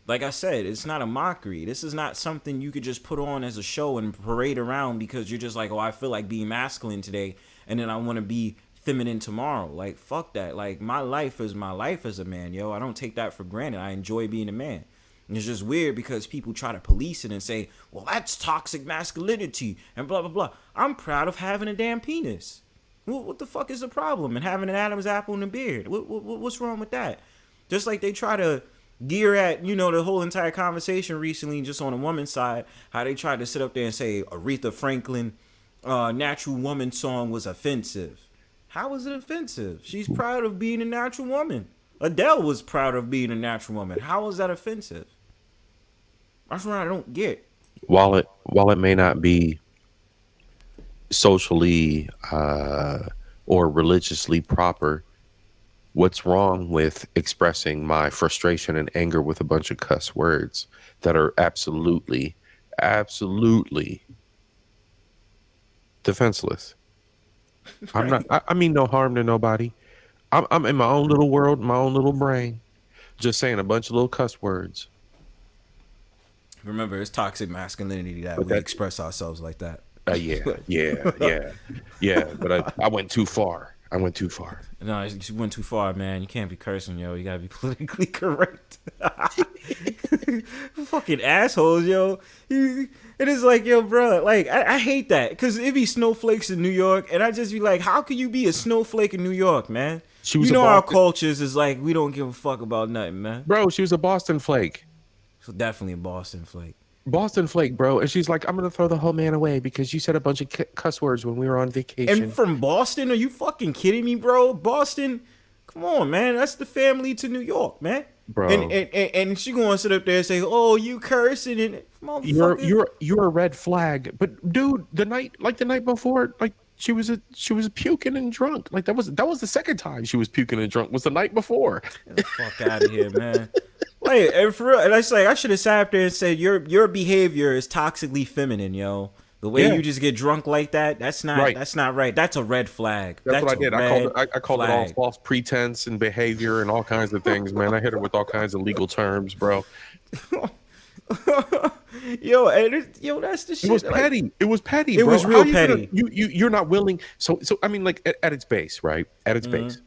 like I said, it's not a mockery. This is not something you could just put on as a show and parade around because you're just like, oh, I feel like being masculine today, and then I want to be feminine tomorrow. Like, fuck that. Like, my life is my life as a man, yo. I don't take that for granted. I enjoy being a man. And it's just weird because people try to police it and say, well, that's toxic masculinity and blah, blah, blah. I'm proud of having a damn penis. What the fuck is the problem? And having an Adam's apple and a beard. What's wrong with that? Just like they try to gear at, you know, the whole entire conversation recently just on the woman's side, how they tried to sit up there and say Aretha Franklin Natural Woman song was offensive. How was it offensive? She's proud of being a natural woman. Adele was proud of being a natural woman. How was that offensive? That's what I don't get. While it may not be socially or religiously proper, what's wrong with expressing my frustration and anger with a bunch of cuss words that are absolutely defenseless? I'm not. I mean no harm to nobody. I'm in my own little world, my own little brain, just saying a bunch of little cuss words. Remember, it's toxic masculinity that we express ourselves like that. Yeah. But I went too far. No, you went too far, man. You can't be cursing, yo. You gotta be politically correct. Fucking assholes, yo. It is like, yo, bro. Like, I hate that because it be snowflakes in New York, and I just be like, how can you be a snowflake in New York, man? You know our cultures is like we don't give a fuck about nothing, man. Bro, she was a Boston flake. So definitely a Boston flake. Boston flake, bro. And she's like, I'm gonna throw the whole man away because you said a bunch of cuss words when we were on vacation. And from Boston? Are you fucking kidding me, bro? Boston, come on, man. That's the family to New York, man. Bro. And she gonna sit up there and say, oh, you cursing and motherfucker. You're a red flag. But dude, the night before, like she was puking and drunk. Like that was the second time she was puking and drunk. Was the night before. Get the fuck out of here, man. Like, and for real, and I like I should have sat up there and said your behavior is toxically feminine, yo. The way you just get drunk like that, that's not right. That's not right. That's a red flag. That's what I did. I called it all false pretense and behavior and all kinds of things, man. I hit her with all kinds of legal terms, bro. Yo, that's the shit. It was petty. It was petty. It was real petty. You're not willing. So I mean, like at its base, right? At its base.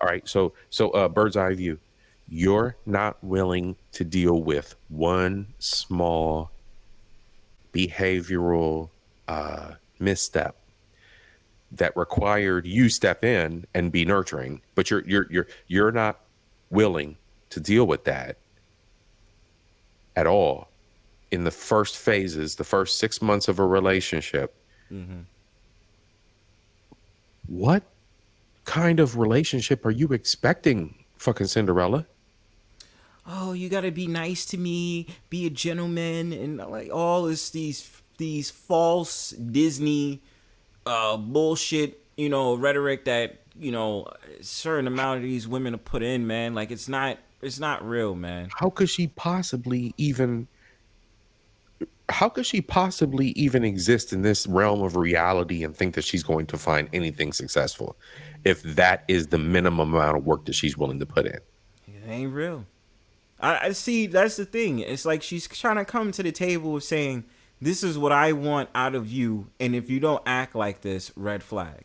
All right. So bird's eye view. You're not willing to deal with one small behavioral misstep that required you step in and be nurturing, but you're not willing to deal with that at all in the first phases, the first 6 months of a relationship. Mm-hmm. What kind of relationship are you expecting, fucking Cinderella? Oh, you gotta be nice to me, be a gentleman, and like all these false Disney bullshit, you know, rhetoric that, you know, a certain amount of these women are put in, man. Like it's not real, man. How could she possibly even exist in this realm of reality and think that she's going to find anything successful if that is the minimum amount of work that she's willing to put in? It ain't real. I see. That's the thing. It's like she's trying to come to the table of saying, this is what I want out of you. And if you don't act like this, red flag.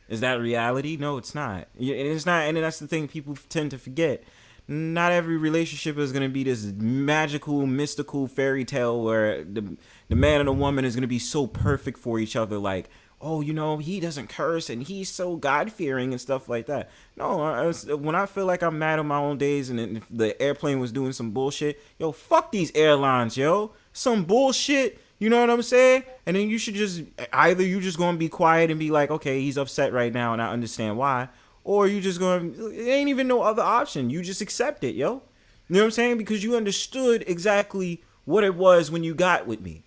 Is that reality? No, it's not. It's not. And that's the thing people tend to forget. Not every relationship is going to be this magical, mystical fairy tale where the man and the woman is going to be so perfect for each other. Like, oh, you know, he doesn't curse and he's so God-fearing and stuff like that. No, when I feel like I'm mad on my own days and if the airplane was doing some bullshit, yo, fuck these airlines, yo. Some bullshit, you know what I'm saying? And then you should just, either you just going to be quiet and be like, okay, he's upset right now and I understand why. Or you just going to, there ain't even no other option. You just accept it, yo. You know what I'm saying? Because you understood exactly what it was when you got with me.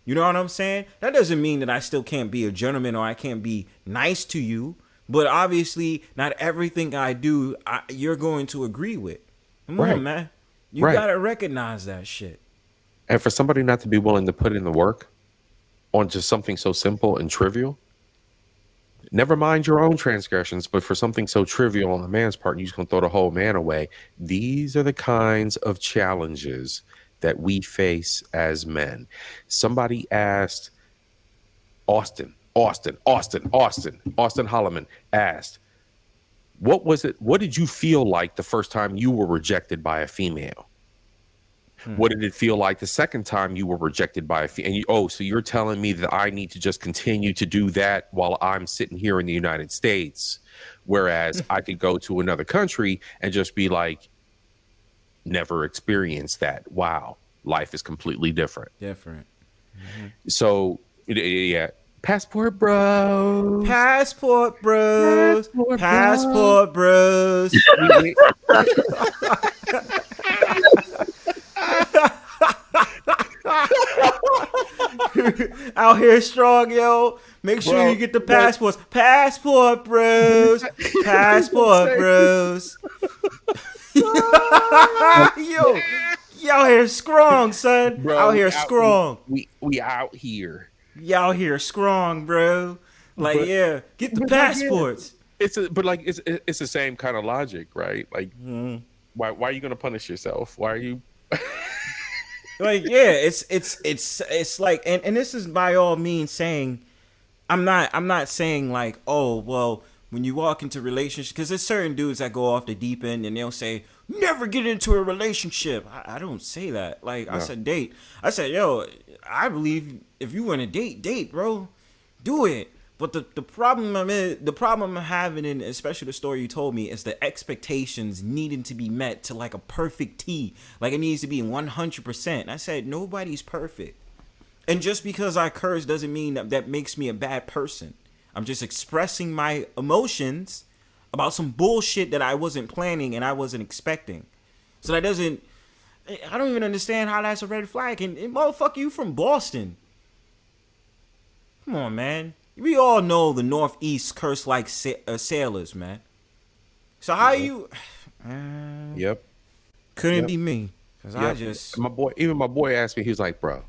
You know what I'm saying? That doesn't mean that I still can't be a gentleman or I can't be nice to you. But obviously, not everything I do, you're going to agree with. Come on, man. You got to recognize that shit. And for somebody not to be willing to put in the work on just something so simple and trivial, Never mind your own transgressions, but for something so trivial on the man's part, you're just gonna throw the whole man away. These are the kinds of challenges that we face as men. Somebody asked Austin Holloman asked, what did you feel like the first time you were rejected by a female? What did it feel like the second time you were rejected by a female? So you're telling me that I need to just continue to do that while I'm sitting here in the United States, whereas I could go to another country and just be like, never experienced that. Wow, life is completely different. So yeah, passport bros. Passport bros. Passport bros. Out here strong, yo. Make sure you get the passports. Passport bros. Passport bros. Yo, y'all here strong, son. Bro, out here strong. We out here. Y'all here strong, bro. Like, yeah, get the passports. It's the same kind of logic, right? Like, why are you gonna punish yourself? Why are you? Like, yeah, it's like, and this is by all means saying, I'm not saying like, oh well, when you walk into relationships, because there's certain dudes that go off the deep end and they'll say, never get into a relationship. I don't say that. Like, no. I said date. I said, yo, I believe if you want to date, bro, do it. But the problem I'm having, and especially the story you told me, is the expectations needing to be met to like a perfect T. Like, it needs to be 100%. I said, nobody's perfect. And just because I curse doesn't mean that makes me a bad person. I'm just expressing my emotions about some bullshit that I wasn't planning and I wasn't expecting. So I don't even understand how that's a red flag. And motherfucker, you from Boston. Come on, man. We all know the Northeast curse like sailors, man. So how you... Yep. Couldn't be me. Cause I just... My boy asked me, he was like, bro,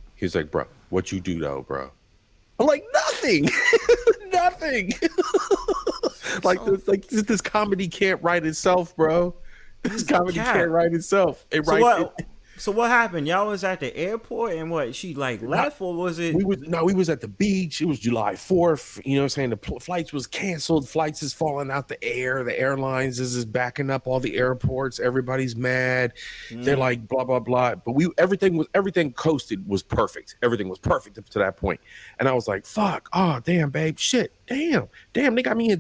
what you do though, bro? I'm like, nothing. Nothing. This comedy can't write itself, bro. This comedy can't write itself. So what happened? Y'all was at the airport and what? She like left or was it? We was at the beach. It was July 4th. You know what I'm saying? The flights was canceled. Flights is falling out the air. The airlines is backing up all the airports. Everybody's mad. They're like blah blah blah. But everything coasted was perfect. Everything was perfect up to that point. And I was like, fuck. Oh damn, babe. Shit. Damn. They got me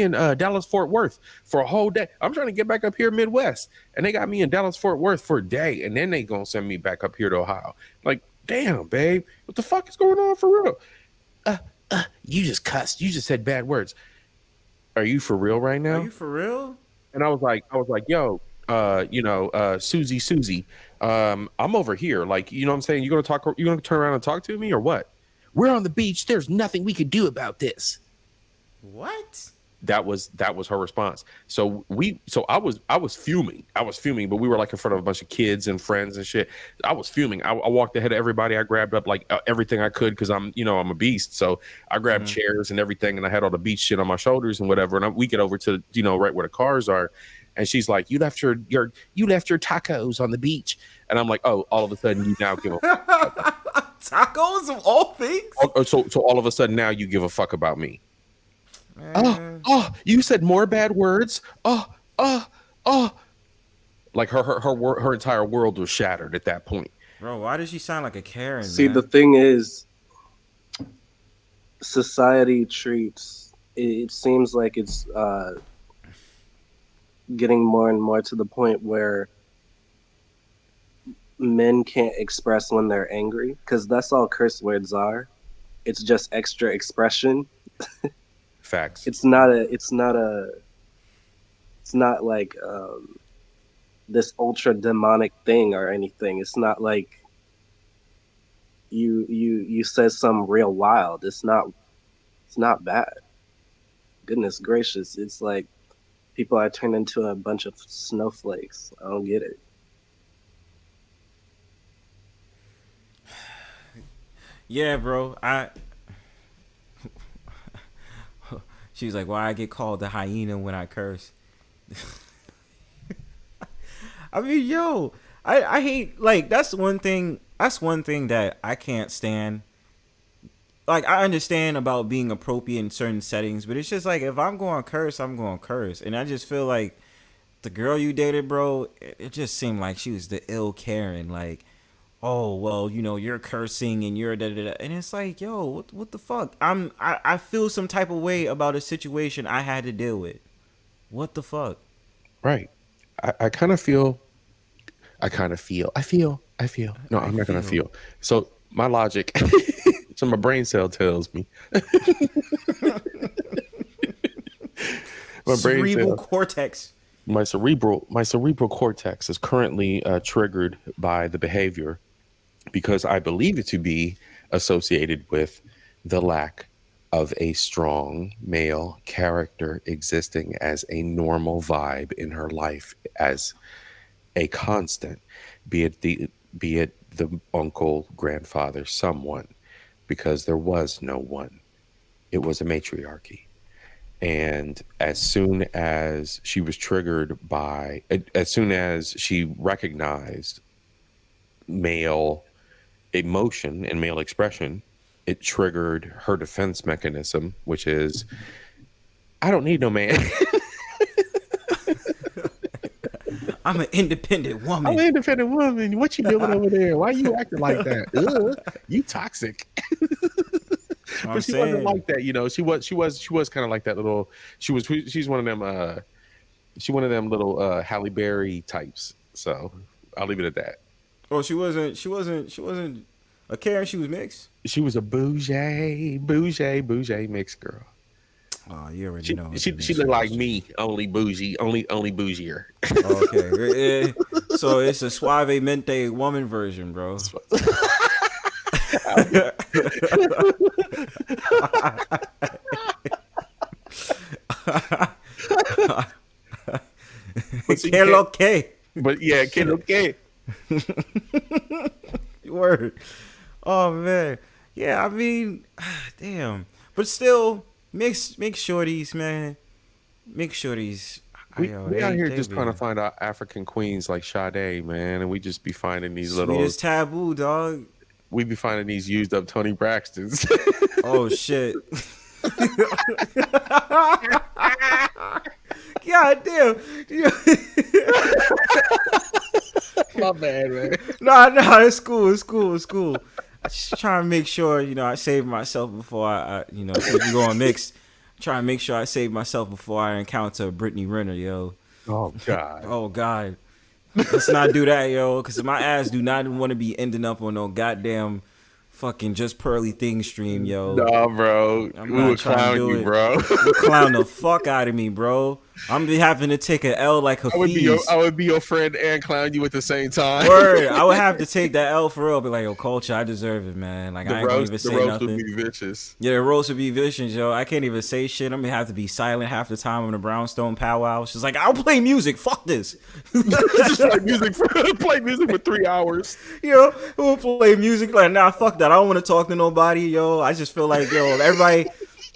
in Dallas Fort Worth for a whole day. I'm trying to get back up here Midwest, and they got me in Dallas Fort Worth for a day, and then they gonna send me back up here to Ohio. Like, damn, babe, what the fuck is going on for real? You just cussed. You just said bad words. Are you for real right now? Are you for real? And I was like, yo, Susie, I'm over here. Like, you know what I'm saying? You gonna turn around and talk to me or what? We're on the beach. There's nothing we could do about this. What? That was her response. So I was fuming, but we were like in front of a bunch of kids and friends and shit. I was fuming. I walked ahead of everybody. I grabbed up like everything I could because I'm a beast. So I grabbed chairs and everything, and I had all the beach shit on my shoulders and whatever. And we get over to right where the cars are, and she's like, "You left your tacos on the beach," and I'm like, "Oh!" All of a sudden, you now give a tacos of all things. So all of a sudden now you give a fuck about me. Oh, you said more bad words. Like her entire world was shattered at that point. Bro, why does she sound like a Karen? See, man? The thing is, society treats it seems like it's getting more and more to the point where men can't express when they're angry, because that's all curse words are. It's just extra expression. Facts. It's not like this ultra demonic thing or anything. It's not like you said something real wild. It's not bad. Goodness gracious. It's like people are turned into a bunch of snowflakes. I don't get it. Yeah, bro. She was like, why I get called the hyena when I curse? I mean, yo, I hate, like, that's one thing that I can't stand. Like, I understand about being appropriate in certain settings, but it's just like, if I'm going to curse, I'm going to curse. And I just feel like the girl you dated, bro, it just seemed like she was the ill Karen. Like, oh, well, you know, you're cursing and you're da-da-da. And it's like, yo, what the fuck? I feel some type of way about a situation I had to deal with. What the fuck? Right. I feel. No, I'm not going to feel. So my logic, so my brain cell tells me. Cerebral cortex. My cerebral cortex is currently triggered by the behavior because I believe it to be associated with the lack of a strong male character existing as a normal vibe in her life, as a constant, be it the uncle, grandfather, someone, because there was no one. It was a matriarchy. And as soon as she was triggered by, as soon as she recognized male emotion and male expression, it triggered her defense mechanism, which is, I don't need no man. I'm an independent woman. I'm an independent woman. What you doing over there? Why you acting like that? Ugh, you toxic. But she wasn't like that, you know. She was kind of like that little. She's one of them. One of them little Halle Berry types. So I'll leave it at that. Oh, she wasn't a Karen. She was mixed. She was a bougie mixed girl. Oh, you already know. She looked like me, only bougie, only bougier. Okay, so it's a suave mente woman version, bro. Que lo que? But yeah, que lo que? Word. Oh man, yeah. I mean, damn. But still, mix shorties, man. Mix shorties. We out here just trying to find out African queens like Sade, man, and we just be finding these little. It's taboo, dog. We be finding these used up Tony Braxtons. Oh shit. God damn. My bad, man. No, it's cool. I just trying to make sure, you know, I save myself before I you know, since we go on mix, trying to make sure I save myself before I encounter Brittany Renner, yo. Oh God. Oh God. Let's not do that, yo, because my ass do not want to be ending up on no goddamn fucking Just Pearly Thing stream, yo. Nah, bro. We would clown you, bro. You clown the fuck out of me, bro. I'm be having to take an L like Hafiz. I would be your friend and clown you at the same time. Word. I would have to take that L for real. Be like, yo, Culture, I deserve it, man. Like, I ain't gonna even say nothing. The roast would be vicious. Yeah, the roast would be vicious, yo. I can't even say shit. I'm gonna have to be silent half the time on the Brownstone Powwow. She's like, I'll play music. Fuck this. Just play music for 3 hours. Yo, we'll play music. Like, nah, fuck that. I don't want to talk to nobody, yo. I just feel like, yo, everybody,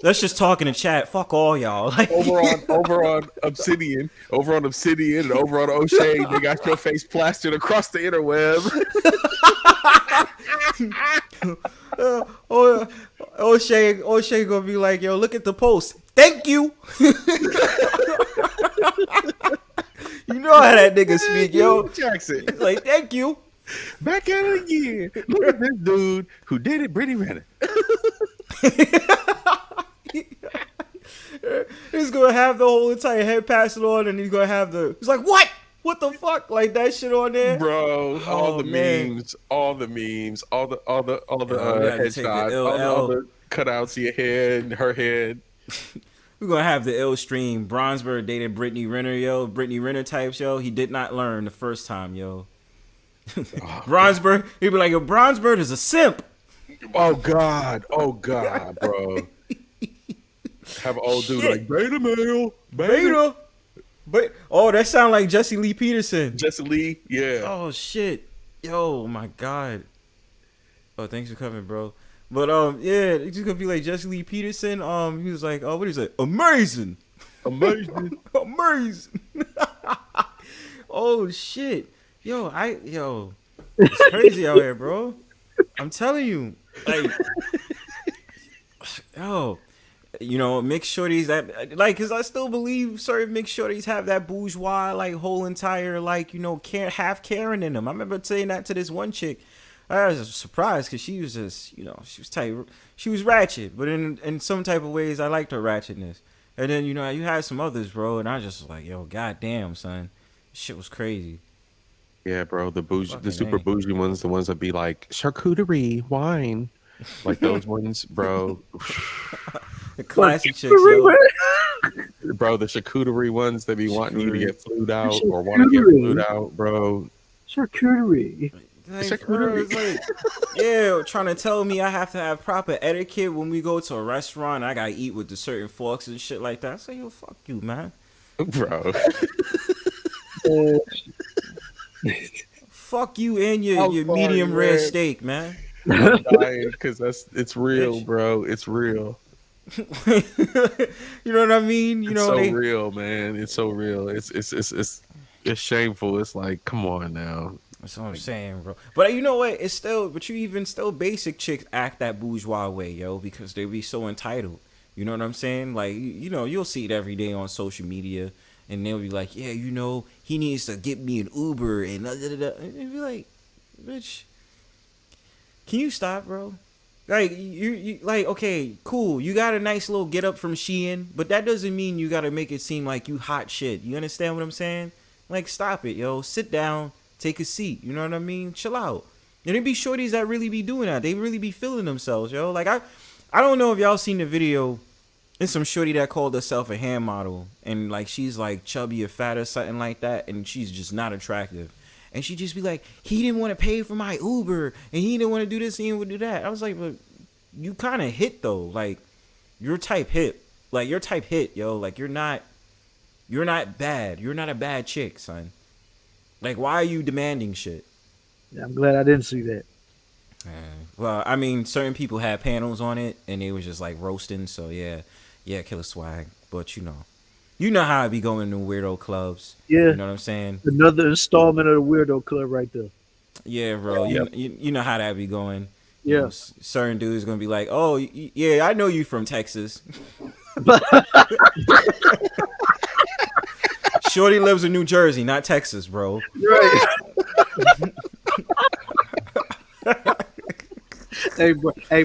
let's just talk in the chat. Fuck all y'all. Like, over on Obsidian, and over on O'Shea, they got your face plastered across the interweb. O'Shea gonna be like, yo, look at the post. Thank you. You know how that nigga speak, yo. Jackson. He's like, thank you. Back at it again. Look at this dude who did it, Brittany Renner. He's gonna have the whole entire head passing on, and he's gonna have he's like, what the fuck, like that shit on there, bro. All the memes, all the headshots, all the cutouts of your head and her head. We're gonna have the ill stream. Bronzebird dated Brittany Renner, yo. Brittany Renner types, yo. He did not learn the first time, yo. Bronzebird, he'd be like, yo, Bronzebird is a simp. Oh God, bro. Have an old dude like beta male, beta. But that sound like Jesse Lee Peterson. Jesse Lee, yeah. Oh shit, yo, my God. Oh, thanks for coming, bro. But yeah, it's just gonna be like Jesse Lee Peterson. He was like, oh, what is it? Amazing, amazing, amazing. Oh shit, yo, it's crazy out here, bro. I'm telling you, like, yo, mixed shorties that like, cause I still believe certain mixed shorties have that bourgeois like whole entire like half Karen in them. I remember saying that to this one chick. I was surprised because she was just she was tight, she was ratchet, but in some type of ways I liked her ratchetness. And then you had some others, bro, and I just was like, yo, goddamn, son, shit was crazy. Yeah, bro, the Fucking super A. bougie ones, the ones that be like charcuterie, wine, like those ones, bro. The classic chicks, yo. Bro, the charcuterie ones that be wanting you to get flued out or want to get Charcuterie. flued out, bro. Charcuterie. Like, bro, it's like, yeah, trying to tell me I have to have proper etiquette when we go to a restaurant. I gotta eat with the certain forks and shit like that. I say, yo, fuck you, man. Bro. Fuck you and your medium rare steak, man. I'm dying because it's real, Bitch. bro. It's real. You know what I mean? It's so real, man. It's so real. It's shameful. It's like, come on now. That's what I'm saying, bro. But you know what? It's still, but still basic chicks act that bourgeois way, yo, because they be so entitled. You know what I'm saying? Like, you'll see it every day on social media, and they'll be like, yeah, he needs to get me an Uber, and da, da, da, da. And you'll be like, bitch, can you stop, bro? Like, you like, okay, cool. You got a nice little get up from Shein, but that doesn't mean you got to make it seem like you hot shit. You understand what I'm saying? Like, stop it, yo. Sit down. Take a seat, you know what I mean? Chill out. And there be shorties that really be doing that. They really be feeling themselves, yo. Like, I don't know if y'all seen the video. It's some shorty that called herself a hand model. And, like, she's, like, chubby or fat or something like that. And she's just not attractive. And she just be like, he didn't want to pay for my Uber. And he didn't want to do this, he didn't want to do that. I was like, but you kind of hit, though. Like, you're type hit. Like, you're type hit, yo. Like, you're not bad. You're not a bad chick, son. Like, why are you demanding shit? Yeah, I'm glad I didn't see that. Well, I mean, certain people had panels on it, and they was just like roasting. So yeah, killer swag. But you know how I be going to weirdo clubs. Yeah, you know what I'm saying. Another installment of the weirdo club right there. Yeah, bro. You know how that be going. Yeah. Certain dudes gonna be like, oh yeah, I know you from Texas. Shorty lives in New Jersey, not Texas, bro. Right. Hey,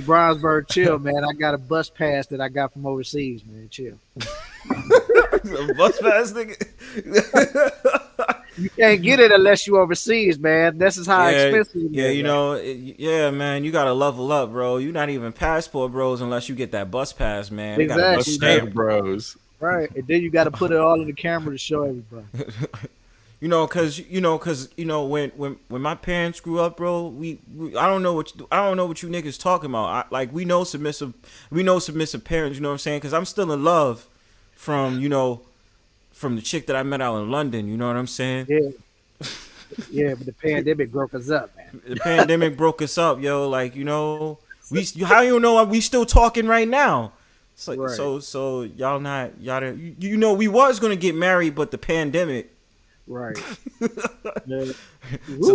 Bronzebird, chill, man. I got a bus pass that I got from overseas, man. Chill. A bus pass, nigga. You can't get it unless you overseas, man. This is how expensive it is. Yeah, man. You gotta level up, bro. You're not even passport bros unless you get that bus pass, man. Exactly. Got a bus stamp, bros. Right, and then you got to put it all in the camera to show everybody. Cause when my parents grew up, bro, I don't know what you niggas talking about. We know submissive parents. You know what I'm saying? Cause I'm still in love from the chick that I met out in London. You know what I'm saying? Yeah. Yeah, but the pandemic broke us up, man. The pandemic broke us up, yo. Like how you know we still talking right now? So, right. so y'all we was gonna get married, but the pandemic. Right.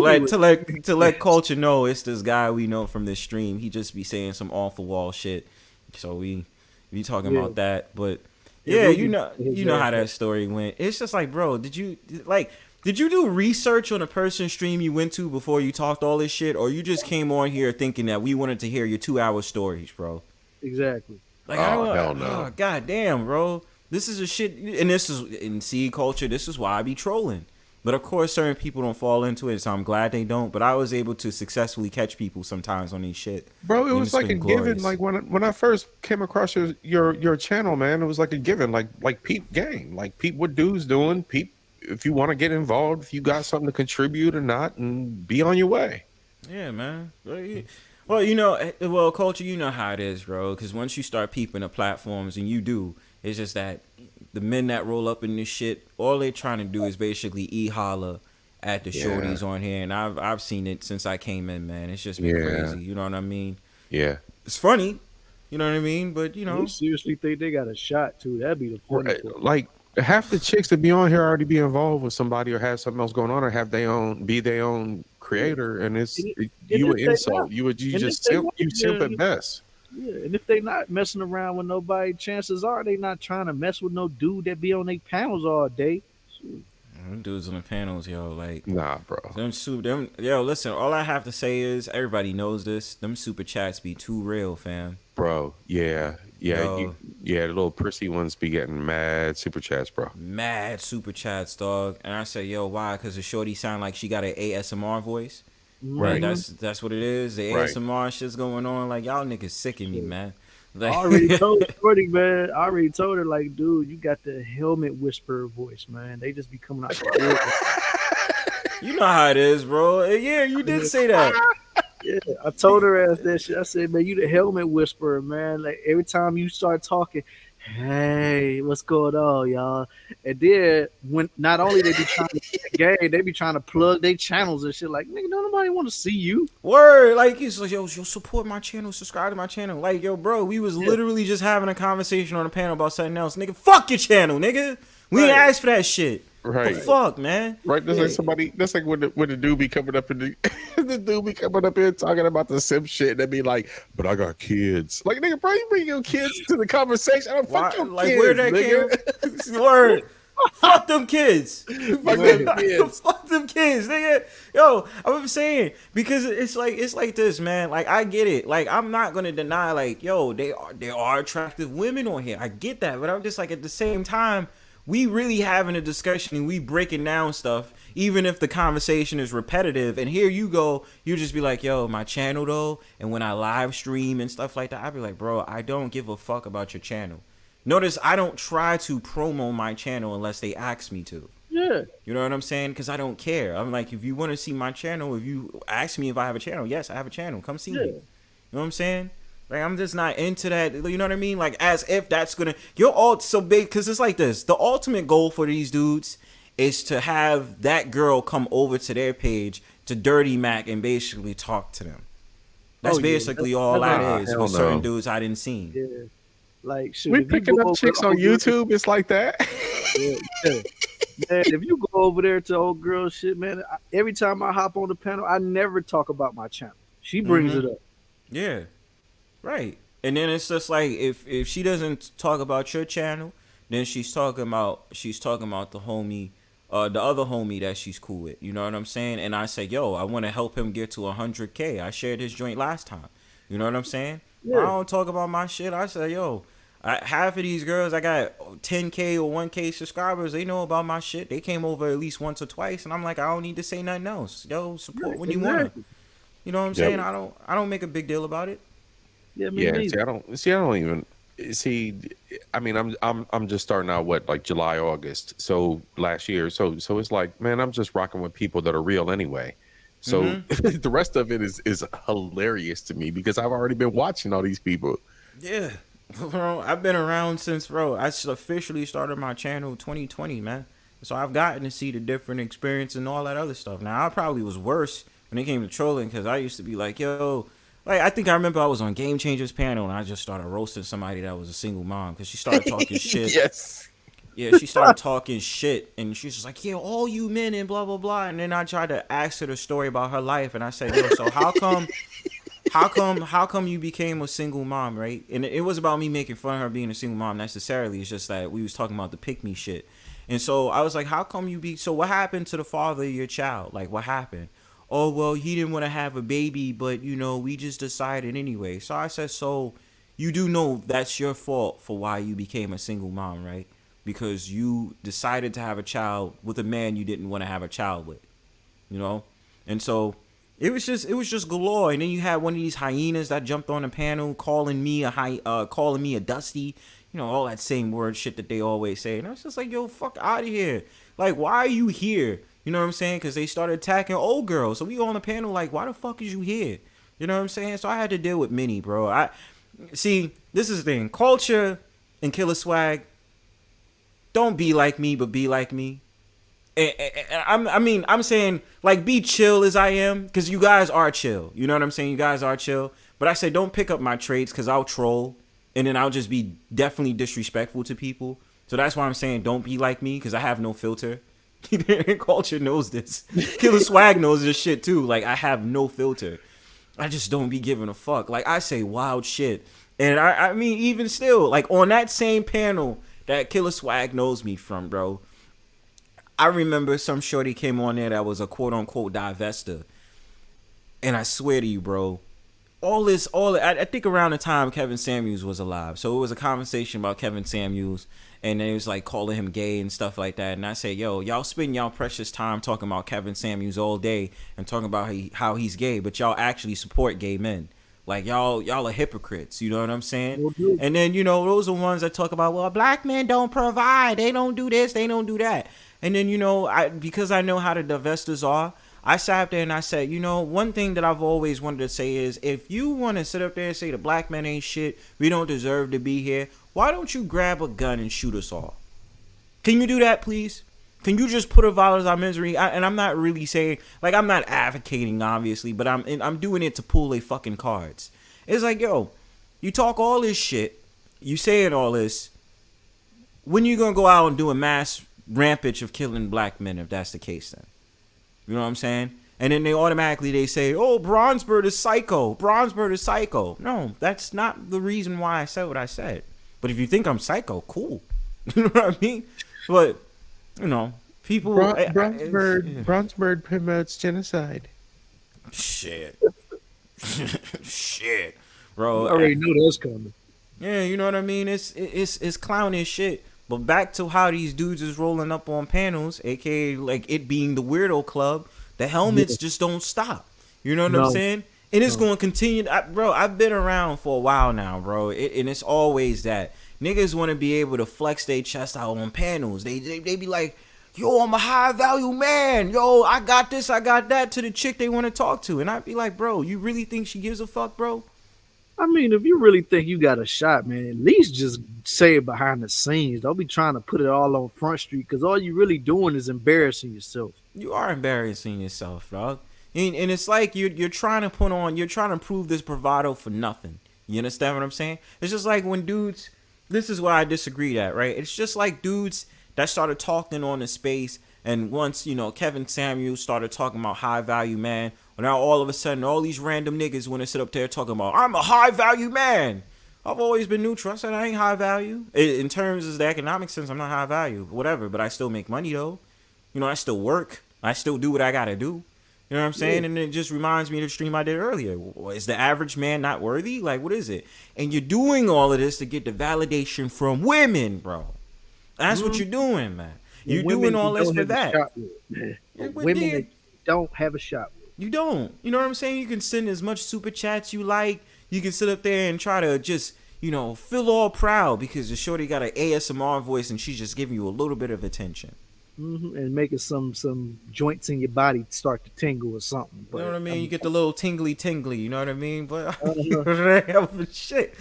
to let culture know it's this guy we know from this stream. He just be saying some off the wall shit. So we talking about that, but yeah, you know how that story went. It's just like, bro, did you do research on a person's stream you went to before you talked all this shit, or you just came on here thinking that we wanted to hear your 2-hour stories, bro? Exactly. Like, hell no. Oh, God damn, bro. This is a shit, and this is in seed culture. This is why I be trolling. But of course, certain people don't fall into it, so I'm glad they don't. But I was able to successfully catch people sometimes on these shit. Bro, it was like a given. Like when I first came across your channel, man, it was like a given. Like peep game. Like peep what dude's doing. Peep if you want to get involved, if you got something to contribute or not, and be on your way. Yeah, man. Well, culture, you know how it is, bro. Because once you start peeping the platforms, and you do, it's just that the men that roll up in this shit, all they trying to do is basically holler at the shorties on here, and I've seen it since I came in, man. It's just been crazy. You know what I mean? Yeah. It's funny, you know what I mean? But you know, You seriously think they got a shot too? That'd be the funny Right, part. like half the chicks that be on here already be involved with somebody or have something else going on or have their own creator, and And you would if they insult, not, you and if just they simp, not, you simp yeah, at best. yeah, and if they not messing around with nobody, chances are they not trying to mess with no dude that be on their panels all day. Shoot. them dudes on the panels, yo, like Nah, bro. Yo, listen, all I have to say is everybody knows this. Them super chats be too real, fam. Bro, yeah, Yo. the little prissy ones be getting mad super chats, bro. Mad super chats, dog. And I say, yo, why? Because the shorty sound like she got an ASMR voice. Right. Like, that's what it is. The Right. ASMR shit's going on. Like, y'all niggas sicking me, man. Like, I already told Jordy, man. I already told her, like, dude, you got the helmet whisperer voice, man. They just be coming out the wood. you know how it is, bro. Yeah, you did say that. Yeah, I told her as that shit. I said, man, you the helmet whisperer, man. Like every time you start talking, hey, what's going on, y'all? And then when not only they be trying to get game, they be trying to plug their channels and shit. Like, nigga, don't nobody want to see you. Word, like he's like, yo, support my channel, subscribe to my channel. Like, yo, bro, we was literally just having a conversation on a panel about something else. Nigga, fuck your channel, nigga. We ain't asked for that shit. Right. The fuck, man. Right, that's like somebody. That's like when the dude be coming up in the the dude be coming up here talking about the simp shit, and they be like, "But I got kids." Like, nigga, bro, you bring your kids to the conversation. I don't fuck your Like, kids, where that nigga. came? Word. Fuck them kids. Fuck them kids. Fuck them kids, nigga. Yo, I'm saying because it's like this, man. Like I get it. Like I'm not gonna deny, like, yo, there are attractive women on here. I get that, but I'm just like at the same time, we really having a discussion and we breaking down stuff, even if the conversation is repetitive. And here you go, you just be like, yo, my channel though, and when I live stream and stuff like that, I'd be like, bro, I don't give a fuck about your channel. Notice I don't try to promo my channel unless they ask me to. Yeah. You know what I'm saying? Because I don't care. I'm like, if you want to see my channel, if you ask me if I have a channel, yes, I have a channel. Come see me. You know what I'm saying? Like, I'm just not into that. You know what I mean? Like, as if that's gonna, you're all so big. Because it's like this, the ultimate goal for these dudes is to have that girl come over to their page to Dirty Mac and basically talk to them. That's basically all that is with certain dudes I didn't see. Yeah. Like, shoot, We if you picking go up chicks over- on YouTube. It's like that. Yeah. Man, if you go over there to old girl shit, man, every time I hop on the panel, I never talk about my channel. She brings it up. Yeah. Right. And then it's just like if she doesn't talk about your channel, then she's talking about the homie, the other homie that she's cool with. You know what I'm saying? And I say, yo, I want to help him get to 100K. I shared his joint last time. You know what I'm saying? Yeah. I don't talk about my shit. I say, yo, half of these girls, I got 10K or 1K subscribers. They know about my shit. They came over at least once or twice, and I'm like, I don't need to say nothing else. Yo, support when you want to. You know what I'm saying? I don't make a big deal about it. Yeah, I don't even see. I mean, I'm just starting out like July, August. So last year, so it's like, man, I'm just rocking with people that are real anyway. So the rest of it is hilarious to me because I've already been watching all these people. Yeah, bro, I've been around since, bro, I officially started my channel 2020, man. So I've gotten to see the different experience and all that other stuff. Now, I probably was worse when it came to trolling because I used to be like, yo, like, I think I remember I was on Game Changers panel and I just started roasting somebody that was a single mom because she started talking shit. Yes. Yeah, she started talking shit and she's just like, yeah, all you men and blah, blah, blah. And then I tried to ask her the story about her life and I said, yo, so how come you became a single mom, right? And it was about me making fun of her being a single mom necessarily. It's just that we was talking about the pick me shit. And so I was like, how come so what happened to the father of your child? Like, what happened? Oh, well, he didn't want to have a baby, but, you know, we just decided anyway. So I said, so you do know that's your fault for why you became a single mom, right? Because you decided to have a child with a man you didn't want to have a child with, you know? And so it was just galore. And then you had one of these hyenas that jumped on the panel calling me a dusty, you know, all that same word shit that they always say. And I was just like, yo, fuck out of here. Like, why are you here? You know what I'm saying? Because they started attacking old girls. So we on the panel like, why the fuck is you here? You know what I'm saying? So I had to deal with many, bro. See, this is the thing. Culture and Killer Swag, don't be like me, but be like me. I'm saying, like, be chill as I am, because you guys are chill. You know what I'm saying? You guys are chill. But I said, don't pick up my traits because I'll troll. And then I'll just be definitely disrespectful to people. So that's why I'm saying don't be like me because I have no filter. Culture knows this. Killer Swag knows this shit too. Like, I have no filter. I just don't be giving a fuck. Like, I say wild shit. And I mean, even still, like on that same panel that Killer Swag knows me from, bro, I remember some shorty came on there that was a quote unquote divester. And I swear to you, bro, I think around the time Kevin Samuels was alive. So it was a conversation about Kevin Samuels, and they was like calling him gay and stuff like that. And I said, yo, y'all spend y'all precious time talking about Kevin Samuels all day and talking about how he's gay, but y'all actually support gay men. Like, y'all are hypocrites, you know what I'm saying? And then, you know, those are ones that talk about, well, black men don't provide, they don't do this, they don't do that. And then, you know, because I know how the divestors are, I sat up there and I said, you know, one thing that I've always wanted to say is, if you want to sit up there and say the black men ain't shit, we don't deserve to be here, why don't you grab a gun and shoot us all? Can you do that, please? Can you just put a violence on misery? And I'm not really saying, like, I'm not advocating, obviously, but I'm doing it to pull a fucking cards. It's like, yo, you talk all this shit, you saying all this, when you gonna go out and do a mass rampage of killing black men, if that's the case then? You know what I'm saying? And then they say, oh, Bronzebird is psycho. Bronzebird is psycho. No, that's not the reason why I said what I said. But if you think I'm psycho, cool. You know what I mean? But, you know, people... Bronzebird promotes genocide. Shit. Shit. Bro. I already knew that's coming. Yeah, you know what I mean? It's clownish shit. But back to how these dudes is rolling up on panels, aka like it being the weirdo club, the helmets just don't stop. You know what I'm saying? And it's going to continue. Bro, I've been around for a while now, bro. And it's always that. Niggas want to be able to flex their chest out on panels. They be like, yo, I'm a high value man. Yo, I got this, I got that, to the chick they want to talk to. And I'd be like, bro, you really think she gives a fuck, bro? I mean, if you really think you got a shot, man, at least just say it behind the scenes. Don't be trying to put it all on Front Street, because all you really doing is embarrassing yourself. You are embarrassing yourself, dog. And it's like you're trying to prove this bravado for nothing. You understand what I'm saying? It's just like when dudes, this is where I disagree at, right? It's just like dudes that started talking on the space, and once, you know, Kevin Samuels started talking about high value man, well, now all of a sudden all these random niggas want to sit up there talking about, I'm a high value man. I've always been neutral. I said I ain't high value. In terms of the economic sense, I'm not high value, whatever, but I still make money though. You know, I still work. I still do what I gotta do. You know what I'm saying? And it just reminds me of the stream I did earlier. Is the average man not worthy? Like, what is it? And you're doing all of this to get the validation from women, bro. That's what you're doing, man. You're doing all this for that. Women that don't have a shot with. You don't. You know what I'm saying? You can send as much super chats you like. You can sit up there and try to just, you know, feel all proud because the shorty got an ASMR voice and she's just giving you a little bit of attention. And making some joints in your body start to tingle or something. But, you know what I mean? You get the little tingly, you know what I mean? But shit.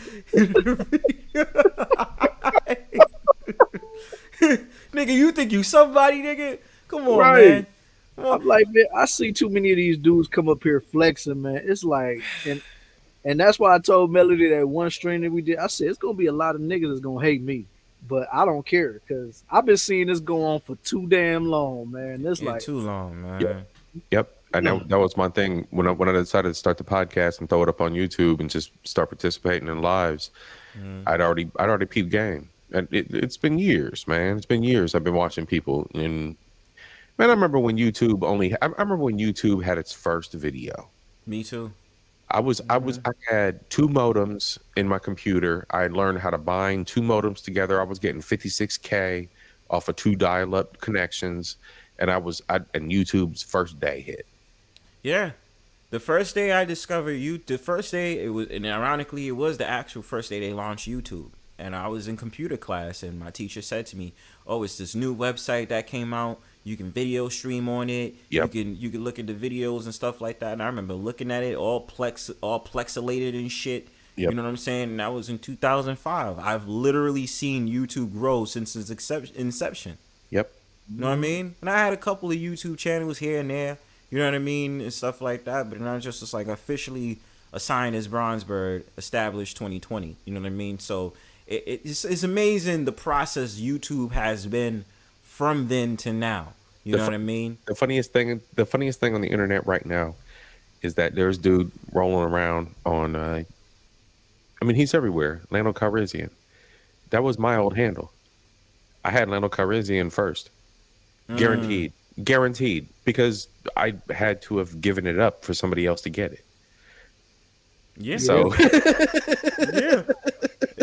Nigga, you think you somebody, nigga? Come on, man. I'm like, man, I see too many of these dudes come up here flexing, man. It's like, and that's why I told Melody that one stream that we did, I said, it's going to be a lot of niggas that's going to hate me. But I don't care, because I've been seeing this go on for too damn long, man. It's like too long, man. Yep. And that was my thing when I decided to start the podcast and throw it up on YouTube and just start participating in lives. I'd already peeped game. And it's been years, man. It's been years I've been watching people. And man, I remember when YouTube had its first video. Me too. I had 2 modems in my computer. I learned how to bind 2 modems together. I was getting 56K off of 2 dial-up connections, and YouTube's first day hit. Yeah, the first day I discovered the first day it was, and ironically, it was the actual first day they launched YouTube. And I was in computer class, and my teacher said to me, "Oh, it's this new website that came out. You can video stream on it. Yep. You can look at the videos and stuff like that." And I remember looking at it all plexilated and shit. Yep. You know what I'm saying? And that was in 2005. I've literally seen YouTube grow since its inception. Yep. You know what I mean? And I had a couple of YouTube channels here and there. You know what I mean, and stuff like that. But not just like officially sign as Bronzebird established 2020. You know what I mean? So it's amazing the process YouTube has been from then to now. You know what I mean? The funniest thing on the internet right now is that there's dude rolling around on. I mean, he's everywhere. Lando Calrissian. That was my old handle. I had Lando Calrissian first. Guaranteed, because I had to have given it up for somebody else to get it. Yeah. So, yeah,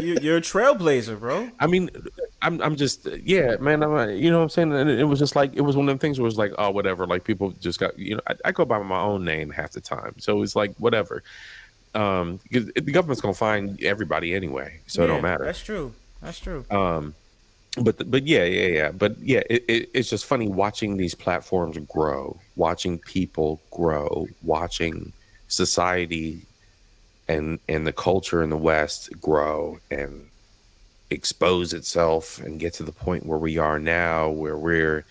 you're a trailblazer, bro. I mean, I'm just, yeah, man. You know what I'm saying? And it was just like, it was one of them things where it was like, oh, whatever. Like people just got, you know, I go by my own name half the time, so it's like whatever. Because the government's gonna find everybody anyway, so it don't matter. That's true. That's true. But yeah. But yeah, it's just funny watching these platforms grow, watching people grow, watching society and the culture in the West grow and expose itself and get to the point where we are now, where we're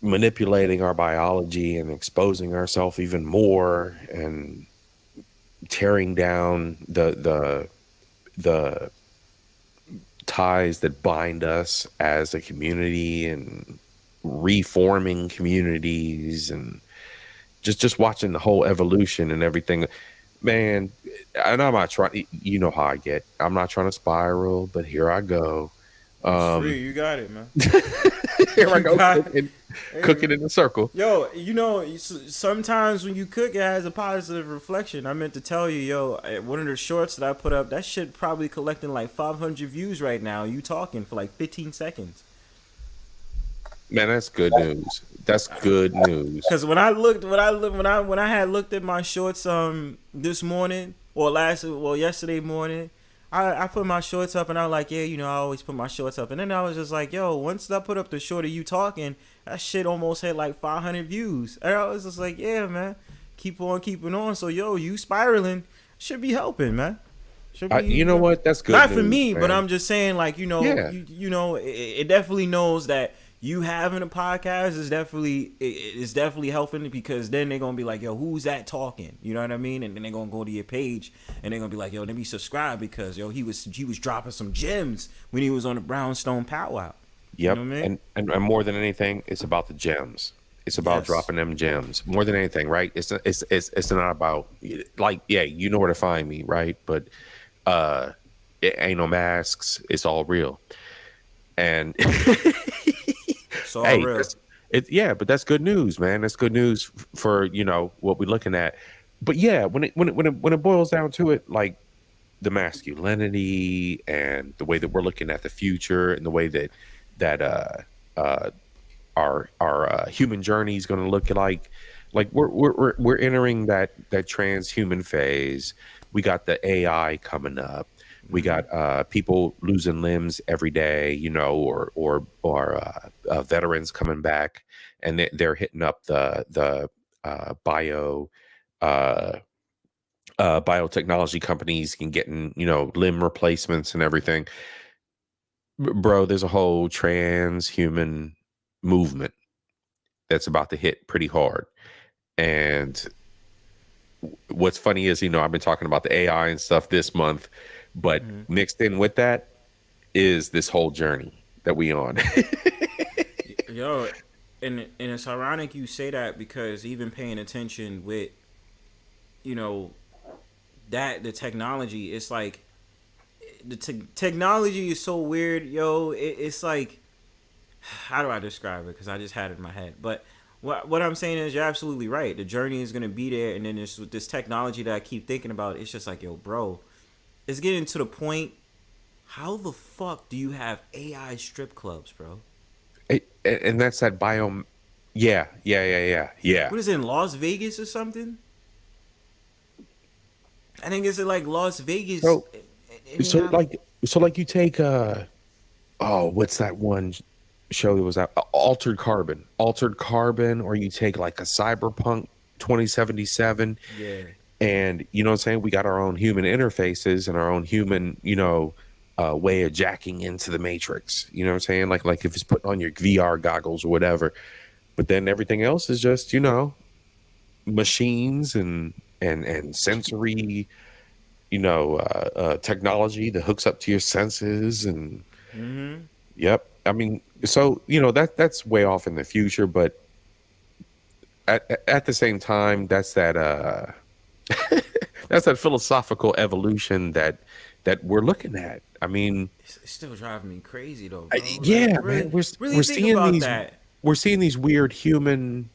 manipulating our biology and exposing ourselves even more and tearing down the ties that bind us as a community and reforming communities and just watching the whole evolution and everything, man. And I'm not trying, you know how I get, I'm not trying to spiral, but here I go. Free, you got it, man. Here I go, cooking in a circle. Yo, you know, sometimes when you cook, it has a positive reflection. I meant to tell you, yo, one of the shorts that I put up, that shit probably collecting like 500 views right now. You talking for like 15 seconds. Man, that's good news. That's good news. Because when I had looked at my shorts this morning or yesterday morning, I put my shorts up and I was like, yeah, you know, I always put my shorts up. And then I was just like, yo, once I put up the short of you talking, that shit almost had like 500 views. And I was just like, yeah, man, keep on keeping on. So, yo, you spiraling should be helping, man. Should be, you know what? That's good. Not news, for me, man. but I'm just saying, like, you know, Yeah. you know, it definitely knows that you having a podcast is definitely helping, because then they're gonna be like, yo, who's that talking? You know what I mean? And then they're gonna go to your page and they're gonna be like, yo, let me subscribe, because yo, he was dropping some gems when he was on the Brownstone Powwow. Yep. You know what I mean? And more than anything, it's about the gems. It's about dropping them gems more than anything, right? It's not about, like, yeah, you know where to find me, right? But it ain't no masks. It's all real. And it's all real. But that's good news, man. That's good news for, you know, what we're looking at. But yeah, when it boils down to it, like the masculinity and the way that we're looking at the future and the way that our human journey is going to look like we're entering that transhuman phase. We got the AI coming up. We got people losing limbs every day, you know, or veterans coming back, and they're hitting up the biotechnology companies and getting, you know, limb replacements and everything. Bro, there's a whole transhuman movement that's about to hit pretty hard. And what's funny is, you know, I've been talking about the AI and stuff this month, but mixed in with that is this whole journey that we on. Yo, and it's ironic you say that, because even paying attention with, you know, that the technology, it's like the technology is so weird, yo. It's like, how do I describe it? Because I just had it in my head. But what I'm saying is, you're absolutely right. The journey is gonna be there, and then there's this technology that I keep thinking about. It's just like, yo, bro, it's getting to the point. How the fuck do you have AI strip clubs, bro? And that's that biome. Yeah. What is it, in Las Vegas or something? I think it's in like Las Vegas. So like you take what's that one show that was out? Altered Carbon, or you take like a Cyberpunk 2077. Yeah. And you know what I'm saying? We got our own human interfaces and our own human, you know, way of jacking into the matrix. You know what I'm saying? Like if it's putting on your VR goggles or whatever. But then everything else is just, you know, machines and and sensory, technology that hooks up to your senses. And yep, I mean, so that's way off in the future, but at the same time, that's that that's that philosophical evolution that we're looking at. I mean, It's still driving me crazy though, bro. yeah, really, man, we're think seeing about these that. we're seeing these weird human.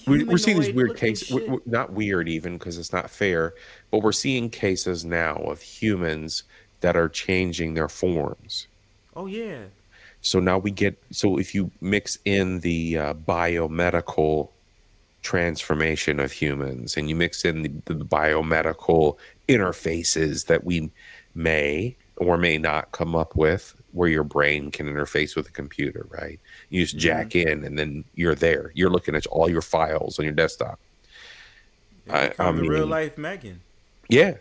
We're seeing these weird Humanoid-looking cases, shit. not weird even because it's not fair, but we're seeing cases now of humans that are changing their forms. Oh yeah. So now so if you mix in the biomedical transformation of humans and you mix in the biomedical interfaces that we may or may not come up with, where your brain can interface with a computer, right? You just jack in and then you're there. You're looking at all your files on your desktop. Become the real life Megan. Yeah.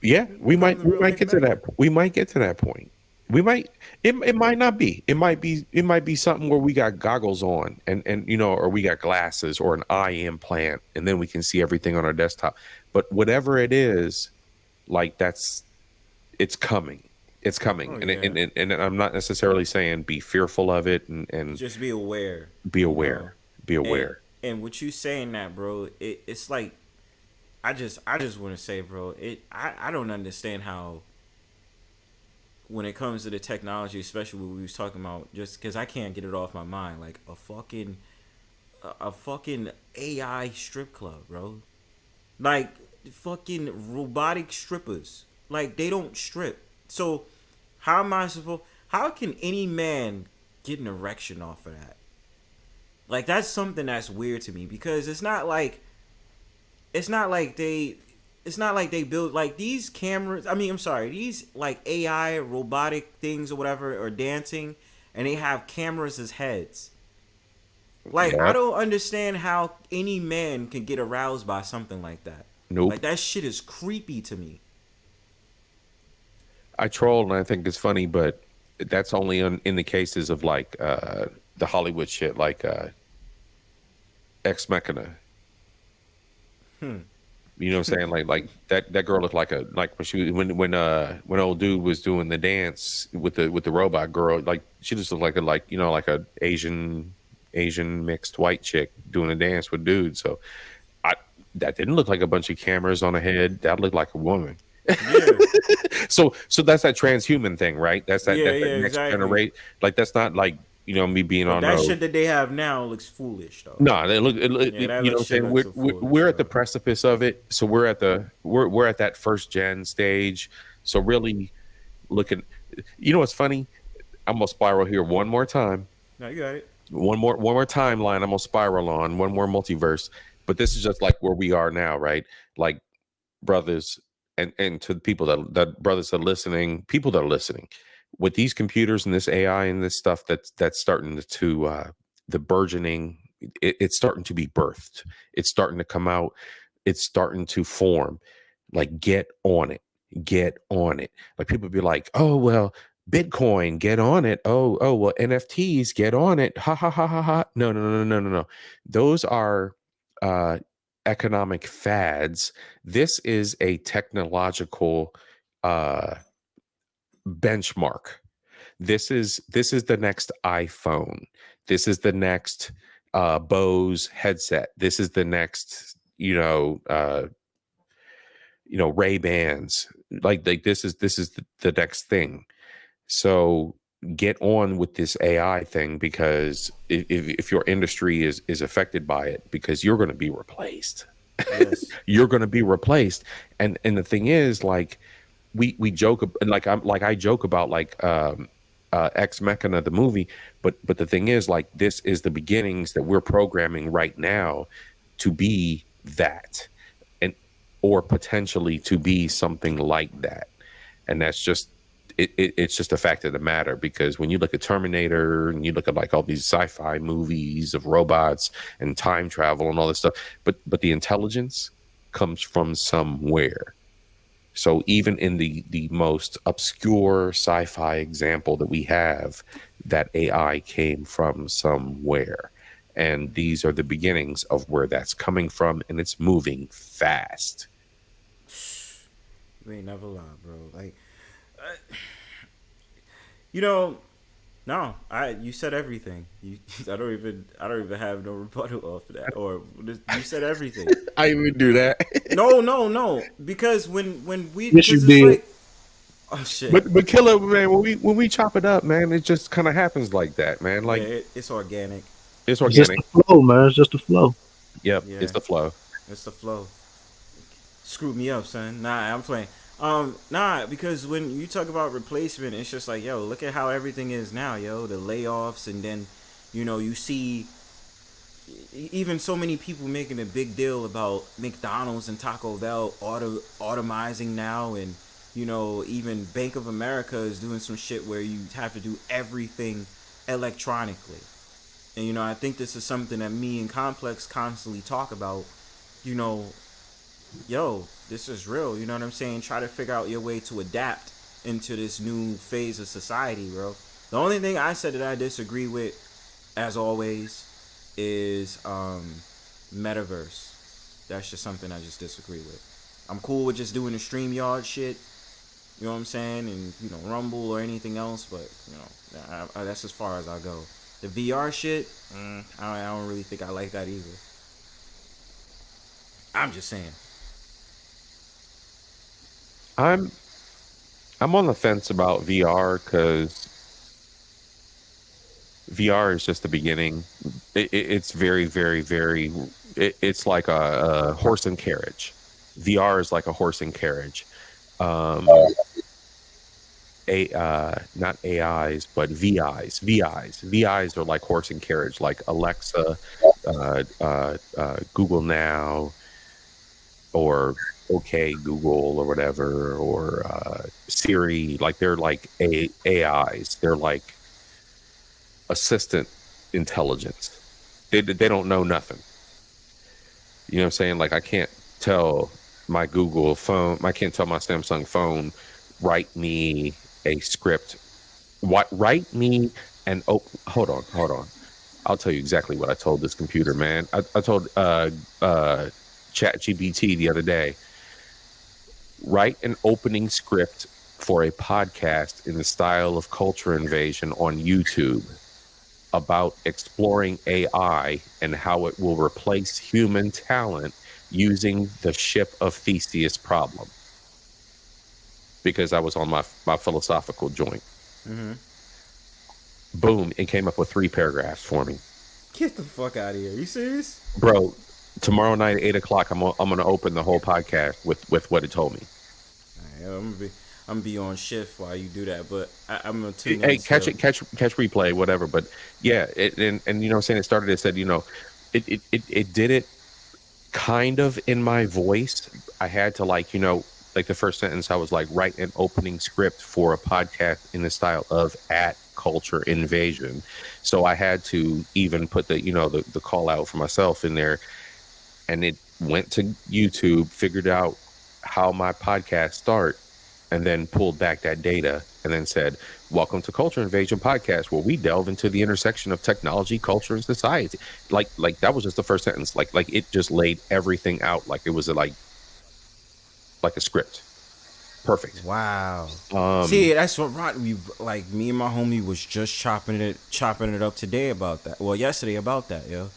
Yeah, we might get to that. We might get to that point. We might. It might not be. It might be something where we got goggles on and or we got glasses or an eye implant, and then we can see everything on our desktop. But whatever it is, like it's coming. It's coming. Oh, And I'm not necessarily saying be fearful of it and just be aware. Be aware. Be aware. And what you saying that, bro, it's like I just want to say, bro, I don't understand how when it comes to the technology, especially what we was talking about, just because I can't get it off my mind, like a fucking AI strip club, bro. Like fucking robotic strippers. Like they don't strip. So how can any man get an erection off of that? Like that's something that's weird to me because it's not like they build like these cameras. I mean, I'm sorry, these like AI robotic things or whatever are dancing and they have cameras as heads. Like I don't understand how any man can get aroused by something like that. Nope. Like that shit is creepy to me. I troll and I think it's funny, but that's only in the cases of like the Hollywood shit, like Ex Machina. You know what I'm saying? Like that girl looked like when old dude was doing the dance with the robot girl, like she just looked like a Asian mixed white chick doing a dance with dude. So that didn't look like a bunch of cameras on a head. That looked like a woman. Yeah. so that's that transhuman thing, right? That's that next generation. Like that's not like me being on that shit that they have now looks foolish though. No, they look. You know what I'm saying? We're at the precipice of it. So we're at that first gen stage. So really looking. You know what's funny? I'm gonna spiral here one more time. No, you got it. One more timeline. I'm gonna spiral on one more multiverse. But this is just like where we are now, right? Like brothers. And to the people that brothers are listening, people that are listening, with these computers and this AI and this stuff that's starting to the burgeoning, it's starting to be birthed. It's starting to come out. It's starting to form. Like get on it. Like people be like, oh well, Bitcoin, get on it. Oh well, NFTs, get on it. Ha ha ha ha ha. No. Those are economic fads. This is a technological benchmark. This is the next iPhone. This is the next Bose headset. This is the next Ray-Bans. Like this is the next thing. So get on with this AI thing, because if your industry is affected by it, because you're going to be replaced. Yes. You're going to be replaced. And the thing is, like we joke, I joke about Ex Machina the movie, but the thing is, like, this is the beginnings that we're programming right now to be that, or potentially to be something like that. And that's just it's just a fact of the matter, because when you look at Terminator and you look at like all these sci-fi movies of robots and time travel and all this stuff, but the intelligence comes from somewhere. So even in the most obscure sci-fi example that we have, that AI came from somewhere. And these are the beginnings of where that's coming from, and it's moving fast. You ain't never lied, bro. Like, you know, no, you said everything. I don't even have no rebuttal off of that. Or you said everything. I even do that. No, because when we, Yes, you because it's did. like, oh shit. But Killer, man, when we chop it up, man, it just kind of happens like that, man. Like yeah, it's organic. it's It's just organic. the flow, man. It's just the flow. Yep, Yeah. it's the flow. It's the flow. Screwed me up, son. Nah, I'm playing. Nah, because when you talk about replacement, it's just like, yo, look at how everything is now, yo. The layoffs, and then, you see even so many people making a big deal about McDonald's and Taco Bell automizing now, and even Bank of America is doing some shit where you have to do everything electronically. And I think this is something that me and Complex constantly talk about. Yo, this is real, you know what I'm saying? Try to figure out your way to adapt into this new phase of society, bro. The only thing I said that I disagree with, as always, is metaverse. That's just something I just disagree with. I'm cool with just doing the StreamYard shit, you know what I'm saying, and Rumble or anything else, but that's as far as I go. The VR shit, I don't really think I like that either. I'm just saying. I'm on the fence about VR because VR is just the beginning. It's very, very, very. It's like a horse and carriage. VR is like a horse and carriage. Not AIs, but VIs. VIs are like horse and carriage, like Alexa, Google Now, or OK Google or whatever, or Siri. Like they're like AIs. They're like assistant intelligence. They don't know nothing. You know what I'm saying? Like I can't tell my Google phone, I can't tell my Samsung phone, write me a script. Write me and hold on. I'll tell you exactly what I told this computer, man. I told ChatGPT the other day, write an opening script for a podcast in the style of Culture Invasion on YouTube about exploring AI and how it will replace human talent using the ship of Theseus problem. Because I was on my philosophical joint. Mm-hmm. Boom, it came up with 3 paragraphs for me. Get the fuck out of here. You serious? Bro, tomorrow night at 8 o'clock, I'm going to open the whole podcast with what it told me. All right, I'm gonna be on shift while you do that, but I'm gonna tune in. Hey, catch replay, whatever. But yeah, and you know what I'm saying, it started, it said, it did it kind of in my voice. I had to like the first sentence, I was like, write an opening script for a podcast in the style of @Culture Invasion. So I had to even put the call out for myself in there, and it went to YouTube, figured out how my podcast start, and then pulled back that data and then said, welcome to Culture Invasion Podcast, where we delve into the intersection of technology, culture, and society. Like that was just the first sentence. Like it just laid everything out like it was like a script. Perfect. Wow. See, that's what me and my homie was just chopping it up today about that. Well, yesterday about that, yo.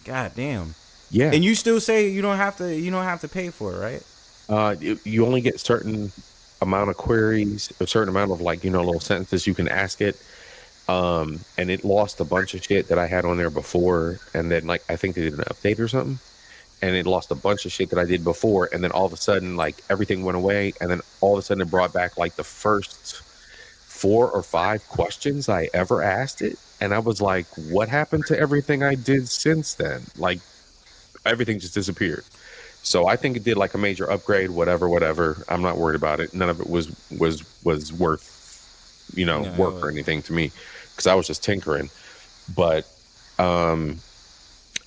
God damn. Yeah. And you still say you don't have to pay for it, right? You only get certain amount of queries, a certain amount of little sentences you can ask it. And it lost a bunch of shit that I had on there before, and then I think they did an update or something, and it lost a bunch of shit that I did before, and then all of a sudden everything went away, and then all of a sudden it brought back the first 4 or 5 questions I ever asked it, and I was like, what happened to everything I did since then? Everything just disappeared. So I think it did a major upgrade, whatever. I'm not worried about it. None of it was worth, work or anything to me, because I was just tinkering. But I've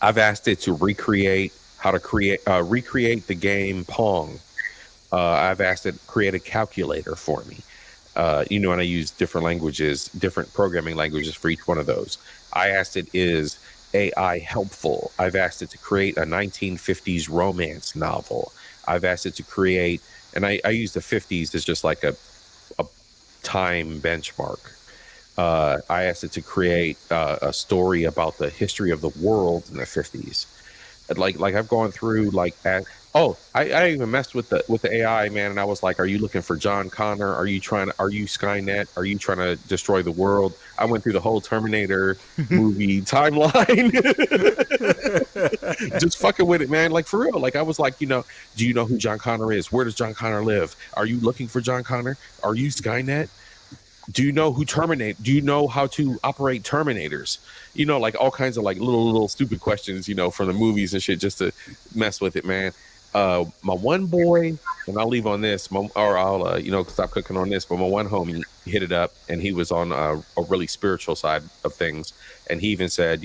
asked it to recreate the game Pong. I've asked it to create a calculator for me. And I use different programming languages for each one of those. I asked it is AI helpful. I've asked it to create a 1950s romance novel. I've asked it to create, and I use the 50s as just like a time benchmark. I asked it to create a story about the history of the world in the 50s. Like I've gone through like I even messed with the AI, man, and I was like, are you looking for John Connor? Are you Skynet? Are you trying to destroy the world? I went through the whole Terminator movie timeline. Just fucking with it, man. Like for real. Like I was like, do you know who John Connor is? Where does John Connor live? Are you looking for John Connor? Are you Skynet? Do you know who Terminate? Do you know how to operate Terminators? Like all kinds of like little stupid questions, from the movies and shit, just to mess with it, man. My one boy, and I'll leave on this, I'll stop cooking on this. But my one homie hit it up, and he was on a really spiritual side of things, and he even said,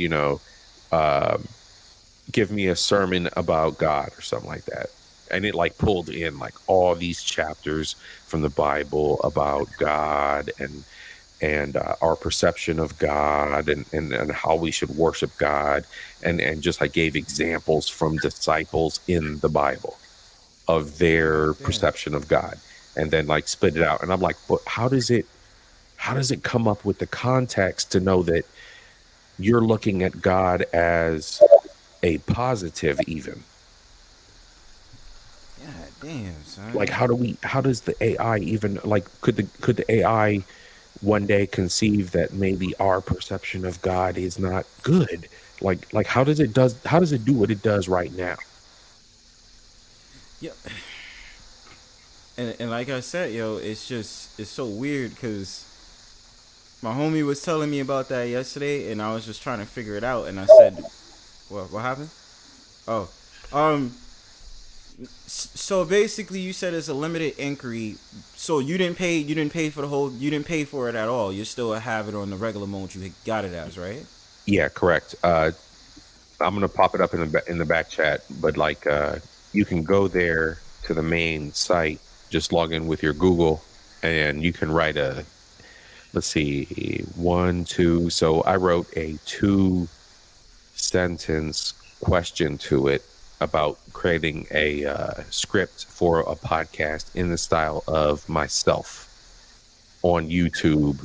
give me a sermon about God or something like that. And it like pulled in like all these chapters from the Bible about God and our perception of God and how we should worship God, and just like gave examples from disciples in the Bible of their perception of God, and then like split it out. And I'm like, but how does it come up with the context to know that you're looking at God as a positive even? God damn, son. Like how does the AI even, like, could the AI one day conceive that maybe our perception of God is not good? Like how does it do what it does right now? Yep. And like I said, it's so weird because my homie was telling me about that yesterday, and I was just trying to figure it out, and I said, what happened? So basically, you said it's a limited inquiry. So you didn't pay for it at all. You still have it on the regular mode you got it as, right? Yeah, correct. I'm gonna pop it up in the back chat, but like you can go there to the main site, just log in with your Google, and you can write let's see, 1, 2. So I wrote a 2-sentence question to it about creating a script for a podcast in the style of myself on YouTube,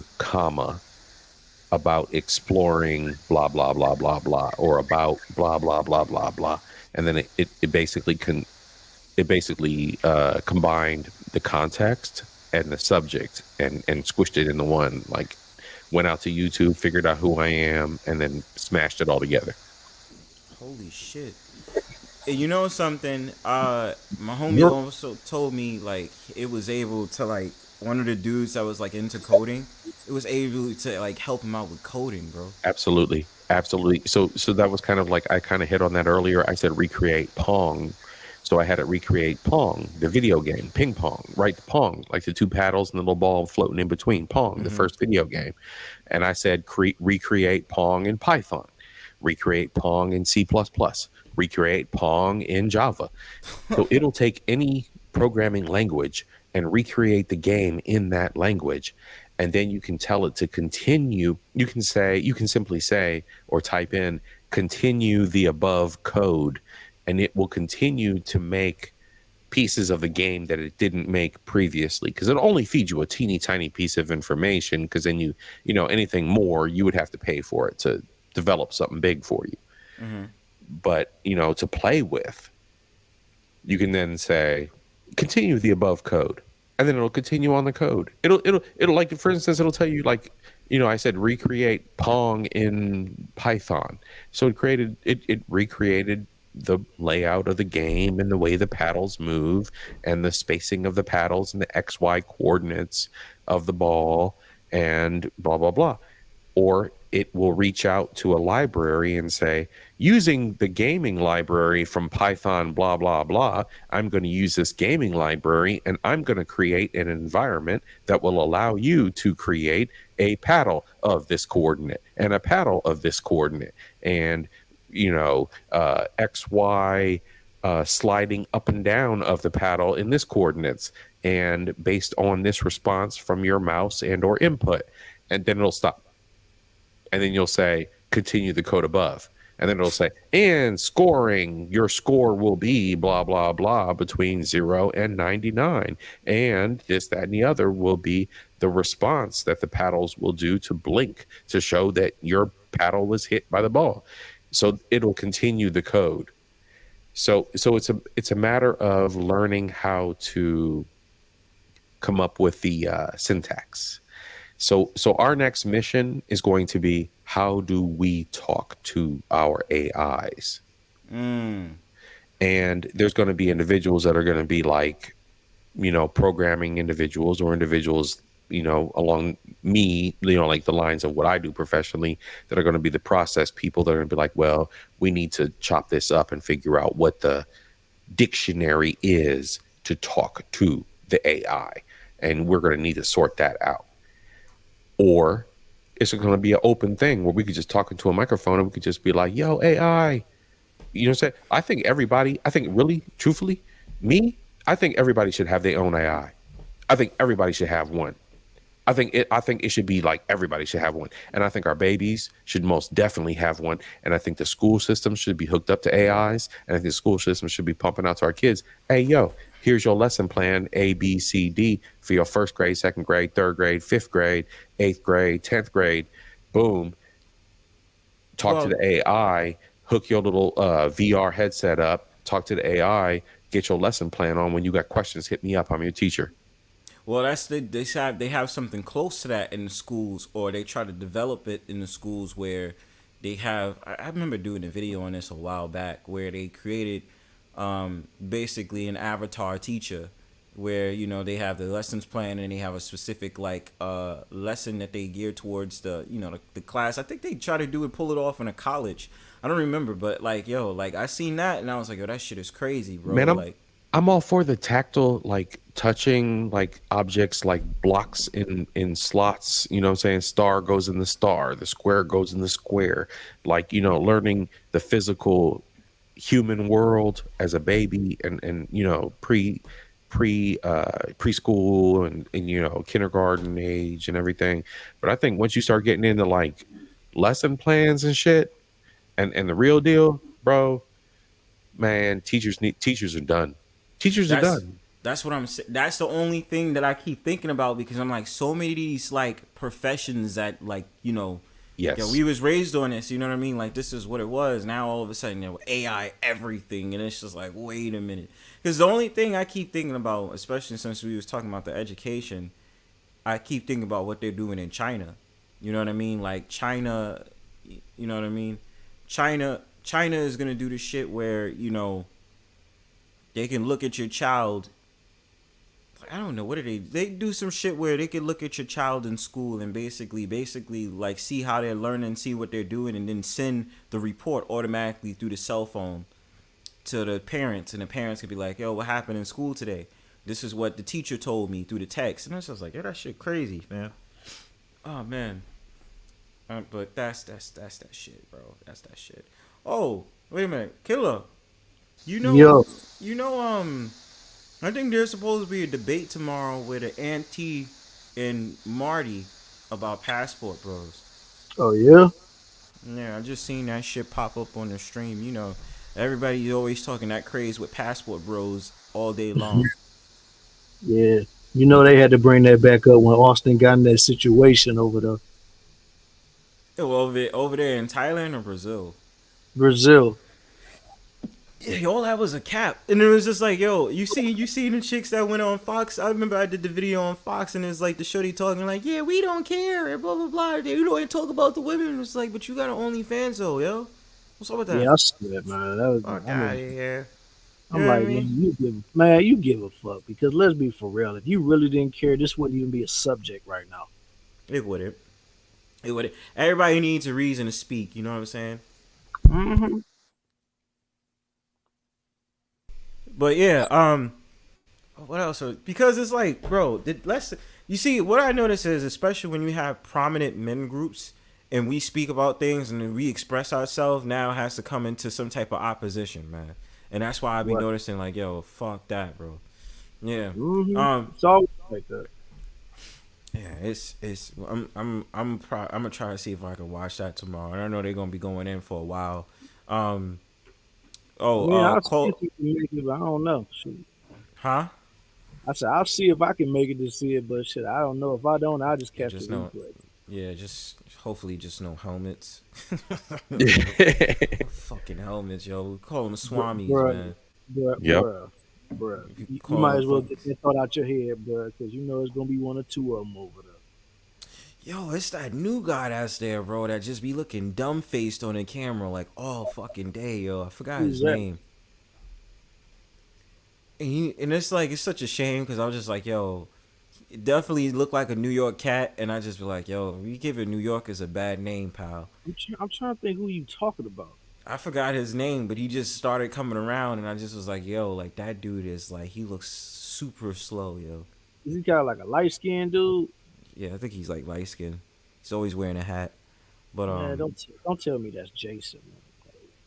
about exploring blah blah blah blah blah, or about blah blah blah blah blah, and then it basically combined the context and the subject and squished it into one. Like went out to YouTube, figured out who I am, and then smashed it all together. Holy shit. And you know something? My homie also told me like it was able to, like, one of the dudes that was like into coding, it was able to like help him out with coding, bro. Absolutely. So that was kind of like, I kind of hit on that earlier. I said recreate Pong. So I had it recreate Pong, the video game, ping pong, right? Pong, like the two paddles and the little ball floating in between. Pong, the first video game. And I said recreate Pong in Python, recreate Pong in C++, recreate Pong in Java. So it'll take any programming language and recreate the game in that language. And then you can tell it to continue. You can simply say or type in, continue the above code, and it will continue to make pieces of the game that it didn't make previously, because it only feeds you a teeny tiny piece of information, because then you anything more, you would have to pay for it to develop something big for you. But to play with, you can then say continue the above code, and then it'll continue on the code. It'll like, for instance, it'll tell you like, I said recreate Pong in Python, so it recreated the layout of the game and the way the paddles move and the spacing of the paddles and the XY coordinates of the ball and blah blah blah. Or it will reach out to a library and say, using the gaming library from Python, blah, blah, blah, I'm going to use this gaming library and I'm going to create an environment that will allow you to create a paddle of this coordinate and a paddle of this coordinate and, XY sliding up and down of the paddle in this coordinates, and based on this response from your mouse and or input. And then it'll stop. And then you'll say, continue the code above. And then it'll say, and scoring, your score will be blah, blah, blah between 0 and 99. And this, that, and the other will be the response that the paddles will do to blink to show that your paddle was hit by the ball. So it'll continue the code. So it's a matter of learning how to come up with the syntax. So our next mission is going to be, how do we talk to our AIs? And there's going to be individuals that are going to be like, programming individuals, or individuals, along me, like the lines of what I do professionally, that are going to be the process people that are going to be like, well, we need to chop this up and figure out what the dictionary is to talk to the AI. And we're going to need to sort that out. Or it's going to be an open thing where we could just talk into a microphone and we could just be like, yo, AI. You know what I'm saying? I think really, truthfully, I think everybody should have their own AI. I think everybody should have one. I think it should be like everybody should have one. And I think our babies should most definitely have one. And I think the school system should be hooked up to AIs. And I think the school system should be pumping out to our kids, hey, yo, here's your lesson plan, A, B, C, D, for your first grade, second grade, third grade, fifth grade, eighth grade, 10th grade. Boom. Talk to the AI, hook your little VR headset up, talk to the AI, get your lesson plan on. When you got questions, hit me up. I'm your teacher. Well, they have something close to that in the schools, or they try to develop it in the schools where they have. I remember doing a video on this a while back where they created basically an avatar teacher, where they have the lessons plan and they have a specific lesson that they gear towards the the class. I think they try to pull it off in a college. I don't remember, but I seen that and I was like, yo, that shit is crazy, bro. Man, I'm all for the tactile, touching objects, like blocks in slots. You know what I'm saying? Star goes in the star, the square goes in the square. Learning the physical human world as a baby, and preschool and kindergarten age and everything. But I think once you start getting into lesson plans and shit, and the real deal, bro, man, teachers are done. Teachers are done. That's what I'm saying. That's the only thing that I keep thinking about, because I'm like, so many of these professions that yes, we was raised on this, you know what I mean? This is what it was. Now all of a sudden, AI everything, and it's just like, wait a minute. Because the only thing I keep thinking about, especially since we was talking about the education, I keep thinking about what they're doing in China. You know what I mean? China, you know what I mean? China is gonna do the shit where they can look at your child. I don't know, what are they do some shit where they can look at your child in school and basically see how they're learning, see what they're doing, and then send the report automatically through the cell phone to the parents, and the parents could be like, yo, what happened in school today? This is what the teacher told me through the text. And I was just like, yeah, that shit crazy, man. Oh man. But that's that shit, bro. That's that shit. Oh, wait a minute, Killer. Yo. I think there's supposed to be a debate tomorrow with an Auntie and Marty about Passport Bros. Oh yeah? Yeah, I just seen that shit pop up on the stream. Everybody always talking that craze with Passport Bros all day long. Yeah. They had to bring that back up when Austin got in that situation over there. Over there in Thailand or Brazil? Brazil. Yeah, all that was a cap. And it was just like, yo, you see the chicks that went on Fox? I remember I did the video on Fox, and it was like the shorty talking like, yeah, we don't care, and blah, blah, blah. They don't talk about the women. It's like, but you got an OnlyFans though, yo. What's up with that? Yeah, I see that, man. That was, fuck out of here. I'm like, you give a fuck, because let's be for real. If you really didn't care, this wouldn't even be a subject right now. It wouldn't. Everybody needs a reason to speak. You know what I'm saying? Mm-hmm. But yeah, what else? Because it's like, bro, you see, what I notice is, especially when you have prominent men groups and we speak about things and we express ourselves, now it has to come into some type of opposition, man. And that's why I be noticing, like, yo, fuck that, bro. Yeah. Mm-hmm. It's always like that. Yeah, I'm gonna try to see if I can watch that tomorrow. And I know they're gonna be going in for a while. I'll see Cole, if we can make it, but I don't know. Shoot. huh? I said I'll see if I can make it to see it, but shit, I don't know. If I don't, I'll just Yeah, catch the just no. replay. Yeah, just hopefully just no helmets. Fucking helmets, yo. We call them Swamies, Bruh, man. Yep. bruh. If you You call might them as well fuck. get that thought out your head, bruh, because you know it's gonna be one or two of them over there. Yo, it's that new guy that's there, bro, that just be looking dumb faced on the camera like all fucking day, yo. I forgot Who's his that? name. And it's like it's such a shame because I was just like, yo, it definitely looked like a New York cat, and I just be like, yo, you giving New Yorkers a bad name, pal. I'm trying to think who you talking about. I forgot his name, but he just started coming around, and I just was like, yo, like that dude is like he looks super slow, yo. Is he kind of like a light skinned dude? Yeah, I think he's like light skinned. He's always wearing a hat, but Man, don't tell me that's Jason.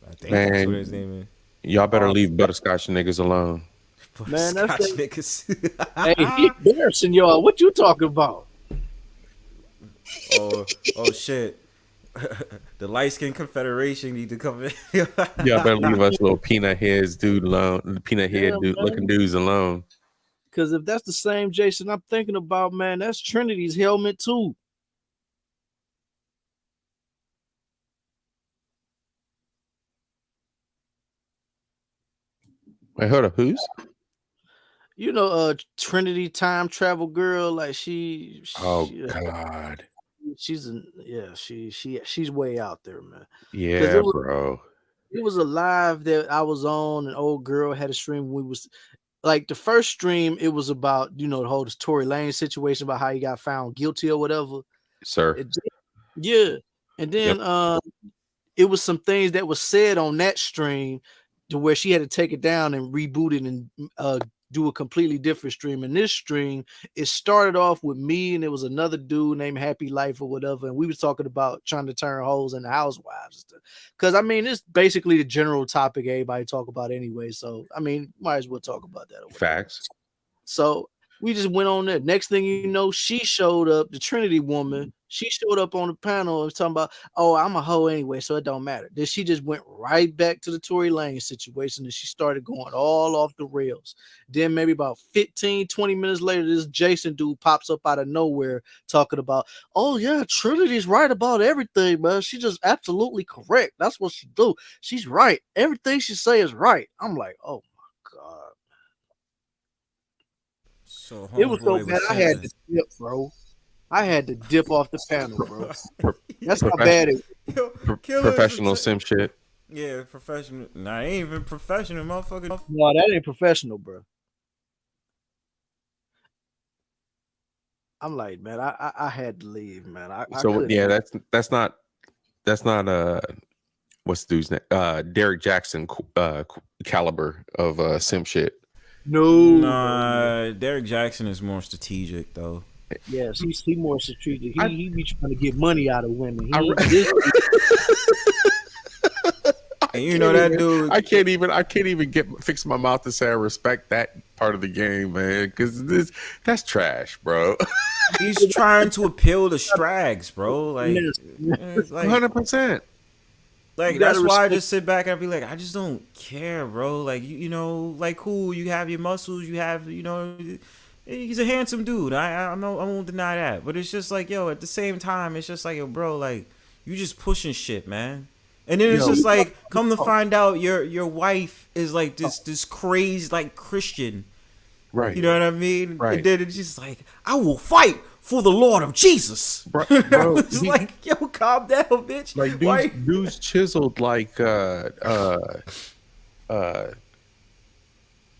I think that's what his Man, name is. y'all better Oh, leave butterscotch niggas alone. man, that's Scotch that. niggas. Hey, he embarrassing y'all. What you talking about? oh shit. The light skin confederation need to come in. Y'all better leave us little peanut heads dude alone. Peanut Yeah, head dude looking man. dudes alone. Because if that's the same Jason I'm thinking about, man, that's Trinity's helmet too. Wait, hold up, who's? You know, Trinity time travel girl, like Oh God. she's way out there, man. Because Yeah, bro. it was a live that I was on. An old girl had a stream. We was like the first stream. It was about the whole Tory Lane situation about how he got found guilty or whatever. Sir. Yeah, and Yep. then it was some things that was said on that stream to where she had to take it down and reboot it and do a completely different stream. In this stream, it started off with me and it was another dude named Happy Life or whatever, and we was talking about trying to turn hoes into housewives. Because I mean, it's basically the general topic everybody talk about anyway. So I mean, might as well talk about that. Facts. So we just went on there. Next thing you know, she showed up, the Trinity woman. She showed up on the panel and was talking about, oh, I'm a hoe anyway, so it don't matter. Then she just went right back to the Tory Lane situation and she started going all off the rails. Then maybe about 15, 20 minutes later, this Jason dude pops up out of nowhere talking about, oh yeah, Trinity's right about everything, man. She's just absolutely correct. That's what she do. She's right. Everything she say is right. I'm like, oh my God. So It was so homeboy bad was I had saying, to dip, bro. I had to dip off the panel, bro. That's how Professional- bad it was. Professional sim shit. yeah, professional. Nah, ain't even professional, motherfucker. No, that ain't professional, bro. I'm like, man, I had to leave, man. I So couldn't. yeah, that's not what's the dude's name? Derek Jackson caliber of sim shit. No. Nah, Derek Jackson is more strategic though. Yes, he's more strategic. He be trying to get money out of women. And you know that dude. I can't even fix my mouth to say I respect that part of the game, man. Because that's trash, bro. He's trying to appeal to strags, bro. Like, it's like 100%. Like You that's gotta why I respect- just sit back and be like, I just don't care, bro. Like you know, like cool, you have your muscles, you have, he's a handsome dude. I won't deny that. But it's just like, yo, at the same time, it's just like, yo, bro, like you just pushing shit, man. And then it's Yo. just like, come to find out, your wife is like this crazed like Christian. Right. You know what I mean? Right. And then it's just like, I will fight for the Lord of Jesus. Bro, It's like, yo, calm down, bitch. Like Why- dudes chiseled like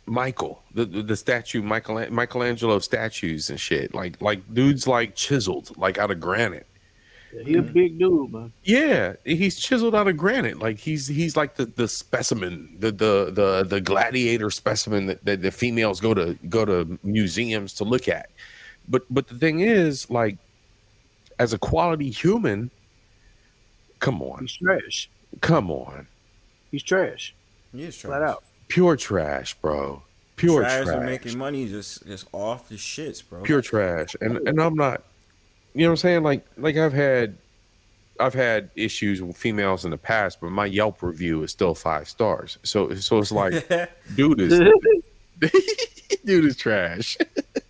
Michael, the statue, Michelangelo statues and shit. Like dudes like chiseled like out of granite. Yeah, he a big dude, man. Yeah, he's chiseled out of granite. Like he's like the specimen, the gladiator specimen that the females go to museums to look at. But the thing is, like, as a quality human, come on, He's trash. come on, He's trash. He is Flat out. pure trash, bro, pure trash trash, and making money just off the shits, bro. pure trash. And I'm not, you know what I'm saying? Like I've had I've had issues with females in the past, but my Yelp review is still 5 stars. So it's like, dude is dude is trash.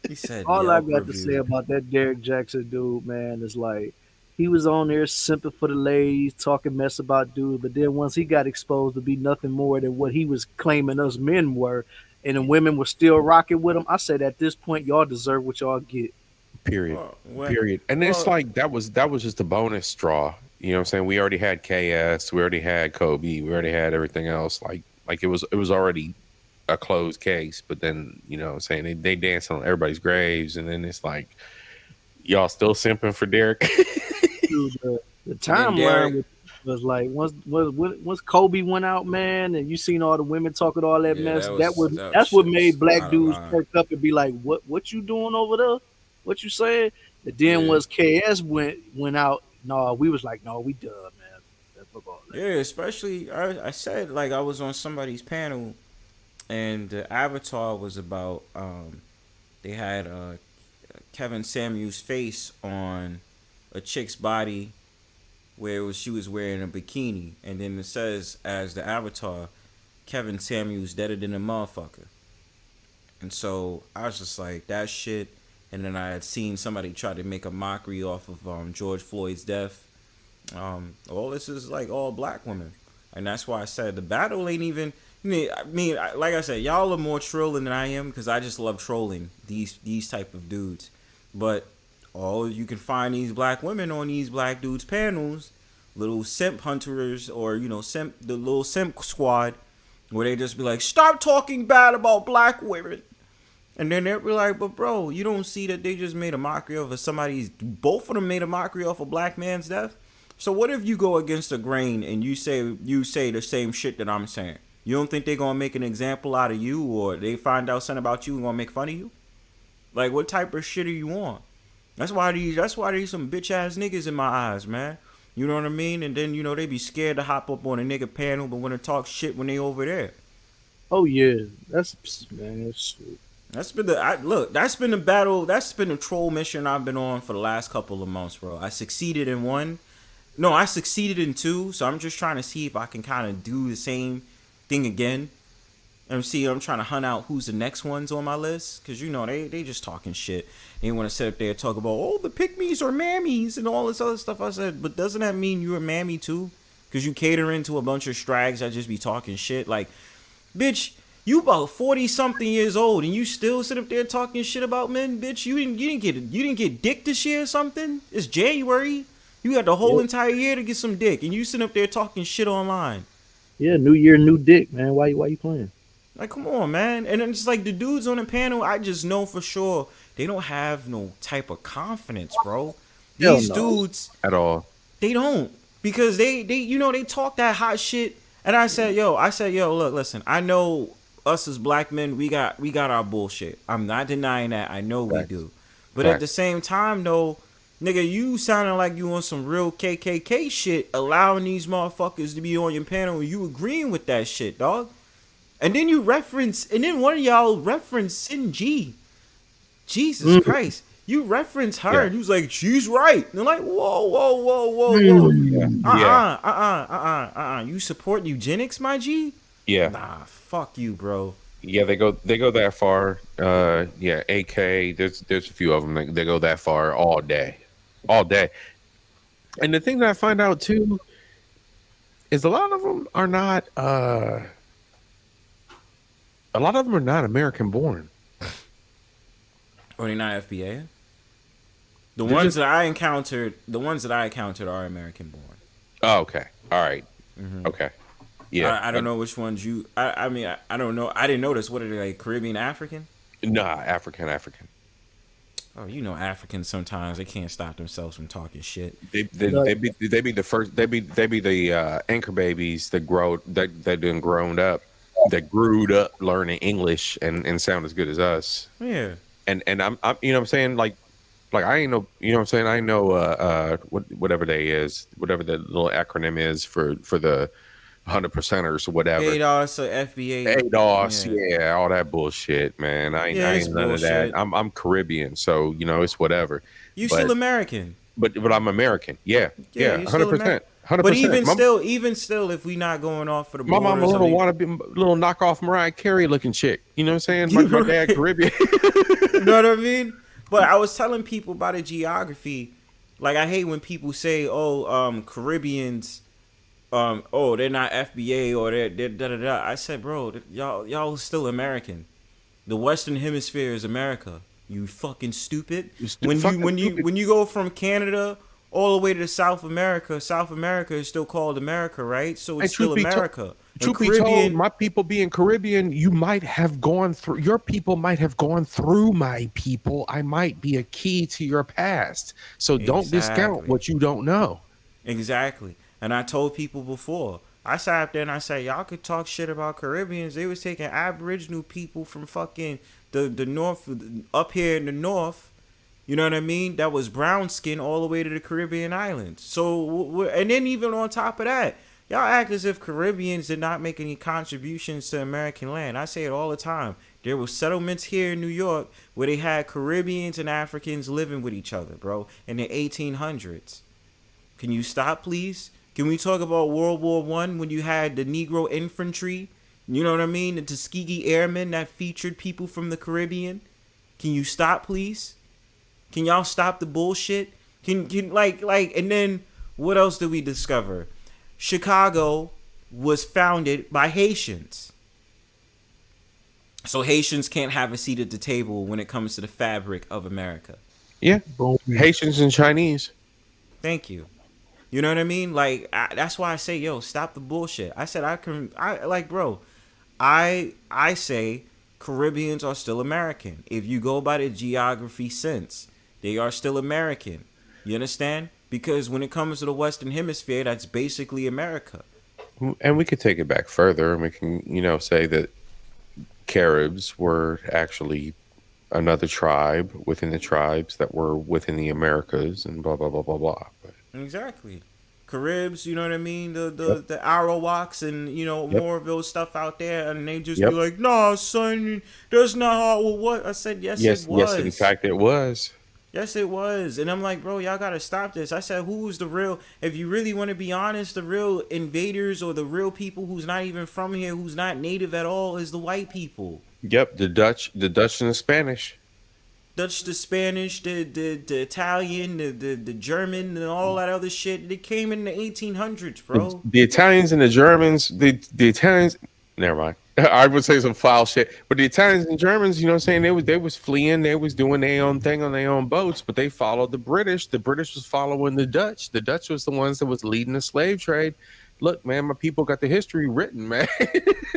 He said All I Yelp got to say review. about that Derek Jackson dude, man, is like he was on there simping for the ladies, talking mess about dudes, but then once he got exposed to be nothing more than what he was claiming us men were, and the women were still rocking with him, I said at this point, y'all deserve what y'all get. Period. Well, Period. And it's like that was just a bonus straw. You know what I'm saying? We already had KS, we already had Kobe, we already had everything else. Like it was already a closed case. But then, you know what I'm saying, they dance on everybody's graves, and then it's like y'all still simping for Derek. Dude, the Derek- timeline was like once Kobe went out, man, and you seen all the women talking all that Yeah, mess. that was- That's what shit made was black outta dudes line. perk up and be like, what you doing over there? What you saying? And then Yeah. once KS went out, no, we was like, no, we done, man. Fuck all that. Yeah, especially I said like I was on somebody's panel, and the avatar was about they had Kevin Samuels' face on a chick's body where she was wearing a bikini, and then it says as the avatar, Kevin Samuels deader than a motherfucker. And so I was just like that shit, and then I had seen somebody try to make a mockery off of George Floyd's death. All this is like all black women, and that's why I said the battle ain't even. Like I said, y'all are more trolling than I am because I just love trolling these type of dudes. But all you can find these black women on these black dudes panels, little simp hunters or the little simp squad, where they just be like, stop talking bad about black women. And then they'll be like, but bro, you don't see that they just made a mockery of both of them made a mockery of a black man's death. So what if you go against the grain and you say the same shit that I'm saying? You don't think they're gonna make an example out of you, or they find out something about you and gonna make fun of you? Like, what type of shit are you on? That's why these some bitch ass niggas in my eyes, man. You know what I mean? And then they be scared to hop up on a nigga panel, but want to talk shit when they over there. Oh yeah, that's shit. That's been that's been the battle. That's been the troll mission I've been on for the last couple of months, bro. I succeeded in one. No, I succeeded in two. So I'm just trying to see if I can kind of do the same thing again. And I'm trying to hunt out who's the next ones on my list. Because, they just talking shit. They want to sit up there and talk about, the pick-me's or mammies and all this other stuff. I said, but doesn't that mean you're a mammy too? Because you catering to a bunch of strags that just be talking shit. Like, bitch, you about 40-something years old and you still sit up there talking shit about men, bitch. You didn't get dick this year or something? It's January. You had the whole entire year to get some dick, and you sit up there talking shit online. Yeah, new year, new dick, man. Why you playing? Like, come on, man. And then it's like the dudes on the panel, I just know for sure they don't have no type of confidence, bro. These dudes at all. They don't, because they talk that hot shit. And I said, yo, look, listen. I know us as black men, we got our bullshit. I'm not denying that. I know we do. But at the same time, though, nigga, you sounding like you on some real KKK shit, allowing these motherfuckers to be on your panel, and you agreeing with that shit, dog. And then one of y'all referenced Sin G. Jesus Christ. You reference her, and you was like, she's right. And they're like, whoa. You support eugenics, my G? Yeah. Nah, fuck you, bro. Yeah, they go that far. Yeah, AK. There's a few of them. They go that far all day. And the thing that I find out too is a lot of them are not. A lot of them are not American born. Or they're not FBA. The ones that I encountered are American born. Oh, okay. All right. Okay. Yeah. I don't know which ones you. I mean, I don't know. I didn't notice. What are they, like, Caribbean African? Nah, African. Oh, Africans sometimes they can't stop themselves from talking shit. They be the first. They be the anchor babies that done grown up, that grewed up learning English and sound as good as us. Yeah. And I'm you know what I'm saying, like I ain't know, you know what I'm saying, I know whatever they is, whatever the little acronym is for the 100%ers or whatever. ADOS or FBA. ADOS, yeah, all that bullshit, man. I ain't none of that. I'm Caribbean, so it's whatever. Still American. but I'm American. Yeah, Yeah, yeah, you're still 100%, American. But 100%. even still, if we not going off for the My mom a borders, little little knockoff Mariah Carey looking chick. You know what I'm saying? My dad Caribbean. you know what I mean? But I was telling people about the geography. Like I hate when people say, "Oh, Caribbeans, oh, they're not FBA or they're da da da." I said, "Bro, y'all still American. The Western Hemisphere is America. You fucking stupid. When you go from Canada all the way to South America is still called America, right? So it's still America. Truth be told, my people being Caribbean, your people might have gone through my people. I might be a key to your past. So don't discount what you don't know. Exactly. And I told people before, I sat up there and I said, y'all could talk shit about Caribbeans. They was taking Aboriginal people from fucking the north, up here in the north, you know what I mean? That was brown skin all the way to the Caribbean islands. So, and then even on top of that, y'all act as if Caribbeans did not make any contributions to American land. I say it all the time. There were settlements here in New York where they had Caribbeans and Africans living with each other, bro, in the 1800s. Can you stop, please? Can we talk about World War I when you had the Negro infantry? You know what I mean? The Tuskegee Airmen that featured people from the Caribbean. Can you stop, please? Can y'all stop the bullshit? Can and then what else did we discover? Chicago was founded by Haitians. So Haitians can't have a seat at the table when it comes to the fabric of America. Yeah, Haitians and Chinese. Thank you. You know what I mean? Like that's why I say, yo, stop the bullshit. I said I say Caribbeans are still American. If you go by the geography sense, they are still American. You understand? Because when it comes to the Western Hemisphere, that's basically America. And we could take it back further, and we can, say that Caribs were actually another tribe within the tribes that were within the Americas, and blah blah blah blah blah. But exactly. Caribs, you know what I mean? The Arawaks and, more of those stuff out there. And they just be like, nah, son, that's not how it was. I said, yes, it was. Yes, in fact, it was. Yes, it was. And I'm like, bro, y'all got to stop this. I said, who's the real, if you really want to be honest, the real invaders or the real people who's not even from here, who's not native at all, is the white people. Yep, the Dutch and the Spanish. Dutch, the Spanish, the Italian, the German, and all that other shit. They came in the 1800s, bro. The Italians and the Germans, the Italians. Never mind. I would say some foul shit, but the Italians and Germans, you know what I'm saying? They was fleeing, they was doing their own thing on their own boats, but they followed the British. The British was following the Dutch. The Dutch was the ones that was leading the slave trade. Look, man, my people got the history written, man.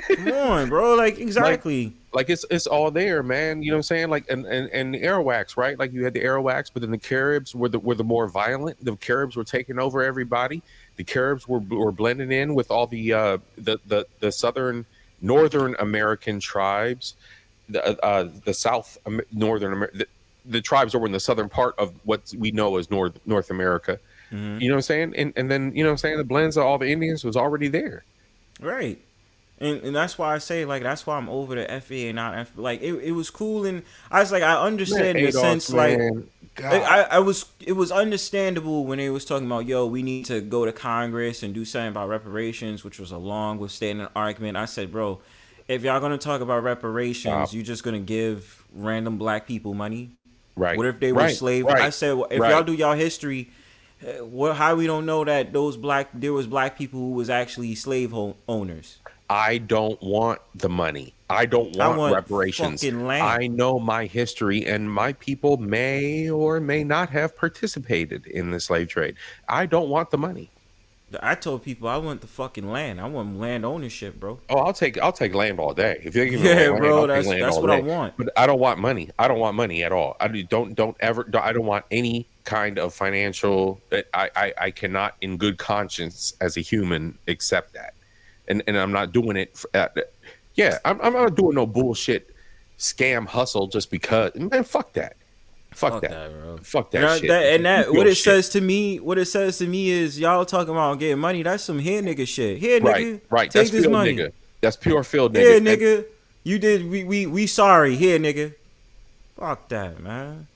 Come on, bro. Like, exactly. Like it's all there, man. You know what I'm saying? Like, and the Arawaks, right? Like you had the Arawaks, but then the Caribs were the more violent. The Caribs were taking over everybody. The Caribs were blending in with all the southern, northern American tribes, the South northern America. The tribes that were in the southern part of what we know as North America. Mm-hmm. You know what I'm saying? And then, you know what I'm saying, the blends of all the Indians was already there. Right. And that's why I say, like, that's why I'm over the FA and not FA. Like, it was cool, and I was like, I understand in the sense, like, it was understandable when they was talking about, yo, we need to go to Congress and do something about reparations, which was a long withstanding argument. I said, bro, if y'all gonna talk about reparations, you're just gonna give random black people money? Right. What if they were slaves? I said, well, if y'all do y'all history, how we don't know that there was black people who was actually slave owners? I don't want the money. I don't want reparations. I know my history, and my people may or may not have participated in the slave trade. I don't want the money. I told people I want the fucking land. I want land ownership, bro. Oh, I'll take land all day. If you give me land, bro, that's what I want. But I don't want money. I don't want money at all. I don't want any kind of financial. I cannot, in good conscience, as a human, accept that. And I'm not doing it. I'm not doing no bullshit scam hustle just because. Man, fuck that. Fuck that, bro. Fuck that shit. What it says to me is y'all talking about getting money. That's some here nigga shit. Here, nigga. Right. Take That's this money. Nigga. That's pure field nigga. Here, nigga. You did. We sorry. Here, nigga. Fuck that, man.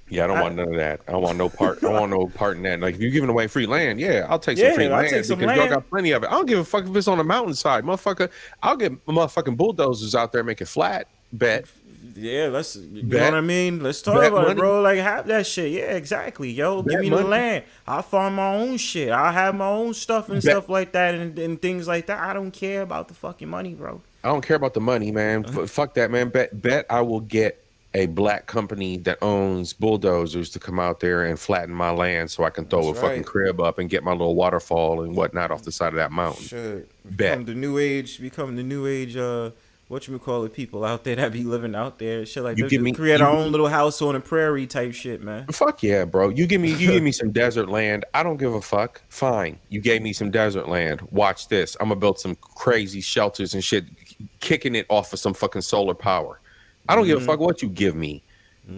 Yeah, I don't want none of that. I don't want no part. I want no part in that. Like, if you're giving away free land, yeah, I'll take some free I'll land take some because y'all land. got plenty of it. I don't give a fuck if it's on a mountainside, motherfucker. I'll get motherfucking bulldozers out there, make it flat. Bet. Yeah, let's. You know Bet. what I mean? Let's talk Bet about it, money. bro. Like, have that shit. Yeah, exactly, yo. Bet Give me money. the land. I'll farm my own shit. I'll have my own stuff and Bet. stuff like that and things like that. I don't care about the fucking money, bro. I don't care about the money, man. Fuck that, man. Bet I will get a black company that owns bulldozers to come out there and flatten my land so I can throw That's a fucking right. crib up and get my little waterfall and whatnot off the side of that mountain. Shit. Bet. Become the new age. Whatchamacallit people out there that be living out there. Shit like You this. give me- Create you our give own me- little house on a prairie type shit, man. Fuck yeah, bro. You give me some desert land. I don't give a fuck. Fine. You gave me some desert land. Watch this. I'm gonna build some crazy shelters and shit, kicking it off of some fucking solar power. I don't give a fuck what you give me.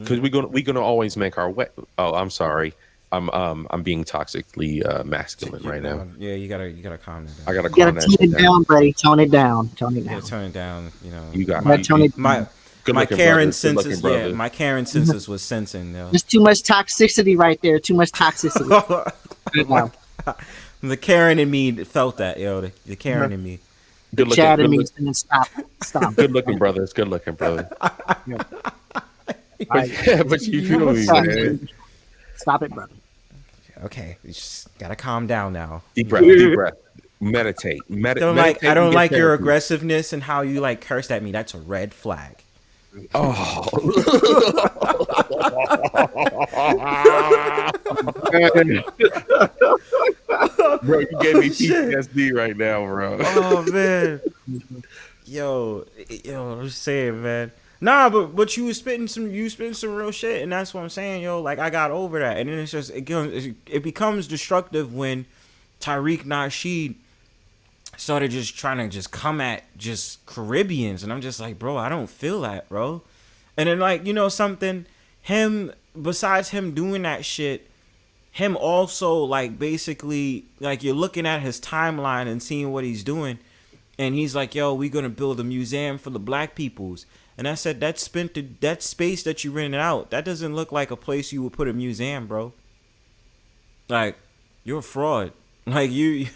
Because we're gonna always make our way. Oh, I'm sorry. I'm being toxically masculine right now. Yeah, you gotta calm down. I gotta You calm gotta that tone shit it down. down, buddy. Tone it down. Tone it Yeah, down. turn it down. You know, You got Right, Tony. my Good my looking Karen brother. Good looking senses. brother. Yeah, my Karen senses was sensing. Yo. There's too much toxicity right there. Too much toxicity. The Karen in me felt that, yo. The Karen in me. Good Chad and looking. me saying stop. Stop. Good looking brothers. Good looking brother. Right. Yeah, but you feel me, man. Stop it, brother. Okay, you just gotta calm down now. Deep breath. Deep breath. Meditate. I don't like and get your therapy. aggressiveness and how you like cursed at me. That's a red flag. Oh. Bro, you gave me PTSD right now, bro. Oh man. Yo, I'm just saying, man. Nah, but you was spitting some real shit, and that's what I'm saying, yo. Like, I got over that, and then it's just it becomes destructive when Tariq Nasheed started just trying to just come at just Caribbeans, and I'm just like, bro, I don't feel that, bro. And then, like, you know something, him, besides him doing that shit, him also, like, basically, like, you're looking at his timeline and seeing what he's doing, and he's like, yo, we gonna build a museum for the black peoples. And I said, that space that you rented out, that doesn't look like a place you would put a museum, bro. Like, you're a fraud. Like, you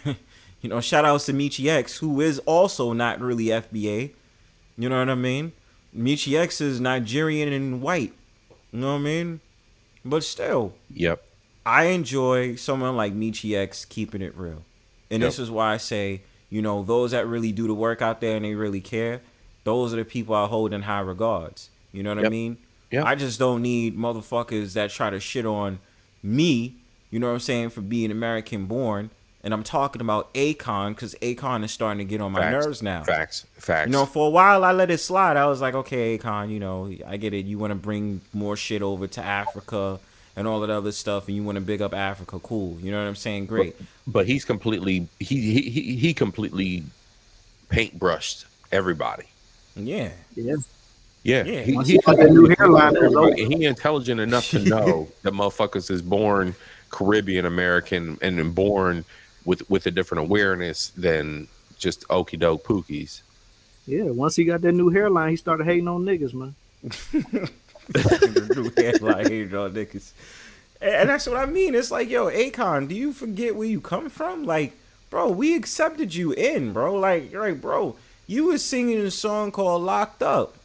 know, shout outs to Michi X, who is also not really FBA. You know what I mean? Michi X is Nigerian and white. You know what I mean? But still. Yep. I enjoy someone like Michi X keeping it real. And Yep. this is why I say, you know, those that really do the work out there and they really care, those are the people I hold in high regards. You know what I Yep. mean? Yep. I just don't need motherfuckers that try to shit on me, you know what I'm saying, for being American born. And I'm talking about Akon, because Akon is starting to get on my Facts. nerves now. Facts. You know, for a while I let it slide. I was like, okay, Akon, you know, I get it. You want to bring more shit over to Africa and all that other stuff, and you want to big up Africa. Cool. You know what I'm saying? Great. But he's completely he completely paintbrushed everybody. Yeah. Yeah. Yeah, Yeah. Once he got that new hairline, it was over. and he intelligent enough to know that motherfuckers is born Caribbean American and then born with a different awareness than just okie doke pookies. Yeah, once he got that new hairline, he started hating on niggas, man. New hairline, hating on niggas. And that's what I mean. It's like, yo, Akon, do you forget where you come from? Like, bro, we accepted you in, bro. Like, bro, you was singing a song called Locked Up.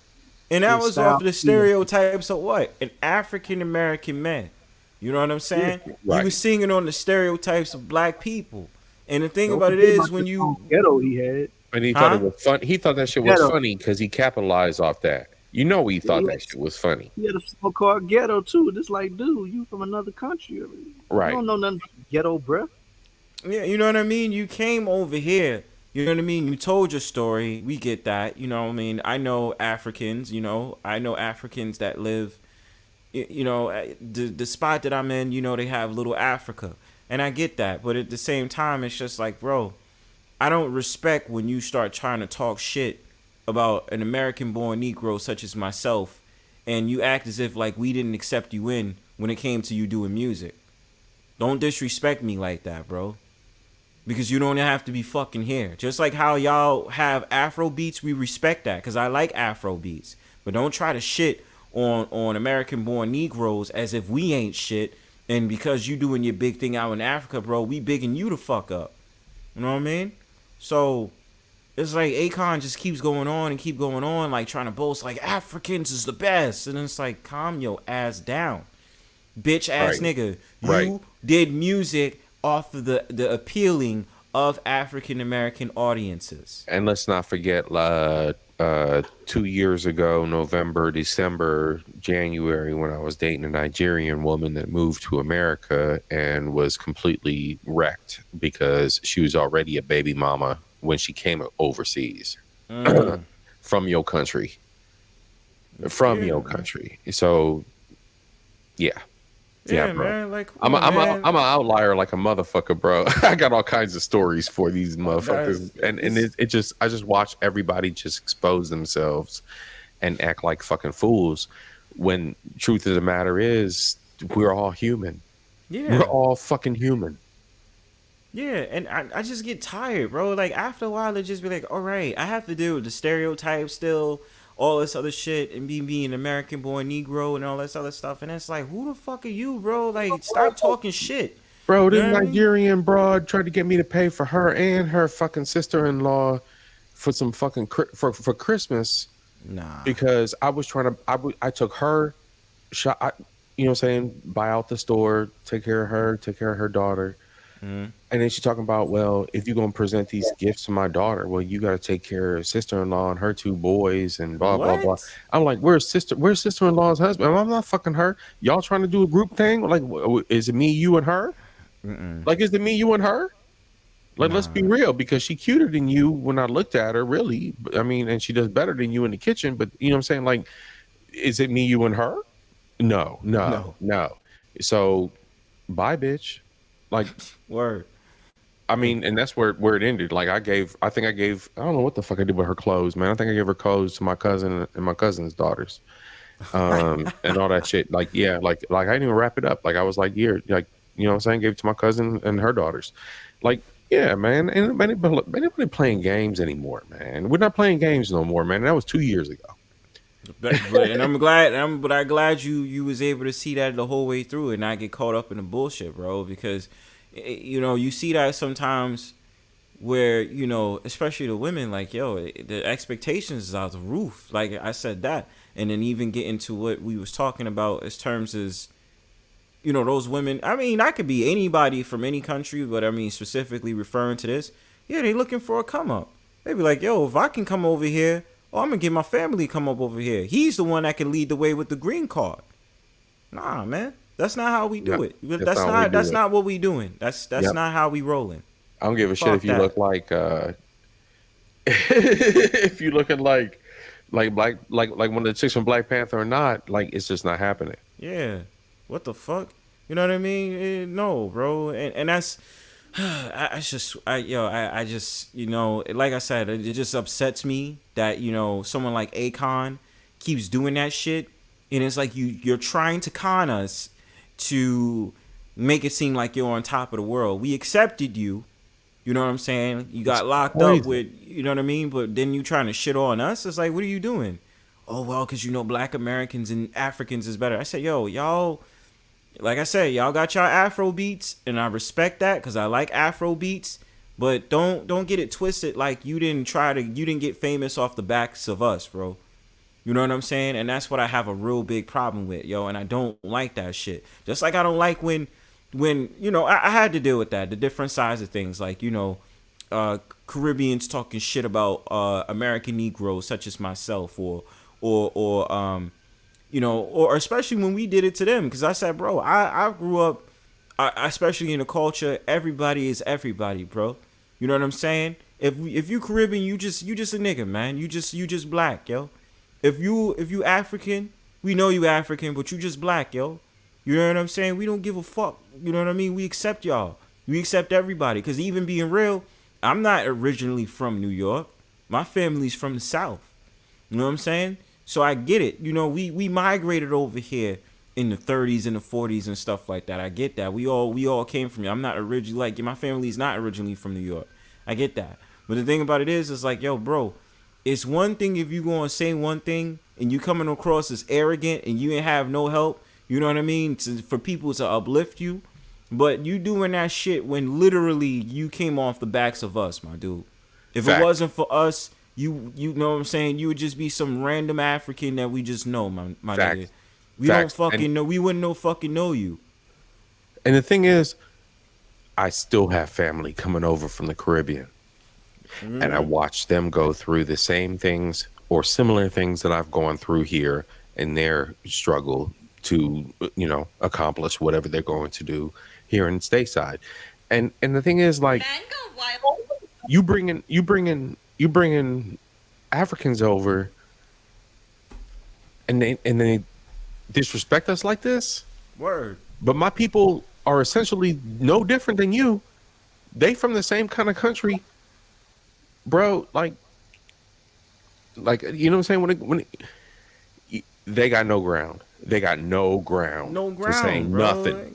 And that was off the stereotypes of what? An African American man. You know what I'm saying? Right. You was singing on the stereotypes of black people. And the thing about it is, when you ghetto he had, And he thought it was fun. He thought that shit was Ghetto. funny because he capitalized off that. You know, he thought that shit was funny. he had a song called Ghetto too. Just like, dude, you from another country. Right. You don't know nothing about ghetto, bruh. Yeah, you know what I mean? You came over here. You know what I mean? You told your story. We get that. You know what I mean? I know Africans, you know. I know Africans that live, you know, the spot that I'm in, you know, they have Little Africa. And I get that. But at the same time, it's just like, bro, I don't respect when you start trying to talk shit about an American-born Negro such as myself, and you act as if like we didn't accept you in when it came to you doing music. Don't disrespect me like that, bro. Because you don't have to be fucking here. Just like how y'all have Afro beats, we respect that. Because I like Afro beats. But don't try to shit on American-born Negroes as if we ain't shit, and because you doing your big thing out in Africa, bro, we bigging you the fuck up. You know what I mean? So it's like Akon just keeps going on and keep going on, like trying to boast like Africans is the best, and it's like, calm your ass down, bitch ass nigga. You did music off of the appealing of African American audiences. And let's not forget, 2 years ago, November, December, January, when I was dating a Nigerian woman that moved to America and was completely wrecked because she was already a baby mama when she came overseas from your country. From your country. So, yeah. Yeah, bro. Man, like, I'm an outlier like a motherfucker, bro. I got all kinds of stories for these motherfuckers, and I just watch everybody just expose themselves and act like fucking fools. When truth of the matter is, we're all human. Yeah, we're all fucking human. Yeah, and I just get tired, bro. Like after a while, it just be like, all right, I have to deal with the stereotypes still, all this other shit, and being an American-born Negro and all this other stuff. And it's like, who the fuck are you, bro? Like, stop talking shit. Bro, this Nigerian broad tried to get me to pay for her and her fucking sister-in-law for some fucking for Christmas. Nah. Because I was trying to, I took her, you know what I'm saying, buy out the store, take care of her daughter. And then she's talking about, well, if you're going to present these gifts to my daughter, well, you got to take care of sister-in-law and her two boys and blah, blah, blah. I'm like, where's sister-in-law's husband? I'm not fucking her. Y'all trying to do a group thing? Like, is it me, you, and her? Like, is it me, you, and her? Like, let's be real, because she cuter than you when I looked at her, really. I mean, and she does better than you in the kitchen, but you know what I'm saying? Like, is it me, you, and her? No. So, bye, bitch. Like, word. I mean, and that's where it ended. Like, I think I don't know what the fuck I did with her clothes, man. I think I gave her clothes to my cousin and my cousin's daughters, and all that shit. Like, yeah, like I didn't even wrap it up. Like, I was like, yeah, like, you know what I'm saying? Gave it to my cousin and her daughters. Like, yeah, man. Ain't anybody playing games anymore, man. We're not playing games no more, man. That was 2 years ago. And I'm glad you was able to see that the whole way through and not get caught up in the bullshit, bro. Because you know, you see that sometimes where, you know, especially the women, like, yo, the expectations is out the roof. Like I said that, and then even get into what we was talking about as terms as, you know, those women. I mean, I could be anybody from any country, but I mean specifically referring to this. Yeah, they looking for a come up. They be like, yo, if I can come over here. Oh, I'm gonna get my family to come up over here. He's the one that can lead the way with the green card. Nah, man, that's not how we do it. That's not what we doing. That's not how we rolling. I don't give a shit if you look like if you looking like black, like one of the chicks from Black Panther or not. Like, it's just not happening. Yeah, what the fuck? You know what I mean? No, bro, and that's. I just, you know, like I said, it just upsets me that, you know, someone like Akon keeps doing that shit, and it's like you're trying to con us to make it seem like you're on top of the world. We accepted you, you know what I'm saying? You got locked up with, you know what I mean? But then you trying to shit on us. It's like, what are you doing? Oh, well, because, you know, black Americans and Africans is better. I said, yo, y'all. Like I said, y'all got y'all Afro beats, and I respect that because I like Afro beats. But don't get it twisted like you didn't get famous off the backs of us, bro. You know what I'm saying? And that's what I have a real big problem with, yo. And I don't like that shit. Just like I don't like when you know, I had to deal with that, the different sides of things, like, you know, Caribbeans talking shit about American Negroes such as myself, or you know, or especially when we did it to them. Because I said, bro, I grew up, especially in the culture, everybody is everybody, bro. You know what I'm saying? If you Caribbean, you just a nigga, man. You just black, yo. If you African, we know you African, but you just black, yo. You know what I'm saying? We don't give a fuck. You know what I mean? We accept y'all. We accept everybody. Because even being real, I'm not originally from New York. My family's from the South. You know what I'm saying? So I get it. You know, we migrated over here in the 30s and the 40s and stuff like that. I get that. We all came from here. I'm not originally, like, my family's not originally from New York. I get that. But the thing about it is like, yo, bro, It's one thing if you gonna say one thing and you coming across as arrogant and you ain't have no help. You know what I mean? For people to uplift you, but you doing that shit when literally you came off the backs of us, my dude. If Fact. it wasn't for us, you know what I'm saying? You would just be some random African that we just know, my Fact. nigga. We Facts. don't fucking And- know. We wouldn't fucking know you. And the thing is, I still have family coming over from the Caribbean. And I watch them go through the same things or similar things that I've gone through here in their struggle to, accomplish whatever they're going to do here in stateside. And the thing is, like, you bringing Africans over and they disrespect us like this. Word. But my people are essentially no different than you. They from the same kind of country. Bro, like you know what I'm saying? When they got no ground. They got no ground. No for saying ground, bro.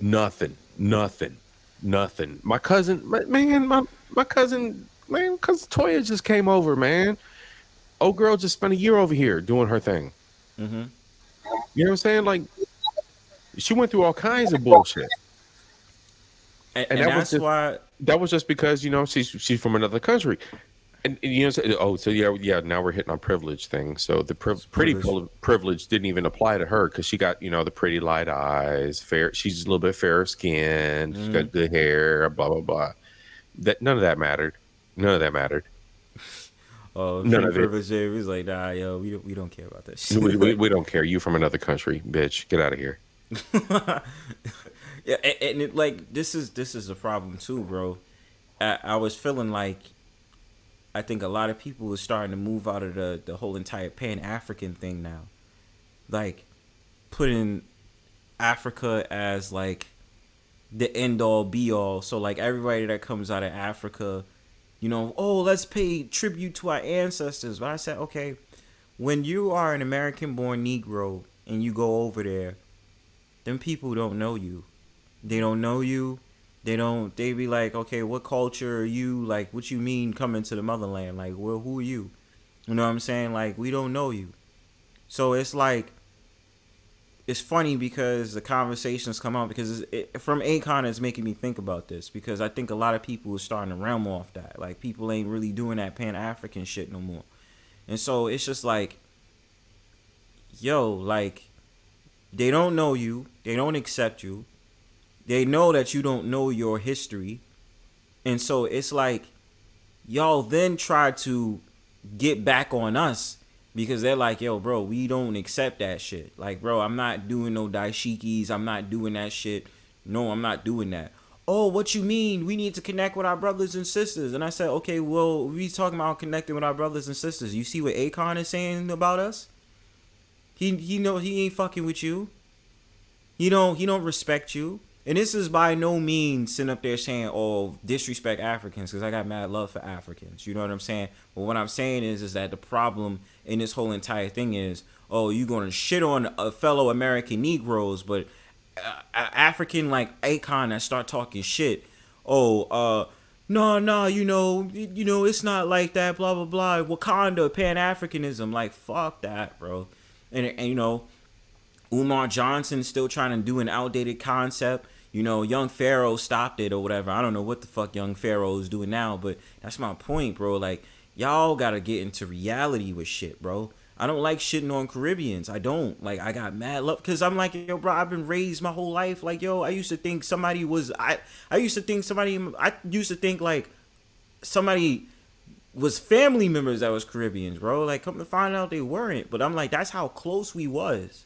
nothing. My cousin, my cousin Toya just came over, man. Old girl just spent a year over here doing her thing. Mm-hmm. You know what I'm saying? Like, she went through all kinds of bullshit. And that that's was just, why that was just because she's from another country. And now we're hitting on privilege thing. So the pretty privilege didn't even apply to her because she got the pretty light eyes, fair. She's a little bit fairer skinned. She's got good hair. Blah blah blah. None of that mattered. Oh, none of privilege. It was like, nah, yo, we don't care about that shit. We don't care. You from another country, bitch. Get out of here. Yeah, and it, like this is a problem too, bro. I was feeling like I think a lot of people are starting to move out of the whole entire Pan-African thing now. Like, putting Africa as, like, the end-all, be-all. So, like, everybody that comes out of Africa, let's pay tribute to our ancestors. But I said, okay, when you are an American-born Negro and you go over there, them people don't know you. They don't know you. They be like, okay, what culture are you? Like, what you mean coming to the motherland? Like, well, who are you? You know what I'm saying? Like, we don't know you. So it's like, it's funny because the conversations come out because from Akon, it's making me think about this because I think a lot of people are starting to realm off that. Like, people ain't really doing that Pan-African shit no more. And so it's just like, yo, like, they don't know you. They don't accept you. They know that you don't know your history. And so it's like, y'all then try to get back on us because they're like, yo, bro, we don't accept that shit. Like, bro, I'm not doing no daishikis. I'm not doing that shit. No, I'm not doing that. Oh, what you mean? We need to connect with our brothers and sisters. And I said, okay, well, we talking about connecting with our brothers and sisters. You see what Akon is saying about us? He know he ain't fucking with you. He don't respect you. And this is by no means sitting up there saying, oh, disrespect Africans, because I got mad love for Africans. You know what I'm saying? But what I'm saying is that the problem in this whole entire thing is, oh, you going to shit on a fellow American Negroes, but African like Akon that start talking shit. Oh, no, it's not like that, blah, blah, blah. Wakanda, Pan-Africanism, like, fuck that, bro. And Umar Johnson still trying to do an outdated concept. Young Pharaoh stopped it or whatever. I don't know what the fuck Young Pharaoh is doing now, but that's my point, bro. Like, y'all gotta get into reality with shit, bro. I don't like shitting on Caribbeans. I don't. Like, I got mad love because I'm like, yo, bro, I've been raised my whole life. Like, yo, I used to think like somebody was family members that was Caribbeans, bro. Like, come to find out they weren't. But I'm like, that's how close we was.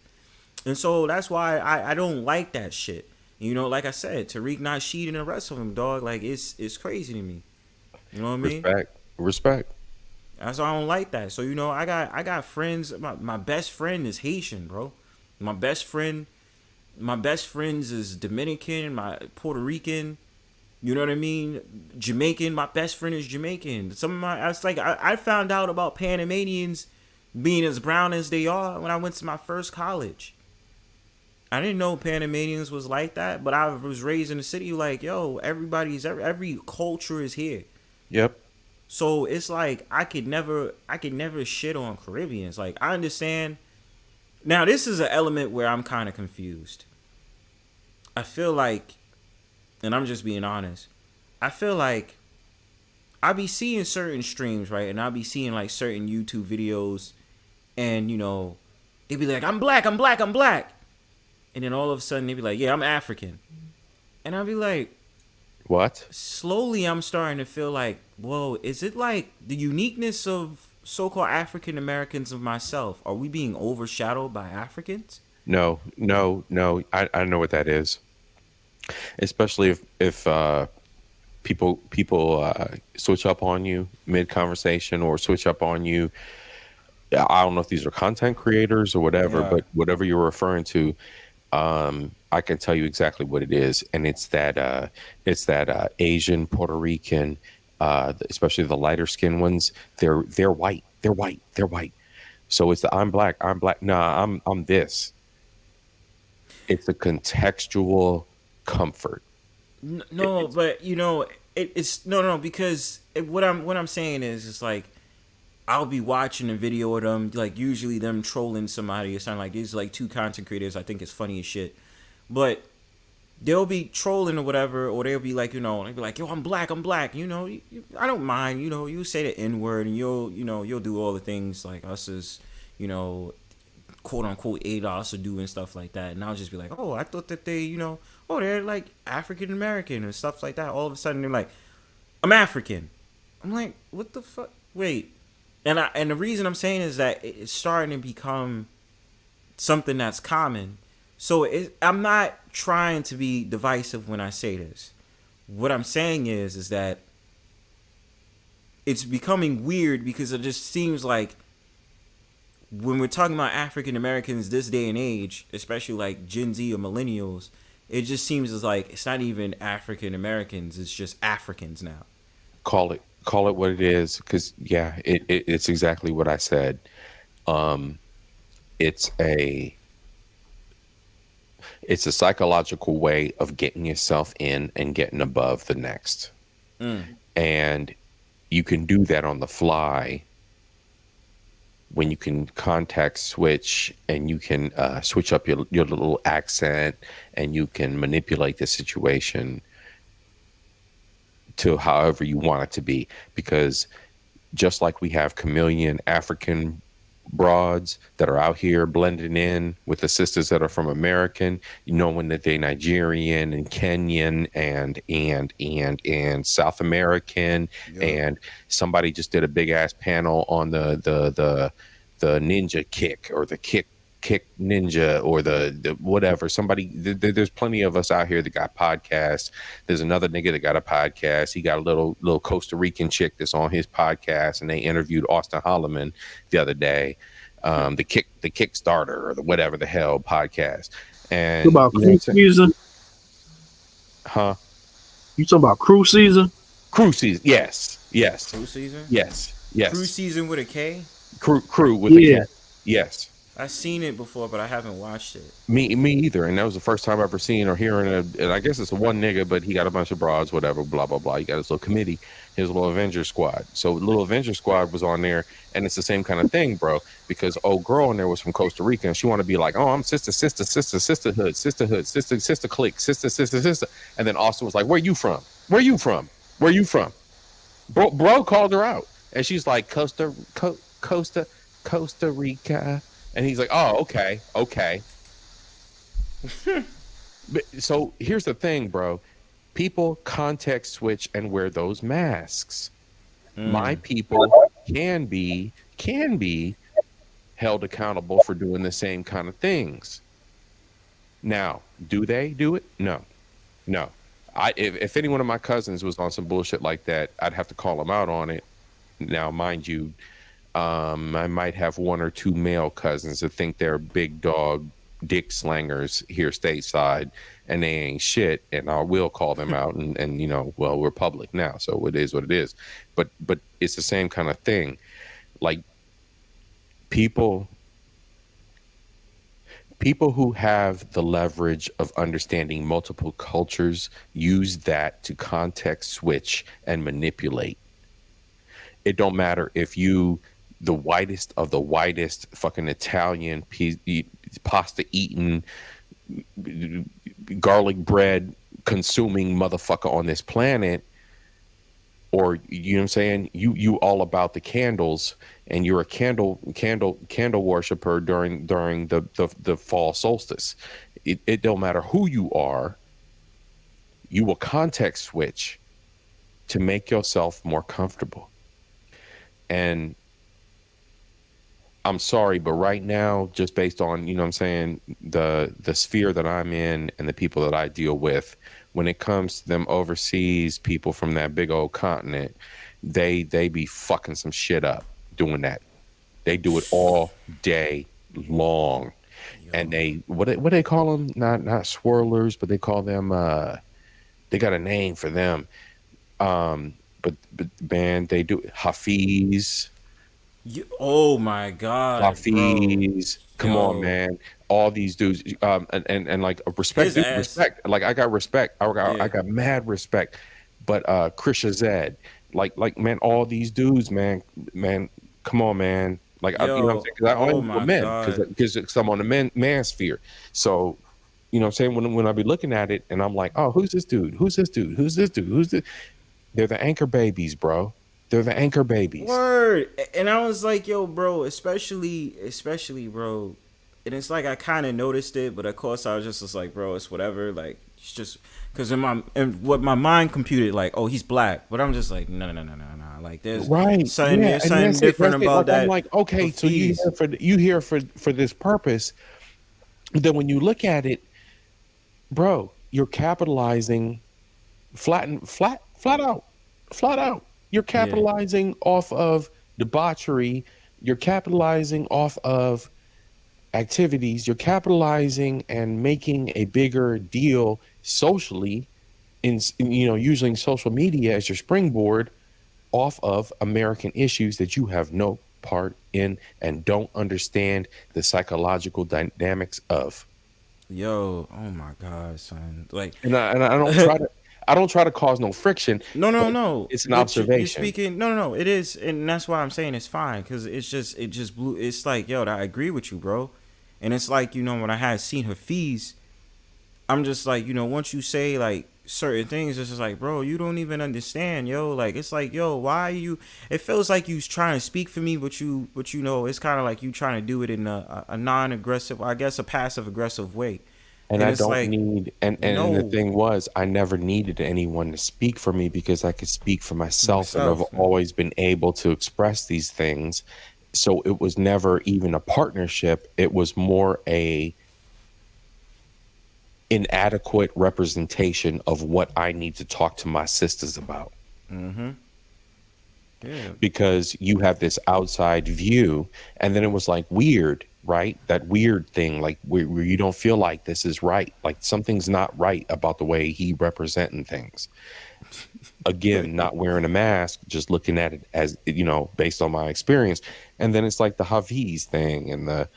And so that's why I don't like that shit. Like I said, Tariq Nasheed and the rest of them, dog, like, it's crazy to me. You know what I mean? Respect. That's why I don't like that. So, I got friends. My best friend is Haitian, bro. My best friends is Dominican, my Puerto Rican. You know what I mean? Jamaican. My best friend is Jamaican. I found out about Panamanians being as brown as they are when I went to my first college. I didn't know Panamanians was like that, but I was raised in the city like, yo, every culture is here. Yep. So it's like I could never shit on Caribbeans. Like, I understand. Now this is an element where I'm kind of confused. I feel like, and I'm just being honest, I feel like I be seeing certain streams, right? And I'll be seeing like certain YouTube videos, and you know, they be like, I'm black. And then all of a sudden they be like, yeah, I'm African. And I'll be like, what? Slowly I'm starting to feel like, whoa, is it like the uniqueness of so-called African Americans of myself? Are we being overshadowed by Africans? No. I know what that is. Especially if people switch up on you mid-conversation or switch up on you. I don't know if these are content creators or whatever, Yeah. but whatever you're referring to, I can tell you exactly what it is, and it's that Asian, Puerto Rican, especially the lighter skinned ones. They're white. So it's the I'm black. Nah, I'm this. It's a contextual comfort. No, but you know, it's no, because what I'm saying is, it's like I'll be watching a video of them, like usually them trolling somebody or something like these, like two content creators. I think it's funny as shit, but they'll be trolling or whatever, or they'll be like, you know, they'll be like, yo, I'm black, you know, I don't mind, you know, you say the N-word and you'll do all the things like us as, you know, quote unquote ADOS or do and stuff like that, and I'll just be like, oh, I thought that they, you know, oh, they're like African American and stuff like that. All of a sudden they're like, I'm African. I'm like, what the fuck? Wait. And the reason I'm saying is that it's starting to become something that's common. So I'm not trying to be divisive when I say this. What I'm saying is that it's becoming weird, because it just seems like when we're talking about African Americans this day and age, especially like Gen Z or millennials, it just seems as like it's not even African Americans, it's just Africans now. Call it what it is, because yeah, it's exactly what I said. It's a psychological way of getting yourself in and getting above the next. And you can do that on the fly when you can context switch, and you can switch up your little accent, and you can manipulate the situation to however you want it to be. Because just like we have chameleon African broads that are out here blending in with the sisters that are from American, knowing that they're Nigerian and Kenyan and South American. Yeah. And somebody just did a big ass panel on the ninja kick, or the kick ninja, or the whatever. Somebody, there's plenty of us out here that got podcasts. There's another nigga that got a podcast. He got a little Costa Rican chick that's on his podcast, and they interviewed Austin Holloman the other day. The Kickstarter, or the whatever the hell podcast. And you about cruise season? Huh? You talking about cruise season? Cruise season, yes. Cruise season? Yes. Cruise season with a K? Crew with a K. Yes. I've seen it before, but I haven't watched it. Me either. And that was the first time I ever seen or hearing it. And I guess it's a one nigga, but he got a bunch of broads, whatever, blah, blah, blah. He got his little committee, his little Avenger squad. So little Avenger squad was on there, and it's the same kind of thing, bro. Because old girl in there was from Costa Rica, and she wanted to be like, oh, I'm sisterhood, sister clique, sister. And then Austin was like, where you from? Bro called her out. And she's like, Costa Rica. And he's like, oh, okay. So here's the thing, bro. People context switch and wear those masks. My people can be held accountable for doing the same kind of things. Now, do they do it? No. If any one of my cousins was on some bullshit like that, I'd have to call them out on it. Now, mind you, I might have one or two male cousins that think they're big dog dick slangers here stateside, and they ain't shit, and I will call them out, and you know, well, we're public now, so it is what it is. But it's the same kind of thing. Like, people who have the leverage of understanding multiple cultures use that to context switch and manipulate. It don't matter if you the whitest of the whitest fucking Italian pasta eating, garlic bread consuming motherfucker on this planet, or you know what I'm saying, you all about the candles and you're a candle worshiper during the fall solstice. It don't matter who you are, you will context switch to make yourself more comfortable. And I'm sorry, but right now, just based on, you know what I'm saying, the sphere that I'm in and the people that I deal with, when it comes to them overseas people from that big old continent, they be fucking some shit up doing that. They do it all day long. And they what do they call them? Not swirlers, but they call them they got a name for them. But man, they do Hafiz. Oh my God, Hafiz, come Yo. on, man! All these dudes, and like respect, His ass. respect. Like I got respect. I got mad respect. But Krisha Zed, like man, all these dudes, man, come on, man. Like you know what I'm saying? Because I only my men, God. because I'm on the man sphere. So you know what I'm saying, when I be looking at it and I'm like, oh, who's this dude? Who's this dude? Who's this dude? Who's this? They're the anchor babies, bro. They're the anchor babies. Word. And I was like, yo, bro, especially, bro. And it's like I kind of noticed it, but of course I was just like, bro, it's whatever. Like, it's just because what my mind computed, like, oh, he's black, but I'm just like, no. Like, there's something, Yeah, there's something different about like, that. I'm like, okay, so you here for this purpose. But then when you look at it, bro, you're capitalizing flat out. You're capitalizing off of debauchery. You're capitalizing off of activities. You're capitalizing and making a bigger deal socially in using social media as your springboard off of American issues that you have no part in and don't understand the psychological dynamics of. Yo, oh my God, son. Like, and I don't try to cause no friction. No. It's an But observation. You're speaking. No. It is, and that's why I'm saying it's fine, because it just blew. It's like, yo, I agree with you, bro. And it's like, when I had seen her fees, I'm just like, once you say like certain things, it's just like, bro, you don't even understand, yo. Like, it's like, yo, why are you? It feels like you trying to speak for me, but it's kind of like you trying to do it in a non-aggressive, I guess, a passive-aggressive way. And I it's don't like, need, and the thing was, I never needed anyone to speak for me because I could speak for myself and I've always been able to express these things. So it was never even a partnership. It was more a inadequate representation of what I need to talk to my sisters about. Mm-hmm. Yeah. Because you have this outside view, and then it was like weird, right? That weird thing, like where you don't feel like this is right, like something's not right about the way he representing things. Again, not wearing a mask, just looking at it as, based on my experience. And then it's like the Hafiz thing and the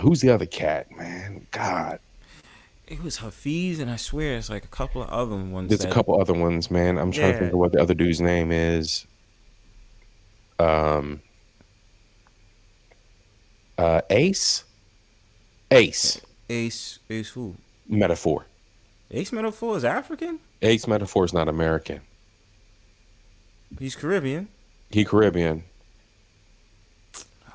who's the other cat, man? God. It was Hafiz, and I swear it's like a couple of other ones. There's a couple other ones, man. I'm trying to think of what the other dude's name is. Ace who? Metaphor. Ace Metaphor is African? Ace Metaphor is not American. He's Caribbean. He Caribbean.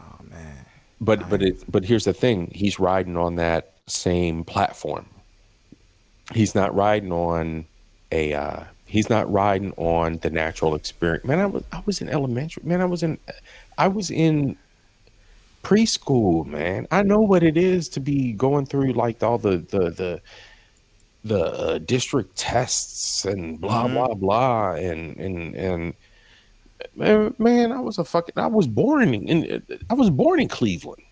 Oh man. But here's the thing. He's riding on that same platform. He's not riding on he's not riding on the natural experience. Man, I was in elementary. Man, I was in preschool, man. I know what it is to be going through like all the district tests and blah blah blah and man, I was born in Cleveland.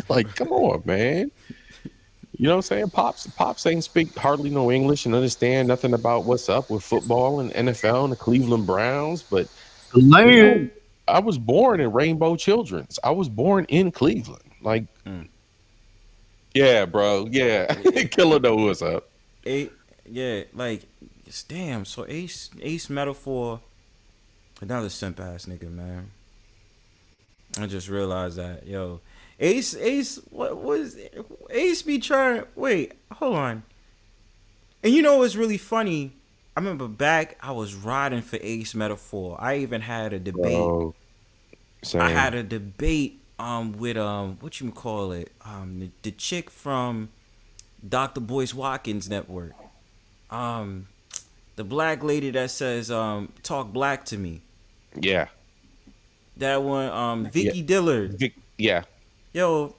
Like, come on, man. You know what I'm saying? Pops ain't speak hardly no English and understand nothing about what's up with football and NFL and the Cleveland Browns, but I was born in Rainbow Children's. I was born in Cleveland. Like, yeah, bro. Yeah. Killer know what's up. Like, damn. So Ace Metaphor, Another simp ass nigga, man. I just realized that, yo, Ace, what was Ace be trying? Wait, hold on. And you know what's really funny? I remember back, I was riding for Ace Metaphor. I even had a debate. Bro, I same. had a debate with what you call it, the chick from Dr. Boyce Watkins Network, the black lady that says talk black to me. Yeah. That one, Vicky Dillard. Yeah. Yo,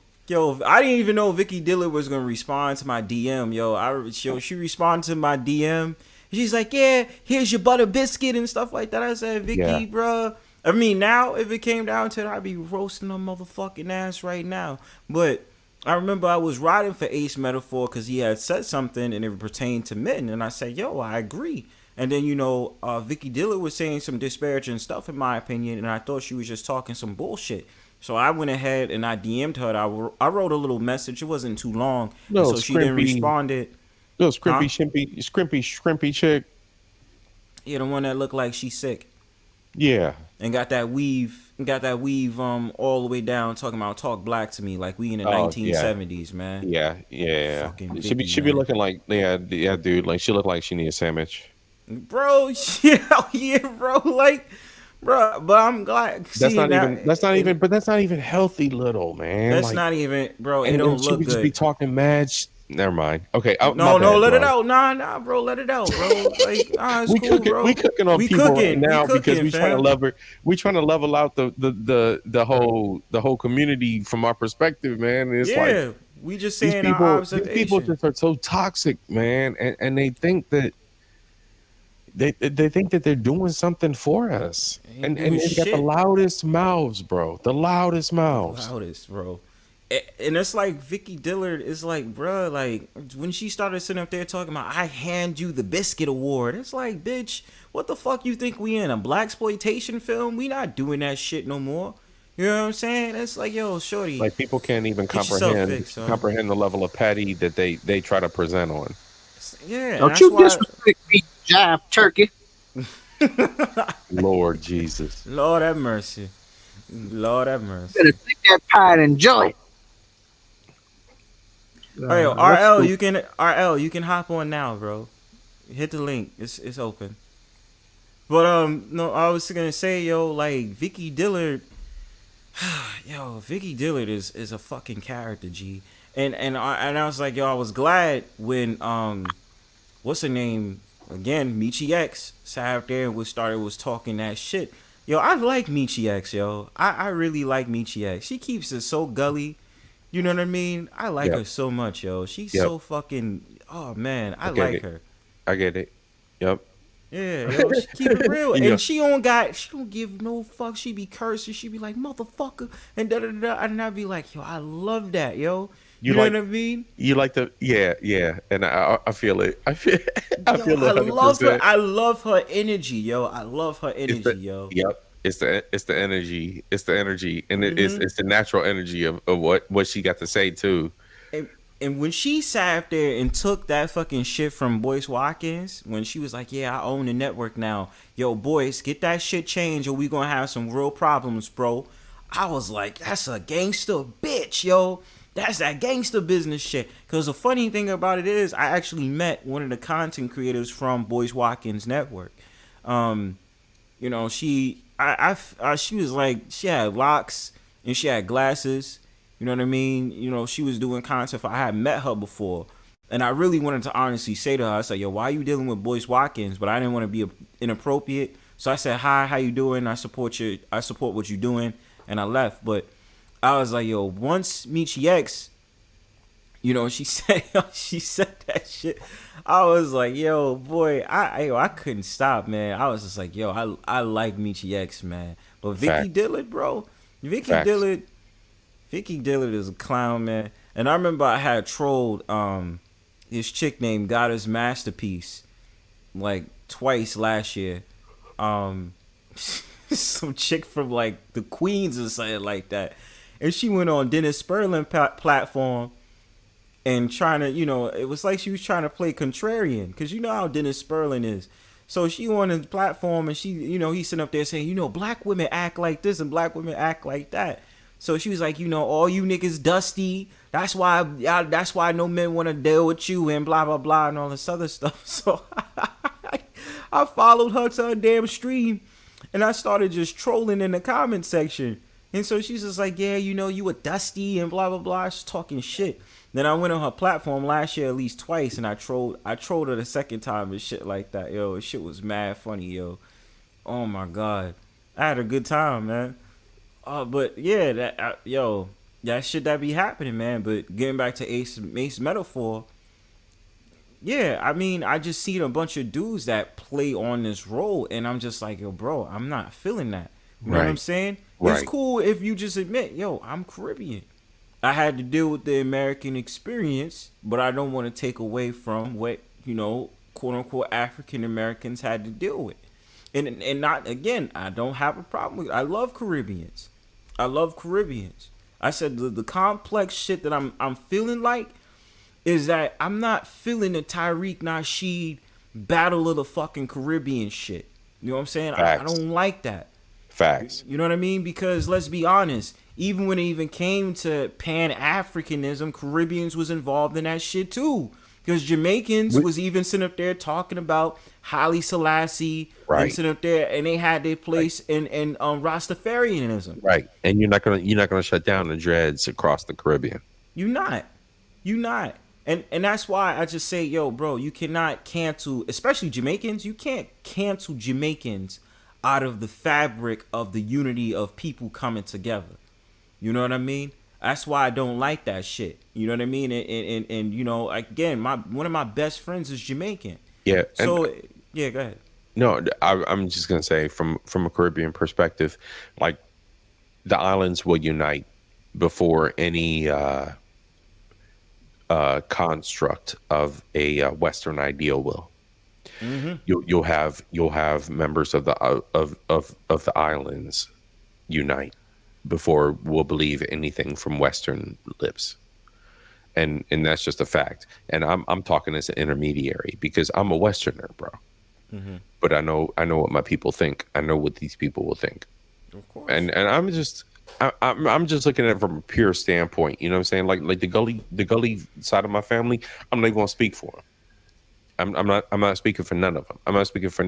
I didn't even know Vicky Dillard was gonna respond to my DM. She responded to my DM. She's like, yeah, here's your butter biscuit and stuff like that. I said, Vicky, Yeah. bruh. I mean, now if it came down to it, I'd be roasting her motherfucking ass right now. But I remember I was riding for Ace Metaphor because he had said something and it pertained to men, and I said, yo, I agree. And then, Vicky Dillard was saying some disparaging stuff, in my opinion, and I thought she was just talking some bullshit. So I went ahead and I DM'd her. I wrote a little message. It wasn't too long. No, so she didn't respond. No, scrimpy chick. Yeah, the one that looked like she's sick. Yeah. And got that weave all the way down, talking about talk black to me like we in the 1970s, man. Yeah. Fucking She Vicky, be man. looking like dude. Like she look like she need a sandwich. Bro, yeah, bro, like, bro, but I'm glad. That's not even healthy, little man. That's Like, not even, bro. It and don't she look would just good. be talking mad. Never mind. Okay. No, let it out. Nah, bro, let it out, bro. Like, it's we cool, cooking, bro. we cooking on We people cooking, right now we cooking, because we trying to fam. level. We trying to level out the whole community from our perspective, man. And it's like we just these saying people, our these observation. people just are so toxic, man, and they think that. They think that they're doing something for us, and they got the loudest mouths, bro. The loudest mouths. Loudest, bro. And it's like Vicky Dillard is like, bro, like when she started sitting up there talking about, I hand you the biscuit award. It's like, bitch, what the fuck you think we in a blaxploitation film? We not doing that shit no more. You know what I'm saying? It's like, yo, shorty. Like people can't even get yourself comprehend fixed, son. comprehend the level of petty that they try to present on. Yeah. Don't you disrespect me, jive turkey. Lord Jesus. Lord have mercy. Lord have mercy. Better take that pie and enjoy it. Hey, RL, you can hop on now, bro. Hit the link. It's open. But no, I was gonna say, yo, like Vicky Dillard, Vicky Dillard is a fucking character, G. And I was like, yo, I was glad when what's her name again, Michi X sat out there and was talking that shit. Yo, I like Michi X, yo. I really like Michi X. She keeps it so gully. You know what I mean? I like her so much, yo. She's so fucking. Oh man, I like her. I get it. Yep. Yeah, yo, she keep it real, and she don't give no fuck. She be cursing. She be like motherfucker, and da da da. And I be like, yo, I love that, yo. You know what I mean? You like the and I feel it. I feel it. I love her. I love her energy, yo. I love her energy, yo. Yep. It's the energy. It's the energy, and it's the natural energy of what she got to say too. And when she sat up there and took that fucking shit from Boyce Watkins, when she was like, yeah, I own the network now. Yo, Boyce, get that shit changed or we gonna have some real problems, bro. I was like, that's a gangster bitch, yo. That's that gangster business shit. Because the funny thing about it is, I actually met one of the content creators from Boyce Watkins Network. You know, she was like, she had locks and she had glasses. You know what I mean? You know, she was doing content. I had met her before, and I really wanted to honestly say to her, I said, yo, why are you dealing with Boyce Watkins? But I didn't want to be inappropriate. So I said, hi, how you doing? I support what you're doing. And I left. But I was like, yo, once Michi X, you know, she said that shit. I was like, yo, boy, I couldn't stop, man. I was just like, yo, I like Michi X, man. But Vicky Dillard, bro, Vicky Dillard is a clown, man. And I remember I had trolled this chick named Goddess Masterpiece like twice last year. Some chick from like the Queens or something like that. And she went on Dennis Sperling platform and trying to, you know, it was like she was trying to play contrarian because you know how Dennis Sperling is. So she on his platform and she, he's sitting up there saying, black women act like this and black women act like that. So she was like, all you niggas dusty. That's why no men want to deal with you and blah, blah, blah and all this other stuff. So I followed her to her damn stream and I started just trolling in the comment section. And so she's just like, yeah, you a dusty and blah, blah, blah. She's talking shit. Then I went on her platform last year at least twice and I trolled her the second time and shit like that. Yo, shit was mad funny, yo. Oh my God. I had a good time, man. But yeah, that shit that be happening, man. But getting back to Ace metaphor, yeah, I mean, I just seen a bunch of dudes that play on this role and I'm just like, yo, bro, I'm not feeling that. You know what I'm saying? Right. It's cool if you just admit, yo, I'm Caribbean. I had to deal with the American experience, but I don't want to take away from what, quote unquote African Americans had to deal with. And not, again, I don't have a problem with it. I love Caribbeans. I said the complex shit that I'm feeling like is that I'm not feeling the Tariq Nasheed Battle of the fucking Caribbean shit. You know what I'm saying? I don't like that. Facts. You know what I mean? Because let's be honest, even when it even came to Pan-Africanism, Caribbeans was involved in that shit too. Because Jamaicans was even sitting up there talking about Haile Selassie, and sitting up there, and they had their place in Rastafarianism. Right, and you're not gonna shut down the dreads across the Caribbean. You not, and that's why I just say, yo, bro, you cannot cancel, especially Jamaicans. You can't cancel Jamaicans out of the fabric of the unity of people coming together. You know what I mean? That's why I don't like that shit. You know what I mean? And again, one of my best friends is Jamaican. Yeah. So yeah, go ahead. No, I'm just gonna say from a Caribbean perspective, like the islands will unite before any construct of a Western ideal will. Mm-hmm. You'll have members of the islands unite before we'll believe anything from Western lips, and that's just a fact. And I'm talking as an intermediary because I'm a Westerner, bro. Mm-hmm. But I know what my people think. I know what these people will think. Of course. And I'm just looking at it from a pure standpoint. You know what I'm saying? Like the gully side of my family, I'm not even gonna speak for them. I'm not speaking for none of them. I'm not speaking for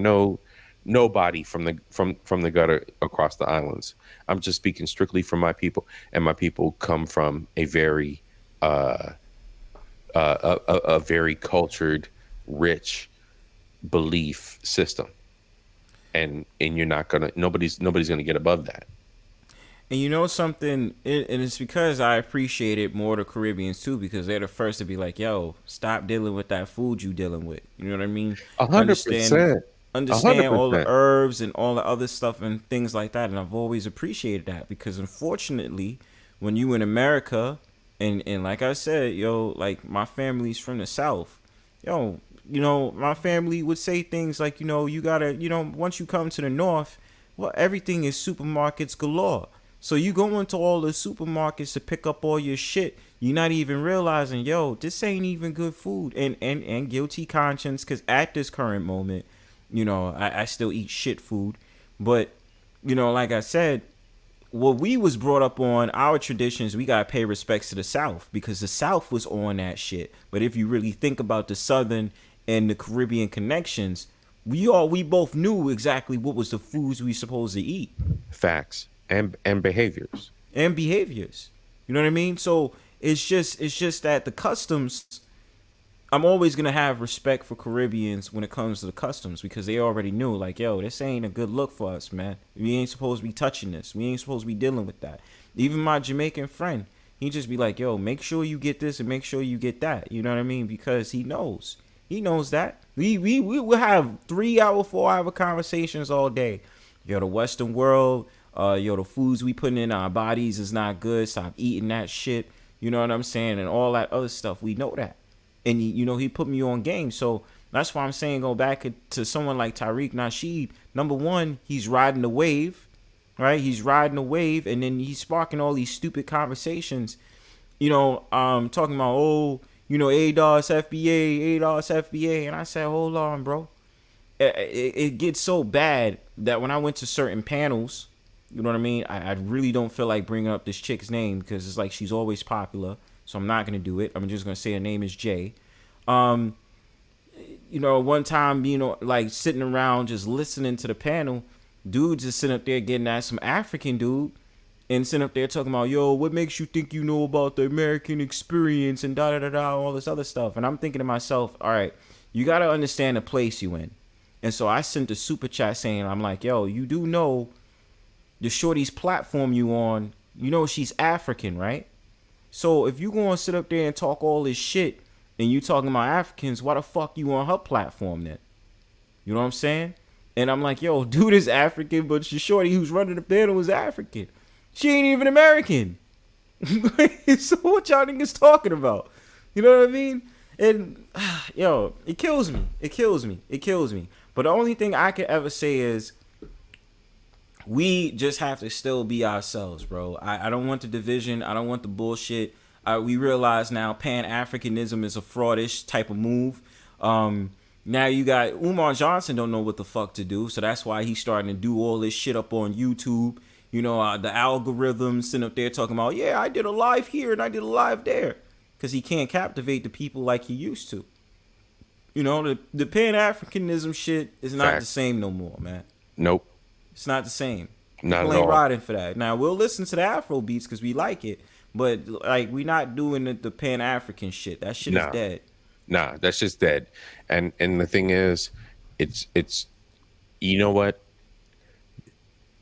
nobody from the gutter across the islands. I'm just speaking strictly for my people, and my people come from a very a very cultured, rich belief system, and you're not gonna nobody's gonna get above that. And you know something, and it's because I appreciate it more the Caribbeans too, because they're the first to be like, yo, stop dealing with that food you dealing with. You know what I mean? 100%. Understand all the herbs and all the other stuff and things like that. And I've always appreciated that, because unfortunately, when you in America, and like I said, yo, like my family's from the South, yo, my family would say things like, you gotta, once you come to the North, well, everything is supermarkets galore. So you go into all the supermarkets to pick up all your shit. You're not even realizing, yo, this ain't even good food. And guilty conscience, because at this current moment, I still eat shit food. But, like I said, what we was brought up on, our traditions, we got to pay respects to the South, because the South was on that shit. But if you really think about the Southern and the Caribbean connections, we both knew exactly what was the foods we supposed to eat. Facts. And behaviors. You know what I mean? So it's just that the customs, I'm always gonna have respect for Caribbeans when it comes to the customs, because they already knew, like, yo, this ain't a good look for us, man. We ain't supposed to be touching this. We ain't supposed to be dealing with that. Even my Jamaican friend, he just be like, yo, make sure you get this and make sure you get that. You know what I mean? Because he knows that. We will have 3-hour, 4-hour conversations all day. Yo, the Western world, the foods we putting in our bodies is not good. Stop eating that shit. You know what I'm saying? And all that other stuff. We know that. And, he put me on game. So that's why I'm saying, go back to someone like Tariq Nasheed. Number one, he's riding the wave, right? He's riding the wave, and then he's sparking all these stupid conversations, talking about, ADOS FBA. And I said, hold on, bro. it gets so bad that when I went to certain panels, you know what I mean, I really don't feel like bringing up this chick's name because it's like she's always popular, so I'm not gonna do it. I'm just gonna say her name is Jay. You know, one time, you know, like sitting around just listening to the panel, dudes just sitting up there getting at some African dude and sitting up there talking about, yo, what makes you think you know about the American experience and da da da da, all this other stuff. And I'm thinking to myself, all right, you got to understand the place you in. And so I sent a super chat saying, I'm like, yo, you do know the shorty's platform you on, you know she's African, right? So if you gonna sit up there and talk all this shit and you talking about Africans, why the fuck you on her platform then? You know what I'm saying? And I'm like, yo, dude is African, but your shorty who's running the panel is African. She ain't even American. So what y'all niggas talking about? You know what I mean? And yo, it kills me. It kills me. It kills me. But the only thing I could ever say is we just have to still be ourselves, bro. I don't want the division. I don't want the bullshit. We realize now Pan-Africanism is a fraudish type of move. Now you got Umar Johnson don't know what the fuck to do, so that's why he's starting to do all this shit up on YouTube. You know, the algorithms sitting up there talking about, yeah, I did a live here and I did a live there, because he can't captivate the people like he used to. You know, the Pan-Africanism shit is not the same no more, man. Nope. It's not the same. Not People at ain't all. riding for that. Now, we'll listen to the Afro beats because we like it, but like we not doing the Pan-African shit. That shit is dead. Nah, that's just dead. And the thing is, it's you know what?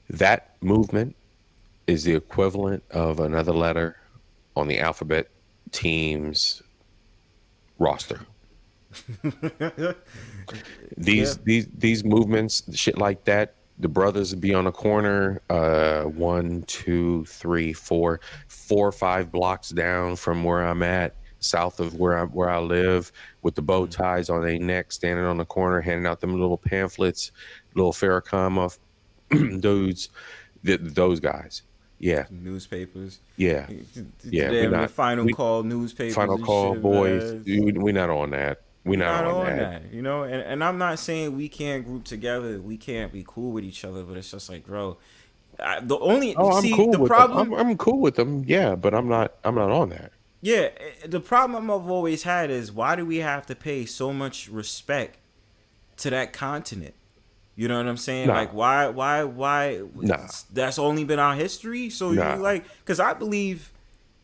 That movement is the equivalent of another letter on the alphabet team's roster. These movements, shit like that, the brothers would be on a corner, 1, 2, 3, 4 or 5 blocks down from where I'm at, south of where I live, with the bow ties on their neck, standing on the corner, handing out them little pamphlets, little Farrakhan dudes, those guys. Yeah. Newspapers. Yeah. Yeah. The final call newspapers. Final call, shit, boys. We're not on that. We're not on that. You know, and I'm not saying we can't group together. We can't be cool with each other, but it's just like, bro, I'm cool with them. Yeah, but I'm not on that. Yeah, the problem I've always had is, why do we have to pay so much respect to that continent? You know what I'm saying? Nah. Like, why? Nah. That's only been our history. So Nah. you like, because I believe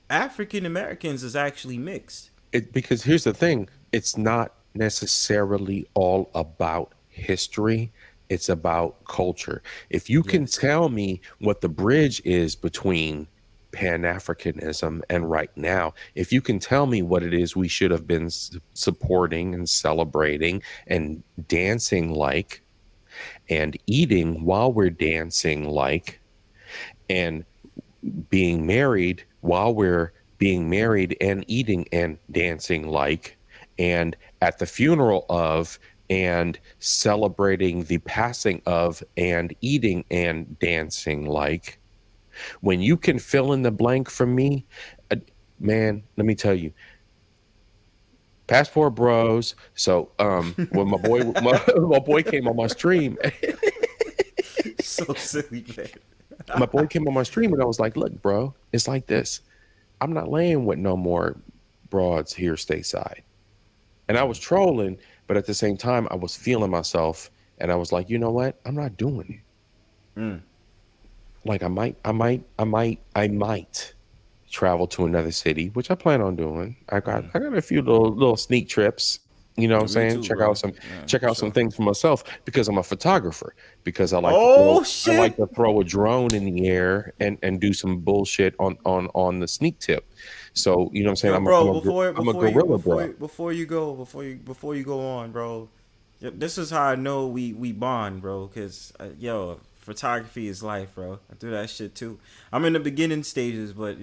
African Americans is actually mixed. Because here's the thing, it's not necessarily all about history. It's about culture. If you can tell me what the bridge is between Pan-Africanism and right now, if you can tell me what it is we should have been supporting and celebrating and dancing like and eating while we're dancing like and being married while we're being married and eating and dancing like, and at the funeral of and celebrating the passing of and eating and dancing like, when you can fill in the blank for me, man, let me tell you, passport bros. So when my boy came on my stream, so silly, man. My boy came on my stream and I was like, look, bro, it's like this. I'm not laying with no more broads here stateside. And I was trolling, but at the same time, I was feeling myself, and I was like, you know what? I'm not doing it. Like I might travel to another city, which I plan on doing. I got a few little sneak trips. You know what I'm saying? Check out some things for myself, because I'm a photographer. Because I like I like to throw a drone in the air and do some bullshit on the sneak tip. So you know what I'm saying? I'm a gorilla, bro. Before you go on, bro. This is how I know we bond, bro. Because photography is life, bro. I do that shit too. I'm in the beginning stages, but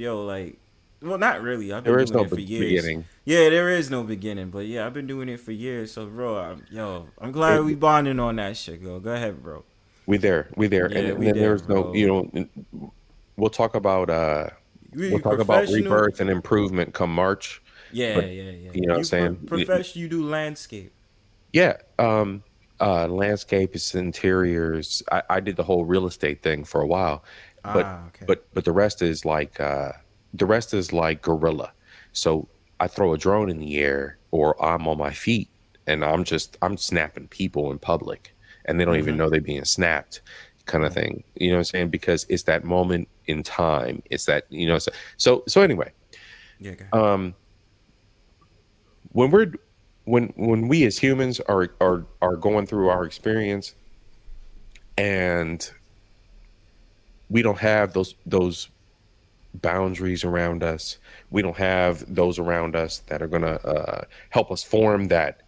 well, not really. I've been doing it for years. Beginning. Yeah, there is no beginning, but yeah, I've been doing it for years. So, bro, I'm glad we bonding on that shit, Go ahead, bro. We there, Yeah, and then there's no, we'll talk about rebirth and improvement come March. Yeah. You know what I'm saying? You do landscape. Yeah. landscapes, interiors. I did the whole real estate thing for a while, but Okay. but the rest is like guerrilla. So I throw a drone in the air, or I'm on my feet, and I'm snapping people in public, and they don't even Mhm. know they're being snapped, kind of thing. You know what I'm saying? Because it's that moment in time. It's that, you know. So anyway, Yeah. Okay. when we as humans are going through our experience, and we don't have those boundaries around us, we don't have those around us that are going to help us form that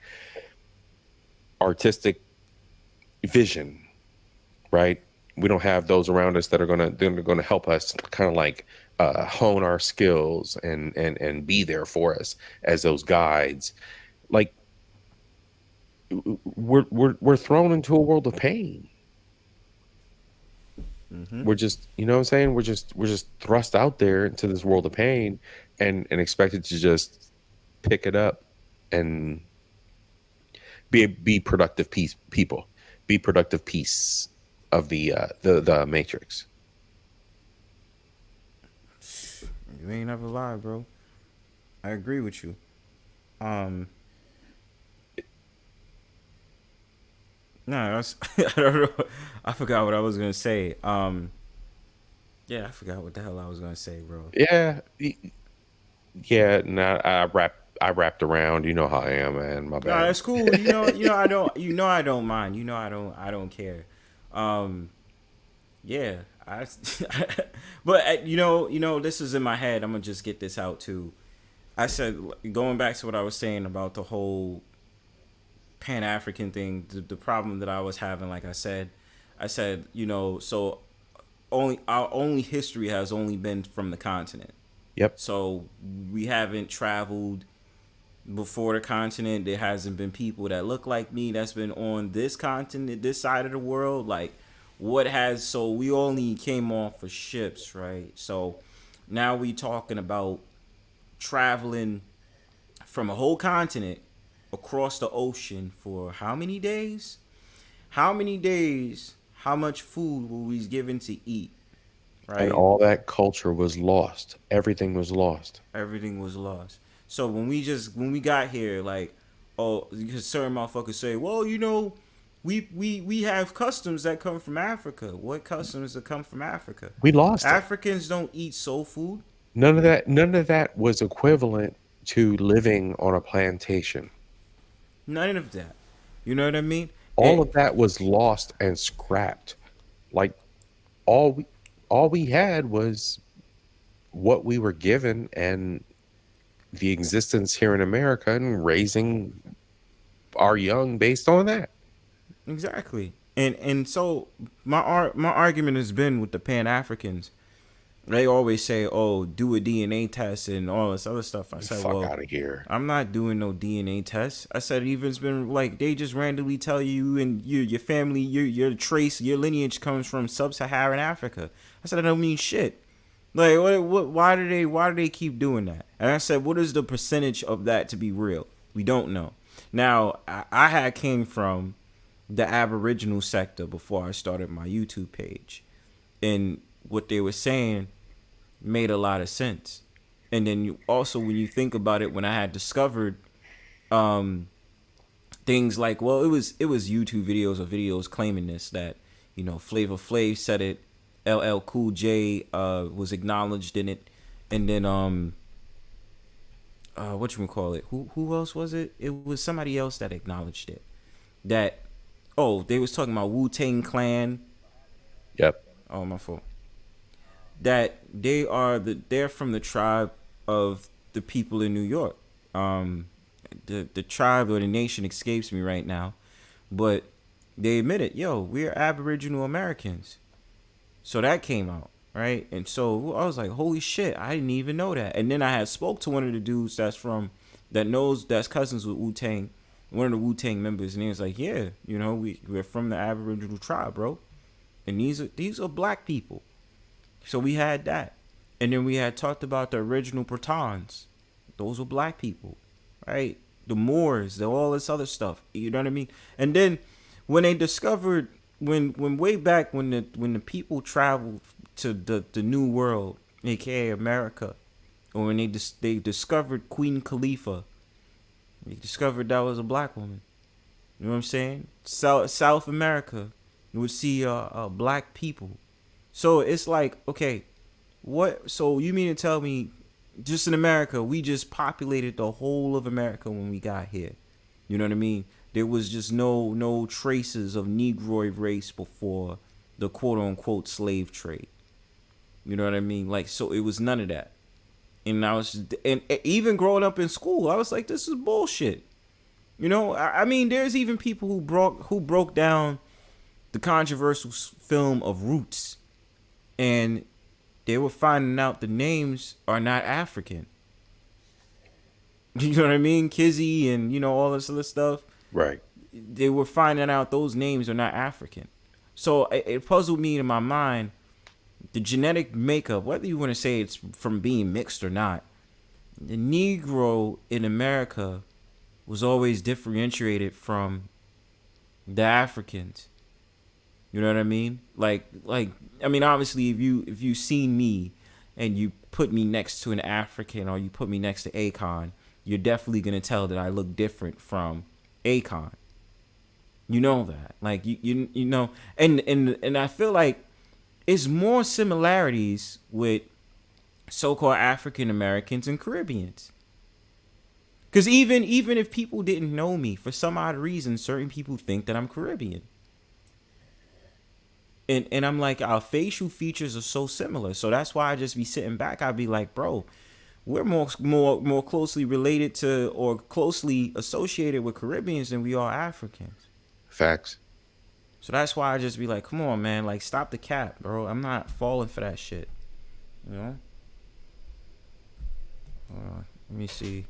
artistic vision, right? We don't have those around us that are going to help us kind of like hone our skills and be there for us as those guides. Like, we're thrown into a world of pain. We're just, you know what I'm saying? We're just thrust out there into this world of pain, and expected to just pick it up and be productive people, be productive piece of the matrix. You ain't never lied, bro. I agree with you. No, that's, I don't know. I forgot what I was gonna say. Yeah, I forgot what the hell I was gonna say, bro. Yeah. Nah, I wrapped around. You know how I am, man. My No, bad. that's cool. I don't mind. I don't care. Yeah, but this is in my head. I'm gonna just get this out too. I said, going back to what I was saying about the whole Pan-African thing, the problem that I was having, like I said, so our only history has only been from the continent. Yep. So we haven't traveled before the continent. There hasn't been people that look like me that's been on this continent, this side of the world. Like, so we only came off of ships, right? So now we talking about traveling from a whole continent across the ocean for how many days? How much food were we given to eat? Right? And all that culture was lost. Everything was lost. Everything was lost. So when we got here, like, because certain motherfuckers say, well, we have customs that come from Africa. What customs that come from Africa? We lost it. Africans don't eat soul food. None of that was equivalent to living on a plantation. None of that. You know what I mean? All of that was lost and scrapped. Like, all we had was what we were given, and the existence here in America, and raising our young based on that. Exactly. And so my argument has been with the Pan-Africans. They always say, "Oh, do a DNA test and all this other stuff." I said, Fuck "Well, out of here. I'm not doing no DNA test." I said, "Even it's been like they just randomly tell you and your family, your trace, your lineage comes from sub-Saharan Africa." I said, "I don't mean shit. Like, what? Why do they keep doing that?" And I said, "What is the percentage of that to be real? We don't know." Now, I had came from the Aboriginal sector before I started my YouTube page, and what they were saying made a lot of sense. And then you also, when you think about it, when I had discovered things like, well, it was YouTube videos or videos claiming this, that Flavor Flav said it, LL Cool J was acknowledged in it, and then whatchamacallit, who else was it? It was somebody else that acknowledged it. That they was talking about Wu-Tang Clan. Yep. Oh, my fault. That they're from the tribe of the people in New York. The tribe or the nation escapes me right now, but they admit it. We're Aboriginal Americans. So that came out, right? And so I was like, holy shit, I didn't even know that. And then I had spoke to one of the dudes that's cousins with Wu-Tang, one of the Wu-Tang members, and he was like, yeah, we're from the Aboriginal tribe, bro. And these are black people. So we had that. And then we had talked about the original Bretons. Those were black people, right? The Moors, all this other stuff. You know what I mean? And then when they discovered when way back when the people traveled to the New World, aka America, or when they discovered Queen Khalifa, they discovered that was a black woman. You know what I'm saying? South America, you would see black people. So it's like, okay, what? So you mean to tell me, just in America, we just populated the whole of America when we got here? You know what I mean? There was just no traces of Negroid race before the quote unquote slave trade. You know what I mean? Like, so it was none of that. And and even growing up in school, I was like, this is bullshit. You know, I mean, there's even people who broke down the controversial film of Roots, and they were finding out the names are not African. You know what I mean? Kizzy and, you know, all this other stuff. Right. They were finding out those names are not African. So it puzzled me in my mind, the genetic makeup, whether you want to say it's from being mixed or not, the Negro in America was always differentiated from the Africans. You know what I mean? Like I mean, obviously, if you seen me and you put me next to an African or you put me next to Akon, you're definitely gonna tell that I look different from Akon. You know that, like you know, and I feel like it's more similarities with so-called African Americans and Caribbeans. Because even if people didn't know me, for some odd reason, certain people think that I'm Caribbean. And I'm like, our facial features are so similar. So that's why I just be sitting back. I'd be like, bro, we're more closely related to or closely associated with Caribbeans than we are Africans. Facts. So that's why I just be like, come on, man. Like, stop the cap, bro. I'm not falling for that shit. You know? Let me see.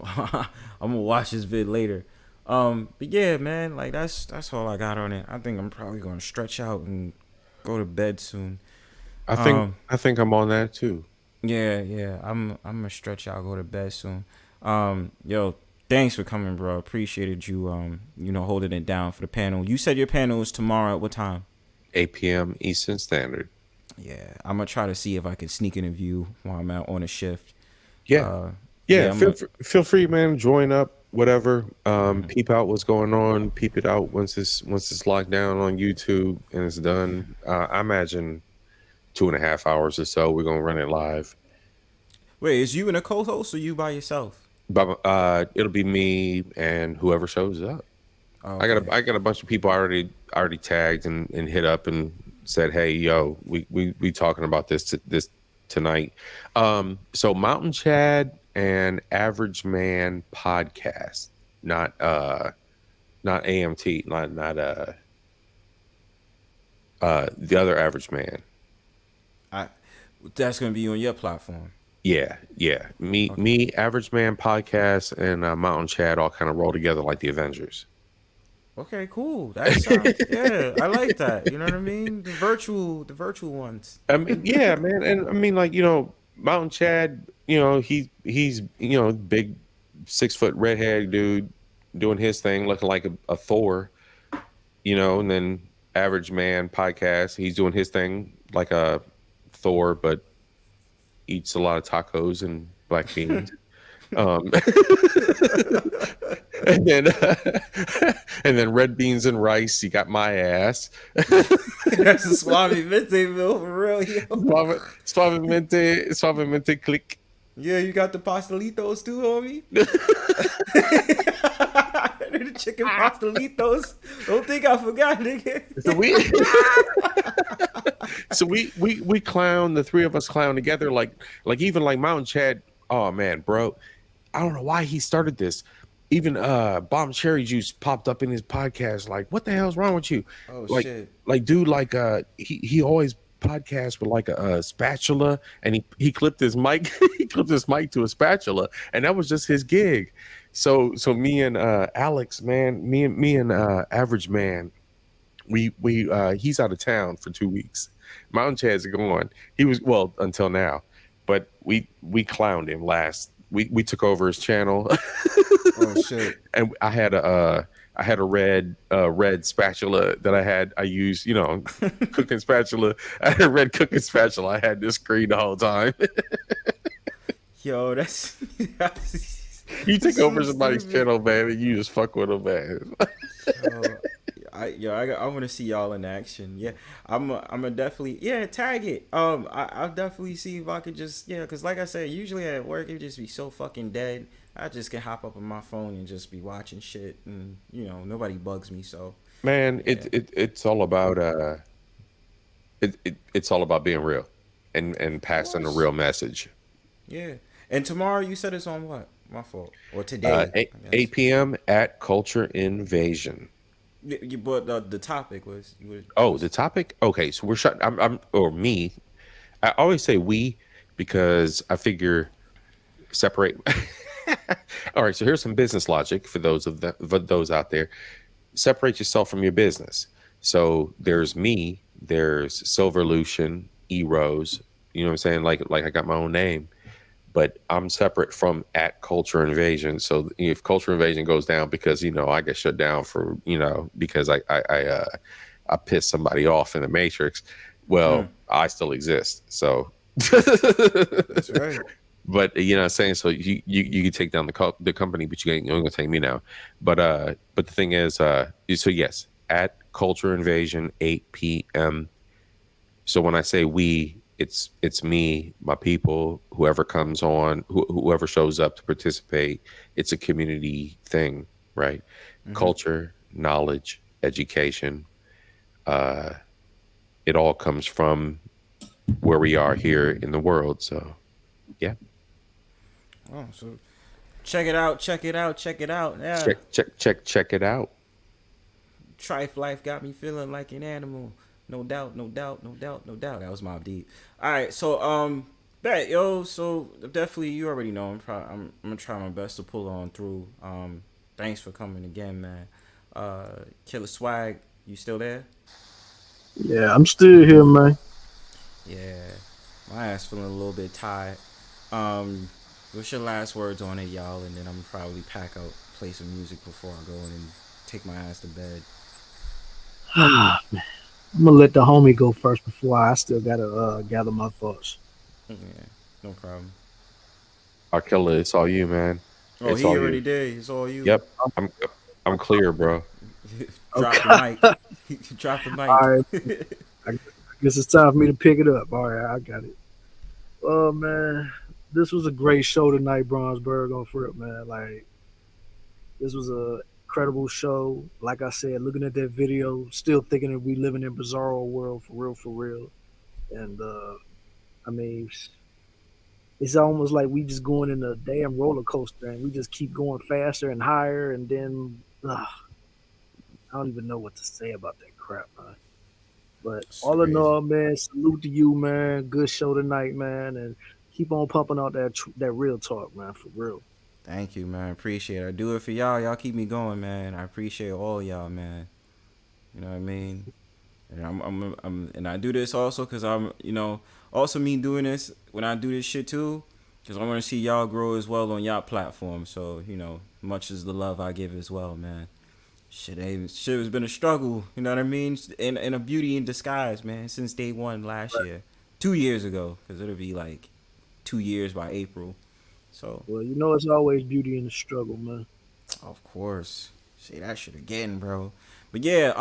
I'm gonna watch this vid later. But yeah, man, like that's all I got on it. I think I'm probably gonna stretch out and go to bed soon. I think I'm on that too. Yeah. I'm gonna stretch out, go to bed soon. Yo, thanks for coming, bro. Appreciated you you know, holding it down for the panel. You said your panel is tomorrow at what time? 8 p.m. Eastern Standard. Yeah, I'm gonna try to see if I can sneak in a view while I'm out on a shift. Feel free, man. Join up, whatever. Peep out what's going on. Peep it out once it's locked down on YouTube and it's done. I imagine 2.5 hours or so. We're gonna run it live. Wait, is you and a co-host or you by yourself? But it'll be me and whoever shows up. Oh, okay. I got a bunch of people I already tagged and hit up and said, hey, yo, we talking about this tonight. So Mountain Chad and Average Man podcast, not AMT, not the other Average Man. That's gonna be on your platform. Yeah. Me, Average Man podcast, and Mountain Chad all kind of roll together like the Avengers. Okay, cool. That sounds, yeah, I like that. You know what I mean? The virtual ones. I mean, yeah, man, and I mean, like, you know, Mountain Chad, you know, he's you know, big 6-foot redhead dude doing his thing, looking like a Thor, you know, and then Average Man podcast, he's doing his thing like a Thor, but eats a lot of tacos and black beans. and then red beans and rice. You got my ass. That's a Suavemente meal for real. Yo. Suavemente click. Yeah, you got the pastelitos too, homie. The chicken pastelitos. Don't think I forgot, nigga. So we clown, the three of us clown together, like even like Mountain Chad. Oh man, bro, I don't know why he started this. Even Bomb Cherry Juice popped up in his podcast. Like, what the hell's wrong with you? Oh like, shit! Like, dude, like he always podcasts with like a spatula, and he clipped his mic. He clipped his mic to a spatula, and that was just his gig. So me and Alex, man, me and Average Man, we he's out of town for 2 weeks. Mountain Chad's gone. He was, well, until now, but we clowned him last we took over his channel. Oh shit! And I had a red spatula that I used, cooking spatula. I had a red cooking spatula. I had this screen the whole time. Yo, that's You take so over somebody's stupid. channel, man, and you just fuck with them, man. I want to see y'all in action. Yeah, I'm a definitely tag it. I'll definitely see if I could just because like I said, usually at work it just be so fucking dead. I just can hop up on my phone and just be watching shit, and nobody bugs me. So Man, it's all about it's all about being real and passing a real message. yeah. And tomorrow you said it's on what? My fault. Or today? 8 p.m. at Culture Invasion. But the topic was. Oh, the topic? Okay, so we're shut. I'm or me. I always say we because I figure separate. All right, so here's some business logic for those out there. Separate yourself from your business. So there's me, there's Silverlution, E-Rose. You know what I'm saying? Like I got my own name, but I'm separate from at Culture Invasion. So if Culture Invasion goes down because I get shut down for because I pissed somebody off in the Matrix, well, I still exist. So That's right. But you know what I'm saying? So you can take down the company, but you ain't gonna take me now. But the thing is, so yes, at Culture Invasion 8 p.m. So when I say we, it's me, my people, whoever comes on, whoever shows up to participate. It's a community thing, right? Mhm. Culture, knowledge, education. It all comes from where we are here in the world. So yeah. Oh, so check it out. Yeah. Check it out. Trife life got me feeling like an animal. No doubt. That was Mobb Deep. All right, so bet yo. So definitely, you already know. I'm gonna try my best to pull on through. Thanks for coming again, man. Killer Swag, you still there? Yeah, I'm still here, man. Yeah, my ass feeling a little bit tired. What's your last words on it, y'all? And then I'm gonna probably pack out, play some music before I go and take my ass to bed. I'm gonna let the homie go first before I still gotta gather my thoughts. Yeah, no problem. Our killer, it's all you, man. Oh, It's he all already you. did. It's all you. Yep, I'm clear, bro. Drop the mic. Drop the mic. All right, I guess it's time for me to pick it up. All right, I got it. Oh man, this was a great show tonight, Bronzebird. On for it, man. Like this was a incredible show. Like I said, looking at that video, still thinking that we living in bizarro world for real. And I mean, it's almost like we just going in a damn roller coaster, and we just keep going faster and higher, and then I don't even know what to say about that crap, man. But all in all, man, salute to you, man. Good show tonight, man, and keep on pumping out that real talk, man, for real. Thank you, man. Appreciate it. I do it for y'all. Y'all keep me going, man. I appreciate all y'all, man. You know what I mean? And and I do this also because also me doing this when I do this shit too, because I want to see y'all grow as well on y'all platform. So much as the love I give as well, man. Shit has been a struggle. You know what I mean? And a beauty in disguise, man. Since day one last year, 2 years ago, because it'll be like 2 years by April. So well, it's always beauty in the struggle, man. Of course. Say that shit again, bro. But yeah,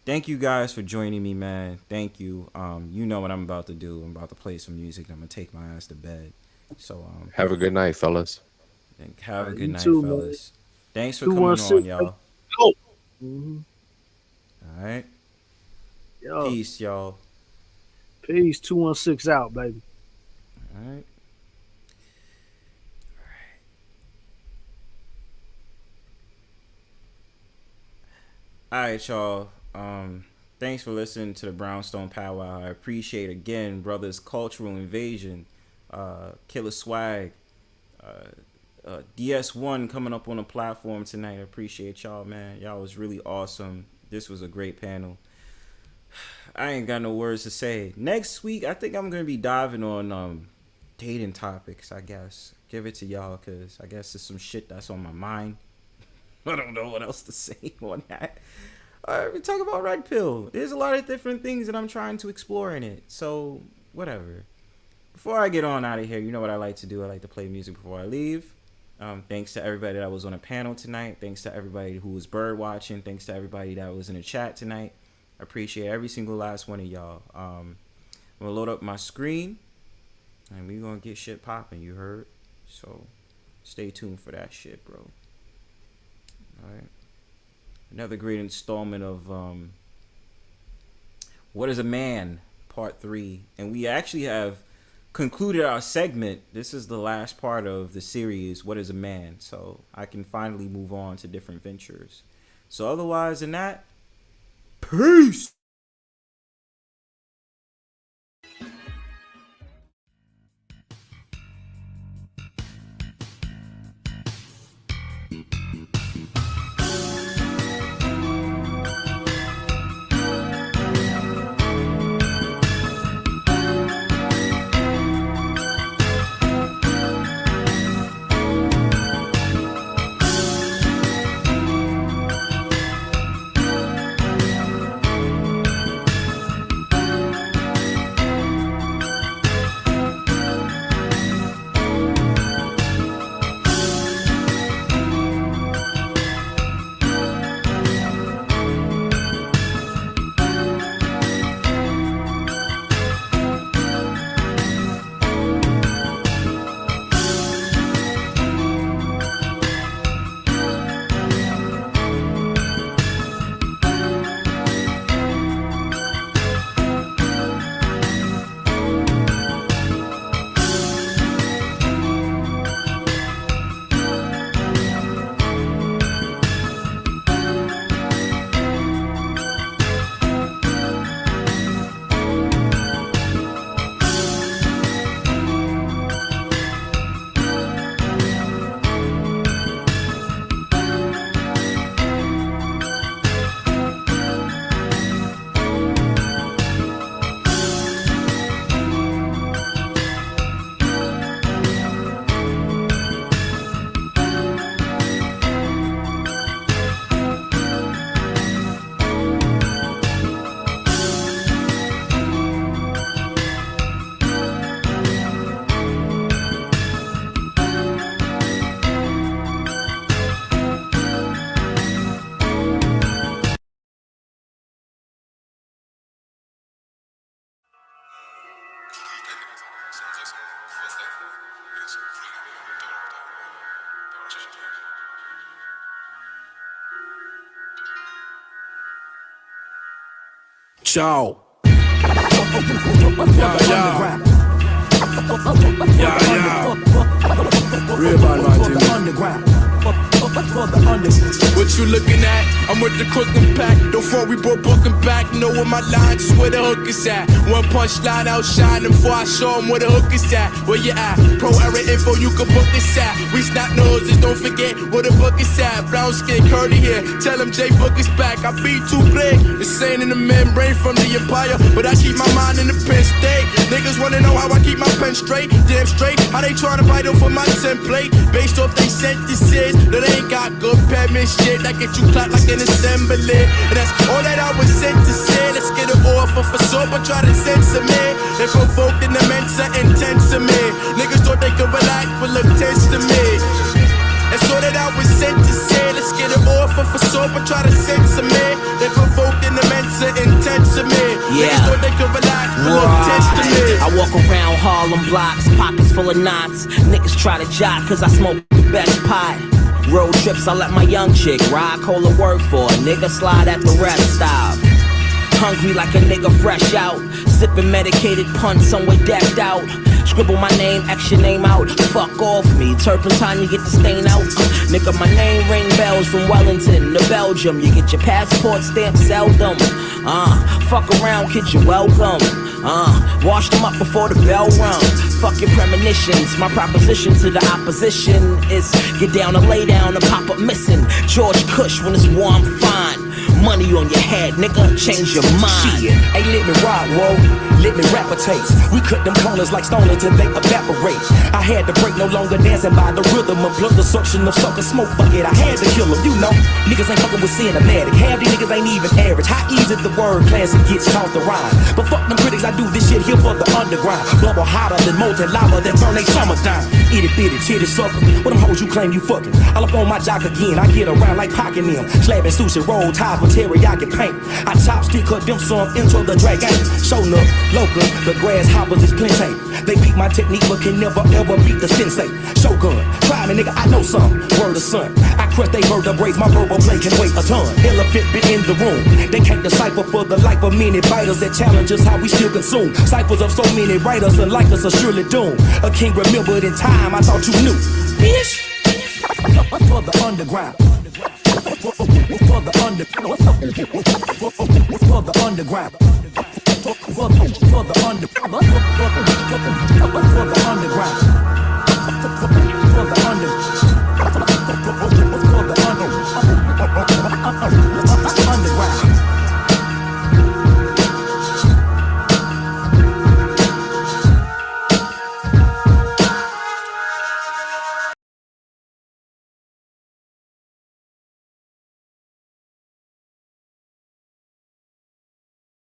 thank you guys for joining me, man. Thank you. You know what I'm about to do. I'm about to play some music. I'm gonna take my ass to bed. So have a good night, fellas. Have a good night, too, fellas. Man. Thanks for coming on, y'all. Go. Mm-hmm. All right. Yo. Peace, y'all. Peace. 216 out, baby. All right. All right, y'all. Thanks for listening to the Brownstone Powwow. I appreciate again, brothers, Cultural Invasion, Killer Swag, DS1 coming up on the platform tonight. I appreciate y'all, man. Y'all was really awesome. This was a great panel. I ain't got no words to say. Next week, I think I'm gonna be diving on dating topics, I guess. Give it to y'all, because I guess it's some shit that's on my mind. I don't know what else to say on that. We talk about red pill. There's a lot of different things that I'm trying to explore in it. So, whatever. Before I get on out of here, you know what I like to do. I like to play music before I leave. Thanks to everybody that was on a panel tonight. Thanks to everybody who was bird watching. Thanks to everybody that was in the chat tonight. I appreciate every single last one of y'all. I'm going to load up my screen. And we going to get shit popping, you heard? So, stay tuned for that shit, bro. Alright. Another great installment of What is a Man? Part 3. And we actually have concluded our segment. This is the last part of the series, What is a Man? So I can finally move on to different ventures. So otherwise than that, peace! Ciao. Real bad man, what you looking at? I'm with the Crooklyn pack. Don't front, we brought Brooklyn back. Know where my lines, where the hook is at. One punch line outshine them before I show them where the hook is at. Where you at? Pro era info, you can book this at. We snap noses, don't forget where the book is at. Brown skin, curly here. Tell them J Book is back. I be too big. Insane in the membrane from the empire. But I keep my mind in the pen state. Niggas wanna know how I keep my pen straight. Damn straight. How they tryna bite off of my template? Based off they sentences. That ain't got good penmanship. That get you clapped like an assembly. And that's all that I was sent to say. Let's get it off of a soap and try to censor me. They provoked in the mensa intense to me. Niggas thought they could relax but look tense to me. That's all that I was sent to say. Let's get it off of a soap and try to censor me. They provoked in the mensa intense to me. Niggas thought they could relax but look tense to me. I walk around Harlem blocks, pockets full of knots. Niggas try to jock cause I smoke the best pot. Road trips, I let my young chick ride, cola work for a nigga slide at the rest stop. Hungry like a nigga fresh out, sipping medicated punch somewhere decked out. Scribble my name, X your name out. Fuck off me, turpentine, you get the stain out. Nigga, my name ring bells from Wellington to Belgium. You get your passport stamp seldom. Fuck around, kid, you welcome. Wash them up before the bell rung. Fuck your premonitions. My proposition to the opposition is get down and lay down and pop up missing. George Cush when it's warm, fine. money on your head, nigga, change your mind. Shit. Hey, let me rock, whoa, let me rap a taste. We cut them corners like stoner till they evaporate. I had to break, no longer dancing by the rhythm of blood, the suction of sucker smoke. Fuck it, I had to kill them, you know. Niggas ain't fucking with cinematic. Half these niggas ain't even average. How easy the word classic gets taught to rhyme. But fuck them critics, I do this shit here for the underground. Bubble hotter than molten lava that burn they summertime. Itty bitty titty sucker. What them hoes you claim you fucking? All up on my jock again. I get around like pocking them. Slapping sushi roll ties with teriyaki paint. I chopstick cut them some into the drag game. Showing up local, the grasshoppers is plenty. They beat my technique but can never ever beat the sensei. Shogun, try me nigga, I know some. Word of son. I crush they vertebrae, my verbal play can weigh a ton. Elephant been in the room. They can't decipher for the life of many biters that challenge us how we still consume. Ciphers of so many writers and like us are surely doomed. A king remembered in time, I thought you knew. Bitch! For the underground. For the underground. For the underground. For the underground. For the underground.